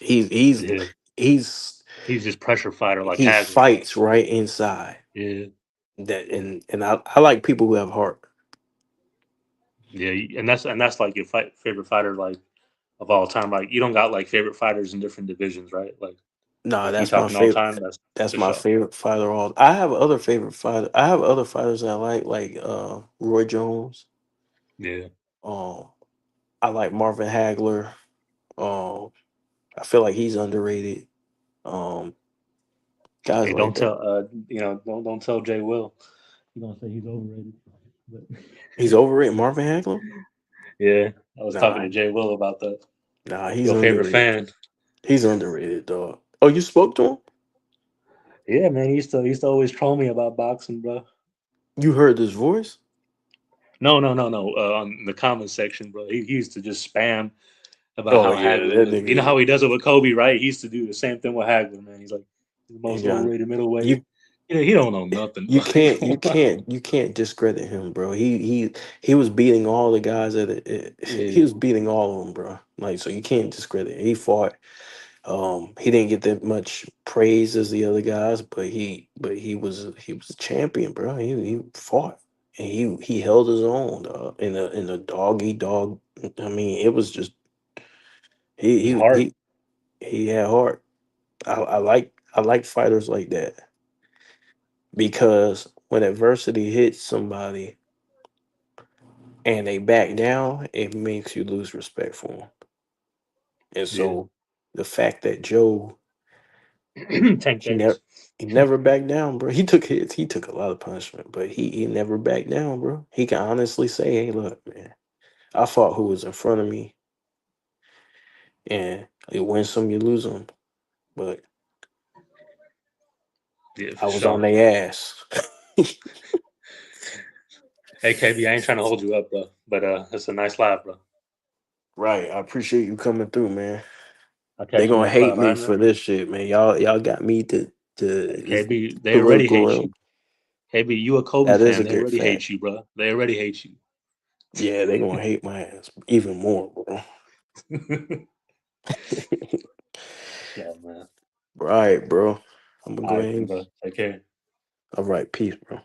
Yeah, He's he's just pressure fighter like he Hagler. fights right inside. Yeah, That and I like people who have heart. yeah, and that's like your favorite fighter like of all time. Like you don't got like favorite fighters in different divisions, right? Like Nah, if you that's my talking all favorite. time, that's That's for my sure. favorite fighter. All I have other favorite fighter. I have other fighters I like Roy Jones. Yeah. Um, I like Marvin Hagler. Um, I feel like he's underrated. Um, guys Hey, like don't that. tell don't tell Jay Will. You're gonna say he's overrated. But, He's overrated. Marvin Hagler. yeah, I was talking Nah, to Jay Will about that. nah, he's Your favorite underrated. fan. He's underrated, dog. Oh, you spoke to him? Yeah, man, he used to always troll me about boxing, bro. You heard his voice? No. On the comment section, bro, he used to just spam about Oh how yeah, Hagler that was. You know nigga. how he does it with Kobe, right? He used to do the same thing with Hagler, man. He's like the most Yeah, overrated middleweight. you You know, he don't know nothing. you Like, can't you can't you can't discredit him, bro. He was beating all the guys he yeah, was beating all of them, bro. Like so you can't discredit. He fought. He didn't get that much praise as the other guys, but he was a champion, bro. He fought and he held his own in a dog eat dog. I mean, it was just he just he heart. he he had heart. I like fighters like that because when adversity hits somebody and they back down, it makes you lose respect for them. And Yeah, so the fact that Joe tank he days. never he never backed down, bro. He took hits, he took a lot of punishment, but he never backed down, bro. He can honestly say, "Hey, look, man, I fought who was in front of me, and you win some, you lose them, but Yeah, I for was on sure. their ass." Hey KB, I ain't trying to hold you up, bro, but it's a nice live, bro. Right, I appreciate you coming through, man. I'll They catch you gonna next hate time, all me right, for man. this shit, man. Y'all got me to Hey, this KB, they already political hate realm. you. KB, you a Kobe That is fan? a They good already fact. hate you, bro. They already hate you. Yeah, they gonna hate my ass even more, bro. Yeah, man. Right, bro. I'm gonna All go right, ahead then, and bro. Take care. all right, peace, bro.